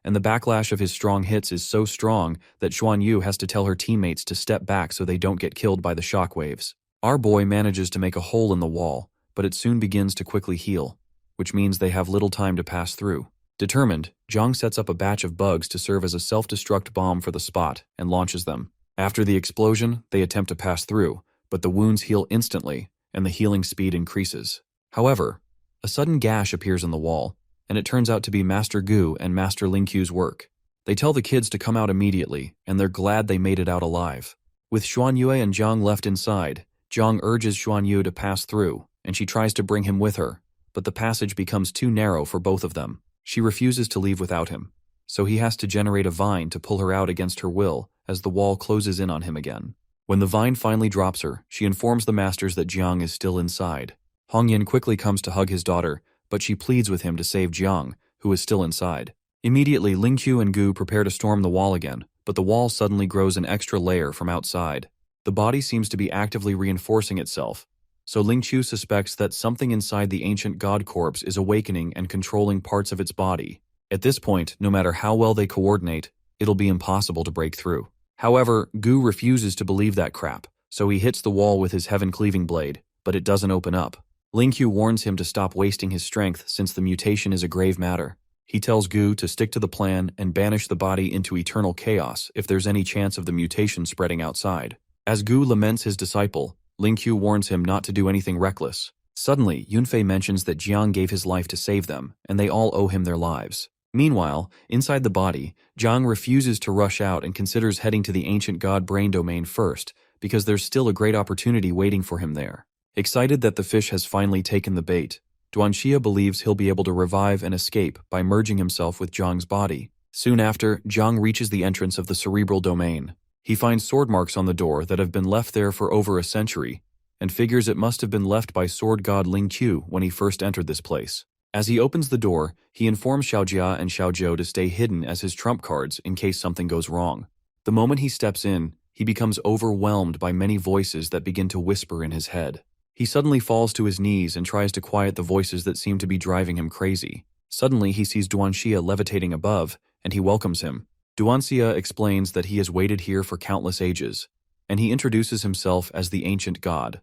and the backlash of his strong hits is so strong that Xuan Yu has to tell her teammates to step back so they don't get killed by the shockwaves. Our boy manages to make a hole in the wall, but it soon begins to quickly heal, which means they have little time to pass through. Determined, Zhang sets up a batch of bugs to serve as a self-destruct bomb for the spot and launches them. After the explosion, they attempt to pass through, but the wounds heal instantly, and the healing speed increases. However, a sudden gash appears in the wall, and it turns out to be Master Gu and Master Lingqiu's work. They tell the kids to come out immediately, and they're glad they made it out alive. With Xuan Yue and Zhang left inside, Zhang urges Xuan Yu to pass through, and she tries to bring him with her, but the passage becomes too narrow for both of them. She refuses to leave without him, so he has to generate a vine to pull her out against her will as the wall closes in on him again. When the vine finally drops her, she informs the masters that Jiang is still inside. Hong Yin quickly comes to hug his daughter, but she pleads with him to save Jiang, who is still inside. Immediately, Lingqiu and Gu prepare to storm the wall again, but the wall suddenly grows an extra layer from outside. The body seems to be actively reinforcing itself, so Lingqiu suspects that something inside the ancient god corpse is awakening and controlling parts of its body. At this point, no matter how well they coordinate, it'll be impossible to break through. However, Gu refuses to believe that crap, so he hits the wall with his heaven-cleaving blade, but it doesn't open up. Lingqiu warns him to stop wasting his strength since the mutation is a grave matter. He tells Gu to stick to the plan and banish the body into eternal chaos if there's any chance of the mutation spreading outside. As Gu laments his disciple, Lingqiu warns him not to do anything reckless. Suddenly, Yunfei mentions that Jiang gave his life to save them, and they all owe him their lives. Meanwhile, inside the body, Jiang refuses to rush out and considers heading to the ancient god brain domain first, because there's still a great opportunity waiting for him there. Excited that the fish has finally taken the bait, Duanxia believes he'll be able to revive and escape by merging himself with Jiang's body. Soon after, Jiang reaches the entrance of the cerebral domain. He finds sword marks on the door that have been left there for over a century, and figures it must have been left by sword god Lingqiu when he first entered this place. As he opens the door, he informs Xiaojia and Xiaozhou to stay hidden as his trump cards in case something goes wrong. The moment he steps in, he becomes overwhelmed by many voices that begin to whisper in his head. He suddenly falls to his knees and tries to quiet the voices that seem to be driving him crazy. Suddenly, he sees Duanxia levitating above, and he welcomes him. Duanxia explains that he has waited here for countless ages, and he introduces himself as the ancient god,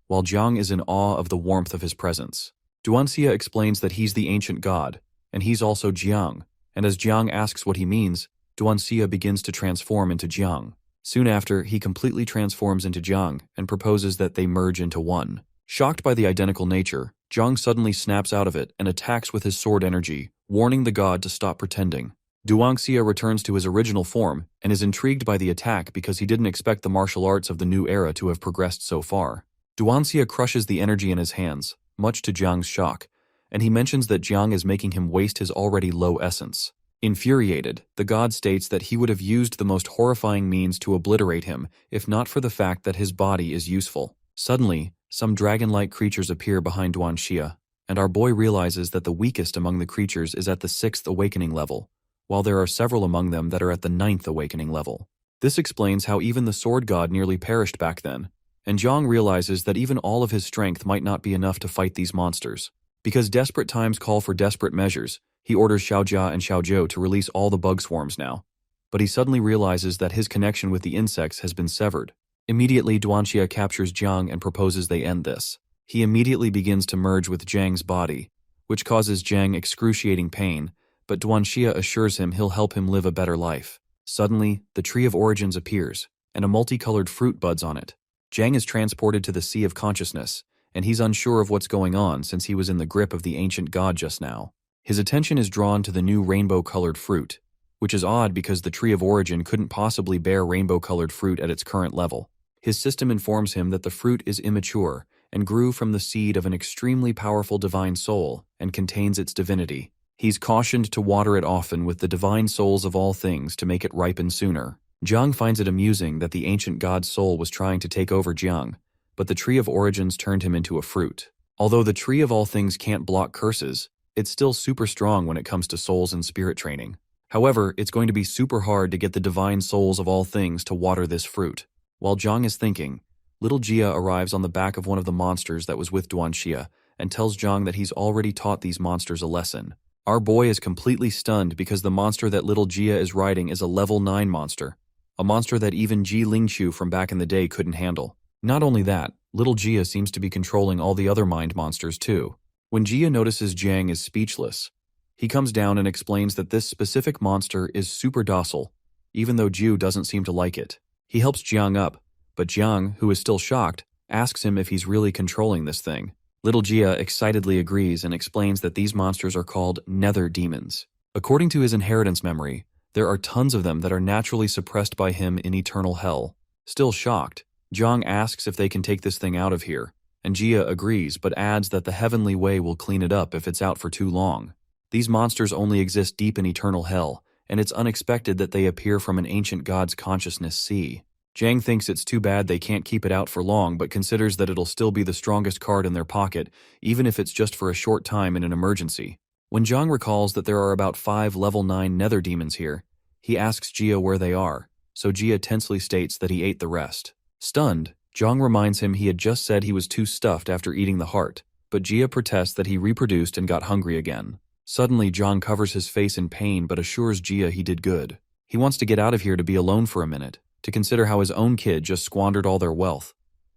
while Jiang is in awe of the warmth of his presence. Duanxia explains that he's the ancient god, and he's also Jiang, and as Jiang asks what he means, Duanxia begins to transform into Jiang. Soon after, he completely transforms into Jiang and proposes that they merge into one. Shocked by the identical nature, Jiang suddenly snaps out of it and attacks with his sword energy, warning the god to stop pretending. Duanxia returns to his original form and is intrigued by the attack because he didn't expect the martial arts of the new era to have progressed so far. Duanxia crushes the energy in his hands, much to Jiang's shock, and he mentions that Jiang is making him waste his already low essence. Infuriated, the god states that he would have used the most horrifying means to obliterate him if not for the fact that his body is useful. Suddenly, some dragon-like creatures appear behind Duanxia, and our boy realizes that the weakest among the creatures is at the 6th awakening level, while there are several among them that are at the 9th awakening level. This explains how even the sword god nearly perished back then, and Jiang realizes that even all of his strength might not be enough to fight these monsters. Because desperate times call for desperate measures, he orders Xiaojia and Xiaozhou to release all the bug swarms now. But he suddenly realizes that his connection with the insects has been severed. Immediately, Duanxia captures Jiang and proposes they end this. He immediately begins to merge with Jiang's body, which causes Jiang excruciating pain, but Duanxia assures him he'll help him live a better life. Suddenly, the Tree of Origins appears, and a multicolored fruit buds on it. Jiang is transported to the Sea of Consciousness, and he's unsure of what's going on since he was in the grip of the ancient god just now. His attention is drawn to the new rainbow-colored fruit, which is odd because the Tree of Origin couldn't possibly bear rainbow-colored fruit at its current level. His system informs him that the fruit is immature and grew from the seed of an extremely powerful divine soul and contains its divinity. He's cautioned to water it often with the divine souls of all things to make it ripen sooner. Jiang finds it amusing that the ancient god's soul was trying to take over Jiang, but the Tree of Origins turned him into a fruit. Although the Tree of all things can't block curses, it's still super strong when it comes to souls and spirit training. However, it's going to be super hard to get the divine souls of all things to water this fruit. While Jiang is thinking, little Jia arrives on the back of one of the monsters that was with Duanxia and tells Jiang that he's already taught these monsters a lesson. Our boy is completely stunned because the monster that little Jia is riding is a level 9 monster, a monster that even Ji Lingqiu from back in the day couldn't handle. Not only that, little Jia seems to be controlling all the other mind monsters too. When Jia notices Jiang is speechless, he comes down and explains that this specific monster is super docile, even though Jiu doesn't seem to like it. He helps Jiang up, but Jiang, who is still shocked, asks him if he's really controlling this thing. Little Jia excitedly agrees and explains that these monsters are called nether demons. According to his inheritance memory, there are tons of them that are naturally suppressed by him in eternal hell. Still shocked, Jiang asks if they can take this thing out of here, and Jia agrees but adds that the heavenly way will clean it up if it's out for too long. These monsters only exist deep in eternal hell, and it's unexpected that they appear from an ancient god's consciousness sea. Jiang thinks it's too bad they can't keep it out for long but considers that it'll still be the strongest card in their pocket, even if it's just for a short time in an emergency. When Jiang recalls that there are about 5 level 9 nether demons here, he asks Jia where they are, so Jia tensely states that he ate the rest. Stunned, Jiang reminds him he had just said he was too stuffed after eating the heart, but Jia protests that he reproduced and got hungry again. Suddenly, Jiang covers his face in pain but assures Jia he did good. He wants to get out of here to be alone for a minute, to consider how his own kid just squandered all their wealth,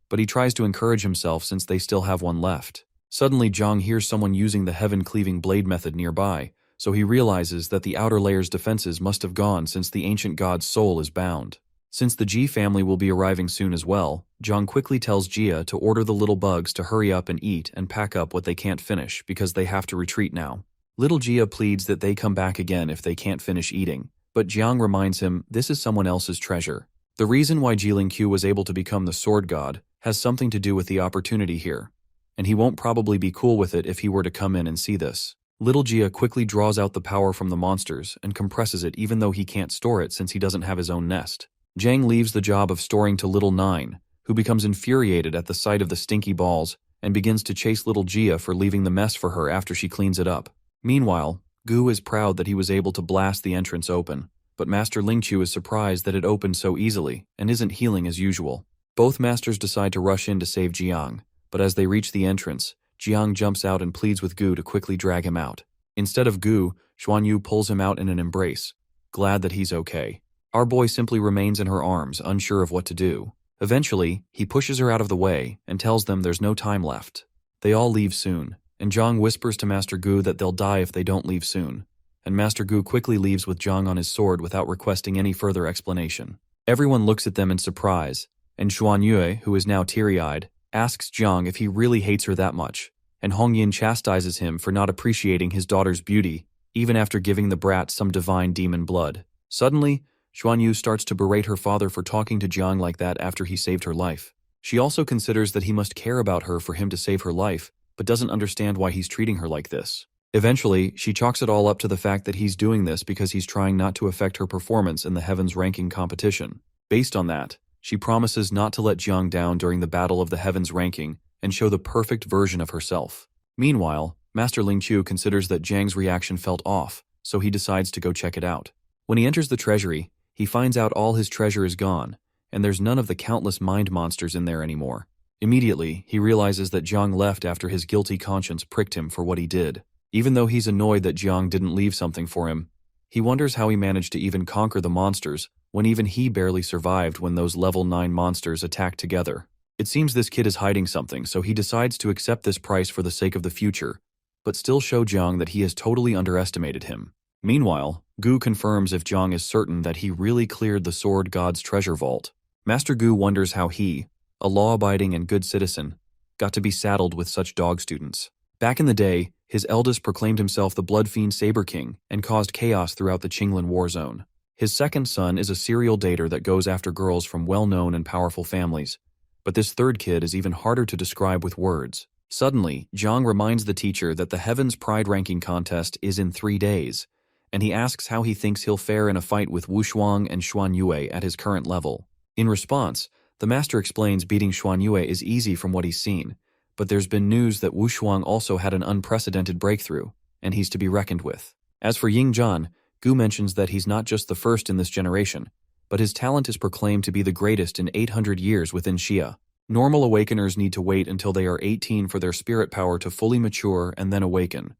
but he tries to encourage himself since they still have one left. Suddenly, Jiang hears someone using the heaven-cleaving blade method nearby, so he realizes that the outer layer's defenses must have gone since the ancient god's soul is bound. Since the Ji family will be arriving soon as well, Jiang quickly tells Jia to order the little bugs to hurry up and eat and pack up what they can't finish because they have to retreat now. Little Jia pleads that they come back again if they can't finish eating, but Jiang reminds him this is someone else's treasure. The reason why Ji Lingqiu was able to become the sword god has something to do with the opportunity here, and he won't probably be cool with it if he were to come in and see this. Little Jia quickly draws out the power from the monsters and compresses it even though he can't store it since he doesn't have his own nest. Jiang leaves the job of storing to Little Nine, who becomes infuriated at the sight of the stinky balls and begins to chase Little Jia for leaving the mess for her after she cleans it up. Meanwhile, Gu is proud that he was able to blast the entrance open, but Master Lingqiu is surprised that it opened so easily and isn't healing as usual. Both masters decide to rush in to save Jiang, but as they reach the entrance, Jiang jumps out and pleads with Gu to quickly drag him out. Instead of Gu, Xuanyu pulls him out in an embrace, glad that he's okay. Our boy simply remains in her arms, unsure of what to do. Eventually, he pushes her out of the way and tells them there's no time left. They all leave soon, and Jiang whispers to Master Gu that they'll die if they don't leave soon, and Master Gu quickly leaves with Jiang on his sword without requesting any further explanation. Everyone looks at them in surprise, and Xuanyue, who is now teary-eyed, asks Jiang if he really hates her that much, and Hongyin chastises him for not appreciating his daughter's beauty, even after giving the brat some divine demon blood. Suddenly, Xuanyu starts to berate her father for talking to Jiang like that after he saved her life. She also considers that he must care about her for him to save her life, but doesn't understand why he's treating her like this. Eventually, she chalks it all up to the fact that he's doing this because he's trying not to affect her performance in the Heavens ranking competition. Based on that, she promises not to let Jiang down during the Battle of the Heavens ranking and show the perfect version of herself. Meanwhile, Master Ling Chu considers that Jiang's reaction felt off, so he decides to go check it out. When he enters the treasury, he finds out all his treasure is gone, and there's none of the countless mind monsters in there anymore. Immediately, he realizes that Jiang left after his guilty conscience pricked him for what he did. Even though he's annoyed that Jiang didn't leave something for him, he wonders how he managed to even conquer the monsters when even he barely survived when those level 9 monsters attacked together. It seems this kid is hiding something, so he decides to accept this price for the sake of the future, but still show Jiang that he has totally underestimated him. Meanwhile, Gu confirms if Jiang is certain that he really cleared the Sword God's treasure vault. Master Gu wonders how he, a law-abiding and good citizen, got to be saddled with such dog students. Back in the day, his eldest proclaimed himself the Blood Fiend Saber King and caused chaos throughout the Qinglan war zone. His second son is a serial dater that goes after girls from well-known and powerful families, but this third kid is even harder to describe with words. Suddenly, Jiang reminds the teacher that the Heavens Pride ranking contest is in 3 days, and he asks how he thinks he'll fare in a fight with Wu Shuang and Xuan Yue at his current level. In response, the master explains beating Xuan Yue is easy from what he's seen, but there's been news that Wu Shuang also had an unprecedented breakthrough, and he's to be reckoned with. As for Ying Zhan, Gu mentions that he's not just the first in this generation, but his talent is proclaimed to be the greatest in 800 years within Xia. Normal awakeners need to wait until they are 18 for their spirit power to fully mature and then awaken,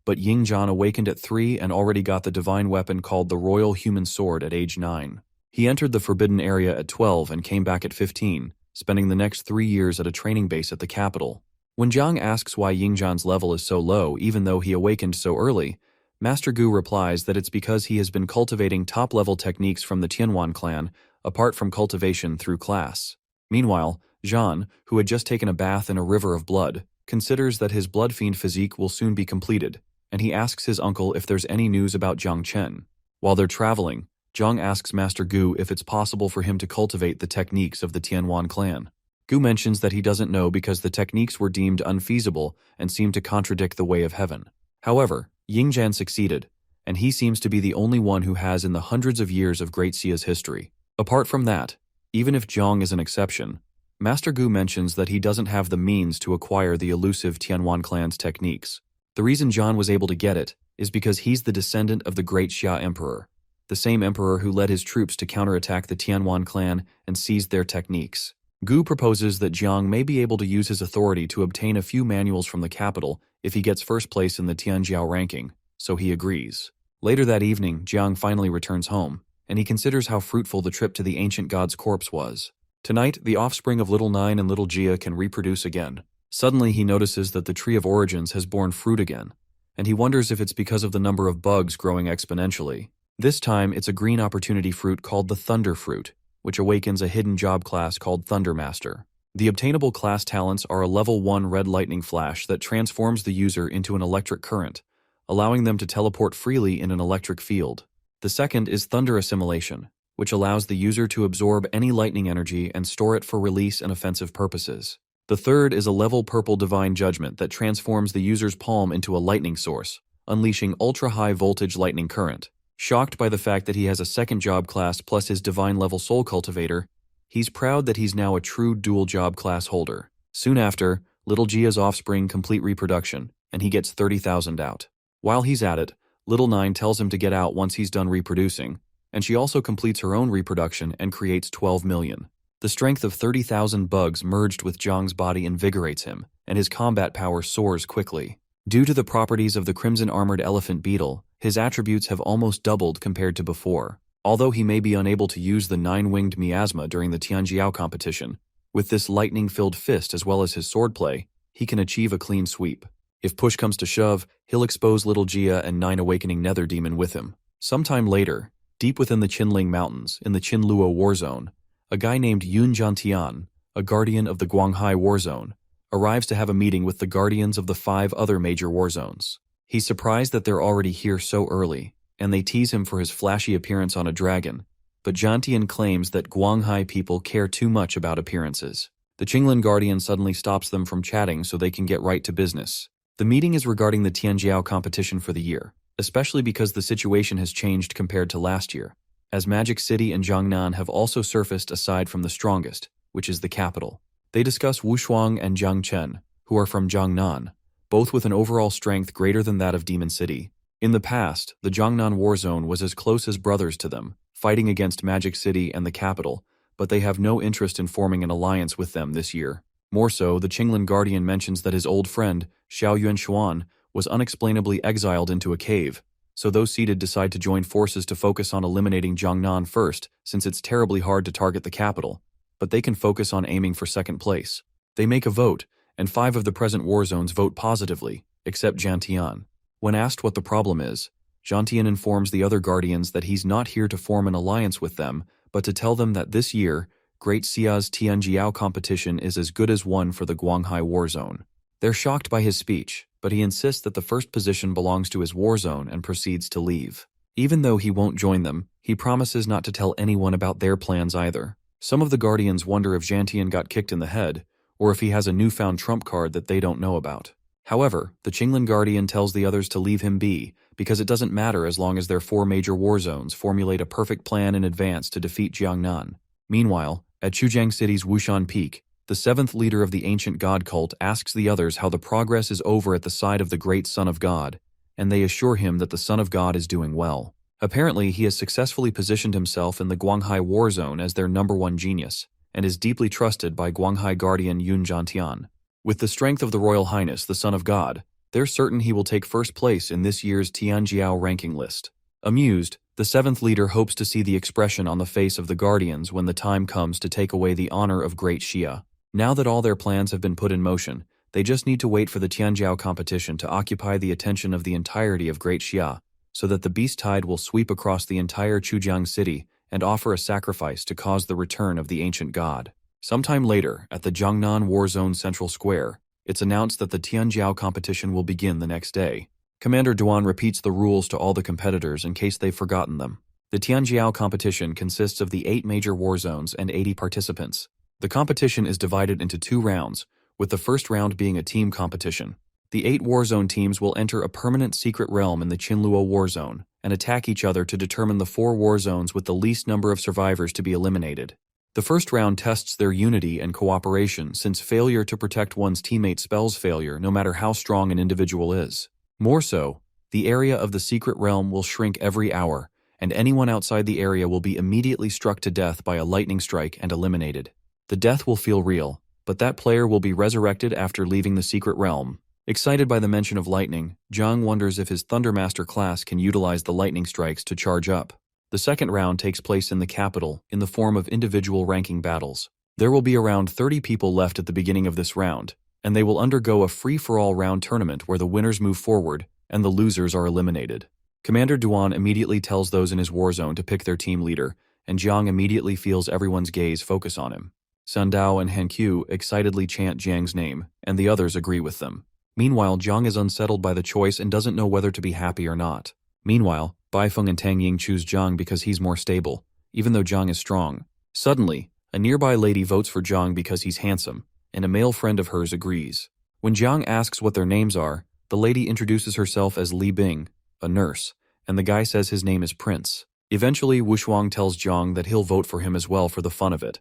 but Ying Zhan awakened at 3 and already got the divine weapon called the Royal Human Sword at age 9. He entered the Forbidden Area at 12 and came back at 15, spending the next 3 years at a training base at the capital. When Jiang asks why Ying Zhan's level is so low even though he awakened so early, Master Gu replies that it's because he has been cultivating top-level techniques from the Tianwan clan, apart from cultivation through class. Meanwhile, Zhan, who had just taken a bath in a river of blood, considers that his blood fiend physique will soon be completed, and he asks his uncle if there's any news about Jiang Chen. While they're traveling, Jiang asks Master Gu if it's possible for him to cultivate the techniques of the Tianwan clan. Gu mentions that he doesn't know because the techniques were deemed unfeasible and seemed to contradict the way of heaven. However, Ying Zhan succeeded, and he seems to be the only one who has in the hundreds of years of Great Xia's history. Apart from that, even if Jiang is an exception, Master Gu mentions that he doesn't have the means to acquire the elusive Tianwan clan's techniques. The reason Jiang was able to get it is because he's the descendant of the Great Xia Emperor, the same emperor who led his troops to counterattack the Tianwan clan and seized their techniques. Gu proposes that Jiang may be able to use his authority to obtain a few manuals from the capital if he gets first place in the Tianjiao ranking, so he agrees. Later that evening, Jiang finally returns home, and he considers how fruitful the trip to the ancient god's corpse was. Tonight, the offspring of Little Nine and Little Jia can reproduce again. Suddenly, he notices that the Tree of Origins has borne fruit again, and he wonders if it's because of the number of bugs growing exponentially. This time, it's a green opportunity fruit called the Thunder Fruit, which awakens a hidden job class called Thundermaster. The obtainable class talents are a level 1 red lightning flash that transforms the user into an electric current, allowing them to teleport freely in an electric field. The second is Thunder Assimilation, which allows the user to absorb any lightning energy and store it for release and offensive purposes. The third is a level purple Divine Judgment that transforms the user's palm into a lightning source, unleashing ultra-high voltage lightning current. Shocked by the fact that he has a second job class plus his divine level soul cultivator, he's proud that he's now a true dual job class holder. Soon after, Little Jia's offspring complete reproduction, and he gets 30,000 out. While he's at it, Little Nine tells him to get out once he's done reproducing, and she also completes her own reproduction and creates 12 million. The strength of 30,000 bugs merged with Jiang's body invigorates him, and his combat power soars quickly. Due to the properties of the crimson armored elephant beetle, his attributes have almost doubled compared to before. Although he may be unable to use the 9-winged miasma during the Tianjiao competition, with this lightning-filled fist as well as his swordplay, he can achieve a clean sweep. If push comes to shove, he'll expose Little Jia and 9 awakening nether demon with him. Sometime later, deep within the Qinling Mountains, in the Qinluo war zone, a guy named Yun Jiantian, a guardian of the Guanghai war zone, arrives to have a meeting with the guardians of the 5 other major war zones. He's surprised that they're already here so early, and they tease him for his flashy appearance on a dragon, but Jiantian claims that Guanghai people care too much about appearances. The Qinglan Guardian suddenly stops them from chatting so they can get right to business. The meeting is regarding the Tianjiao competition for the year, especially because the situation has changed compared to last year, as Magic City and Jiangnan have also surfaced aside from the strongest, which is the capital. They discuss Wushuang and Jiangchen, who are from Jiangnan, both with an overall strength greater than that of Demon City. In the past, the Jiangnan war zone was as close as brothers to them, fighting against Magic City and the capital, but they have no interest in forming an alliance with them this year. More so, the Qinglan Guardian mentions that his old friend, Xiao Yuanshuan, was unexplainably exiled into a cave, so those seated decide to join forces to focus on eliminating Jiangnan first, since it's terribly hard to target the capital, but they can focus on aiming for second place. They make a vote, and 5 of the present war zones vote positively, except Jiantian. When asked what the problem is, Jiantian informs the other Guardians that he's not here to form an alliance with them, but to tell them that this year, Great Xia's Tianjiao competition is as good as one for the Guanghai war zone. They're shocked by his speech, but he insists that the first position belongs to his war zone and proceeds to leave. Even though he won't join them, he promises not to tell anyone about their plans either. Some of the Guardians wonder if Jiantian got kicked in the head, or if he has a newfound trump card that they don't know about. However, the Qinglan Guardian tells the others to leave him be, because it doesn't matter as long as their 4 major war zones formulate a perfect plan in advance to defeat Jiangnan. Meanwhile, at Chujiang City's Wushan Peak, the 7th leader of the ancient god cult asks the others how the progress is over at the side of the great Son of God, and they assure him that the Son of God is doing well. Apparently, he has successfully positioned himself in the Guanghai war zone as their #1 genius, and is deeply trusted by Guanghai Guardian Yun Zhantian. With the strength of the Royal Highness, the Son of God, they're certain he will take first place in this year's Tianjiao ranking list. Amused, the 7th leader hopes to see the expression on the face of the Guardians when the time comes to take away the honor of Great Xia. Now that all their plans have been put in motion, they just need to wait for the Tianjiao competition to occupy the attention of the entirety of Great Xia, so that the beast tide will sweep across the entire Chujiang city and offer a sacrifice to cause the return of the ancient god. Sometime later, at the Jiangnan War Zone Central Square, it's announced that the Tianjiao competition will begin the next day. Commander Duan repeats the rules to all the competitors in case they've forgotten them. The Tianjiao competition consists of the 8 major war zones and 80 participants. The competition is divided into 2 rounds, with the first round being a team competition. The 8 war zone teams will enter a permanent secret realm in the Qinluo war zone and attack each other to determine the 4 war zones with the least number of survivors to be eliminated. The first round tests their unity and cooperation, since failure to protect one's teammate spells failure no matter how strong an individual is. More so, the area of the secret realm will shrink every hour, and anyone outside the area will be immediately struck to death by a lightning strike and eliminated. The death will feel real, but that player will be resurrected after leaving the secret realm. Excited by the mention of lightning, Zhang wonders if his Thundermaster class can utilize the lightning strikes to charge up. The second round takes place in the capital, in the form of individual ranking battles. There will be around 30 people left at the beginning of this round, and they will undergo a free-for-all round tournament where the winners move forward and the losers are eliminated. Commander Duan immediately tells those in his war zone to pick their team leader, and Jiang immediately feels everyone's gaze focus on him. Sandao and Hankyu excitedly chant Jiang's name, and the others agree with them. Meanwhile, Jiang is unsettled by the choice and doesn't know whether to be happy or not. Meanwhile, Baifeng and Tang Ying choose Jiang because he's more stable, even though Jiang is strong. Suddenly, a nearby lady votes for Jiang because he's handsome, and a male friend of hers agrees. When Jiang asks what their names are, the lady introduces herself as Li Bing, a nurse, and the guy says his name is Prince. Eventually, Wushuang tells Jiang that he'll vote for him as well for the fun of it,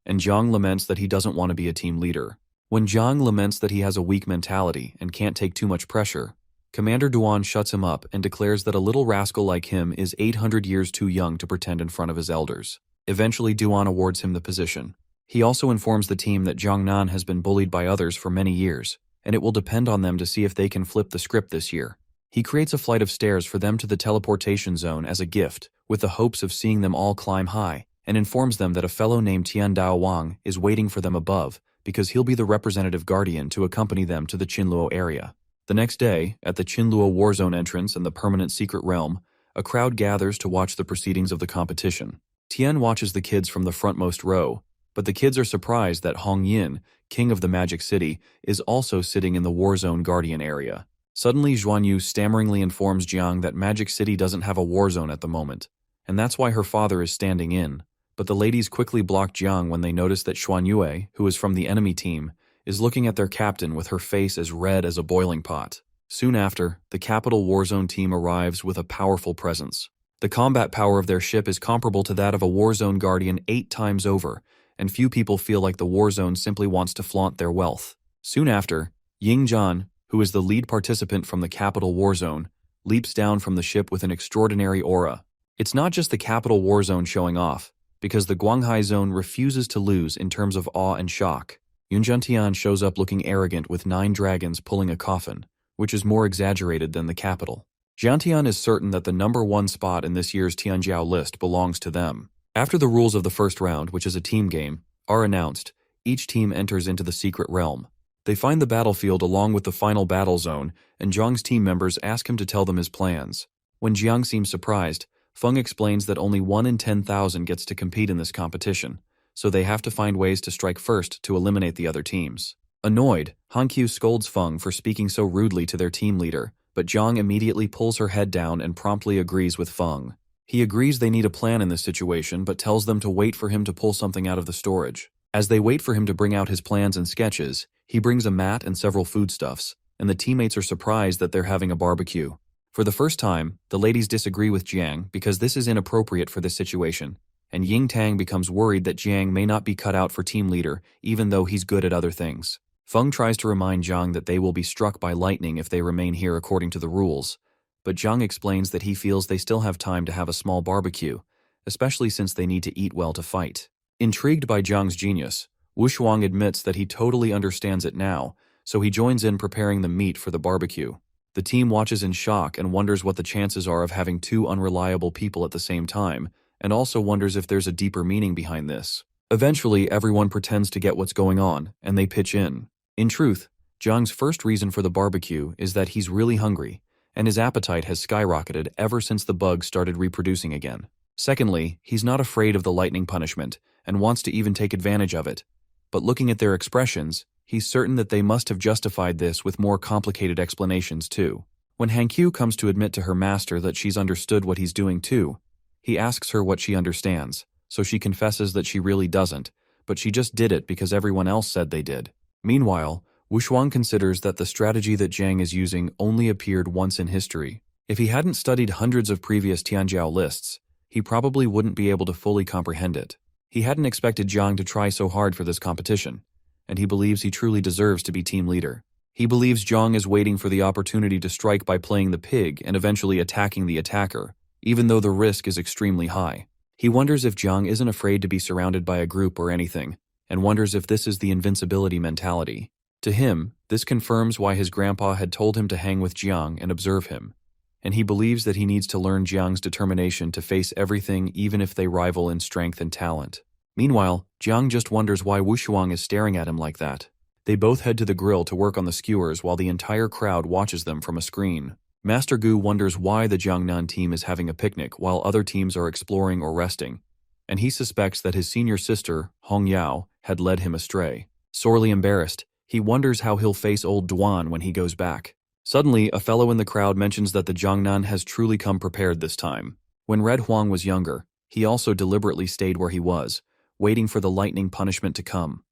and Jiang laments that he doesn't want to be a team leader. When Jiang laments that he has a weak mentality and can't take too much pressure, Commander Duan shuts him up and declares that a little rascal like him is 800 years too young to pretend in front of his elders. Eventually, Duan awards him the position. He also informs the team that Jiangnan has been bullied by others for many years, and it will depend on them to see if they can flip the script this year. He creates a flight of stairs for them to the teleportation zone as a gift, with the hopes of seeing them all climb high, and informs them that a fellow named Tian Dao Wang is waiting for them above, because he'll be the representative guardian to accompany them to the Qinluo area. The next day, at the Qinluo war zone entrance in the permanent secret realm, a crowd gathers to watch the proceedings of the competition. Tian watches the kids from the frontmost row, but the kids are surprised that Hong Yin, king of the Magic City, is also sitting in the war zone guardian area. Suddenly, Zhuanyu stammeringly informs Jiang that Magic City doesn't have a war zone at the moment, and that's why her father is standing in. but the ladies quickly block Jiang when they notice that Xuanyue, who is from the enemy team, is looking at their captain with her face as red as a boiling pot. Soon after, the Capital Warzone team arrives with a powerful presence. The combat power of their ship is comparable to that of a Warzone Guardian 8 times over, and few people feel like the Warzone simply wants to flaunt their wealth. Soon after, Ying Zhan, who is the lead participant from the Capital Warzone, leaps down from the ship with an extraordinary aura. It's not just the Capital Warzone showing off, because the Guanghai Zone refuses to lose in terms of awe and shock. Yunjiantian shows up looking arrogant with 9 dragons pulling a coffin, which is more exaggerated than the capital. Jiantian is certain that the #1 spot in this year's Tianjiao list belongs to them. After the rules of the first round, which is a team game, are announced, each team enters into the secret realm. They find the battlefield along with the final battle zone, and Jiang's team members ask him to tell them his plans. When Jiang seems surprised, Feng explains that only 1 in 10,000 gets to compete in this competition, so they have to find ways to strike first to eliminate the other teams. Annoyed, Hankyu scolds Feng for speaking so rudely to their team leader, but Jiang immediately pulls her head down and promptly agrees with Feng. He agrees they need a plan in this situation, but tells them to wait for him to pull something out of the storage. As they wait for him to bring out his plans and sketches, he brings a mat and several foodstuffs, and the teammates are surprised that they're having a barbecue. For the first time, the ladies disagree with Jiang because this is inappropriate for this situation, and Ying Tang becomes worried that Jiang may not be cut out for team leader even though he's good at other things. Feng tries to remind Jiang that they will be struck by lightning if they remain here according to the rules, but Jiang explains that he feels they still have time to have a small barbecue, especially since they need to eat well to fight. Intrigued by Jiang's genius, Wu Shuang admits that he totally understands it now, so he joins in preparing the meat for the barbecue. The team watches in shock and wonders what the chances are of having 2 unreliable people at the same time, and also wonders if there's a deeper meaning behind this. Eventually, everyone pretends to get what's going on, and they pitch in. In truth, Jiang's first reason for the barbecue is that he's really hungry, and his appetite has skyrocketed ever since the bugs started reproducing again. Secondly, he's not afraid of the lightning punishment, and wants to even take advantage of it. But looking at their expressions, he's certain that they must have justified this with more complicated explanations too. When Hankyu comes to admit to her master that she's understood what he's doing too, he asks her what she understands, so she confesses that she really doesn't, but she just did it because everyone else said they did. Meanwhile, Wu Shuang considers that the strategy that Jiang is using only appeared once in history. If he hadn't studied hundreds of previous Tianjiao lists, he probably wouldn't be able to fully comprehend it. He hadn't expected Jiang to try so hard for this competition, and he believes he truly deserves to be team leader. He believes Jiang is waiting for the opportunity to strike by playing the pig and eventually attacking the attacker, even though the risk is extremely high. He wonders if Jiang isn't afraid to be surrounded by a group or anything, and wonders if this is the invincibility mentality. To him, this confirms why his grandpa had told him to hang with Jiang and observe him, and he believes that he needs to learn Jiang's determination to face everything even if they rival in strength and talent. Meanwhile, Jiang just wonders why Wu Shuang is staring at him like that. They both head to the grill to work on the skewers while the entire crowd watches them from a screen. Master Gu wonders why the Jiangnan team is having a picnic while other teams are exploring or resting, and he suspects that his senior sister, Hong Yao, had led him astray. Sorely embarrassed, he wonders how he'll face old Duan when he goes back. Suddenly, a fellow in the crowd mentions that the Jiangnan has truly come prepared this time. When Red Huang was younger, he also deliberately stayed where he was, waiting for the lightning punishment to come.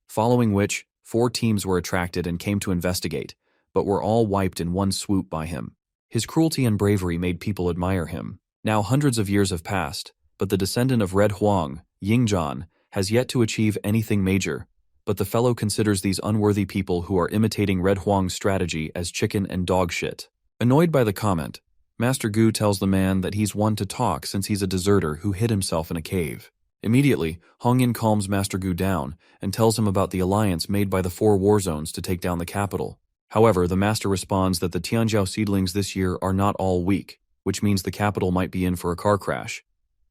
Following which, 4 teams were attracted and came to investigate, but were all wiped in one swoop by him. His cruelty and bravery made people admire him. Now hundreds of years have passed, but the descendant of Red Huang, Yingzhan, has yet to achieve anything major, but the fellow considers these unworthy people who are imitating Red Huang's strategy as chicken and dog shit. Annoyed by the comment, Master Gu tells the man that he's one to talk since he's a deserter who hid himself in a cave. Immediately, Hong Yin calms Master Gu down and tells him about the alliance made by the 4 war zones to take down the capital. However, the master responds that the Tianjiao seedlings this year are not all weak, which means the capital might be in for a car crash.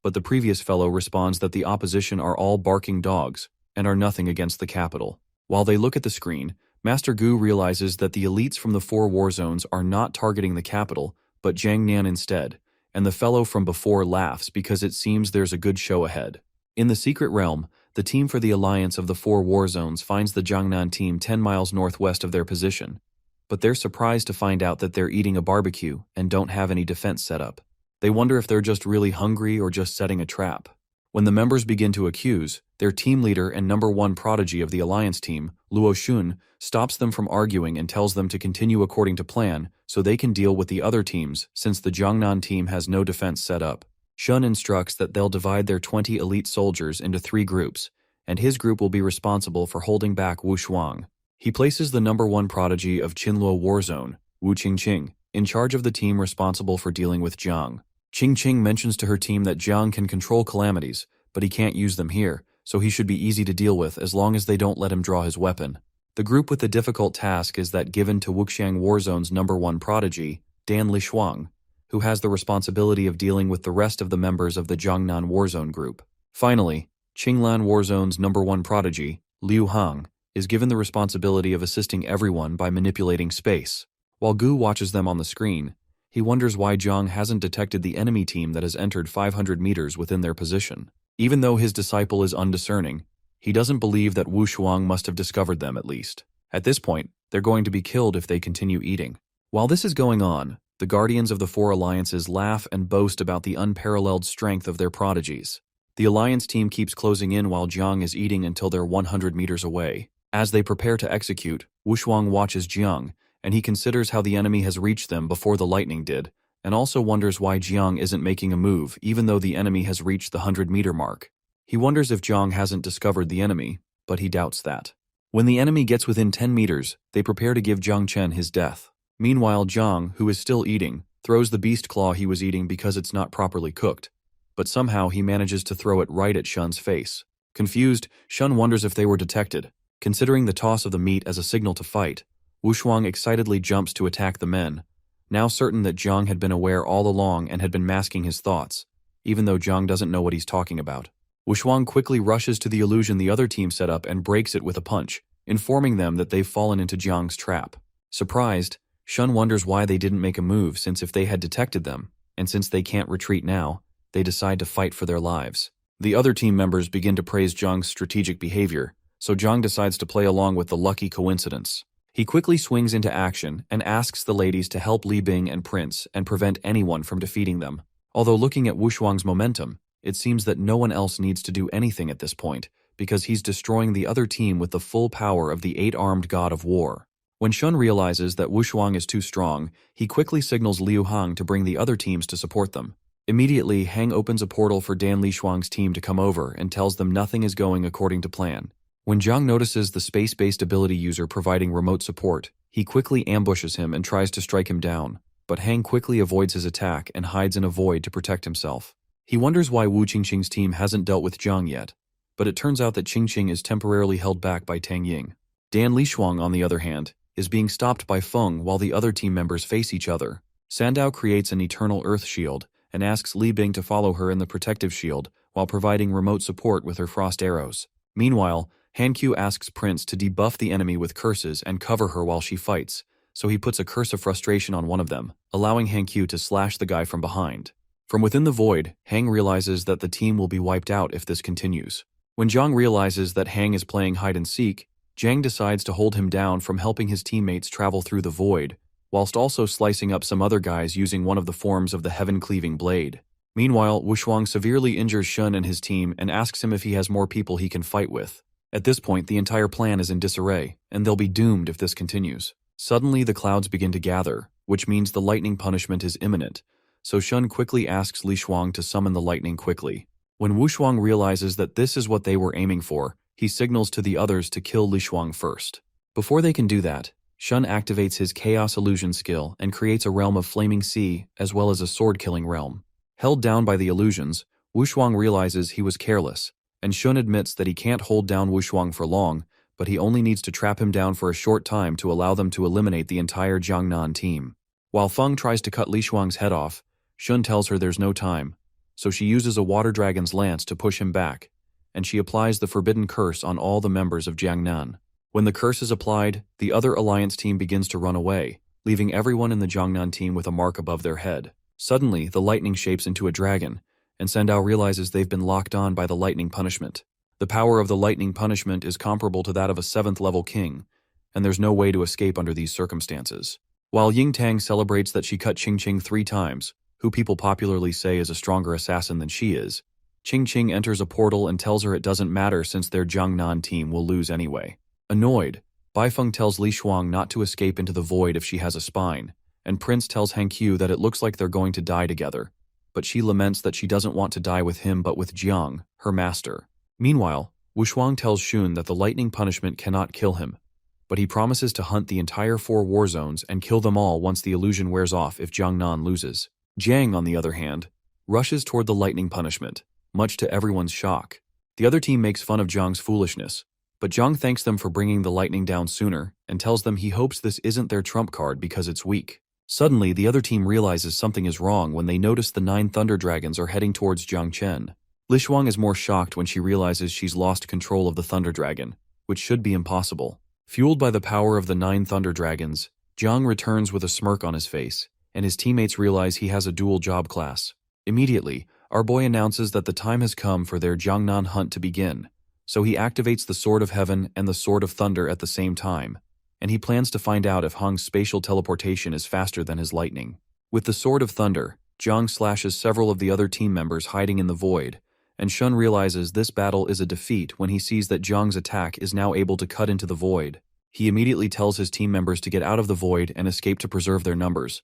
But the previous fellow responds that the opposition are all barking dogs and are nothing against the capital. While they look at the screen, Master Gu realizes that the elites from the 4 war zones are not targeting the capital, but Jiangnan instead, and the fellow from before laughs because it seems there's a good show ahead. In the secret realm, the team for the alliance of the 4 war zones finds the Jiangnan team 10 miles northwest of their position, but they're surprised to find out that they're eating a barbecue and don't have any defense set up. They wonder if they're just really hungry or just setting a trap. When the members begin to accuse, their team leader and #1 prodigy of the alliance team, Luo Xun, stops them from arguing and tells them to continue according to plan so they can deal with the other teams since the Jiangnan team has no defense set up. Xun instructs that they'll divide their 20 elite soldiers into 3 groups, and his group will be responsible for holding back Wu Shuang. He places the #1 prodigy of Qinluo Warzone, Wu Qingqing, in charge of the team responsible for dealing with Jiang. Qingqing mentions to her team that Jiang can control calamities, but he can't use them here, so he should be easy to deal with as long as they don't let him draw his weapon. The group with the difficult task is that given to Wuxiang Warzone's #1 prodigy, Dan Lishuang, who has the responsibility of dealing with the rest of the members of the Jiangnan Warzone group. Finally, Qinglan Warzone's #1 prodigy, Liu Hang, is given the responsibility of assisting everyone by manipulating space. While Gu watches them on the screen, he wonders why Jiang hasn't detected the enemy team that has entered 500 meters within their position. Even though his disciple is undiscerning, he doesn't believe that Wu Shuang must have discovered them at least. At this point, they're going to be killed if they continue eating. While this is going on, the guardians of the 4 alliances laugh and boast about the unparalleled strength of their prodigies. The alliance team keeps closing in while Jiang is eating until they're 100 meters away. As they prepare to execute, Wu Shuang watches Jiang, and he considers how the enemy has reached them before the lightning did, and also wonders why Jiang isn't making a move even though the enemy has reached the 100-meter mark. He wonders if Jiang hasn't discovered the enemy, but he doubts that. When the enemy gets within 10 meters, they prepare to give Jiang Chen his death. Meanwhile, Jiang, who is still eating, throws the beast claw he was eating because it's not properly cooked, but somehow he manages to throw it right at Shun's face. Confused, Shun wonders if they were detected. Considering the toss of the meat as a signal to fight, Wu Shuang excitedly jumps to attack the men, now certain that Jiang had been aware all along and had been masking his thoughts, even though Jiang doesn't know what he's talking about. Wu Shuang quickly rushes to the illusion the other team set up and breaks it with a punch, informing them that they've fallen into Jiang's trap. Surprised, Shun wonders why they didn't make a move since if they had detected them, and since they can't retreat now, they decide to fight for their lives. The other team members begin to praise Jiang's strategic behavior, so Jiang decides to play along with the lucky coincidence. He quickly swings into action and asks the ladies to help Li Bing and Prince and prevent anyone from defeating them. Although looking at Wu Shuang's momentum, it seems that no one else needs to do anything at this point, because he's destroying the other team with the full power of the 8-armed god of war. When Shun realizes that Wu Shuang is too strong, he quickly signals Liu Hang to bring the other teams to support them. Immediately, Hang opens a portal for Dan Lishuang's team to come over and tells them nothing is going according to plan. When Jiang notices the space-based ability user providing remote support, he quickly ambushes him and tries to strike him down, but Hang quickly avoids his attack and hides in a void to protect himself. He wonders why Wu Qingqing's team hasn't dealt with Jiang yet, but it turns out that Qingqing is temporarily held back by Tang Ying. Dan Lishuang, on the other hand, is being stopped by Feng while the other team members face each other. Sandao creates an eternal earth shield and asks Li Bing to follow her in the protective shield while providing remote support with her frost arrows. Meanwhile, Hankyu asks Prince to debuff the enemy with curses and cover her while she fights, so he puts a curse of frustration on one of them, allowing Hankyu to slash the guy from behind. From within the void, Hang realizes that the team will be wiped out if this continues. When Jiang realizes that Hang is playing hide-and-seek, Jiang decides to hold him down from helping his teammates travel through the void, whilst also slicing up some other guys using one of the forms of the heaven-cleaving blade. Meanwhile, Wu Shuang severely injures Shun and his team and asks him if he has more people he can fight with. At this point, the entire plan is in disarray, and they'll be doomed if this continues. Suddenly, the clouds begin to gather, which means the lightning punishment is imminent, so Shun quickly asks Li Shuang to summon the lightning quickly. When Wu Shuang realizes that this is what they were aiming for, he signals to the others to kill Li Shuang first. Before they can do that, Shun activates his Chaos Illusion skill and creates a realm of flaming sea as well as a sword-killing realm. Held down by the illusions, Wu Shuang realizes he was careless, and Shun admits that he can't hold down Wu Shuang for long, but he only needs to trap him down for a short time to allow them to eliminate the entire Jiangnan team. While Feng tries to cut Li Shuang's head off, Shun tells her there's no time, so she uses a water dragon's lance to push him back, and she applies the forbidden curse on all the members of Jiangnan. When the curse is applied, the other alliance team begins to run away, leaving everyone in the Jiangnan team with a mark above their head. Suddenly, the lightning shapes into a dragon, and Sandao realizes they've been locked on by the lightning punishment. The power of the lightning punishment is comparable to that of a 7th-level king, and there's no way to escape under these circumstances. While Ying Tang celebrates that she cut Qingqing 3 times, who people popularly say is a stronger assassin than she is, Ching enters a portal and tells her it doesn't matter since their Jiangnan team will lose anyway. Annoyed, Baifeng tells Li Shuang not to escape into the void if she has a spine, and Prince tells Hanqiu that it looks like they're going to die together, but she laments that she doesn't want to die with him but with Jiang, her master. Meanwhile, Wushuang tells Shun that the lightning punishment cannot kill him, but he promises to hunt the entire 4 war zones and kill them all once the illusion wears off if Jiangnan loses. Jiang, on the other hand, rushes toward the lightning punishment, much to everyone's shock. The other team makes fun of Jiang's foolishness, but Jiang thanks them for bringing the lightning down sooner and tells them he hopes this isn't their trump card because it's weak. Suddenly, the other team realizes something is wrong when they notice the 9 thunder dragons are heading towards Jiang Chen. Li Shuang is more shocked when she realizes she's lost control of the thunder dragon, which should be impossible. Fueled by the power of the 9 thunder dragons, Jiang returns with a smirk on his face, and his teammates realize he has a dual job class. Immediately, our boy announces that the time has come for their Jiangnan hunt to begin, so he activates the Sword of Heaven and the Sword of Thunder at the same time, and he plans to find out if Hong's spatial teleportation is faster than his lightning. With the Sword of Thunder, Jiang slashes several of the other team members hiding in the void, and Shun realizes this battle is a defeat when he sees that Jiang's attack is now able to cut into the void. He immediately tells his team members to get out of the void and escape to preserve their numbers,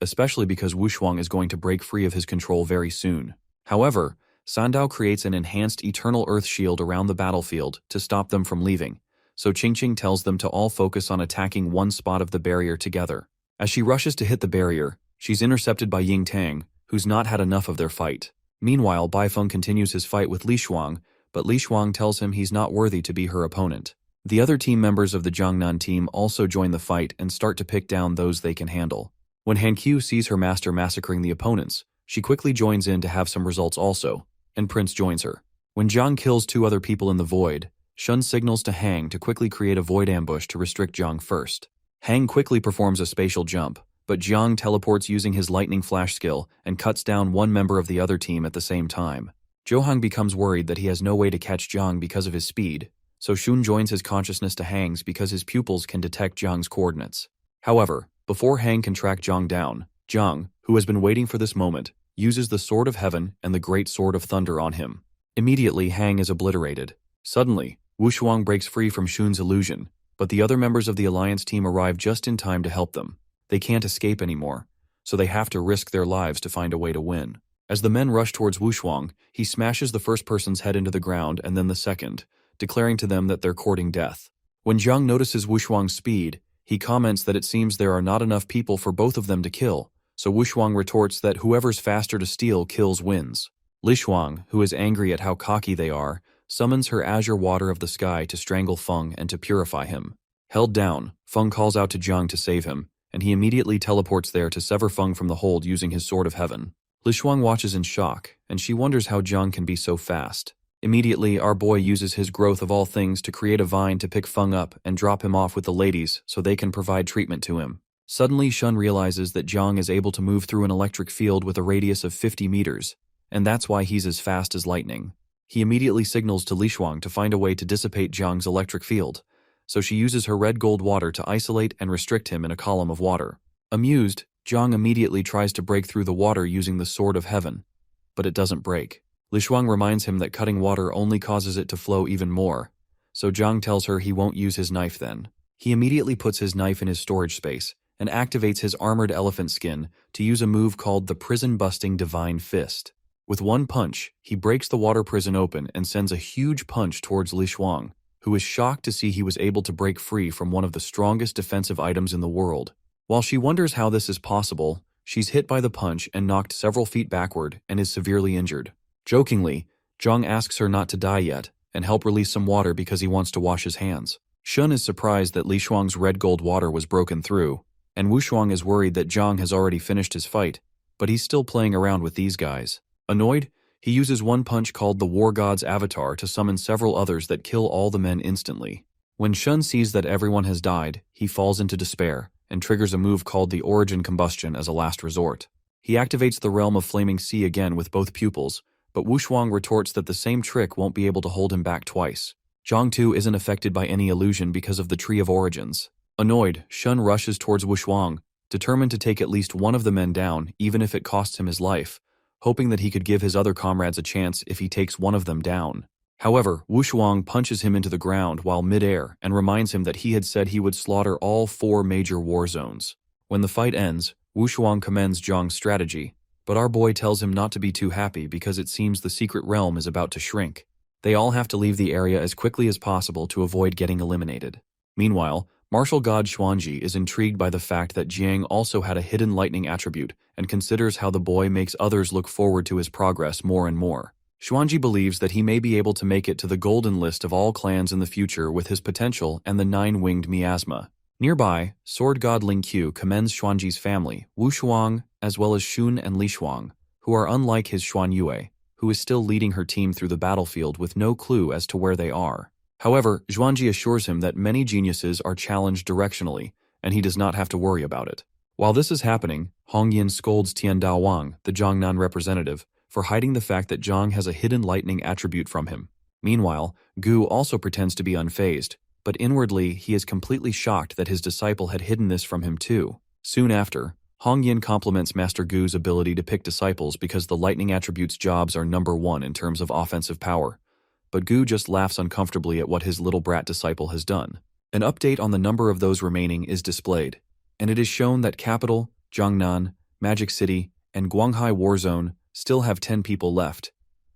especially because Wushuang is going to break free of his control very soon. However, Sandao creates an enhanced Eternal Earth shield around the battlefield to stop them from leaving, so Qingqing tells them to all focus on attacking one spot of the barrier together. As she rushes to hit the barrier, she's intercepted by Ying Tang, who's not had enough of their fight. Meanwhile, Baifeng continues his fight with Li Shuang, but Li Shuang tells him he's not worthy to be her opponent. The other team members of the Jiangnan team also join the fight and start to pick down those they can handle. When Hanqiu sees her master massacring the opponents, she quickly joins in to have some results also, and Prince joins her. When Jiang kills 2 other people in the void, Shun signals to Hang to quickly create a void ambush to restrict Jiang first. Hang quickly performs a spatial jump, but Jiang teleports using his lightning flash skill and cuts down one member of the other team at the same time. Zhou becomes worried that he has no way to catch Jiang because of his speed, so Shun joins his consciousness to Hang's because his pupils can detect Jiang's coordinates. However, before Hang can track Jiang down, Jiang, who has been waiting for this moment, uses the Sword of Heaven and the Great Sword of Thunder on him. Immediately, Hang is obliterated. Suddenly, Wushuang breaks free from Shun's illusion, but the other members of the Alliance team arrive just in time to help them. They can't escape anymore, so they have to risk their lives to find a way to win. As the men rush towards Wushuang, he smashes the first person's head into the ground and then the second, declaring to them that they're courting death. When Jiang notices Wushuang's speed, he comments that it seems there are not enough people for both of them to kill, so Wushuang retorts that whoever's faster to steal kills wins. Li Shuang, who is angry at how cocky they are, summons her azure water of the sky to strangle Feng and to purify him. Held down, Feng calls out to Jiang to save him, and he immediately teleports there to sever Feng from the hold using his Sword of Heaven. Li Shuang watches in shock, and she wonders how Jiang can be so fast. Immediately, our boy uses his growth of all things to create a vine to pick Feng up and drop him off with the ladies so they can provide treatment to him. Suddenly, Shun realizes that Jiang is able to move through an electric field with a radius of 50 meters, and that's why he's as fast as lightning. He immediately signals to Li Shuang to find a way to dissipate Jiang's electric field, so she uses her red gold water to isolate and restrict him in a column of water. Amused, Jiang immediately tries to break through the water using the Sword of Heaven, but it doesn't break. Li Shuang reminds him that cutting water only causes it to flow even more, so Jiang tells her he won't use his knife then. He immediately puts his knife in his storage space and activates his armored elephant skin to use a move called the prison-busting Divine Fist. With one punch, he breaks the water prison open and sends a huge punch towards Li Shuang, who is shocked to see he was able to break free from one of the strongest defensive items in the world. While she wonders how this is possible, she's hit by the punch and knocked several feet backward and is severely injured. Jokingly, Jiang asks her not to die yet and help release some water because he wants to wash his hands. Shun is surprised that Li Shuang's red gold water was broken through, and Wushuang is worried that Jiang has already finished his fight, but he's still playing around with these guys. Annoyed, he uses one punch called the War God's Avatar to summon several others that kill all the men instantly. When Shun sees that everyone has died, he falls into despair and triggers a move called the Origin Combustion as a last resort. He activates the Realm of Flaming Sea again with both pupils, but Wushuang retorts that the same trick won't be able to hold him back twice. Jiang too isn't affected by any illusion because of the Tree of Origins. Annoyed, Shun rushes towards Wushuang, determined to take at least one of the men down even if it costs him his life, hoping that he could give his other comrades a chance if he takes one of them down. However, Wu Shuang punches him into the ground while mid-air and reminds him that he had said he would slaughter all 4 major war zones. When the fight ends, Wu Shuang commends Zhang's strategy, but our boy tells him not to be too happy because it seems the secret realm is about to shrink. They all have to leave the area as quickly as possible to avoid getting eliminated. Meanwhile, martial god Xuanji is intrigued by the fact that Jiang also had a hidden lightning attribute and considers how the boy makes others look forward to his progress more and more. Xuanji believes that he may be able to make it to the golden list of all clans in the future with his potential and the 9-winged miasma. Nearby, sword god Ling Qiu commends Xuanji's family, Wu Shuang, as well as Xun and Li Shuang, who are unlike his Xuan Yue, who is still leading her team through the battlefield with no clue as to where they are. However, Xuanji assures him that many geniuses are challenged directionally, and he does not have to worry about it. While this is happening, Hongyin scolds Tian Dao Wang, the Jiangnan representative, for hiding the fact that Zhang has a hidden lightning attribute from him. Meanwhile, Gu also pretends to be unfazed, but inwardly he is completely shocked that his disciple had hidden this from him too. Soon after, Hongyin compliments Master Gu's ability to pick disciples because the lightning attribute's jobs are number 1 in terms of offensive power. But Gu just laughs uncomfortably at what his little brat disciple has done. An update on the number of those remaining is displayed, and it is shown that Capital, Jiangnan, Magic City, and Guanghai Warzone still have 10 people left,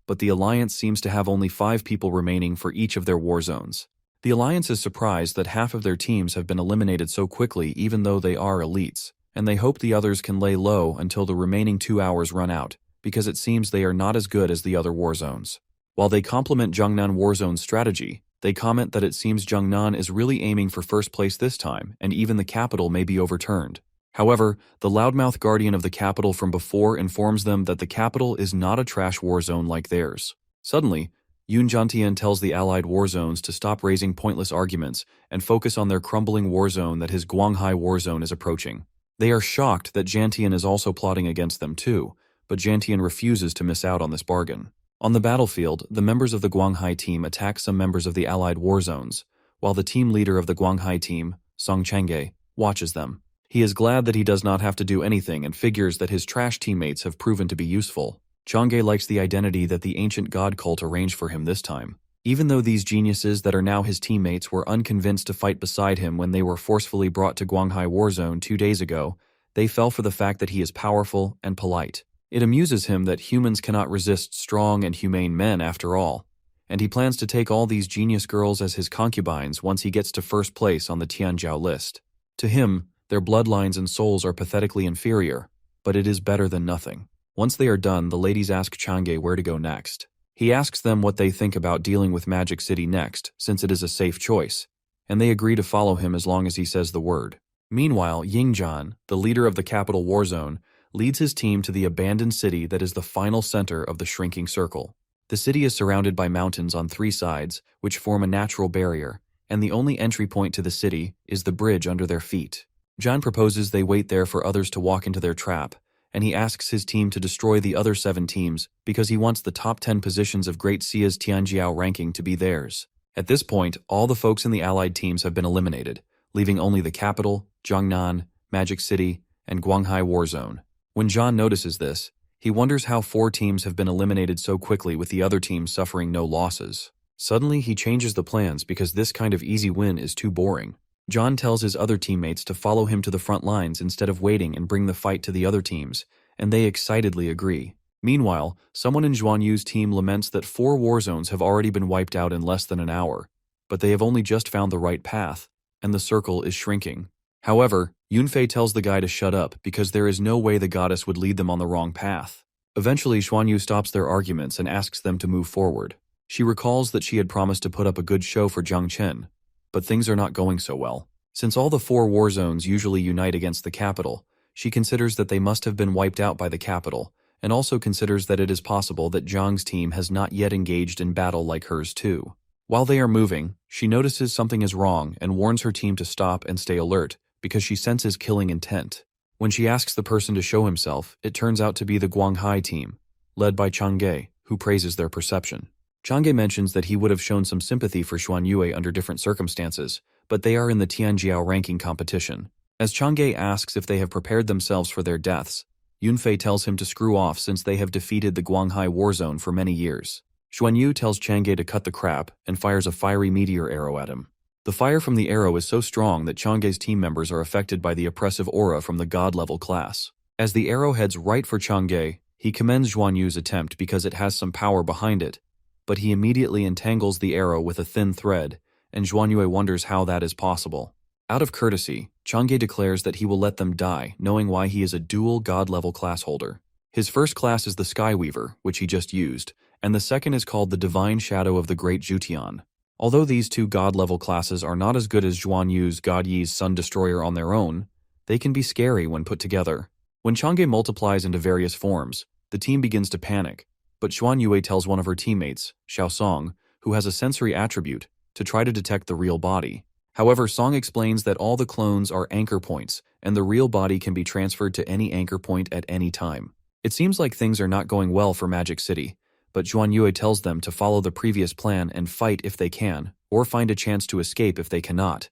but the Alliance seems to have only 5 people remaining for each of their war zones. The Alliance is surprised that half of their teams have been eliminated so quickly even though they are elites, and they hope the others can lay low until the remaining 2 hours run out, because it seems they are not as good as the other war zones. While they compliment Jiangnan Warzone's strategy, they comment that it seems Jiangnan is really aiming for first place this time, and even the capital may be overturned. However, the loudmouth guardian of the capital from before informs them that the capital is not a trash war zone like theirs. Suddenly, Yun Jiantian tells the allied war zones to stop raising pointless arguments and focus on their crumbling war zone that his Guanghai war zone is approaching. They are shocked that Jiantian is also plotting against them too, but Jiantian refuses to miss out on this bargain. On the battlefield, the members of the Guanghai team attack some members of the allied war zones, while the team leader of the Guanghai team, Song Changge, watches them. He is glad that he does not have to do anything and figures that his trash teammates have proven to be useful. Changge likes the identity that the ancient god cult arranged for him this time. Even though these geniuses that are now his teammates were unconvinced to fight beside him when they were forcefully brought to Guanghai Warzone 2 days ago, they fell for the fact that he is powerful and polite. It amuses him that humans cannot resist strong and humane men after all, and he plans to take all these genius girls as his concubines once he gets to first place on the Tianjiao list. To him, their bloodlines and souls are pathetically inferior, but it is better than nothing. Once they are done, the ladies ask Changge where to go next. He asks them what they think about dealing with Magic City next, since it is a safe choice, and they agree to follow him as long as he says the word. Meanwhile, Yingzhan, the leader of the capital war zone, leads his team to the abandoned city that is the final center of the shrinking circle. The city is surrounded by mountains on 3 sides, which form a natural barrier, and the only entry point to the city is the bridge under their feet. Zhan proposes they wait there for others to walk into their trap, and he asks his team to destroy the other 7 teams because he wants the top 10 positions of Great Sia's Tianjiao ranking to be theirs. At this point, all the folks in the allied teams have been eliminated, leaving only the capital, Jiangnan, Magic City, and Guanghai Warzone. When Zhan notices this, he wonders how 4 teams have been eliminated so quickly with the other teams suffering no losses. Suddenly, he changes the plans because this kind of easy win is too boring. Zhan tells his other teammates to follow him to the front lines instead of waiting and bring the fight to the other teams, and they excitedly agree. Meanwhile, someone in Zhuan Yu's team laments that 4 war zones have already been wiped out in less than an hour, but they have only just found the right path, and the circle is shrinking. However, Yunfei tells the guy to shut up because there is no way the goddess would lead them on the wrong path. Eventually, Xuan Yu stops their arguments and asks them to move forward. She recalls that she had promised to put up a good show for Jiang Chen, but things are not going so well. Since all the 4 war zones usually unite against the capital, she considers that they must have been wiped out by the capital, and also considers that it is possible that Zhang's team has not yet engaged in battle like hers too. While they are moving, she notices something is wrong and warns her team to stop and stay alert because she senses killing intent. When she asks the person to show himself, it turns out to be the Guanghai team, led by Changge, who praises their perception. Changge mentions that he would have shown some sympathy for Xuan Yue under different circumstances, but they are in the Tianjiao ranking competition. As Changge asks if they have prepared themselves for their deaths, Yunfei tells him to screw off since they have defeated the Guanghai war zone for many years. Xuanyu tells Chang'e to cut the crap and fires a fiery meteor arrow at him. The fire from the arrow is so strong that Chang'e's team members are affected by the oppressive aura from the god-level class. As the arrow heads right for Chang'e, he commends Xuanyu's attempt because it has some power behind it, but he immediately entangles the arrow with a thin thread, and Xuanyue wonders how that is possible. Out of courtesy, Chang'e declares that he will let them die, knowing why he is a dual god-level class holder. His first class is the Skyweaver, which he just used, and the second is called the Divine Shadow of the Great Jutian. Although these two god-level classes are not as good as Zhuan Yu's God Yi's Sun Destroyer on their own, they can be scary when put together. When Chang'e multiplies into various forms, the team begins to panic, but Xuanyue tells one of her teammates, Xiao Song, who has a sensory attribute, to try to detect the real body. However, Song explains that all the clones are anchor points, and the real body can be transferred to any anchor point at any time. It seems like things are not going well for Magic City, but Xuanyue tells them to follow the previous plan and fight if they can, or find a chance to escape if they cannot,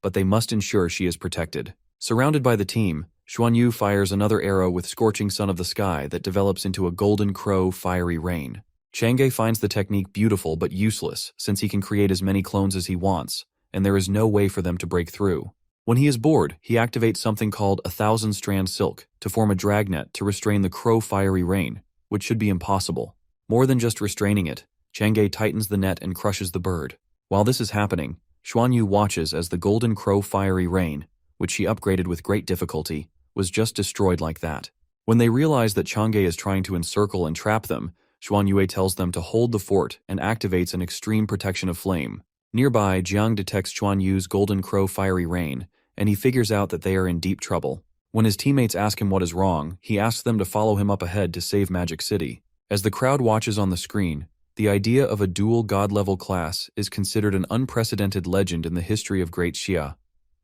but they must ensure she is protected. Surrounded by the team, Xuanyu fires another arrow with Scorching Sun of the Sky that develops into a golden crow fiery rain. Chang'e finds the technique beautiful but useless since he can create as many clones as he wants, and there is no way for them to break through. When he is bored, he activates something called 1,000-strand silk to form a dragnet to restrain the crow fiery rain, which should be impossible. More than just restraining it, Chang'e tightens the net and crushes the bird. While this is happening, Xuanyu watches as the golden crow fiery rain, which she upgraded with great difficulty, was just destroyed like that. When they realize that Chang'e is trying to encircle and trap them, Xuanyue tells them to hold the fort and activates an extreme protection of flame. Nearby, Jiang detects Xuanyu's golden crow fiery rain, and he figures out that they are in deep trouble. When his teammates ask him what is wrong, he asks them to follow him up ahead to save Magic City. As the crowd watches on the screen, the idea of a dual god-level class is considered an unprecedented legend in the history of Great Xia,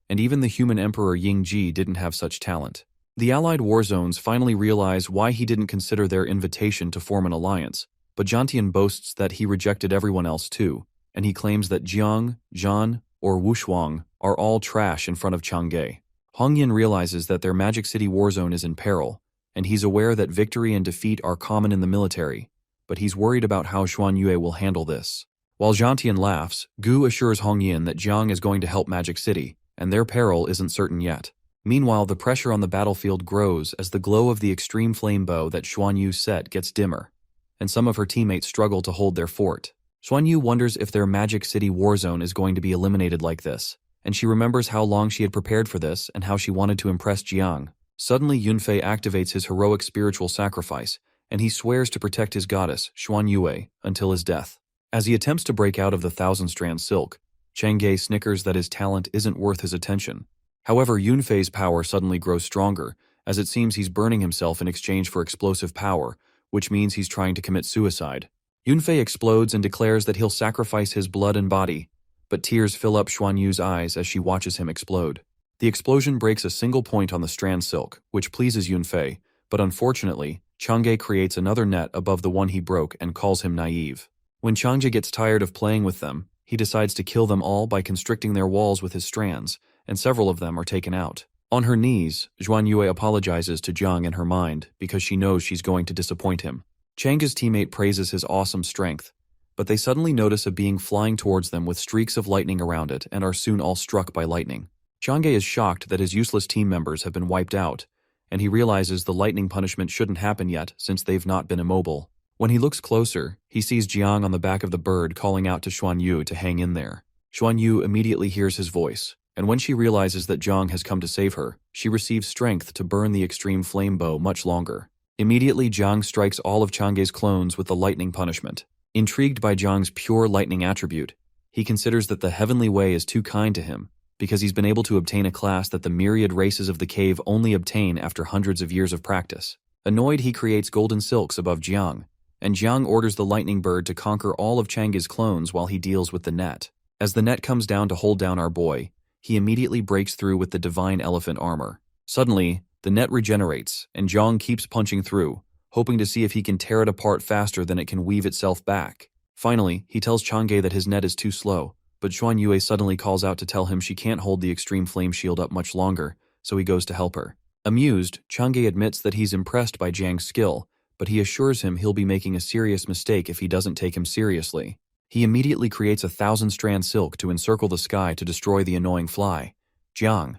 and even the human emperor Yingji didn't have such talent. The allied war zones finally realize why he didn't consider their invitation to form an alliance, but Jiantian boasts that he rejected everyone else too, and he claims that Jiang, Zhan, or Wushuang are all trash in front of Chang'e. Hongyan realizes that their Magic City war zone is in peril, and he's aware that victory and defeat are common in the military, but he's worried about how Xuanyue will handle this. While Jiantian laughs, Gu assures Hongyan that Jiang is going to help Magic City, and their peril isn't certain yet. Meanwhile, the pressure on the battlefield grows as the glow of the extreme flame bow that Xuanyu set gets dimmer, and some of her teammates struggle to hold their fort. Xuanyu wonders if their Magic City war zone is going to be eliminated like this, and she remembers how long she had prepared for this and how she wanted to impress Jiang. Suddenly, Yunfei activates his heroic spiritual sacrifice, and he swears to protect his goddess, Xuanyue, until his death. As he attempts to break out of the 1,000-strand silk, Chang'e snickers that his talent isn't worth his attention. However, Yunfei's power suddenly grows stronger, as it seems he's burning himself in exchange for explosive power, which means he's trying to commit suicide. Yunfei explodes and declares that he'll sacrifice his blood and body, but tears fill up Xuanyu's eyes as she watches him explode. The explosion breaks a single point on the strand silk, which pleases Yunfei, but unfortunately, Chang'e creates another net above the one he broke and calls him naive. When Chang'e gets tired of playing with them, he decides to kill them all by constricting their walls with his strands, and several of them are taken out. On her knees, Xuanyue apologizes to Jiang in her mind because she knows she's going to disappoint him. Chang'e's teammate praises his awesome strength, but they suddenly notice a being flying towards them with streaks of lightning around it and are soon all struck by lightning. Chang'e is shocked that his useless team members have been wiped out, and he realizes the lightning punishment shouldn't happen yet since they've not been immobile. When he looks closer, he sees Jiang on the back of the bird calling out to Xuanyu to hang in there. Xuanyu immediately hears his voice, and when she realizes that Jiang has come to save her, she receives strength to burn the extreme flame bow much longer. Immediately, Jiang strikes all of Chang'e's clones with the lightning punishment. Intrigued by Jiang's pure lightning attribute, he considers that the heavenly way is too kind to him, because he's been able to obtain a class that the myriad races of the cave only obtain after hundreds of years of practice. Annoyed, he creates golden silks above Jiang, and Jiang orders the lightning bird to conquer all of Chang'e's clones while he deals with the net. As the net comes down to hold down our boy, he immediately breaks through with the divine elephant armor. Suddenly, the net regenerates, and Jiang keeps punching through, hoping to see if he can tear it apart faster than it can weave itself back. Finally, he tells Chang'e that his net is too slow, but Xuanyue suddenly calls out to tell him she can't hold the extreme flame shield up much longer, so he goes to help her. Amused, Chang'e admits that he's impressed by Jiang's skill, but he assures him he'll be making a serious mistake if he doesn't take him seriously. He immediately creates 1,000-strand silk to encircle the sky to destroy the annoying fly, Jiang.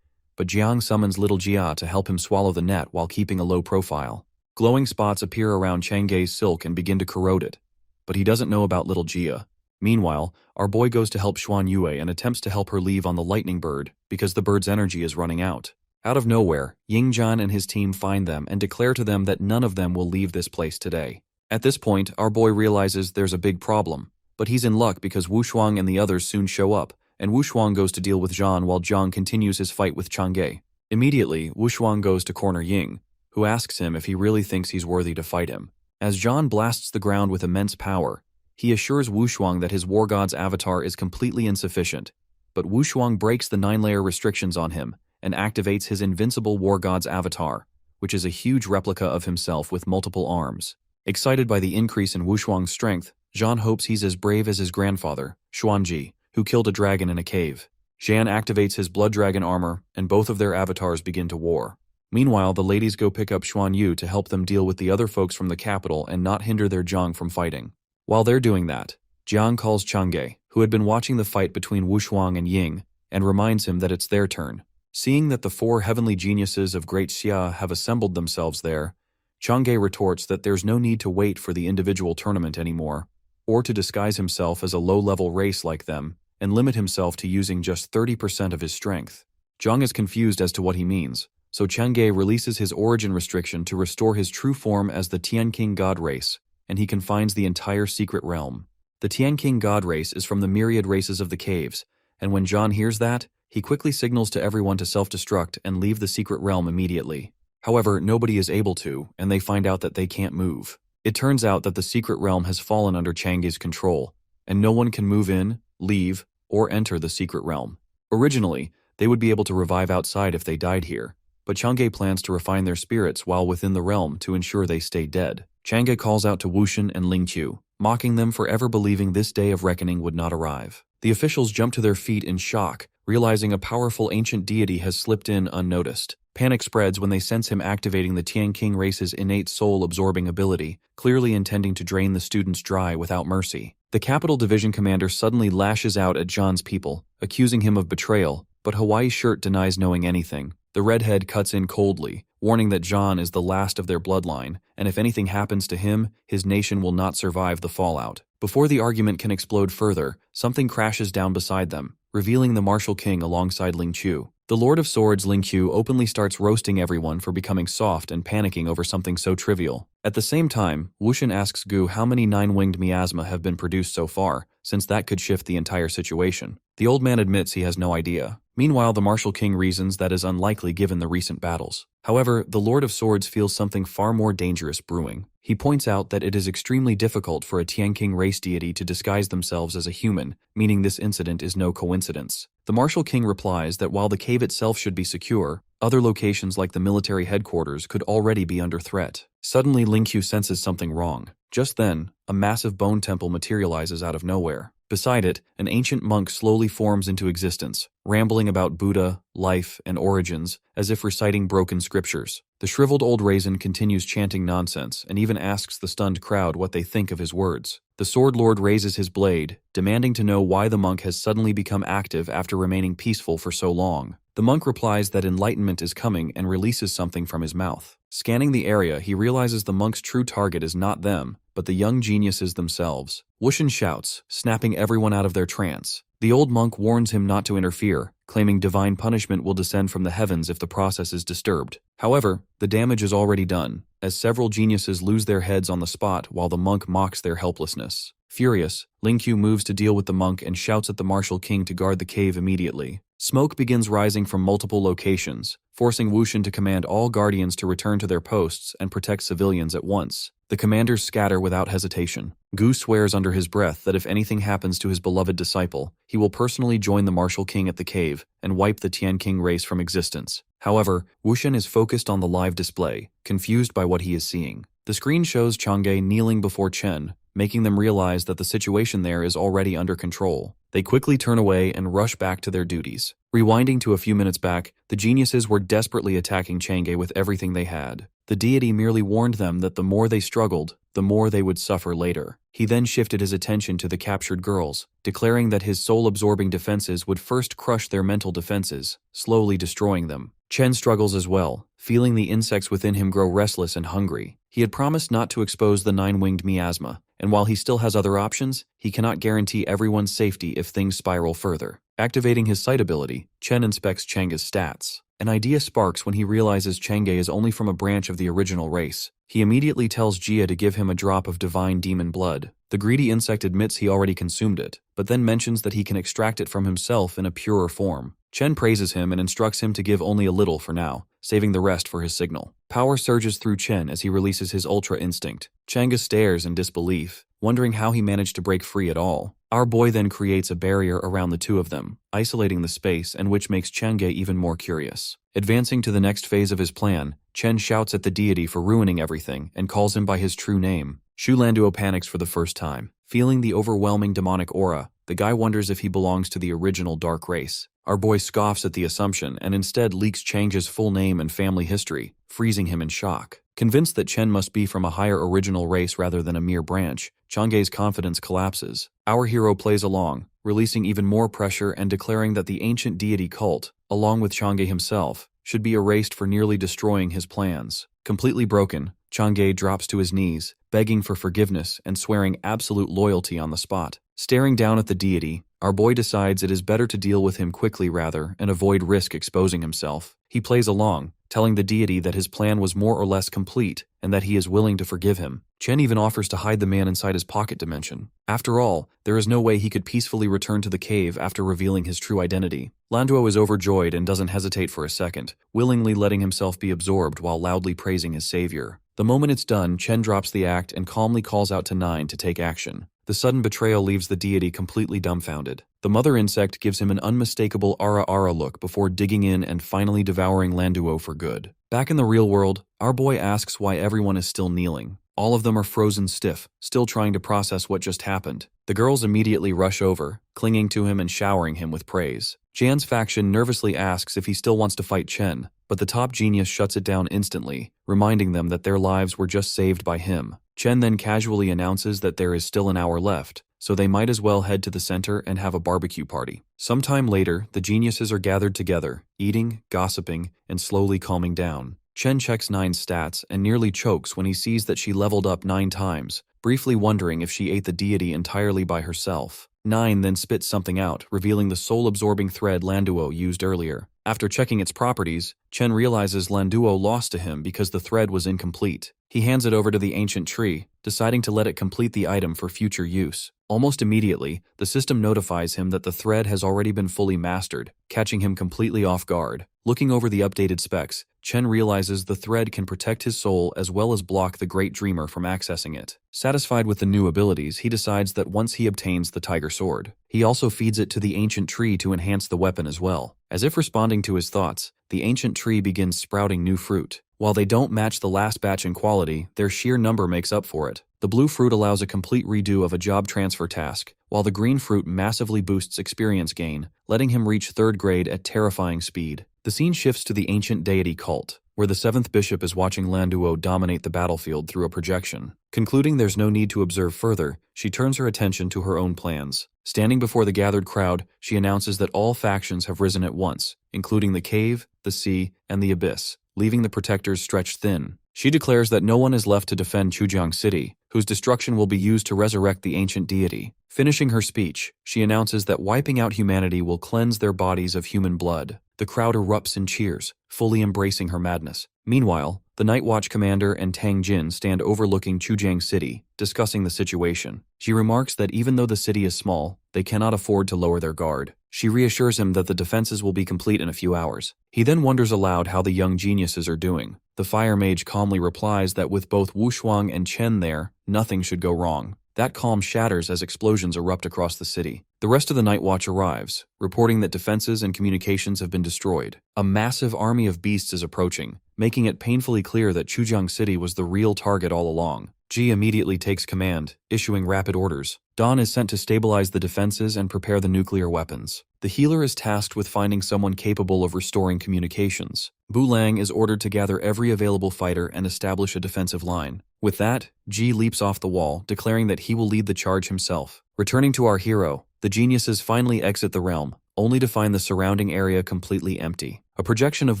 But Jiang summons little Jia to help him swallow the net while keeping a low profile. Glowing spots appear around Chang'e's silk and begin to corrode it, but he doesn't know about little Jia. Meanwhile, our boy goes to help Xuan Yue and attempts to help her leave on the lightning bird because the bird's energy is running out. Out of nowhere, Yingzhan and his team find them and declare to them that none of them will leave this place today. At this point, our boy realizes there's a big problem, but he's in luck because Wu Shuang and the others soon show up, and Wu Shuang goes to deal with Zhan while Zhang continues his fight with Chang'e. Immediately, Wu Shuang goes to corner Ying, who asks him if he really thinks he's worthy to fight him. As Zhan blasts the ground with immense power, he assures Wu Shuang that his war god's avatar is completely insufficient, but Wu Shuang breaks the 9-layer restrictions on him and activates his invincible war god's avatar, which is a huge replica of himself with multiple arms. Excited by the increase in Wu Shuang's strength, Zhan hopes he's as brave as his grandfather, Xuanji, who killed a dragon in a cave. Zhan activates his blood dragon armor, and both of their avatars begin to war. Meanwhile, the ladies go pick up Xuan Yu to help them deal with the other folks from the capital and not hinder their Jiang from fighting. While they're doing that, Jiang calls Chang'e, who had been watching the fight between Wu Shuang and Ying, and reminds him that it's their turn. Seeing that the 4 heavenly geniuses of Great Xia have assembled themselves there, Chang'e retorts that there's no need to wait for the individual tournament anymore, or to disguise himself as a low-level race like them, and limit himself to using just 30% of his strength. Zhang is confused as to what he means, so Chang'e releases his origin restriction to restore his true form as the Tianqing god race, and he confines the entire secret realm. The Tianqing god race is from the myriad races of the caves, and when Zhan hears that, he quickly signals to everyone to self-destruct and leave the secret realm immediately. However, nobody is able to, and they find out that they can't move. It turns out that the secret realm has fallen under Chang'e's control, and no one can move in, leave, or enter the secret realm. Originally, they would be able to revive outside if they died here, but Chang'e plans to refine their spirits while within the realm to ensure they stay dead. Chang'e calls out to Wushan and Lingqiu, mocking them for ever believing this day of reckoning would not arrive. The officials jump to their feet in shock, realizing a powerful ancient deity has slipped in unnoticed. Panic spreads when they sense him activating the Tianqing race's innate soul-absorbing ability, clearly intending to drain the students dry without mercy. The Capital Division commander suddenly lashes out at Zhan's people, accusing him of betrayal, but Hawaii Shirt denies knowing anything. The redhead cuts in coldly, warning that Zhan is the last of their bloodline, and if anything happens to him, his nation will not survive the fallout. Before the argument can explode further, something crashes down beside them, revealing the Martial King alongside Lingqiu. The Lord of Swords Lingqiu openly starts roasting everyone for becoming soft and panicking over something so trivial. At the same time, Wushan asks Gu how many 9-winged miasma have been produced so far, since that could shift the entire situation. The old man admits he has no idea. Meanwhile, the Martial King reasons that is unlikely given the recent battles. However, the Lord of Swords feels something far more dangerous brewing. He points out that it is extremely difficult for a Tianqing race deity to disguise themselves as a human, meaning this incident is no coincidence. The Martial King replies that while the cave itself should be secure, other locations like the military headquarters could already be under threat. Suddenly, Lingqiu senses something wrong. Just then, a massive bone temple materializes out of nowhere. Beside it, an ancient monk slowly forms into existence, rambling about Buddha, life, and origins, as if reciting broken scriptures. The shriveled old raisin continues chanting nonsense and even asks the stunned crowd what they think of his words. The Sword Lord raises his blade, demanding to know why the monk has suddenly become active after remaining peaceful for so long. The monk replies that enlightenment is coming and releases something from his mouth. Scanning the area, he realizes the monk's true target is not them, but the young geniuses themselves. Wushan shouts, snapping everyone out of their trance. The old monk warns him not to interfere, claiming divine punishment will descend from the heavens if the process is disturbed. However, the damage is already done, as several geniuses lose their heads on the spot while the monk mocks their helplessness. Furious, Lingqiu moves to deal with the monk and shouts at the Martial King to guard the cave immediately. Smoke begins rising from multiple locations, forcing Wushan to command all guardians to return to their posts and protect civilians at once. The commanders scatter without hesitation. Gu swears under his breath that if anything happens to his beloved disciple, he will personally join the Martial King at the cave and wipe the Tianqing race from existence. However, Wushan is focused on the live display, confused by what he is seeing. The screen shows Chang'e kneeling before Chen, making them realize that the situation there is already under control. They quickly turn away and rush back to their duties. Rewinding to a few minutes back, the geniuses were desperately attacking Chang'e with everything they had. The deity merely warned them that the more they struggled, the more they would suffer later. He then shifted his attention to the captured girls, declaring that his soul-absorbing defenses would first crush their mental defenses, slowly destroying them. Chen struggles as well, feeling the insects within him grow restless and hungry. He had promised not to expose the nine-winged miasma, and while he still has other options, he cannot guarantee everyone's safety if things spiral further. Activating his sight ability, Chen inspects Chang'e's stats. An idea sparks when he realizes Chang'e is only from a branch of the original race. He immediately tells Jia to give him a drop of divine demon blood. The greedy insect admits he already consumed it, but then mentions that he can extract it from himself in a purer form. Chen praises him and instructs him to give only a little for now, saving the rest for his signal. Power surges through Chen as he releases his Ultra Instinct. Chang'e stares in disbelief, wondering how he managed to break free at all. Our boy then creates a barrier around the two of them, isolating the space, and which makes Chang'e even more curious. Advancing to the next phase of his plan, Chen shouts at the deity for ruining everything and calls him by his true name. Shu Landuo panics for the first time. Feeling the overwhelming demonic aura, the guy wonders if he belongs to the original dark race. Our boy scoffs at the assumption and instead leaks Chang'e's full name and family history, freezing him in shock. Convinced that Chen must be from a higher original race rather than a mere branch, Chang'e's confidence collapses. Our hero plays along, releasing even more pressure and declaring that the ancient deity cult, along with Chang'e himself, should be erased for nearly destroying his plans. Completely broken, Chang'e drops to his knees, begging for forgiveness and swearing absolute loyalty on the spot. Staring down at the deity, our boy decides it is better to deal with him quickly rather and avoid risk exposing himself. He plays along, telling the deity that his plan was more or less complete and that he is willing to forgive him. Chen even offers to hide the man inside his pocket dimension. After all, there is no way he could peacefully return to the cave after revealing his true identity. Landuo is overjoyed and doesn't hesitate for a second, willingly letting himself be absorbed while loudly praising his savior. The moment it's done, Chen drops the act and calmly calls out to Nine to take action. The sudden betrayal leaves the deity completely dumbfounded. The mother insect gives him an unmistakable ara look before digging in and finally devouring Landuo for good. Back in the real world, our boy asks why everyone is still kneeling. All of them are frozen stiff, still trying to process what just happened. The girls immediately rush over, clinging to him and showering him with praise. Jan's faction nervously asks if he still wants to fight Chen, but the top genius shuts it down instantly, reminding them that their lives were just saved by him. Chen then casually announces that there is still an hour left, so they might as well head to the center and have a barbecue party. Sometime later, the geniuses are gathered together, eating, gossiping, and slowly calming down. Chen checks Nine's stats and nearly chokes when he sees that she leveled up 9 times, briefly wondering if she ate the deity entirely by herself. Nine then spits something out, revealing the soul-absorbing thread Landuo used earlier. After checking its properties, Chen realizes Landuo lost to him because the thread was incomplete. He hands it over to the ancient tree, deciding to let it complete the item for future use. Almost immediately, the system notifies him that the thread has already been fully mastered, catching him completely off guard. Looking over the updated specs, Chen realizes the thread can protect his soul as well as block the Great Dreamer from accessing it. Satisfied with the new abilities, he decides that once he obtains the Tiger Sword, he also feeds it to the ancient tree to enhance the weapon as well. As if responding to his thoughts, the ancient tree begins sprouting new fruit. While they don't match the last batch in quality, their sheer number makes up for it. The blue fruit allows a complete redo of a job transfer task, while the green fruit massively boosts experience gain, letting him reach 3rd grade at terrifying speed. The scene shifts to the ancient deity cult, where the 7th bishop is watching Landuo dominate the battlefield through a projection. Concluding there's no need to observe further, she turns her attention to her own plans. Standing before the gathered crowd, she announces that all factions have risen at once, including the cave, the sea, and the abyss, leaving the protectors stretched thin. She declares that no one is left to defend Chujiang City, whose destruction will be used to resurrect the ancient deity. Finishing her speech, she announces that wiping out humanity will cleanse their bodies of human blood. The crowd erupts in cheers, fully embracing her madness. Meanwhile, the Night Watch commander and Tang Jin stand overlooking Chujiang City, discussing the situation. She remarks that even though the city is small, they cannot afford to lower their guard. She reassures him that the defenses will be complete in a few hours. He then wonders aloud how the young geniuses are doing. The fire mage calmly replies that with both Wu Shuang and Chen there, nothing should go wrong. That calm shatters as explosions erupt across the city. The rest of the Night Watch arrives, reporting that defenses and communications have been destroyed. A massive army of beasts is approaching, making it painfully clear that Chujiang City was the real target all along. Ji immediately takes command, issuing rapid orders. Don is sent to stabilize the defenses and prepare the nuclear weapons. The healer is tasked with finding someone capable of restoring communications. Bu Lang is ordered to gather every available fighter and establish a defensive line. With that, Ji leaps off the wall, declaring that he will lead the charge himself. Returning to our hero, the geniuses finally exit the realm, only to find the surrounding area completely empty. A projection of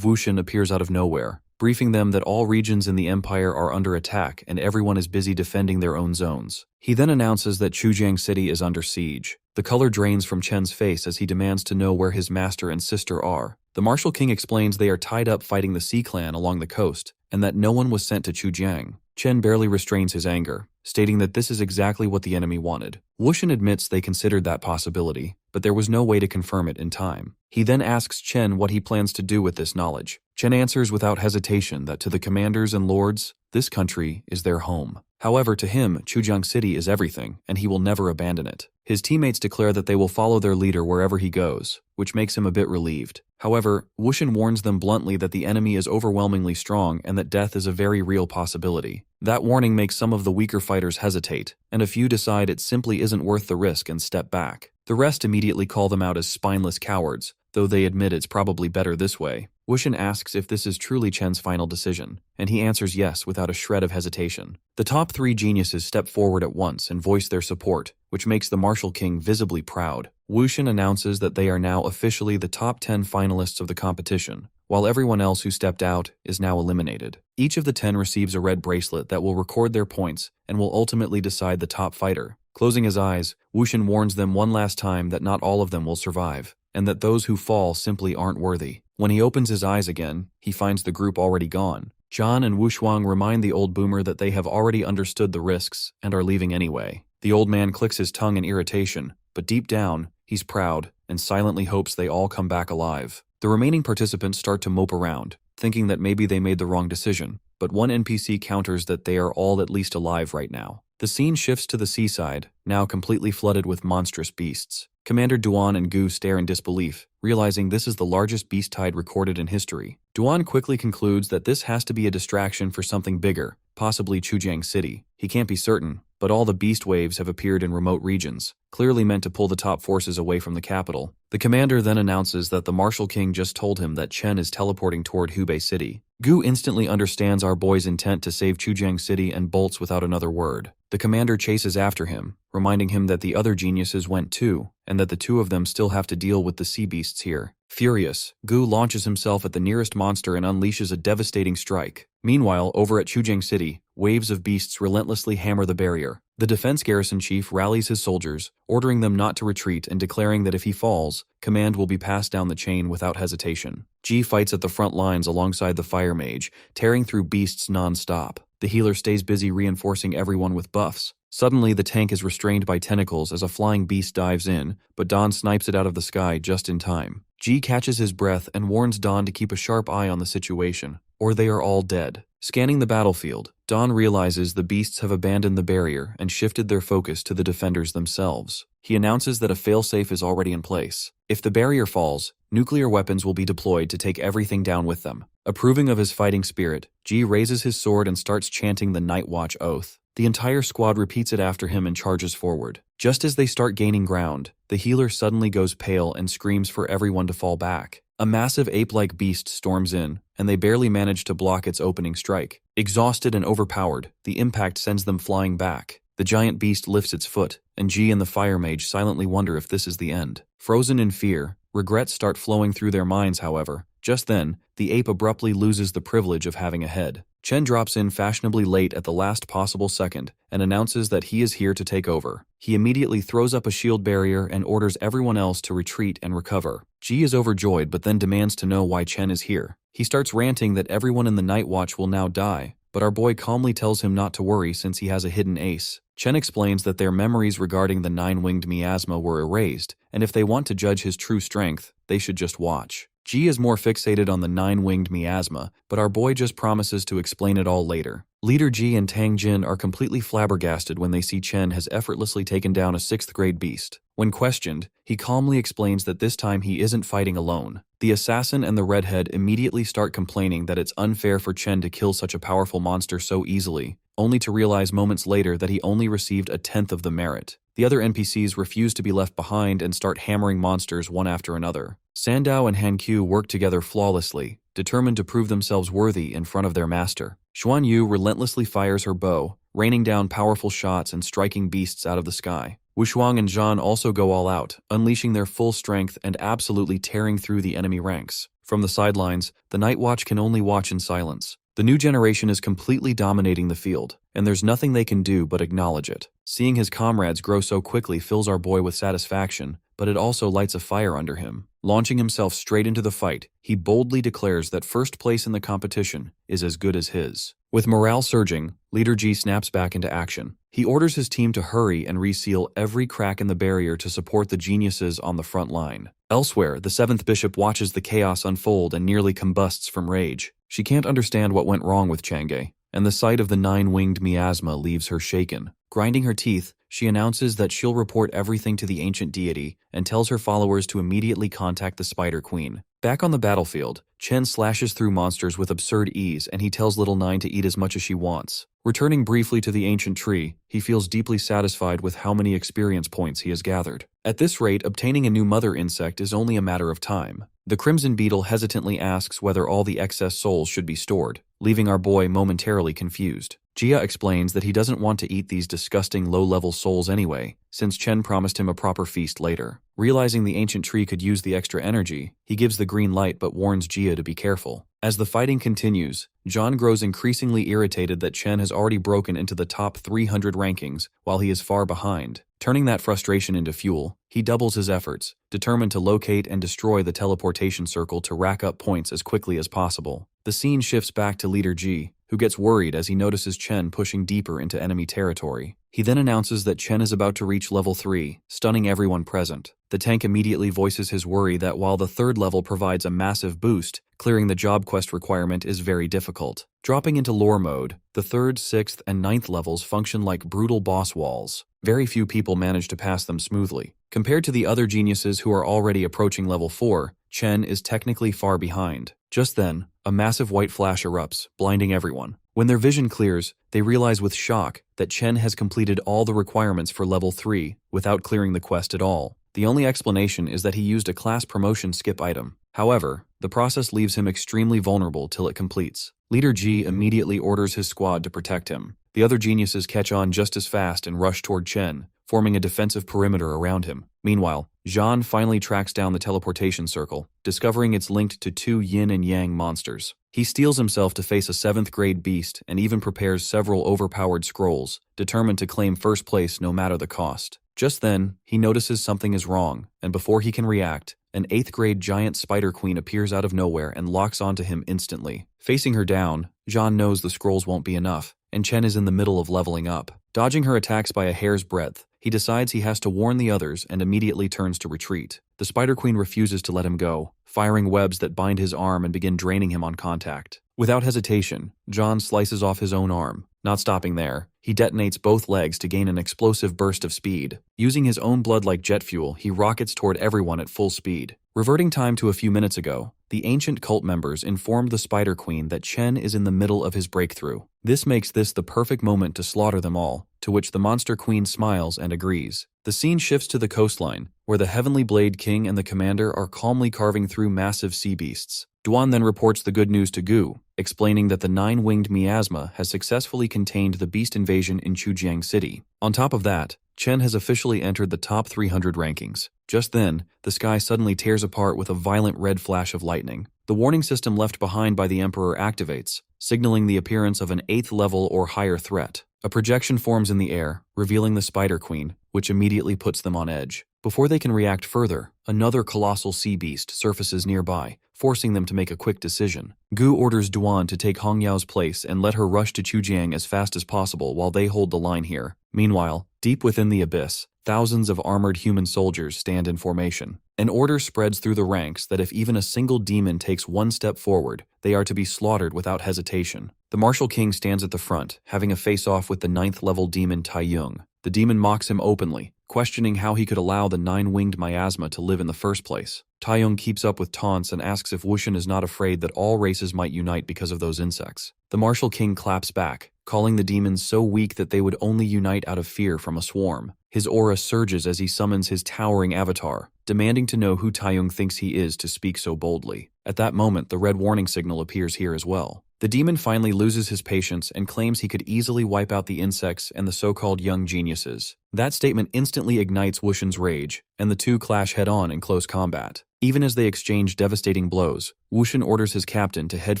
Wushin appears out of nowhere, briefing them that all regions in the Empire are under attack and everyone is busy defending their own zones. He then announces that Chujiang City is under siege. The color drains from Chen's face as he demands to know where his master and sister are. The Martial King explains they are tied up fighting the Sea Clan along the coast, and that no one was sent to Chujiang. Chen barely restrains his anger, stating that this is exactly what the enemy wanted. Wushin admits they considered that possibility, but there was no way to confirm it in time. He then asks Chen what he plans to do with this knowledge. Chen answers without hesitation that to the commanders and lords, this country is their home. However, to him, Chujiang City is everything, and he will never abandon it. His teammates declare that they will follow their leader wherever he goes, which makes him a bit relieved. However, Wushin warns them bluntly that the enemy is overwhelmingly strong and that death is a very real possibility. That warning makes some of the weaker fighters hesitate, and a few decide it simply isn't worth the risk and step back. The rest immediately call them out as spineless cowards, though they admit it's probably better this way. Wushin asks if this is truly Chen's final decision, and he answers yes without a shred of hesitation. The top 3 geniuses step forward at once and voice their support, which makes the Martial King visibly proud. Wushin announces that they are now officially the top 10 finalists of the competition, while everyone else who stepped out is now eliminated. Each of the 10 receives a red bracelet that will record their points and will ultimately decide the top fighter. Closing his eyes, Wushin warns them one last time that not all of them will survive, and that those who fall simply aren't worthy. When he opens his eyes again, he finds the group already gone. John and Wushuang remind the old boomer that they have already understood the risks and are leaving anyway. The old man clicks his tongue in irritation, but deep down, he's proud and silently hopes they all come back alive. The remaining participants start to mope around, thinking that maybe they made the wrong decision, but one NPC counters that they are all at least alive right now. The scene shifts to the seaside, now completely flooded with monstrous beasts. Commander Duan and Gu stare in disbelief, realizing this is the largest beast tide recorded in history. Duan quickly concludes that this has to be a distraction for something bigger, possibly Chujiang City. He can't be certain, but all the beast waves have appeared in remote regions, clearly meant to pull the top forces away from the capital. The commander then announces that the Martial King just told him that Chen is teleporting toward Hubei City. Gu instantly understands our boy's intent to save Chujiang City and bolts without another word. The commander chases after him, reminding him that the other geniuses went too, and that the 2 of them still have to deal with the sea beasts here. Furious, Gu launches himself at the nearest monster and unleashes a devastating strike. Meanwhile, over at Chujiang City, waves of beasts relentlessly hammer the barrier. The defense garrison chief rallies his soldiers, ordering them not to retreat and declaring that if he falls, command will be passed down the chain without hesitation. Ji fights at the front lines alongside the fire mage, tearing through beasts non-stop. The healer stays busy reinforcing everyone with buffs. Suddenly, the tank is restrained by tentacles as a flying beast dives in, but Don snipes it out of the sky just in time. Ji catches his breath and warns Don to keep a sharp eye on the situation, or they are all dead. Scanning the battlefield, Don realizes the beasts have abandoned the barrier and shifted their focus to the defenders themselves. He announces that a failsafe is already in place. If the barrier falls, nuclear weapons will be deployed to take everything down with them. Approving of his fighting spirit, Ji raises his sword and starts chanting the Night Watch oath. The entire squad repeats it after him and charges forward. Just as they start gaining ground, the healer suddenly goes pale and screams for everyone to fall back. A massive ape-like beast storms in, and they barely manage to block its opening strike. Exhausted and overpowered, the impact sends them flying back. The giant beast lifts its foot, and Ji and the fire mage silently wonder if this is the end. Frozen in fear, regrets start flowing through their minds, however. Just then, the ape abruptly loses the privilege of having a head. Chen drops in fashionably late at the last possible second and announces that he is here to take over. He immediately throws up a shield barrier and orders everyone else to retreat and recover. Ji is overjoyed but then demands to know why Chen is here. He starts ranting that everyone in the Night Watch will now die, but our boy calmly tells him not to worry since he has a hidden ace. Chen explains that their memories regarding the 9-winged miasma were erased, and if they want to judge his true strength, they should just watch. Ji is more fixated on the 9-winged miasma, but our boy just promises to explain it all later. Leader Ji and Tang Jin are completely flabbergasted when they see Chen has effortlessly taken down a 6th grade beast. When questioned, he calmly explains that this time he isn't fighting alone. The assassin and the redhead immediately start complaining that it's unfair for Chen to kill such a powerful monster so easily, only to realize moments later that he only received a tenth of the merit. The other NPCs refuse to be left behind and start hammering monsters one after another. Sandow and Hankyu work together flawlessly, determined to prove themselves worthy in front of their master. Xuan Yu relentlessly fires her bow, raining down powerful shots and striking beasts out of the sky. Wu Shuang and Zhan also go all out, unleashing their full strength and absolutely tearing through the enemy ranks. From the sidelines, the Night Watch can only watch in silence. The new generation is completely dominating the field, and there's nothing they can do but acknowledge it. Seeing his comrades grow so quickly fills our boy with satisfaction, but it also lights a fire under him. Launching himself straight into the fight, he boldly declares that first place in the competition is as good as his. With morale surging, Leader G snaps back into action. He orders his team to hurry and reseal every crack in the barrier to support the geniuses on the front line. Elsewhere, the 7th Bishop watches the chaos unfold and nearly combusts from rage. She can't understand what went wrong with Chang'e, and the sight of the 9-winged miasma leaves her shaken. Grinding her teeth, she announces that she'll report everything to the ancient deity and tells her followers to immediately contact the Spider Queen. Back on the battlefield, Chen slashes through monsters with absurd ease and he tells Little Nine to eat as much as she wants. Returning briefly to the ancient tree, he feels deeply satisfied with how many experience points he has gathered. At this rate, obtaining a new mother insect is only a matter of time. The Crimson Beetle hesitantly asks whether all the excess souls should be stored, leaving our boy momentarily confused. Jia explains that he doesn't want to eat these disgusting low-level souls anyway, since Chen promised him a proper feast later. Realizing the ancient tree could use the extra energy, he gives the green light but warns Jia to be careful. As the fighting continues, John grows increasingly irritated that Chen has already broken into the top 300 rankings while he is far behind. Turning that frustration into fuel, he doubles his efforts, determined to locate and destroy the teleportation circle to rack up points as quickly as possible. The scene shifts back to Leader G, who gets worried as he notices Chen pushing deeper into enemy territory. He then announces that Chen is about to reach level 3, stunning everyone present. The tank immediately voices his worry that while the 3rd level provides a massive boost, clearing the job quest requirement is very difficult. Dropping into lore mode, the 3rd, 6th, and 9th levels function like brutal boss walls. Very few people manage to pass them smoothly. Compared to the other geniuses who are already approaching level 4, Chen is technically far behind. Just then, a massive white flash erupts, blinding everyone. When their vision clears, they realize with shock that Chen has completed all the requirements for level 3 without clearing the quest at all. The only explanation is that he used a class promotion skip item. However, the process leaves him extremely vulnerable till it completes. Leader G immediately orders his squad to protect him. The other geniuses catch on just as fast and rush toward Chen, forming a defensive perimeter around him. Meanwhile, Zhan finally tracks down the teleportation circle, discovering it's linked to 2 yin and yang monsters. He steels himself to face a 7th grade beast and even prepares several overpowered scrolls, determined to claim first place no matter the cost. Just then, he notices something is wrong, and before he can react, an 8th grade giant spider queen appears out of nowhere and locks onto him instantly. Facing her down, Zhan knows the scrolls won't be enough, and Chen is in the middle of leveling up. Dodging her attacks by a hair's breadth, he decides he has to warn the others and immediately turns to retreat. The Spider Queen refuses to let him go, firing webs that bind his arm and begin draining him on contact. Without hesitation, John slices off his own arm. Not stopping there, he detonates both legs to gain an explosive burst of speed. Using his own blood like jet fuel, he rockets toward everyone at full speed. Reverting time to a few minutes ago, the ancient cult members informed the Spider Queen that Chen is in the middle of his breakthrough. This makes this the perfect moment to slaughter them all, to which the Monster Queen smiles and agrees. The scene shifts to the coastline, where the Heavenly Blade King and the Commander are calmly carving through massive sea beasts. Duan then reports the good news to Gu, explaining that the 9-winged miasma has successfully contained the beast invasion in Chujiang City. On top of that, Chen has officially entered the top 300 rankings. Just then, the sky suddenly tears apart with a violent red flash of lightning. The warning system left behind by the Emperor activates, signaling the appearance of an 8th level or higher threat. A projection forms in the air, revealing the Spider Queen, which immediately puts them on edge. Before they can react further, another colossal sea beast surfaces nearby, forcing them to make a quick decision. Gu orders Duan to take Hong Yao's place and let her rush to Chujiang as fast as possible while they hold the line here. Meanwhile, deep within the abyss, thousands of armored human soldiers stand in formation. An order spreads through the ranks that if even a single demon takes one step forward, they are to be slaughtered without hesitation. The Martial King stands at the front, having a face-off with the 9th-level demon Tai Yung. The demon mocks him openly, questioning how he could allow the 9-winged miasma to live in the first place. Tai Yung keeps up with taunts and asks if Wushan is not afraid that all races might unite because of those insects. The Martial King claps back, calling the demons so weak that they would only unite out of fear from a swarm. His aura surges as he summons his towering avatar, demanding to know who Taeyong thinks he is to speak so boldly. At that moment, the red warning signal appears here as well. The demon finally loses his patience and claims he could easily wipe out the insects and the so-called young geniuses. That statement instantly ignites Wushin's rage, and the two clash head-on in close combat. Even as they exchange devastating blows, Wushin orders his captain to head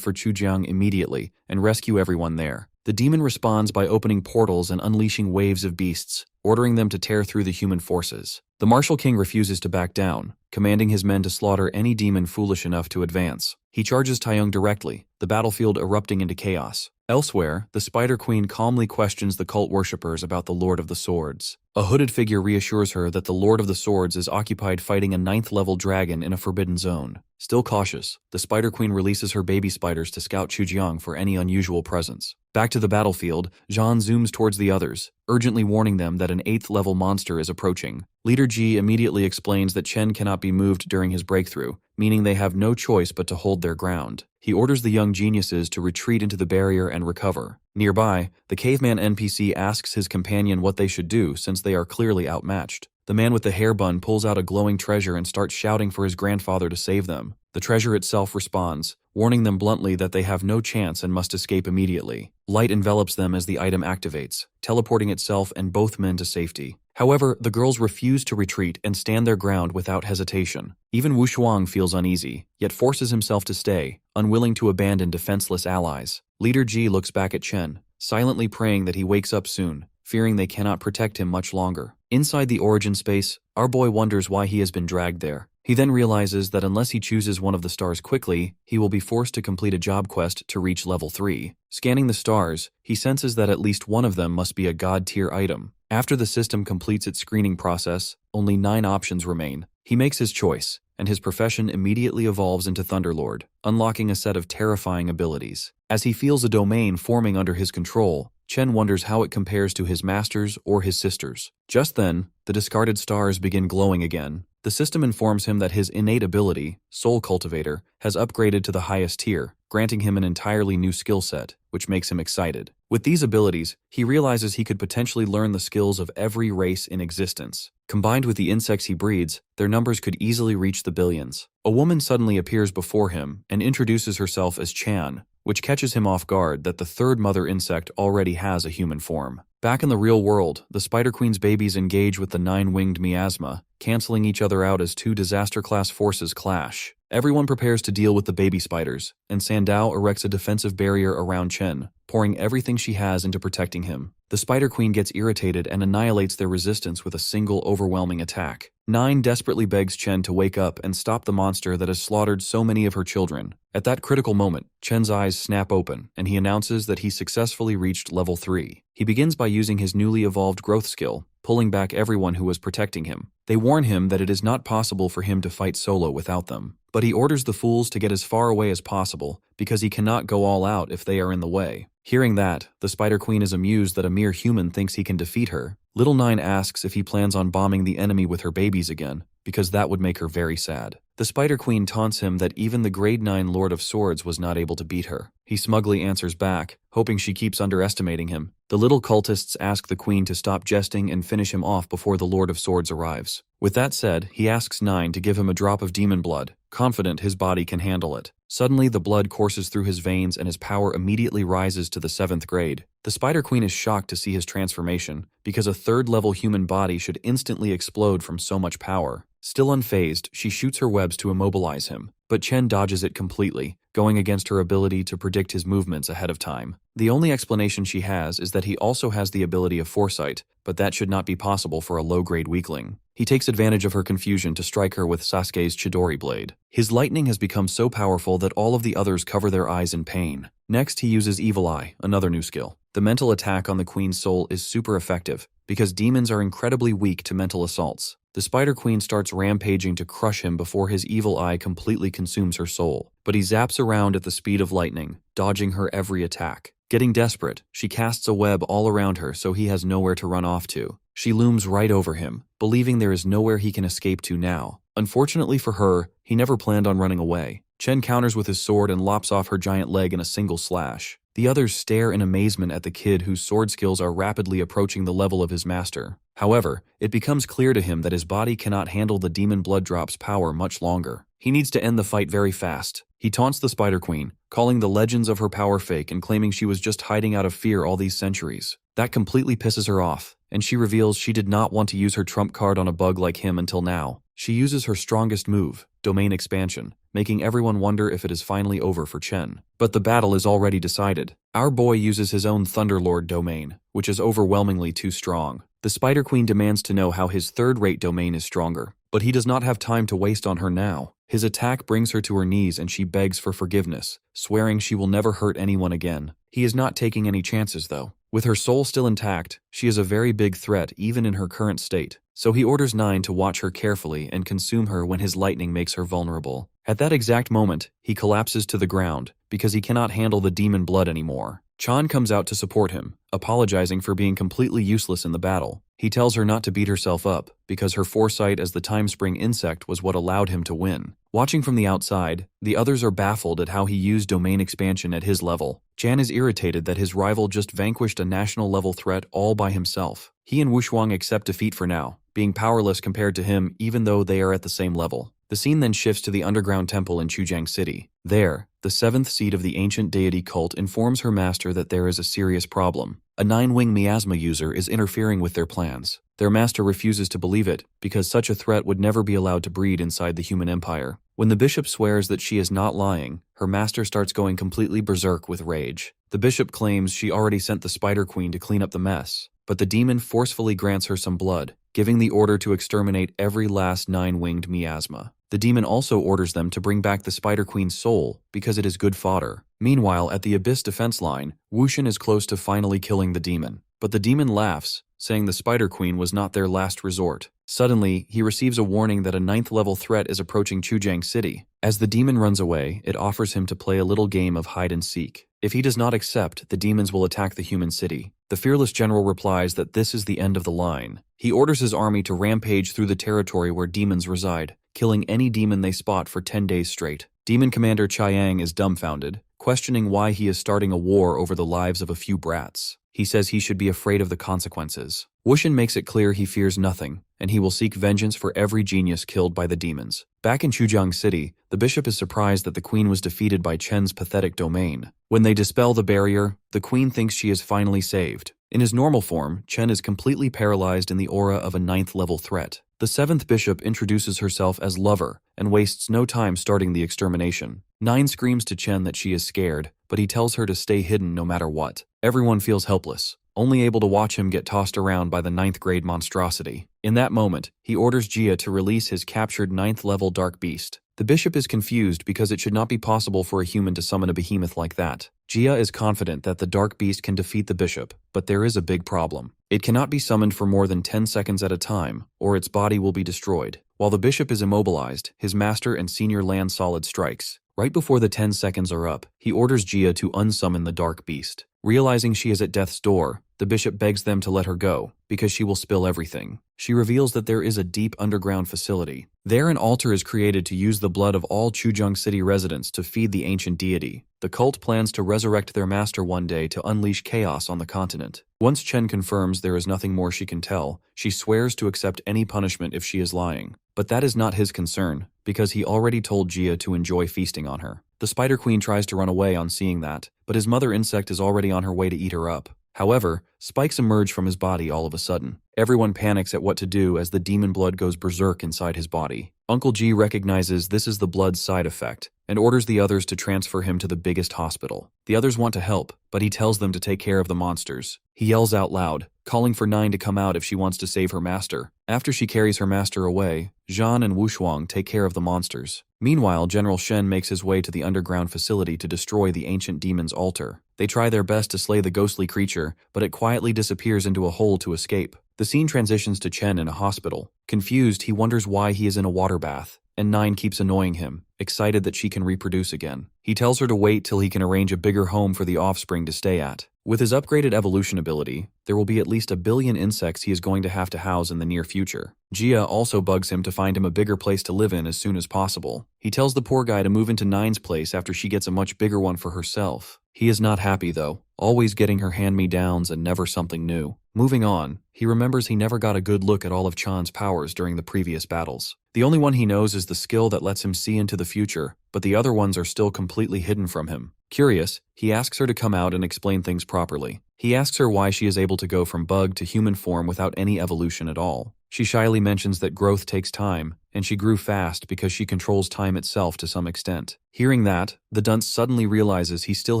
for Chujiang immediately and rescue everyone there. The demon responds by opening portals and unleashing waves of beasts, ordering them to tear through the human forces. The Martial King refuses to back down, commanding his men to slaughter any demon foolish enough to advance. He charges Taeyong directly, the battlefield erupting into chaos. Elsewhere, the Spider Queen calmly questions the cult worshippers about the Lord of the Swords. A hooded figure reassures her that the Lord of the Swords is occupied fighting a 9th-level dragon in a forbidden zone. Still cautious, the Spider Queen releases her baby spiders to scout Chujiang for any unusual presence. Back to the battlefield, Jean zooms towards the others, urgently warning them that an 8th-level monster is approaching. Leader Ji immediately explains that Chen cannot be moved during his breakthrough, meaning they have no choice but to hold their ground. He orders the young geniuses to retreat into the barrier and recover. Nearby, the caveman NPC asks his companion what they should do since they are clearly outmatched. The man with the hair bun pulls out a glowing treasure and starts shouting for his grandfather to save them. The treasure itself responds, warning them bluntly that they have no chance and must escape immediately. Light envelops them as the item activates, teleporting itself and both men to safety. However, the girls refuse to retreat and stand their ground without hesitation. Even Wu Shuang feels uneasy, yet forces himself to stay, unwilling to abandon defenseless allies. Leader Ji looks back at Chen, silently praying that he wakes up soon, fearing they cannot protect him much longer. Inside the origin space, our boy wonders why he has been dragged there. He then realizes that unless he chooses one of the stars quickly, he will be forced to complete a job quest to reach level 3. Scanning the stars, he senses that at least one of them must be a god-tier item. After the system completes its screening process, only 9 options remain. He makes his choice, and his profession immediately evolves into Thunderlord, unlocking a set of terrifying abilities. As he feels a domain forming under his control, Chen wonders how it compares to his master's or his sister's. Just then, the discarded stars begin glowing again. The system informs him that his innate ability, Soul Cultivator, has upgraded to the highest tier, granting him an entirely new skill set, which makes him excited. With these abilities, he realizes he could potentially learn the skills of every race in existence. Combined with the insects he breeds, their numbers could easily reach the billions. A woman suddenly appears before him and introduces herself as Chan, which catches him off guard that the third mother insect already has a human form. Back in the real world, the Spider Queen's babies engage with the 9-winged miasma, canceling each other out as 2 disaster-class forces clash. Everyone prepares to deal with the baby spiders, and Sandao erects a defensive barrier around Chen, pouring everything she has into protecting him. The Spider Queen gets irritated and annihilates their resistance with a single overwhelming attack. 9 desperately begs Chen to wake up and stop the monster that has slaughtered so many of her children. At that critical moment, Chen's eyes snap open, and he announces that he successfully reached level 3. He begins by using his newly evolved growth skill, pulling back everyone who was protecting him. They warn him that it is not possible for him to fight solo without them. But he orders the fools to get as far away as possible, because he cannot go all out if they are in the way. Hearing that, the Spider Queen is amused that a mere human thinks he can defeat her. Little Nine asks if he plans on bombing the enemy with her babies again, because that would make her very sad. The Spider Queen taunts him that even the grade 9 Lord of Swords was not able to beat her. He smugly answers back, hoping she keeps underestimating him. The little cultists ask the Queen to stop jesting and finish him off before the Lord of Swords arrives. With that said, he asks Nine to give him a drop of demon blood, confident his body can handle it. Suddenly, the blood courses through his veins and his power immediately rises to the 7th grade. The Spider Queen is shocked to see his transformation, because a 3rd-level human body should instantly explode from so much power. Still unfazed, she shoots her webs to immobilize him, but Chen dodges it completely, going against her ability to predict his movements ahead of time. The only explanation she has is that he also has the ability of foresight, but that should not be possible for a low-grade weakling. He takes advantage of her confusion to strike her with Sasuke's Chidori blade. His lightning has become so powerful that all of the others cover their eyes in pain. Next, he uses Evil Eye, another new skill. The mental attack on the Queen's soul is super effective, because demons are incredibly weak to mental assaults. The Spider Queen starts rampaging to crush him before his evil eye completely consumes her soul, but he zaps around at the speed of lightning, dodging her every attack. Getting desperate, she casts a web all around her so he has nowhere to run off to. She looms right over him, believing there is nowhere he can escape to now. Unfortunately for her, he never planned on running away. Chen counters with his sword and lops off her giant leg in a single slash. The others stare in amazement at the kid whose sword skills are rapidly approaching the level of his master. However, it becomes clear to him that his body cannot handle the demon blood drop's power much longer. He needs to end the fight very fast. He taunts the Spider Queen, calling the legends of her power fake and claiming she was just hiding out of fear all these centuries. That completely pisses her off, and she reveals she did not want to use her trump card on a bug like him until now. She uses her strongest move, domain expansion, making everyone wonder if it is finally over for Chen. But the battle is already decided. Our boy uses his own Thunderlord domain, which is overwhelmingly too strong. The Spider Queen demands to know how his third-rate domain is stronger, but he does not have time to waste on her now. His attack brings her to her knees and she begs for forgiveness, swearing she will never hurt anyone again. He is not taking any chances though. With her soul still intact, she is a very big threat even in her current state. So he orders 9 to watch her carefully and consume her when his lightning makes her vulnerable. At that exact moment, he collapses to the ground because he cannot handle the demon blood anymore. Chan comes out to support him, apologizing for being completely useless in the battle. He tells her not to beat herself up because her foresight as the time spring insect was what allowed him to win. Watching from the outside, the others are baffled at how he used domain expansion at his level. Chan is irritated that his rival just vanquished a national-level threat all by himself. He and Wushuang accept defeat for now, being powerless compared to him even though they are at the same level. The scene then shifts to the underground temple in Chujiang City. There, the 7th seed of the ancient deity cult informs her master that there is a serious problem. A 9-wing miasma user is interfering with their plans. Their master refuses to believe it because such a threat would never be allowed to breed inside the human empire. When the bishop swears that she is not lying, her master starts going completely berserk with rage. The bishop claims she already sent the Spider Queen to clean up the mess, but the demon forcefully grants her some blood, giving the order to exterminate every last 9-winged miasma. The demon also orders them to bring back the Spider Queen's soul because it is good fodder. Meanwhile, at the Abyss defense line, Wushin is close to finally killing the demon. But the demon laughs, saying the Spider Queen was not their last resort. Suddenly, he receives a warning that a 9th-level threat is approaching Chujiang City. As the demon runs away, it offers him to play a little game of hide-and-seek. If he does not accept, the demons will attack the human city. The fearless general replies that this is the end of the line. He orders his army to rampage through the territory where demons reside, killing any demon they spot for 10 days straight. Demon Commander Chiang is dumbfounded, questioning why he is starting a war over the lives of a few brats. He says he should be afraid of the consequences. Wushin makes it clear he fears nothing, and he will seek vengeance for every genius killed by the demons. Back in Chujiang City, the bishop is surprised that the queen was defeated by Chen's pathetic domain. When they dispel the barrier, the queen thinks she is finally saved. In his normal form, Chen is completely paralyzed in the aura of a 9th-level threat. The 7th bishop introduces herself as Lover and wastes no time starting the extermination. 9 screams to Chen that she is scared, but he tells her to stay hidden no matter what. Everyone feels helpless, only able to watch him get tossed around by the 9th-grade monstrosity. In that moment, he orders Jia to release his captured 9th-level dark beast. The bishop is confused because it should not be possible for a human to summon a behemoth like that. Jia is confident that the dark beast can defeat the bishop, but there is a big problem. It cannot be summoned for more than 10 seconds at a time, or its body will be destroyed. While the bishop is immobilized, his master and senior land solid strikes. Right before the 10 seconds are up, he orders Jia to unsummon the dark beast. Realizing she is at death's door, the bishop begs them to let her go, because she will spill everything. She reveals that there is a deep underground facility. There an altar is created to use the blood of all Chujiang City residents to feed the ancient deity. The cult plans to resurrect their master one day to unleash chaos on the continent. Once Chen confirms there is nothing more she can tell, she swears to accept any punishment if she is lying. But that is not his concern, because he already told Jia to enjoy feasting on her. The Spider Queen tries to run away on seeing that, but his mother insect is already on her way to eat her up. However, spikes emerge from his body all of a sudden. Everyone panics at what to do as the demon blood goes berserk inside his body. Uncle G recognizes this is the blood's side effect, and orders the others to transfer him to the biggest hospital. The others want to help, but he tells them to take care of the monsters. He yells out loud, calling for 9 to come out if she wants to save her master. After she carries her master away, Zhan and Wushuang take care of the monsters. Meanwhile, General Shen makes his way to the underground facility to destroy the ancient demon's altar. They try their best to slay the ghostly creature, but it quietly disappears into a hole to escape. The scene transitions to Chen in a hospital. Confused, he wonders why he is in a water bath, and 9 keeps annoying him, excited that she can reproduce again. He tells her to wait till he can arrange a bigger home for the offspring to stay at. With his upgraded evolution ability, there will be at least 1 billion insects he is going to have to house in the near future. Gia also bugs him to find him a bigger place to live in as soon as possible. He tells the poor guy to move into Nine's place after she gets a much bigger one for herself. He is not happy though, always getting her hand-me-downs and never something new. Moving on, he remembers he never got a good look at all of Chan's powers during the previous battles. The only one he knows is the skill that lets him see into the future, but the other ones are still completely hidden from him. Curious, he asks her to come out and explain things properly. He asks her why she is able to go from bug to human form without any evolution at all. She shyly mentions that growth takes time, and she grew fast because she controls time itself to some extent. Hearing that, the dunce suddenly realizes he still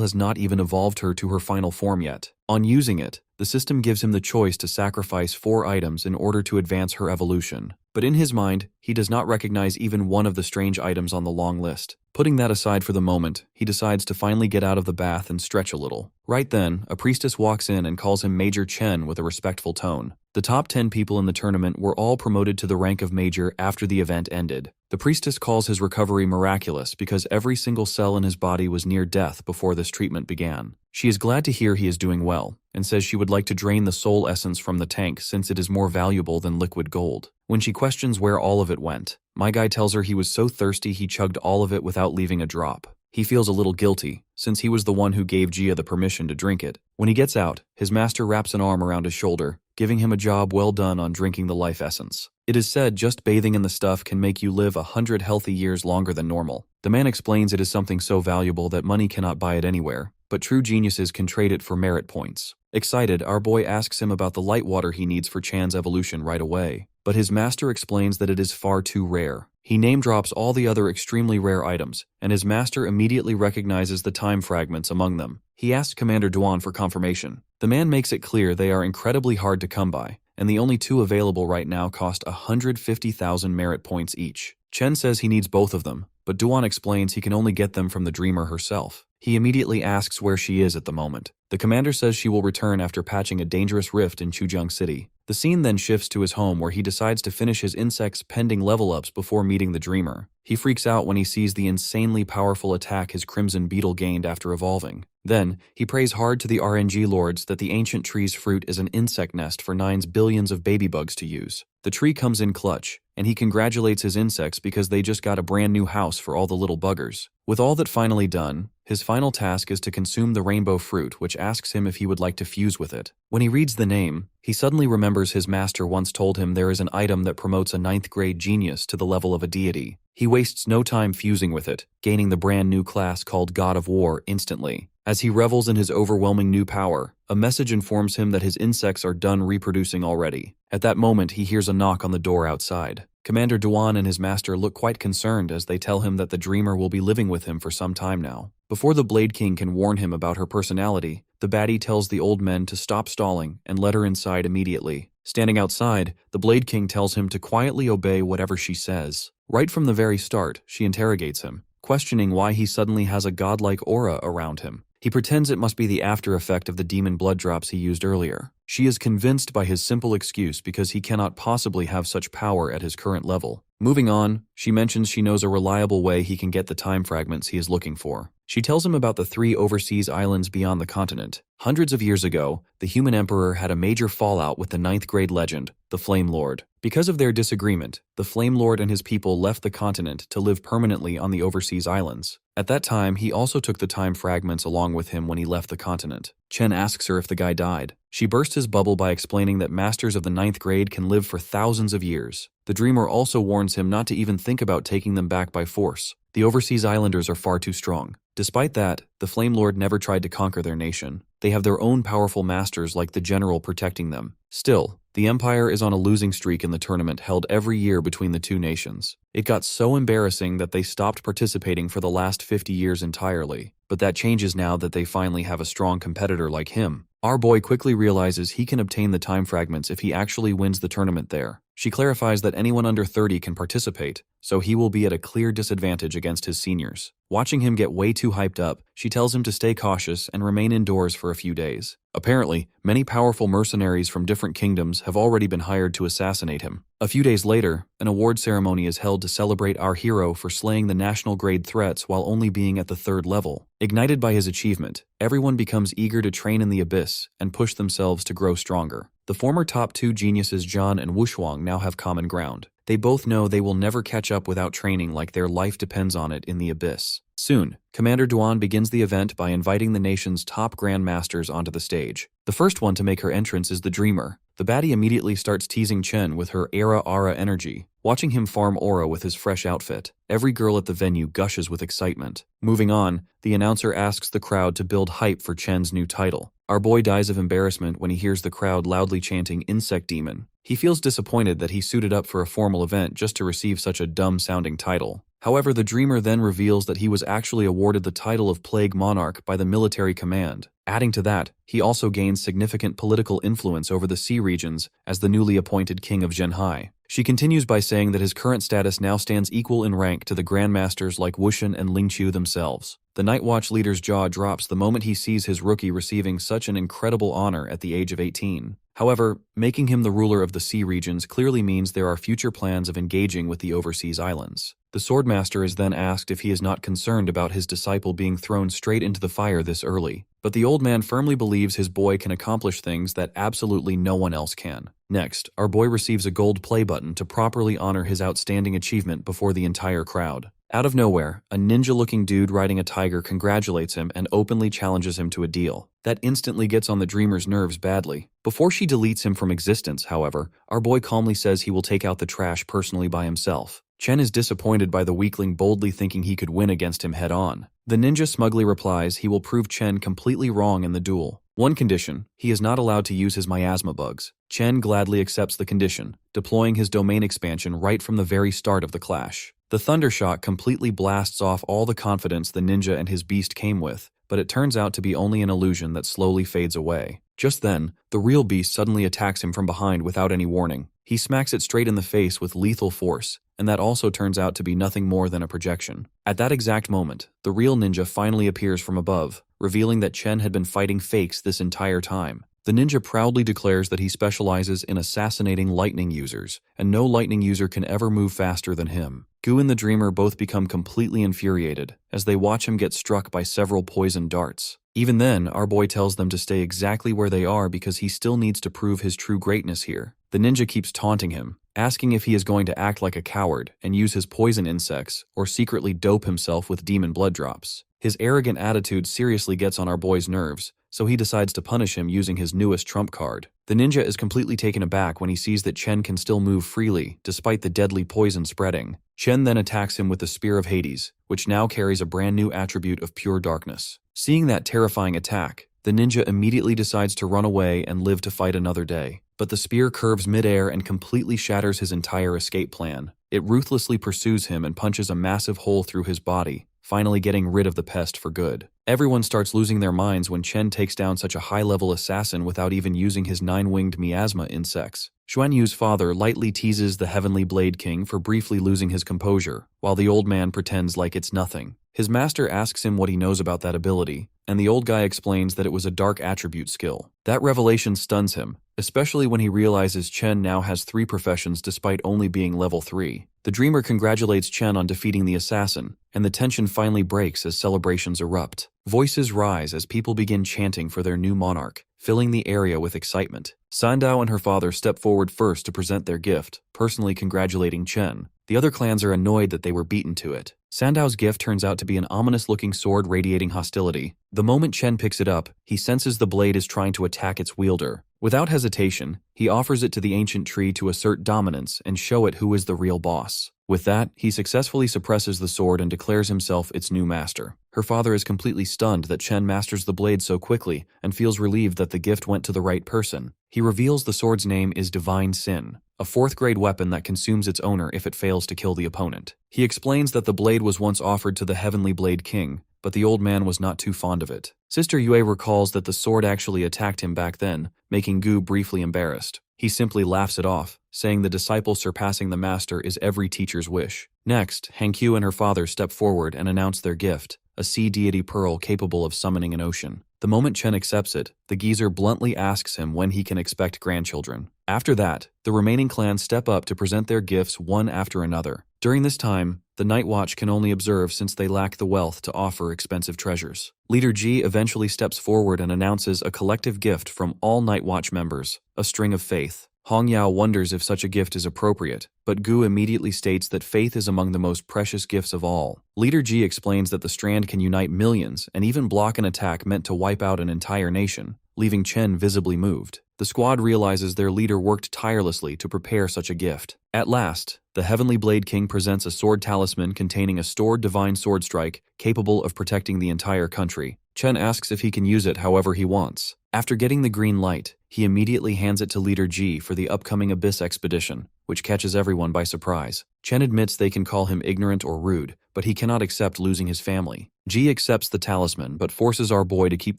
has not even evolved her to her final form yet. On using it, the system gives him the choice to sacrifice 4 items in order to advance her evolution. But in his mind, he does not recognize even one of the strange items on the long list. Putting that aside for the moment, he decides to finally get out of the bath and stretch a little. Right then, a priestess walks in and calls him Major Chen with a respectful tone. The top 10 people in the tournament were all promoted to the rank of Major after the event ended. The priestess calls his recovery miraculous because every single cell in his body was near death before this treatment began. She is glad to hear he is doing well, and says she would like to drain the soul essence from the tank since it is more valuable than liquid gold. When she questions where all of it went, my guy tells her he was so thirsty he chugged all of it without leaving a drop. He feels a little guilty, since he was the one who gave Gia the permission to drink it. When he gets out, his master wraps an arm around his shoulder, giving him a job well done on drinking the life essence. It is said just bathing in the stuff can make you live 100 healthy years longer than normal. The man explains it is something so valuable that money cannot buy it anywhere, but true geniuses can trade it for merit points. Excited, our boy asks him about the light water he needs for Chan's evolution right away, but his master explains that it is far too rare. He name-drops all the other extremely rare items, and his master immediately recognizes the time fragments among them. He asks Commander Duan for confirmation. The man makes it clear they are incredibly hard to come by, and the only 2 available right now cost 150,000 merit points each. Chen says he needs both of them, but Duan explains he can only get them from the dreamer herself. He immediately asks where she is at the moment. The commander says she will return after patching a dangerous rift in Chuzheng City. The scene then shifts to his home where he decides to finish his insect's pending level-ups before meeting the dreamer. He freaks out when he sees the insanely powerful attack his crimson beetle gained after evolving. Then, he prays hard to the RNG lords that the ancient tree's fruit is an insect nest for Nine's billions of baby bugs to use. The tree comes in clutch, and he congratulates his insects because they just got a brand new house for all the little buggers. With all that finally done, his final task is to consume the rainbow fruit, which asks him if he would like to fuse with it. When he reads the name, he suddenly remembers his master once told him there is an item that promotes a 9th grade genius to the level of a deity. He wastes no time fusing with it, gaining the brand new class called God of War instantly. As he revels in his overwhelming new power, a message informs him that his insects are done reproducing already. At that moment, he hears a knock on the door outside. Commander Duan and his master look quite concerned as they tell him that the dreamer will be living with him for some time now. Before the Blade King can warn him about her personality, the baddie tells the old men to stop stalling and let her inside immediately. Standing outside, the Blade King tells him to quietly obey whatever she says. Right from the very start, she interrogates him, questioning why he suddenly has a godlike aura around him. He pretends it must be the after effect of the demon blood drops he used earlier. She is convinced by his simple excuse because he cannot possibly have such power at his current level. Moving on, she mentions she knows a reliable way he can get the time fragments he is looking for. She tells him about the 3 overseas islands beyond the continent. Hundreds of years ago, the human emperor had a major fallout with the 9th grade legend, the Flame Lord. Because of their disagreement, the Flame Lord and his people left the continent to live permanently on the overseas islands. At that time, he also took the time fragments along with him when he left the continent. Chen asks her if the guy died. She bursts his bubble by explaining that masters of the 9th grade can live for thousands of years. The dreamer also warns him not to even think about taking them back by force. The overseas islanders are far too strong. Despite that, the Flame Lord never tried to conquer their nation. They have their own powerful masters like the general protecting them. Still, the Empire is on a losing streak in the tournament held every year between the 2 nations. It got so embarrassing that they stopped participating for the last 50 years entirely. But that changes now that they finally have a strong competitor like him. Our boy quickly realizes he can obtain the time fragments if he actually wins the tournament there. She clarifies that anyone under 30 can participate, so he will be at a clear disadvantage against his seniors. Watching him get way too hyped up, she tells him to stay cautious and remain indoors for a few days. Apparently, many powerful mercenaries from different kingdoms have already been hired to assassinate him. A few days later, an award ceremony is held to celebrate our hero for slaying the national-grade threats while only being at the 3rd level. Ignited by his achievement, everyone becomes eager to train in the abyss and push themselves to grow stronger. The former top 2 geniuses Zhan and Wushuang now have common ground. They both know they will never catch up without training, like their life depends on it in the abyss. Soon, Commander Duan begins the event by inviting the nation's top grandmasters onto the stage. The first one to make her entrance is the Dreamer. The baddie immediately starts teasing Chen with her aura energy. Watching him farm aura with his fresh outfit, every girl at the venue gushes with excitement. Moving on, the announcer asks the crowd to build hype for Chen's new title. Our boy dies of embarrassment when he hears the crowd loudly chanting Insect Demon. He feels disappointed that he suited up for a formal event just to receive such a dumb-sounding title. However, the Dreamer then reveals that he was actually awarded the title of Plague Monarch by the military command. Adding to that, he also gains significant political influence over the Sea regions as the newly appointed king of Zhenhai. She continues by saying that his current status now stands equal in rank to the grandmasters like Wushan and Lingqiu themselves. The Night Watch leader's jaw drops the moment he sees his rookie receiving such an incredible honor at the age of 18. However, making him the ruler of the Sea regions clearly means there are future plans of engaging with the overseas islands. The Swordmaster is then asked if he is not concerned about his disciple being thrown straight into the fire this early. But the old man firmly believes his boy can accomplish things that absolutely no one else can. Next, our boy receives a gold play button to properly honor his outstanding achievement before the entire crowd. Out of nowhere, a ninja-looking dude riding a tiger congratulates him and openly challenges him to a deal. That instantly gets on the Dreamer's nerves badly. Before she deletes him from existence, however, our boy calmly says he will take out the trash personally by himself. Chen is disappointed by the weakling boldly thinking he could win against him head-on. The ninja smugly replies he will prove Chen completely wrong in the duel. One condition, he is not allowed to use his miasma bugs. Chen gladly accepts the condition, deploying his domain expansion right from the very start of the clash. The Thundershock completely blasts off all the confidence the ninja and his beast came with, but it turns out to be only an illusion that slowly fades away. Just then, the real beast suddenly attacks him from behind without any warning. He smacks it straight in the face with lethal force, and that also turns out to be nothing more than a projection. At that exact moment, the real ninja finally appears from above, revealing that Chen had been fighting fakes this entire time. The ninja proudly declares that he specializes in assassinating lightning users, and no lightning user can ever move faster than him. Gu and the Dreamer both become completely infuriated as they watch him get struck by several poison darts. Even then, our boy tells them to stay exactly where they are because he still needs to prove his true greatness here. The ninja keeps taunting him, asking if he is going to act like a coward and use his poison insects or secretly dope himself with demon blood drops. His arrogant attitude seriously gets on our boy's nerves, so he decides to punish him using his newest trump card. The ninja is completely taken aback when he sees that Chen can still move freely despite the deadly poison spreading. Chen then attacks him with the Spear of Hades, which now carries a brand new attribute of pure darkness. Seeing that terrifying attack, the ninja immediately decides to run away and live to fight another day. But the spear curves midair and completely shatters his entire escape plan. It ruthlessly pursues him and punches a massive hole through his body, finally getting rid of the pest for good. Everyone starts losing their minds when Chen takes down such a high-level assassin without even using his 9-winged miasma insects. Xuan Yu's father lightly teases the Heavenly Blade King for briefly losing his composure, while the old man pretends like it's nothing. His master asks him what he knows about that ability, and the old guy explains that it was a dark attribute skill. That revelation stuns him, especially when he realizes Chen now has 3 professions despite only being level 3. The Dreamer congratulates Chen on defeating the assassin, and the tension finally breaks as celebrations erupt. Voices rise as people begin chanting for their new monarch, filling the area with excitement. Sandao and her father step forward first to present their gift, personally congratulating Chen. The other clans are annoyed that they were beaten to it. Sandao's gift turns out to be an ominous-looking sword radiating hostility. The moment Chen picks it up, he senses the blade is trying to attack its wielder. Without hesitation, he offers it to the ancient tree to assert dominance and show it who is the real boss. With that, he successfully suppresses the sword and declares himself its new master. Her father is completely stunned that Chen masters the blade so quickly and feels relieved that the gift went to the right person. He reveals the sword's name is Divine Sin, a 4th-grade weapon that consumes its owner if it fails to kill the opponent. He explains that the blade was once offered to the Heavenly Blade King, but the old man was not too fond of it. Sister Yue recalls that the sword actually attacked him back then, making Gu briefly embarrassed. He simply laughs it off, saying the disciple surpassing the master is every teacher's wish. Next, Hankyu and her father step forward and announce their gift, a sea deity pearl capable of summoning an ocean. The moment Chen accepts it, the geezer bluntly asks him when he can expect grandchildren. After that, the remaining clans step up to present their gifts one after another. During this time, the Night Watch can only observe since they lack the wealth to offer expensive treasures. Leader Ji eventually steps forward and announces a collective gift from all Night Watch members, a string of faith. Hong Yao wonders if such a gift is appropriate, but Gu immediately states that faith is among the most precious gifts of all. Leader Ji explains that the strand can unite millions and even block an attack meant to wipe out an entire nation, leaving Chen visibly moved. The squad realizes their leader worked tirelessly to prepare such a gift. At last, the Heavenly Blade King presents a sword talisman containing a stored divine sword strike capable of protecting the entire country. Chen asks if he can use it however he wants. After getting the green light, he immediately hands it to Leader Ji for the upcoming Abyss expedition, which catches everyone by surprise. Chen admits they can call him ignorant or rude, but he cannot accept losing his family. Ji accepts the talisman but forces our boy to keep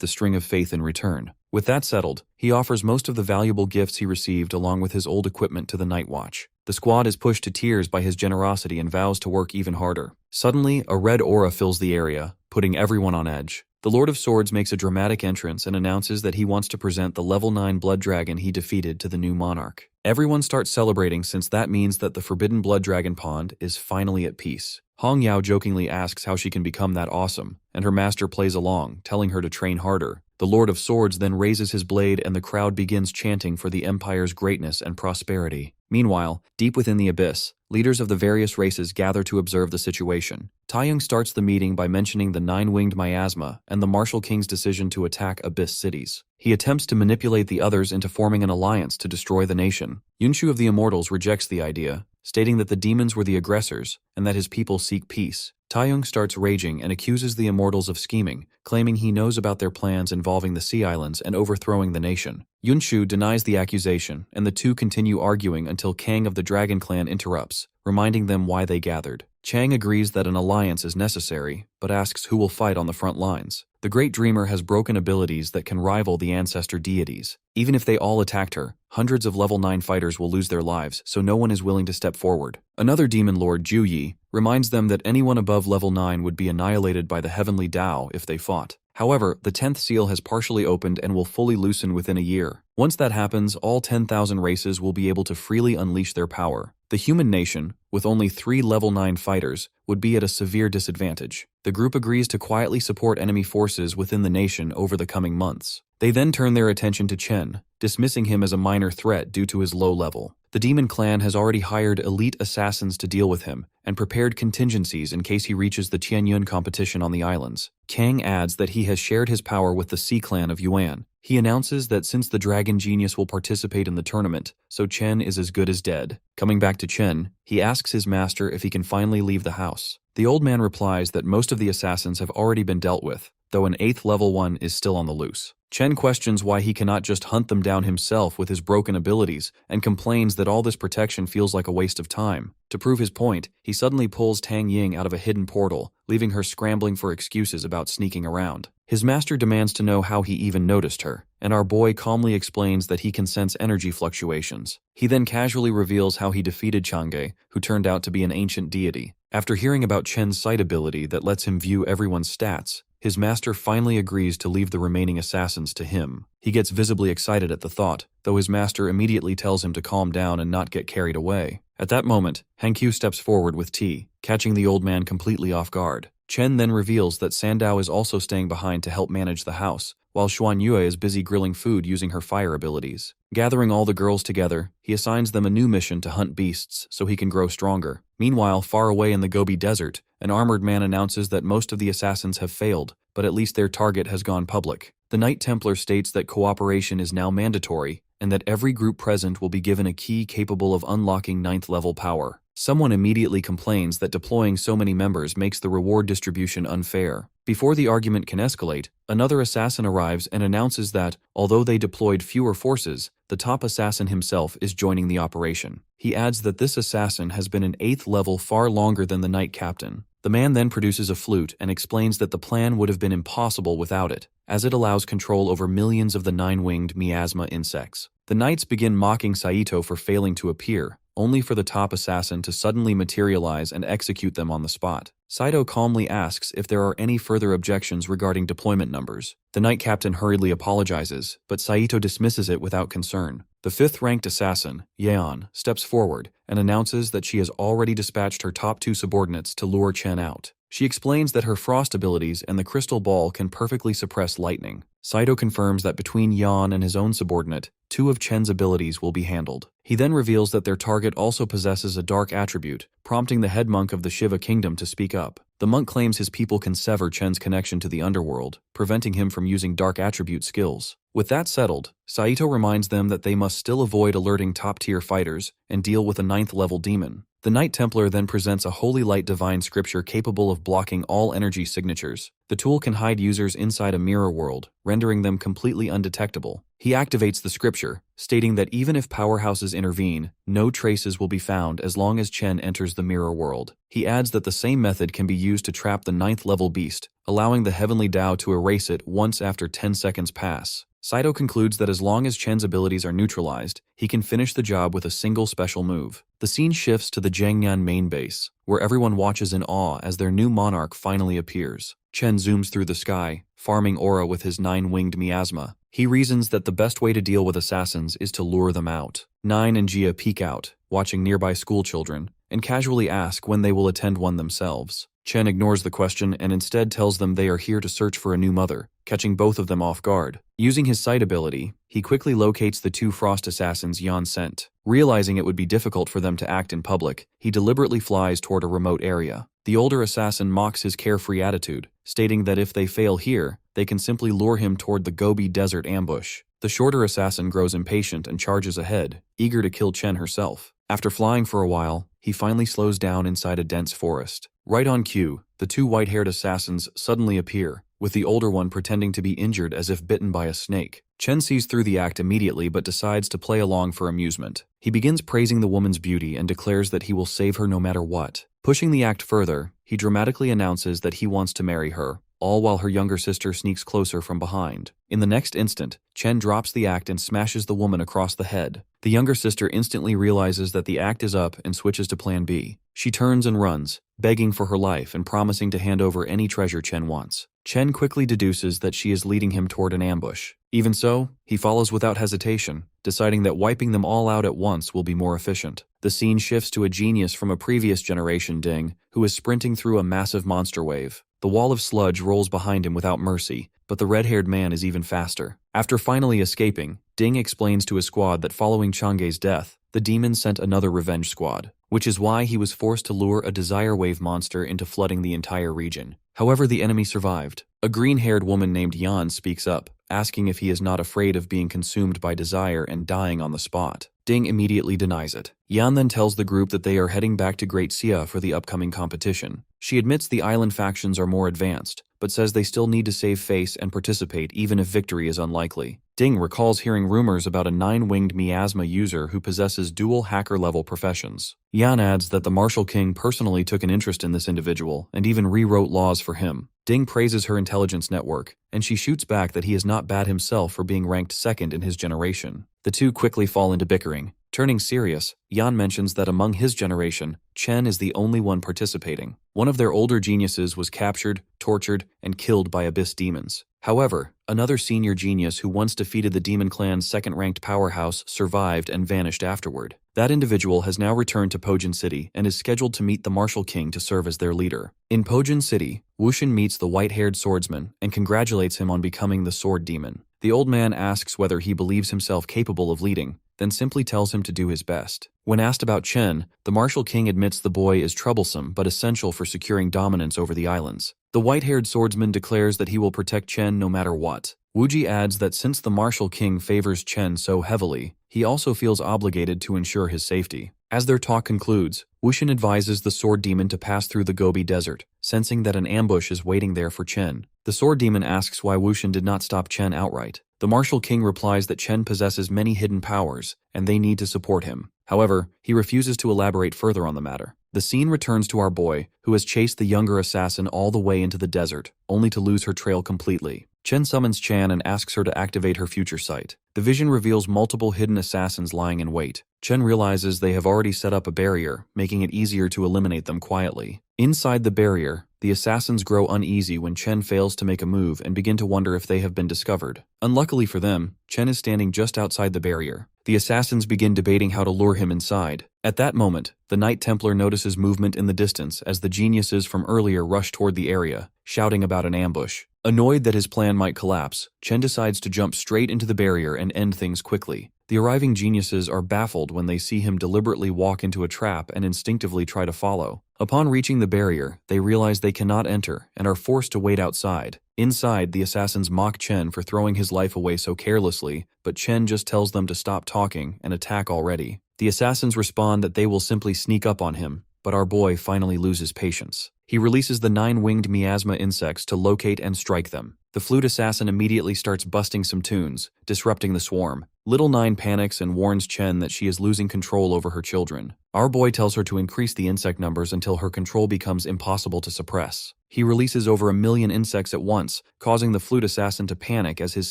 the string of faith in return. With that settled, he offers most of the valuable gifts he received along with his old equipment to the Night Watch. The squad is pushed to tears by his generosity and vows to work even harder. Suddenly, a red aura fills the area, putting everyone on edge. The Lord of Swords makes a dramatic entrance and announces that he wants to present the level 9 blood dragon he defeated to the new monarch. Everyone starts celebrating since that means that the forbidden blood dragon pond is finally at peace. Hong Yao jokingly asks how she can become that awesome, and her master plays along, telling her to train harder. The Lord of Swords then raises his blade and the crowd begins chanting for the Empire's greatness and prosperity. Meanwhile, deep within the abyss, leaders of the various races gather to observe the situation. Taeyong starts the meeting by mentioning the nine-winged miasma and the Martial King's decision to attack abyss cities. He attempts to manipulate the others into forming an alliance to destroy the nation. Yunshu of the Immortals rejects the idea, stating that the demons were the aggressors and that his people seek peace. Taeyong starts raging and accuses the Immortals of scheming, claiming he knows about their plans involving the Sea Islands and overthrowing the nation. Yunshu denies the accusation, and the two continue arguing until Kang of the Dragon Clan interrupts, reminding them why they gathered. Chang agrees that an alliance is necessary, but asks who will fight on the front lines. The Great Dreamer has broken abilities that can rival the ancestor deities. Even if they all attacked her, hundreds of level 9 fighters will lose their lives, so no one is willing to step forward. Another demon lord, Ju Yi, reminds them that anyone above level 9 would be annihilated by the heavenly Tao if they fought. However, the 10th seal has partially opened and will fully loosen within a year. Once that happens, all 10,000 races will be able to freely unleash their power. The human nation, with only 3 level 9 fighters, would be at a severe disadvantage. The group agrees to quietly support enemy forces within the nation over the coming months. They then turn their attention to Chen, dismissing him as a minor threat due to his low level. The demon clan has already hired elite assassins to deal with him, and prepared contingencies in case he reaches the Tianyun competition on the islands. Kang adds that he has shared his power with the Sea Clan of Yuan. He announces that since the Dragon Genius will participate in the tournament, so Chen is as good as dead. Coming back to Chen, he asks his master if he can finally leave the house. The old man replies that most of the assassins have already been dealt with, though an 8th level one is still on the loose. Chen questions why he cannot just hunt them down himself with his broken abilities and complains that all this protection feels like a waste of time. To prove his point, he suddenly pulls Tang Ying out of a hidden portal, leaving her scrambling for excuses about sneaking around. His master demands to know how he even noticed her, and our boy calmly explains that he can sense energy fluctuations. He then casually reveals how he defeated Chang'e, who turned out to be an ancient deity. After hearing about Chen's sight ability that lets him view everyone's stats, his master finally agrees to leave the remaining assassins to him. He gets visibly excited at the thought, though his master immediately tells him to calm down and not get carried away. At that moment, Hankyu steps forward with tea, catching the old man completely off guard. Chen then reveals that Sandao is also staying behind to help manage the house, while Xuan Yue is busy grilling food using her fire abilities. Gathering all the girls together, he assigns them a new mission to hunt beasts so he can grow stronger. Meanwhile, far away in the Gobi Desert, an armored man announces that most of the assassins have failed, but at least their target has gone public. The Knight Templar states that cooperation is now mandatory, and that every group present will be given a key capable of unlocking 9th level power. Someone immediately complains that deploying so many members makes the reward distribution unfair. Before the argument can escalate, another assassin arrives and announces that, although they deployed fewer forces, the top assassin himself is joining the operation. He adds that this assassin has been an 8th level far longer than the Knight Captain. The man then produces a flute and explains that the plan would have been impossible without it, as it allows control over millions of the 9-winged miasma insects. The knights begin mocking Saito for failing to appear, only for the top assassin to suddenly materialize and execute them on the spot. Saito calmly asks if there are any further objections regarding deployment numbers. The knight captain hurriedly apologizes, but Saito dismisses it without concern. The 5th-ranked assassin, Yeon, steps forward and announces that she has already dispatched her top 2 subordinates to lure Chen out. She explains that her frost abilities and the crystal ball can perfectly suppress lightning. Saito confirms that between Yeon and his own subordinate, 2 of Chen's abilities will be handled. He then reveals that their target also possesses a dark attribute, prompting the head monk of the Shiva kingdom to speak up. The monk claims his people can sever Chen's connection to the underworld, preventing him from using dark attribute skills. With that settled, Saito reminds them that they must still avoid alerting top-tier fighters and deal with a 9th-level demon. The Knight Templar then presents a Holy Light Divine Scripture capable of blocking all energy signatures. The tool can hide users inside a mirror world, rendering them completely undetectable. He activates the scripture, stating that even if powerhouses intervene, no traces will be found as long as Chen enters the mirror world. He adds that the same method can be used to trap the 9th-level beast, allowing the Heavenly Tao to erase it once after 10 seconds pass. Saito concludes that as long as Chen's abilities are neutralized, he can finish the job with a single special move. The scene shifts to the Jiangnan main base, where everyone watches in awe as their new monarch finally appears. Chen zooms through the sky, farming aura with his 9-winged miasma. He reasons that the best way to deal with assassins is to lure them out. Nine and Jia peek out, watching nearby schoolchildren, and casually ask when they will attend one themselves. Chen ignores the question and instead tells them they are here to search for a new mother, catching both of them off guard. Using his sight ability, he quickly locates the 2 frost assassins Yan sent. Realizing it would be difficult for them to act in public, he deliberately flies toward a remote area. The older assassin mocks his carefree attitude, stating that if they fail here, they can simply lure him toward the Gobi Desert ambush. The shorter assassin grows impatient and charges ahead, eager to kill Chen herself. After flying for a while, he finally slows down inside a dense forest. Right on cue, the 2 white-haired assassins suddenly appear, with the older one pretending to be injured as if bitten by a snake. Chen sees through the act immediately but decides to play along for amusement. He begins praising the woman's beauty and declares that he will save her no matter what. Pushing the act further, he dramatically announces that he wants to marry her, all while her younger sister sneaks closer from behind. In the next instant, Chen drops the act and smashes the woman across the head. The younger sister instantly realizes that the act is up and switches to plan B. She turns and runs, begging for her life and promising to hand over any treasure Chen wants. Chen quickly deduces that she is leading him toward an ambush. Even so, he follows without hesitation, deciding that wiping them all out at once will be more efficient. The scene shifts to a genius from a previous generation Ding, who is sprinting through a massive monster wave. The wall of sludge rolls behind him without mercy, but the red-haired man is even faster. After finally escaping, Ding explains to his squad that following Chang'e's death, the demon sent another revenge squad, which is why he was forced to lure a desire wave monster into flooding the entire region. However, the enemy survived. A green-haired woman named Yan speaks up, asking if he is not afraid of being consumed by desire and dying on the spot. Ding immediately denies it. Yan then tells the group that they are heading back to Great Xia for the upcoming competition. She admits the island factions are more advanced, but says they still need to save face and participate even if victory is unlikely. Ding recalls hearing rumors about a 9-winged miasma user who possesses dual hacker-level professions. Yan adds that the Martial King personally took an interest in this individual and even rewrote laws for him. Ding praises her intelligence network, and she shoots back that he is not bad himself for being ranked 2nd in his generation. The 2 quickly fall into bickering. Turning serious, Yan mentions that among his generation, Chen is the only one participating. One of their older geniuses was captured, tortured, and killed by abyss demons. However, another senior genius who once defeated the demon clan's 2nd-ranked powerhouse survived and vanished afterward. That individual has now returned to Pojin City and is scheduled to meet the Martial King to serve as their leader. In Pojin City, Wushin meets the white-haired swordsman and congratulates him on becoming the sword demon. The old man asks whether he believes himself capable of leading, then simply tells him to do his best. When asked about Chen, the Martial King admits the boy is troublesome but essential for securing dominance over the islands. The white-haired swordsman declares that he will protect Chen no matter what. Wuji adds that since the Martial King favors Chen so heavily, he also feels obligated to ensure his safety. As their talk concludes, Wushin advises the sword demon to pass through the Gobi Desert, sensing that an ambush is waiting there for Chen. The sword demon asks why Wushin did not stop Chen outright. The Martial King replies that Chen possesses many hidden powers, and they need to support him. However, he refuses to elaborate further on the matter. The scene returns to our boy, who has chased the younger assassin all the way into the desert, only to lose her trail completely. Chen summons Chan and asks her to activate her future sight. The vision reveals multiple hidden assassins lying in wait. Chen realizes they have already set up a barrier, making it easier to eliminate them quietly. Inside the barrier, the assassins grow uneasy when Chen fails to make a move and begin to wonder if they have been discovered. Unluckily for them, Chen is standing just outside the barrier. The assassins begin debating how to lure him inside. At that moment, the Knight Templar notices movement in the distance as the geniuses from earlier rush toward the area, shouting about an ambush. Annoyed that his plan might collapse, Chen decides to jump straight into the barrier and end things quickly. The arriving geniuses are baffled when they see him deliberately walk into a trap and instinctively try to follow. Upon reaching the barrier, they realize they cannot enter and are forced to wait outside. Inside, the assassins mock Chen for throwing his life away so carelessly, but Chen just tells them to stop talking and attack already. The assassins respond that they will simply sneak up on him, but our boy finally loses patience. He releases the 9-winged miasma insects to locate and strike them. The flute assassin immediately starts busting some tunes, disrupting the swarm. Little Nine panics and warns Chen that she is losing control over her children. Our boy tells her to increase the insect numbers until her control becomes impossible to suppress. He releases over 1 million insects at once, causing the flute assassin to panic as his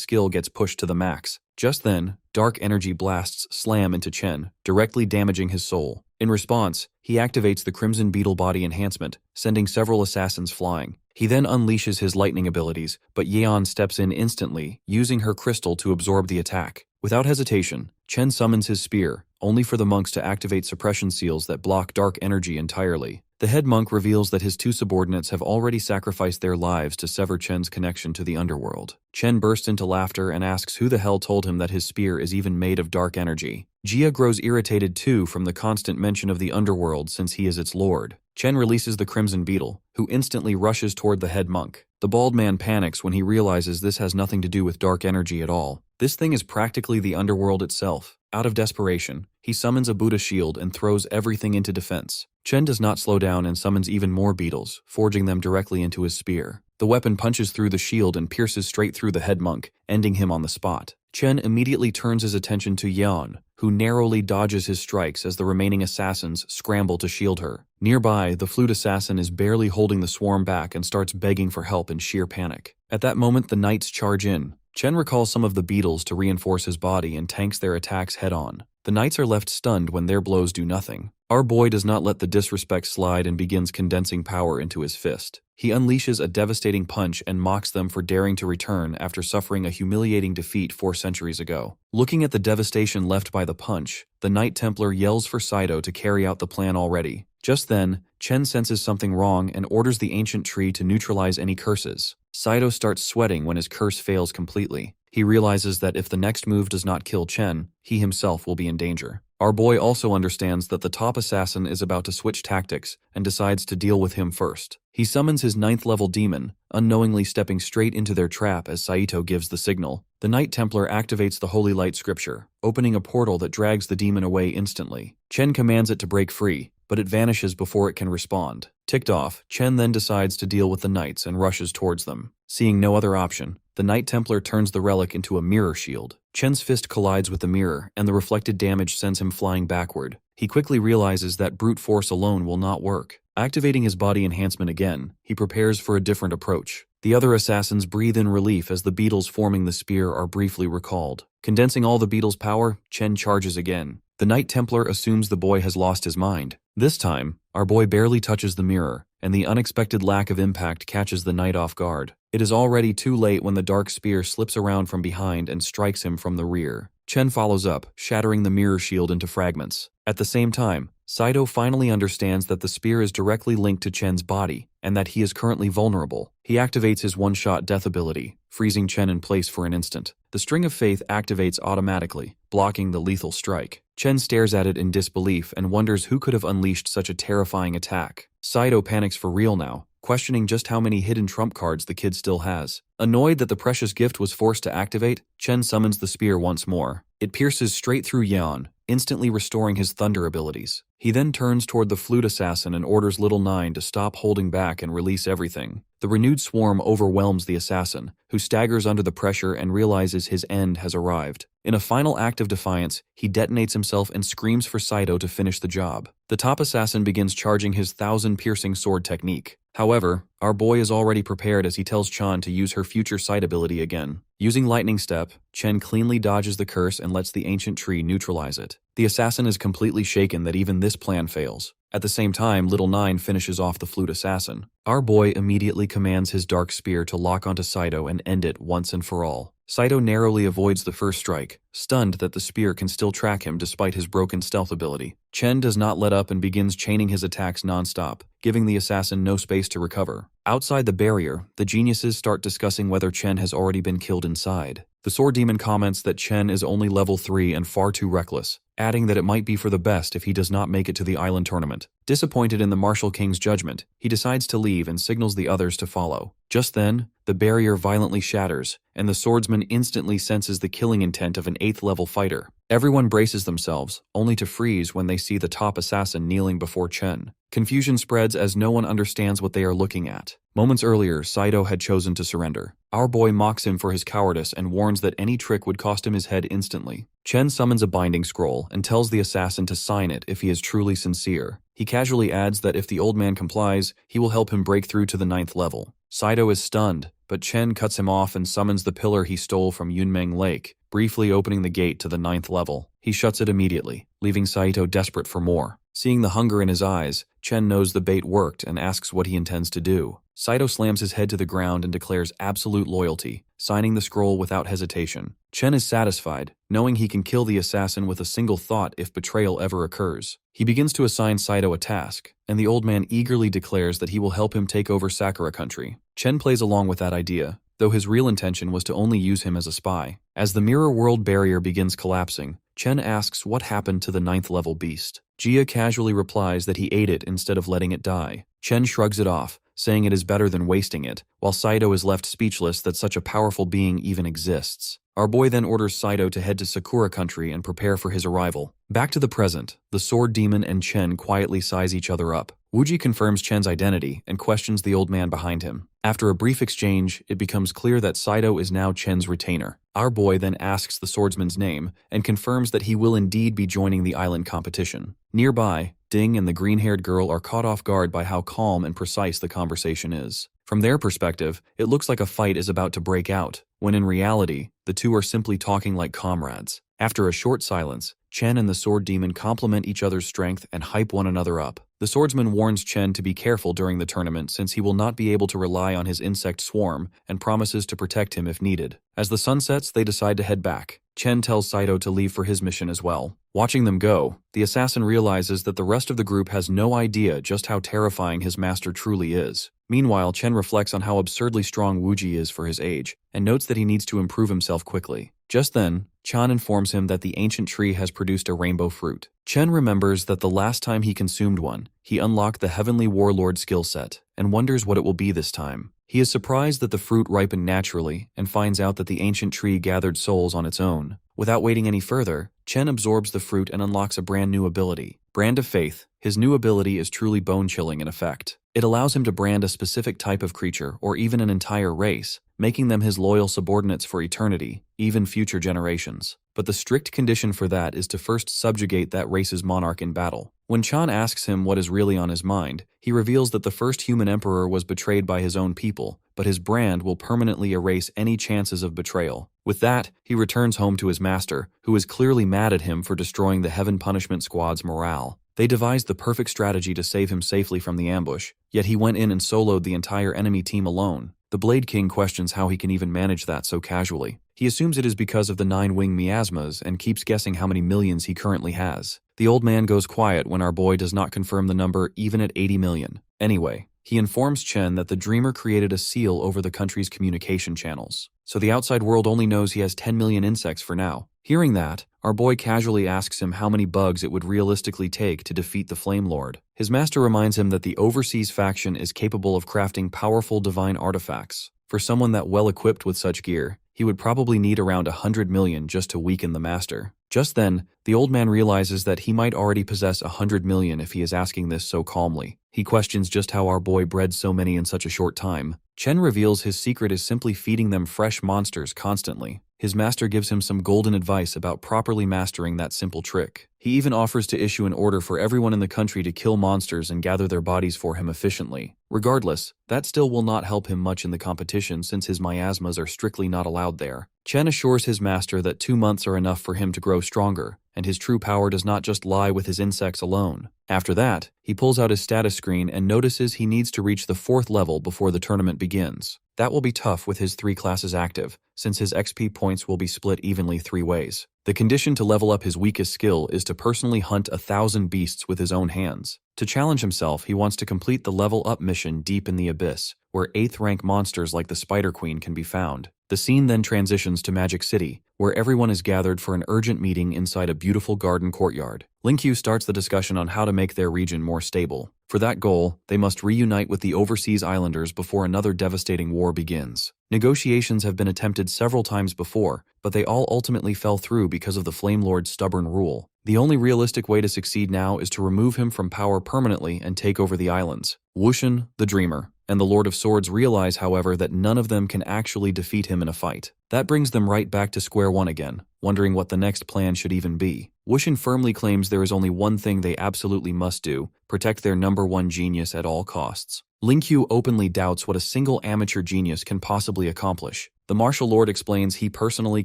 skill gets pushed to the max. Just then, dark energy blasts slam into Chen, directly damaging his soul. In response, he activates the Crimson Beetle body enhancement, sending several assassins flying. He then unleashes his lightning abilities, but Yeon steps in instantly, using her crystal to absorb the attack. Without hesitation, Chen summons his spear, only for the monks to activate suppression seals that block dark energy entirely. The head monk reveals that his 2 subordinates have already sacrificed their lives to sever Chen's connection to the underworld. Chen bursts into laughter and asks who the hell told him that his spear is even made of dark energy. Jia grows irritated too from the constant mention of the underworld since he is its lord. Chen releases the Crimson Beetle, who instantly rushes toward the head monk. The bald man panics when he realizes this has nothing to do with dark energy at all. This thing is practically the underworld itself. Out of desperation, he summons a Buddha shield and throws everything into defense. Chen does not slow down and summons even more beetles, forging them directly into his spear. The weapon punches through the shield and pierces straight through the head monk, ending him on the spot. Chen immediately turns his attention to Yeon, who narrowly dodges his strikes as the remaining assassins scramble to shield her. Nearby, the flute assassin is barely holding the swarm back and starts begging for help in sheer panic. At that moment, the knights charge in. Chen recalls some of the beetles to reinforce his body and tanks their attacks head-on. The knights are left stunned when their blows do nothing. Our boy does not let the disrespect slide and begins condensing power into his fist. He unleashes a devastating punch and mocks them for daring to return after suffering a humiliating defeat 4 centuries ago. Looking at the devastation left by the punch, the Knight Templar yells for Saito to carry out the plan already. Just then, Chen senses something wrong and orders the ancient tree to neutralize any curses. Saito starts sweating when his curse fails completely. He realizes that if the next move does not kill Chen, he himself will be in danger. Our boy also understands that the top assassin is about to switch tactics and decides to deal with him first. He summons his 9th level demon, unknowingly stepping straight into their trap as Saito gives the signal. The Knight Templar activates the Holy Light Scripture, opening a portal that drags the demon away instantly. Chen commands it to break free, but it vanishes before it can respond. Ticked off, Chen then decides to deal with the knights and rushes towards them. Seeing no other option, the Knight Templar turns the relic into a mirror shield. Chen's fist collides with the mirror, and the reflected damage sends him flying backward. He quickly realizes that brute force alone will not work. Activating his body enhancement again, he prepares for a different approach. The other assassins breathe in relief as the beetles forming the spear are briefly recalled. Condensing all the beetles' power, Chen charges again. The Knight Templar assumes the boy has lost his mind. This time, our boy barely touches the mirror, and the unexpected lack of impact catches the knight off guard. It is already too late when the dark spear slips around from behind and strikes him from the rear. Chen follows up, shattering the mirror shield into fragments. At the same time, Saito finally understands that the spear is directly linked to Chen's body, and that he is currently vulnerable. He activates his one-shot death ability, freezing Chen in place for an instant. The String of Faith activates automatically, blocking the lethal strike. Chen stares at it in disbelief and wonders who could have unleashed such a terrifying attack. Saito panics for real now, questioning just how many hidden trump cards the kid still has. Annoyed that the precious gift was forced to activate, Chen summons the spear once more. It pierces straight through Yeon, instantly restoring his thunder abilities. He then turns toward the flute assassin and orders Little Nine to stop holding back and release everything. The renewed swarm overwhelms the assassin, who staggers under the pressure and realizes his end has arrived. In a final act of defiance, he detonates himself and screams for Saito to finish the job. The top assassin begins charging his 1,000-piercing sword technique. However, our boy is already prepared as he tells Chan to use her future sight ability again. Using Lightning Step, Chen cleanly dodges the curse and lets the ancient tree neutralize it. The assassin is completely shaken that even this plan fails. At the same time, Little Nine finishes off the flute assassin. Our boy immediately commands his dark spear to lock onto Saito and end it once and for all. Saito narrowly avoids the first strike, stunned that the spear can still track him despite his broken stealth ability. Chen does not let up and begins chaining his attacks non-stop, giving the assassin no space to recover. Outside the barrier, the geniuses start discussing whether Chen has already been killed inside. The sword demon comments that Chen is only level 3 and far too reckless, adding that it might be for the best if he does not make it to the island tournament. Disappointed in the Martial King's judgment, he decides to leave and signals the others to follow. Just then, the barrier violently shatters, and the swordsman instantly senses the killing intent of an 8th level fighter. Everyone braces themselves, only to freeze when they see the top assassin kneeling before Chen. Confusion spreads as no one understands what they are looking at. Moments earlier, Saito had chosen to surrender. Our boy mocks him for his cowardice and warns that any trick would cost him his head instantly. Chen summons a binding scroll and tells the assassin to sign it if he is truly sincere. He casually adds that if the old man complies, he will help him break through to the 9th level. Saito is stunned, but Chen cuts him off and summons the pillar he stole from Yunmeng Lake, briefly opening the gate to the 9th level. He shuts it immediately, leaving Saito desperate for more. Seeing the hunger in his eyes, Chen knows the bait worked and asks what he intends to do. Saito slams his head to the ground and declares absolute loyalty, signing the scroll without hesitation. Chen is satisfied, knowing he can kill the assassin with a single thought if betrayal ever occurs. He begins to assign Saito a task, and the old man eagerly declares that he will help him take over Sakura country. Chen plays along with that idea, though his real intention was to only use him as a spy. As the mirror world barrier begins collapsing, Chen asks what happened to the 9th level beast. Jia casually replies that he ate it instead of letting it die. Chen shrugs it off, saying it is better than wasting it, while Saito is left speechless that such a powerful being even exists. Our boy then orders Saito to head to Sakura country and prepare for his arrival. Back to the present, the sword demon and Chen quietly size each other up. Wuji confirms Chen's identity and questions the old man behind him. After a brief exchange, it becomes clear that Saito is now Chen's retainer. Our boy then asks the swordsman's name and confirms that he will indeed be joining the island competition. Nearby, Ding and the green-haired girl are caught off guard by how calm and precise the conversation is. From their perspective, it looks like a fight is about to break out, when in reality, the two are simply talking like comrades. After a short silence, Chen and the sword demon complement each other's strength and hype one another up. The swordsman warns Chen to be careful during the tournament since he will not be able to rely on his insect swarm and promises to protect him if needed. As the sun sets, they decide to head back. Chen tells Saito to leave for his mission as well. Watching them go, the assassin realizes that the rest of the group has no idea just how terrifying his master truly is. Meanwhile, Chen reflects on how absurdly strong Wuji is for his age, and notes that he needs to improve himself quickly. Just then, Chan informs him that the ancient tree has produced a rainbow fruit. Chen remembers that the last time he consumed one, he unlocked the Heavenly Warlord skill set, and wonders what it will be this time. He is surprised that the fruit ripened naturally, and finds out that the ancient tree gathered souls on its own. Without waiting any further, Chen absorbs the fruit and unlocks a brand new ability. Brand of Faith. His new ability is truly bone-chilling in effect. It allows him to brand a specific type of creature or even an entire race, making them his loyal subordinates for eternity, even future generations. But the strict condition for that is to first subjugate that race's monarch in battle. When Chan asks him what is really on his mind, he reveals that the first human emperor was betrayed by his own people, but his brand will permanently erase any chances of betrayal. With that, he returns home to his master, who is clearly mad at him for destroying the Heaven Punishment Squad's morale. They devised the perfect strategy to save him safely from the ambush, yet he went in and soloed the entire enemy team alone. The Blade King questions how he can even manage that so casually. He assumes it is because of the 9-wing miasmas and keeps guessing how many millions he currently has. The old man goes quiet when our boy does not confirm the number even at 80 million. Anyway, he informs Chen that the Dreamer created a seal over the country's communication channels, so the outside world only knows he has 10 million insects for now. Hearing that, our boy casually asks him how many bugs it would realistically take to defeat the Flame Lord. His master reminds him that the Overseas faction is capable of crafting powerful divine artifacts. For someone that well equipped with such gear, he would probably need around 100 million just to weaken the master. Just then, the old man realizes that he might already possess 100 million if he is asking this so calmly. He questions just how our boy bred so many in such a short time. Chen reveals his secret is simply feeding them fresh monsters constantly. His master gives him some golden advice about properly mastering that simple trick. He even offers to issue an order for everyone in the country to kill monsters and gather their bodies for him efficiently. Regardless, that still will not help him much in the competition since his miasmas are strictly not allowed there. Chen assures his master that 2 months are enough for him to grow stronger, and his true power does not just lie with his insects alone. After that, he pulls out his status screen and notices he needs to reach the 4th level before the tournament begins. That will be tough with his 3 classes active, since his XP points will be split evenly 3 ways. The condition to level up his weakest skill is to personally hunt 1,000 beasts with his own hands. To challenge himself, he wants to complete the level up mission deep in the abyss, where 8th rank monsters like the Spider Queen can be found. The scene then transitions to Magic City, where everyone is gathered for an urgent meeting inside a beautiful garden courtyard. Linkyu starts the discussion on how to make their region more stable. For that goal, they must reunite with the overseas islanders before another devastating war begins. Negotiations have been attempted several times before, but they all ultimately fell through because of the Flame Lord's stubborn rule. The only realistic way to succeed now is to remove him from power permanently and take over the islands. Wushin, the Dreamer, and the Lord of Swords realize, however, that none of them can actually defeat him in a fight. That brings them right back to square one again, wondering what the next plan should even be. Wushin firmly claims there is only one thing they absolutely must do: protect their #1 genius at all costs. Linkyu openly doubts what a single amateur genius can possibly accomplish. The martial lord explains he personally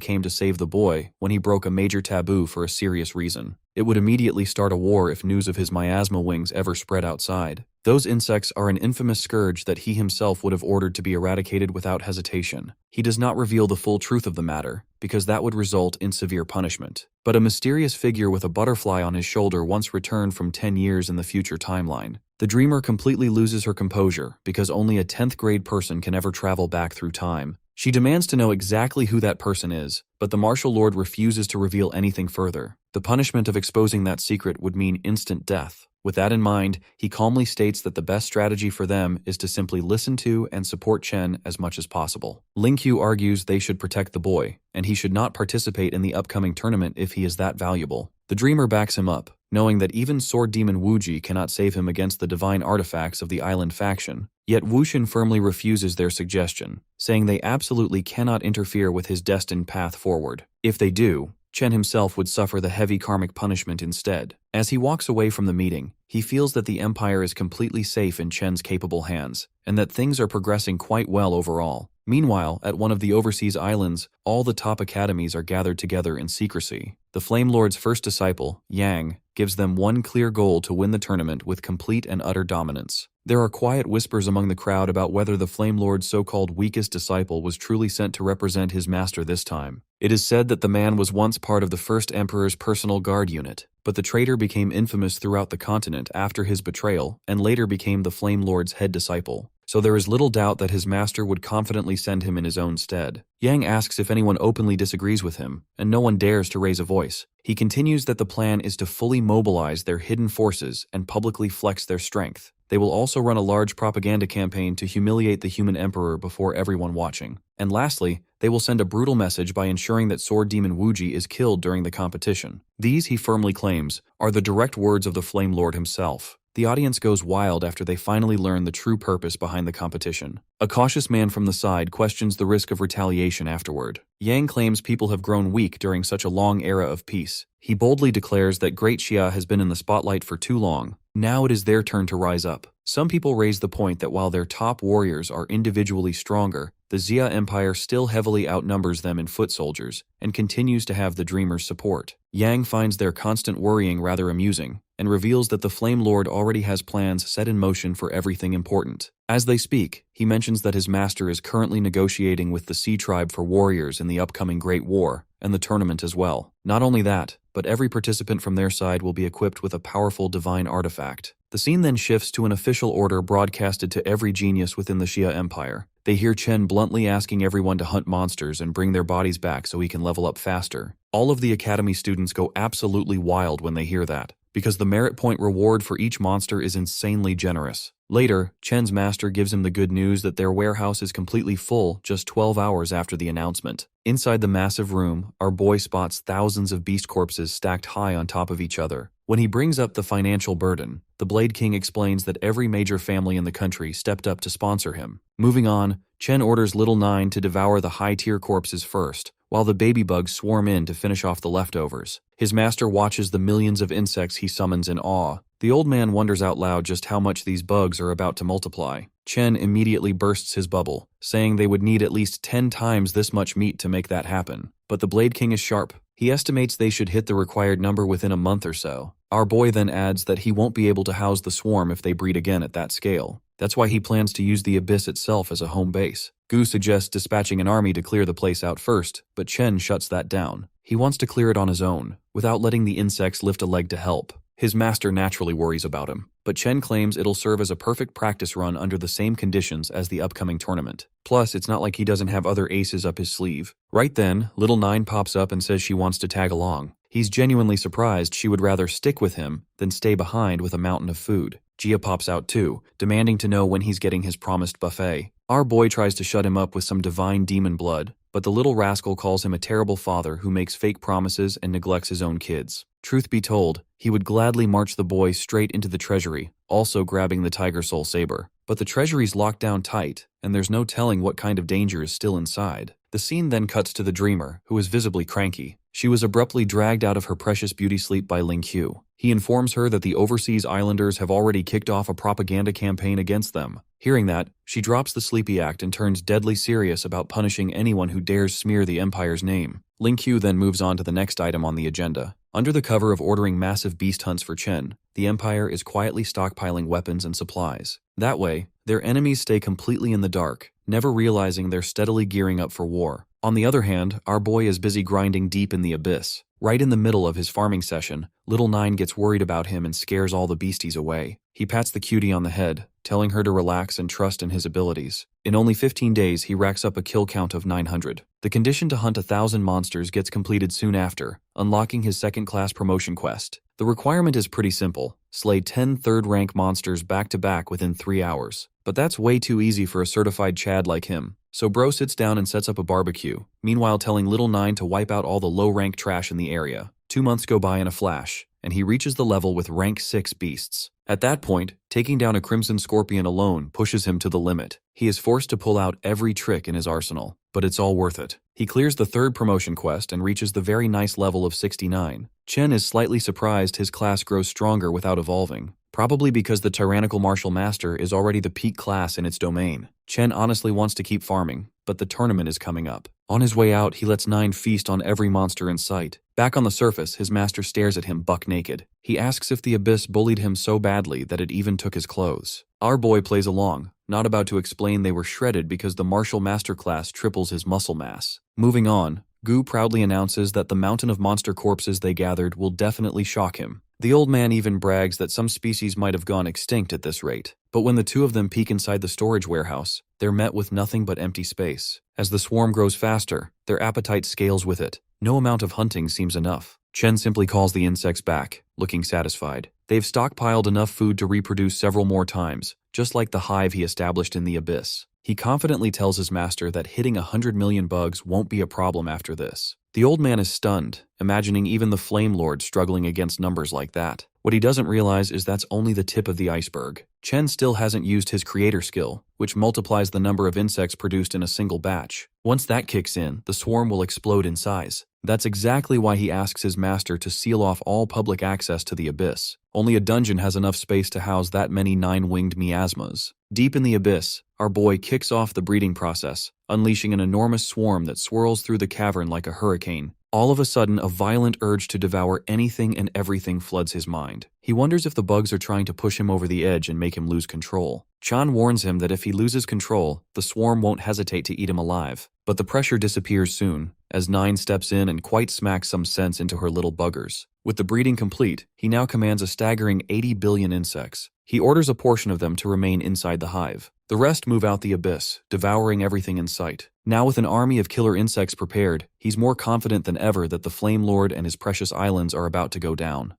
came to save the boy when he broke a major taboo for a serious reason. It would immediately start a war if news of his miasma wings ever spread outside. Those insects are an infamous scourge that he himself would have ordered to be eradicated without hesitation. He does not reveal the full truth of the matter, because that would result in severe punishment. But a mysterious figure with a butterfly on his shoulder once returned from 10 years in the future timeline. The Dreamer completely loses her composure, because only a 10th grade person can ever travel back through time. She demands to know exactly who that person is, but the martial lord refuses to reveal anything further. The punishment of exposing that secret would mean instant death. With that in mind, he calmly states that the best strategy for them is to simply listen to and support Chen as much as possible. Linkyu argues they should protect the boy, and he should not participate in the upcoming tournament if he is that valuable. The Dreamer backs him up, knowing that even Sword Demon Wuji cannot save him against the divine artifacts of the island faction. Yet Wushin firmly refuses their suggestion, saying they absolutely cannot interfere with his destined path forward. If they do, Chen himself would suffer the heavy karmic punishment instead. As he walks away from the meeting, he feels that the Empire is completely safe in Chen's capable hands, and that things are progressing quite well overall. Meanwhile, at one of the overseas islands, all the top academies are gathered together in secrecy. The Flame Lord's first disciple, Yang, gives them one clear goal: to win the tournament with complete and utter dominance. There are quiet whispers among the crowd about whether the Flame Lord's so-called weakest disciple was truly sent to represent his master this time. It is said that the man was once part of the first Emperor's personal guard unit, but the traitor became infamous throughout the continent after his betrayal and later became the Flame Lord's head disciple. So there is little doubt that his master would confidently send him in his own stead. Yang asks if anyone openly disagrees with him, and no one dares to raise a voice. He continues that the plan is to fully mobilize their hidden forces and publicly flex their strength. They will also run a large propaganda campaign to humiliate the human emperor before everyone watching. And lastly, they will send a brutal message by ensuring that Sword Demon Wuji is killed during the competition. These, he firmly claims, are the direct words of the Flame Lord himself. The audience goes wild after they finally learn the true purpose behind the competition. A cautious man from the side questions the risk of retaliation afterward. Yang claims people have grown weak during such a long era of peace. He boldly declares that Great Xia has been in the spotlight for too long. Now it is their turn to rise up. Some people raise the point that while their top warriors are individually stronger, the Xia Empire still heavily outnumbers them in foot soldiers and continues to have the Dreamer's support. Yang finds their constant worrying rather amusing and reveals that the Flame Lord already has plans set in motion for everything important. As they speak, he mentions that his master is currently negotiating with the Sea Tribe for warriors in the upcoming Great War, and the tournament as well. Not only that, but every participant from their side will be equipped with a powerful divine artifact. The scene then shifts to an official order broadcasted to every genius within the Xia Empire. They hear Chen bluntly asking everyone to hunt monsters and bring their bodies back so he can level up faster. All of the academy students go absolutely wild when they hear that, because the merit point reward for each monster is insanely generous. Later, Chen's master gives him the good news that their warehouse is completely full just 12 hours after the announcement. Inside the massive room, our boy spots thousands of beast corpses stacked high on top of each other. When he brings up the financial burden, the Blade King explains that every major family in the country stepped up to sponsor him. Moving on, Chen orders Little Nine to devour the high-tier corpses first, while the baby bugs swarm in to finish off the leftovers. His master watches the millions of insects he summons in awe. The old man wonders out loud just how much these bugs are about to multiply. Chen immediately bursts his bubble, saying they would need at least 10 times this much meat to make that happen. But the Blade King is sharp. He estimates they should hit the required number within a month or so. Our boy then adds that he won't be able to house the swarm if they breed again at that scale. That's why he plans to use the abyss itself as a home base. Gu suggests dispatching an army to clear the place out first, but Chen shuts that down. He wants to clear it on his own, without letting the insects lift a leg to help. His master naturally worries about him, but Chen claims it'll serve as a perfect practice run under the same conditions as the upcoming tournament. Plus, it's not like he doesn't have other aces up his sleeve. Right then, Little Nine pops up and says she wants to tag along. He's genuinely surprised she would rather stick with him than stay behind with a mountain of food. Gia pops out too, demanding to know when he's getting his promised buffet. Our boy tries to shut him up with some divine demon blood, but the little rascal calls him a terrible father who makes fake promises and neglects his own kids. Truth be told, he would gladly march the boy straight into the treasury, also grabbing the tiger soul saber. But the treasury's locked down tight, and there's no telling what kind of danger is still inside. The scene then cuts to the dreamer, who is visibly cranky. She was abruptly dragged out of her precious beauty sleep by Ling Qiu. He informs her that the overseas islanders have already kicked off a propaganda campaign against them. Hearing that, she drops the sleepy act and turns deadly serious about punishing anyone who dares smear the Empire's name. Ling Qiu then moves on to the next item on the agenda. Under the cover of ordering massive beast hunts for Chen, the Empire is quietly stockpiling weapons and supplies. That way, their enemies stay completely in the dark, never realizing they're steadily gearing up for war. On the other hand, our boy is busy grinding deep in the abyss. Right in the middle of his farming session, Little Nine gets worried about him and scares all the beasties away. He pats the cutie on the head, telling her to relax and trust in his abilities. In only 15 days, he racks up a kill count of 900. The condition to hunt 1,000 monsters gets completed soon after, unlocking his second-class promotion quest. The requirement is pretty simple: slay 10 third-rank monsters back-to-back within 3 hours. But that's way too easy for a certified Chad like him. So bro sits down and sets up a barbecue, meanwhile telling Little Nine to wipe out all the low-rank trash in the area. 2 months go by in a flash, and he reaches the level with rank 6 beasts. At that point, taking down a Crimson Scorpion alone pushes him to the limit. He is forced to pull out every trick in his arsenal, but it's all worth it. He clears the third promotion quest and reaches the very nice level of 69. Chen is slightly surprised his class grows stronger without evolving, probably because the tyrannical martial master is already the peak class in its domain. Chen honestly wants to keep farming, but the tournament is coming up. On his way out, he lets Nine feast on every monster in sight. Back on the surface, his master stares at him buck naked. He asks if the abyss bullied him so badly that it even took his clothes. Our boy plays along, not about to explain they were shredded because the martial master class triples his muscle mass. Moving on, Gu proudly announces that the mountain of monster corpses they gathered will definitely shock him. The old man even brags that some species might have gone extinct at this rate. But when the two of them peek inside the storage warehouse, they're met with nothing but empty space. As the swarm grows faster, their appetite scales with it. No amount of hunting seems enough. Chen simply calls the insects back, looking satisfied. They've stockpiled enough food to reproduce several more times, just like the hive he established in the abyss. He confidently tells his master that hitting 100 million bugs won't be a problem after this. The old man is stunned, imagining even the Flame Lord struggling against numbers like that. What he doesn't realize is that's only the tip of the iceberg. Chen still hasn't used his creator skill, which multiplies the number of insects produced in a single batch. Once that kicks in, the swarm will explode in size. That's exactly why he asks his master to seal off all public access to the abyss. Only a dungeon has enough space to house that many 9-winged miasmas. Deep in the abyss, our boy kicks off the breeding process, unleashing an enormous swarm that swirls through the cavern like a hurricane. All of a sudden, a violent urge to devour anything and everything floods his mind. He wonders if the bugs are trying to push him over the edge and make him lose control. Chan warns him that if he loses control, the swarm won't hesitate to eat him alive. But the pressure disappears soon, as Nine steps in and quite smacks some sense into her little buggers. With the breeding complete, he now commands a staggering 80 billion insects. He orders a portion of them to remain inside the hive. The rest move out the abyss, devouring everything in sight. Now with an army of killer insects prepared, he's more confident than ever that the Flame Lord and his precious islands are about to go down.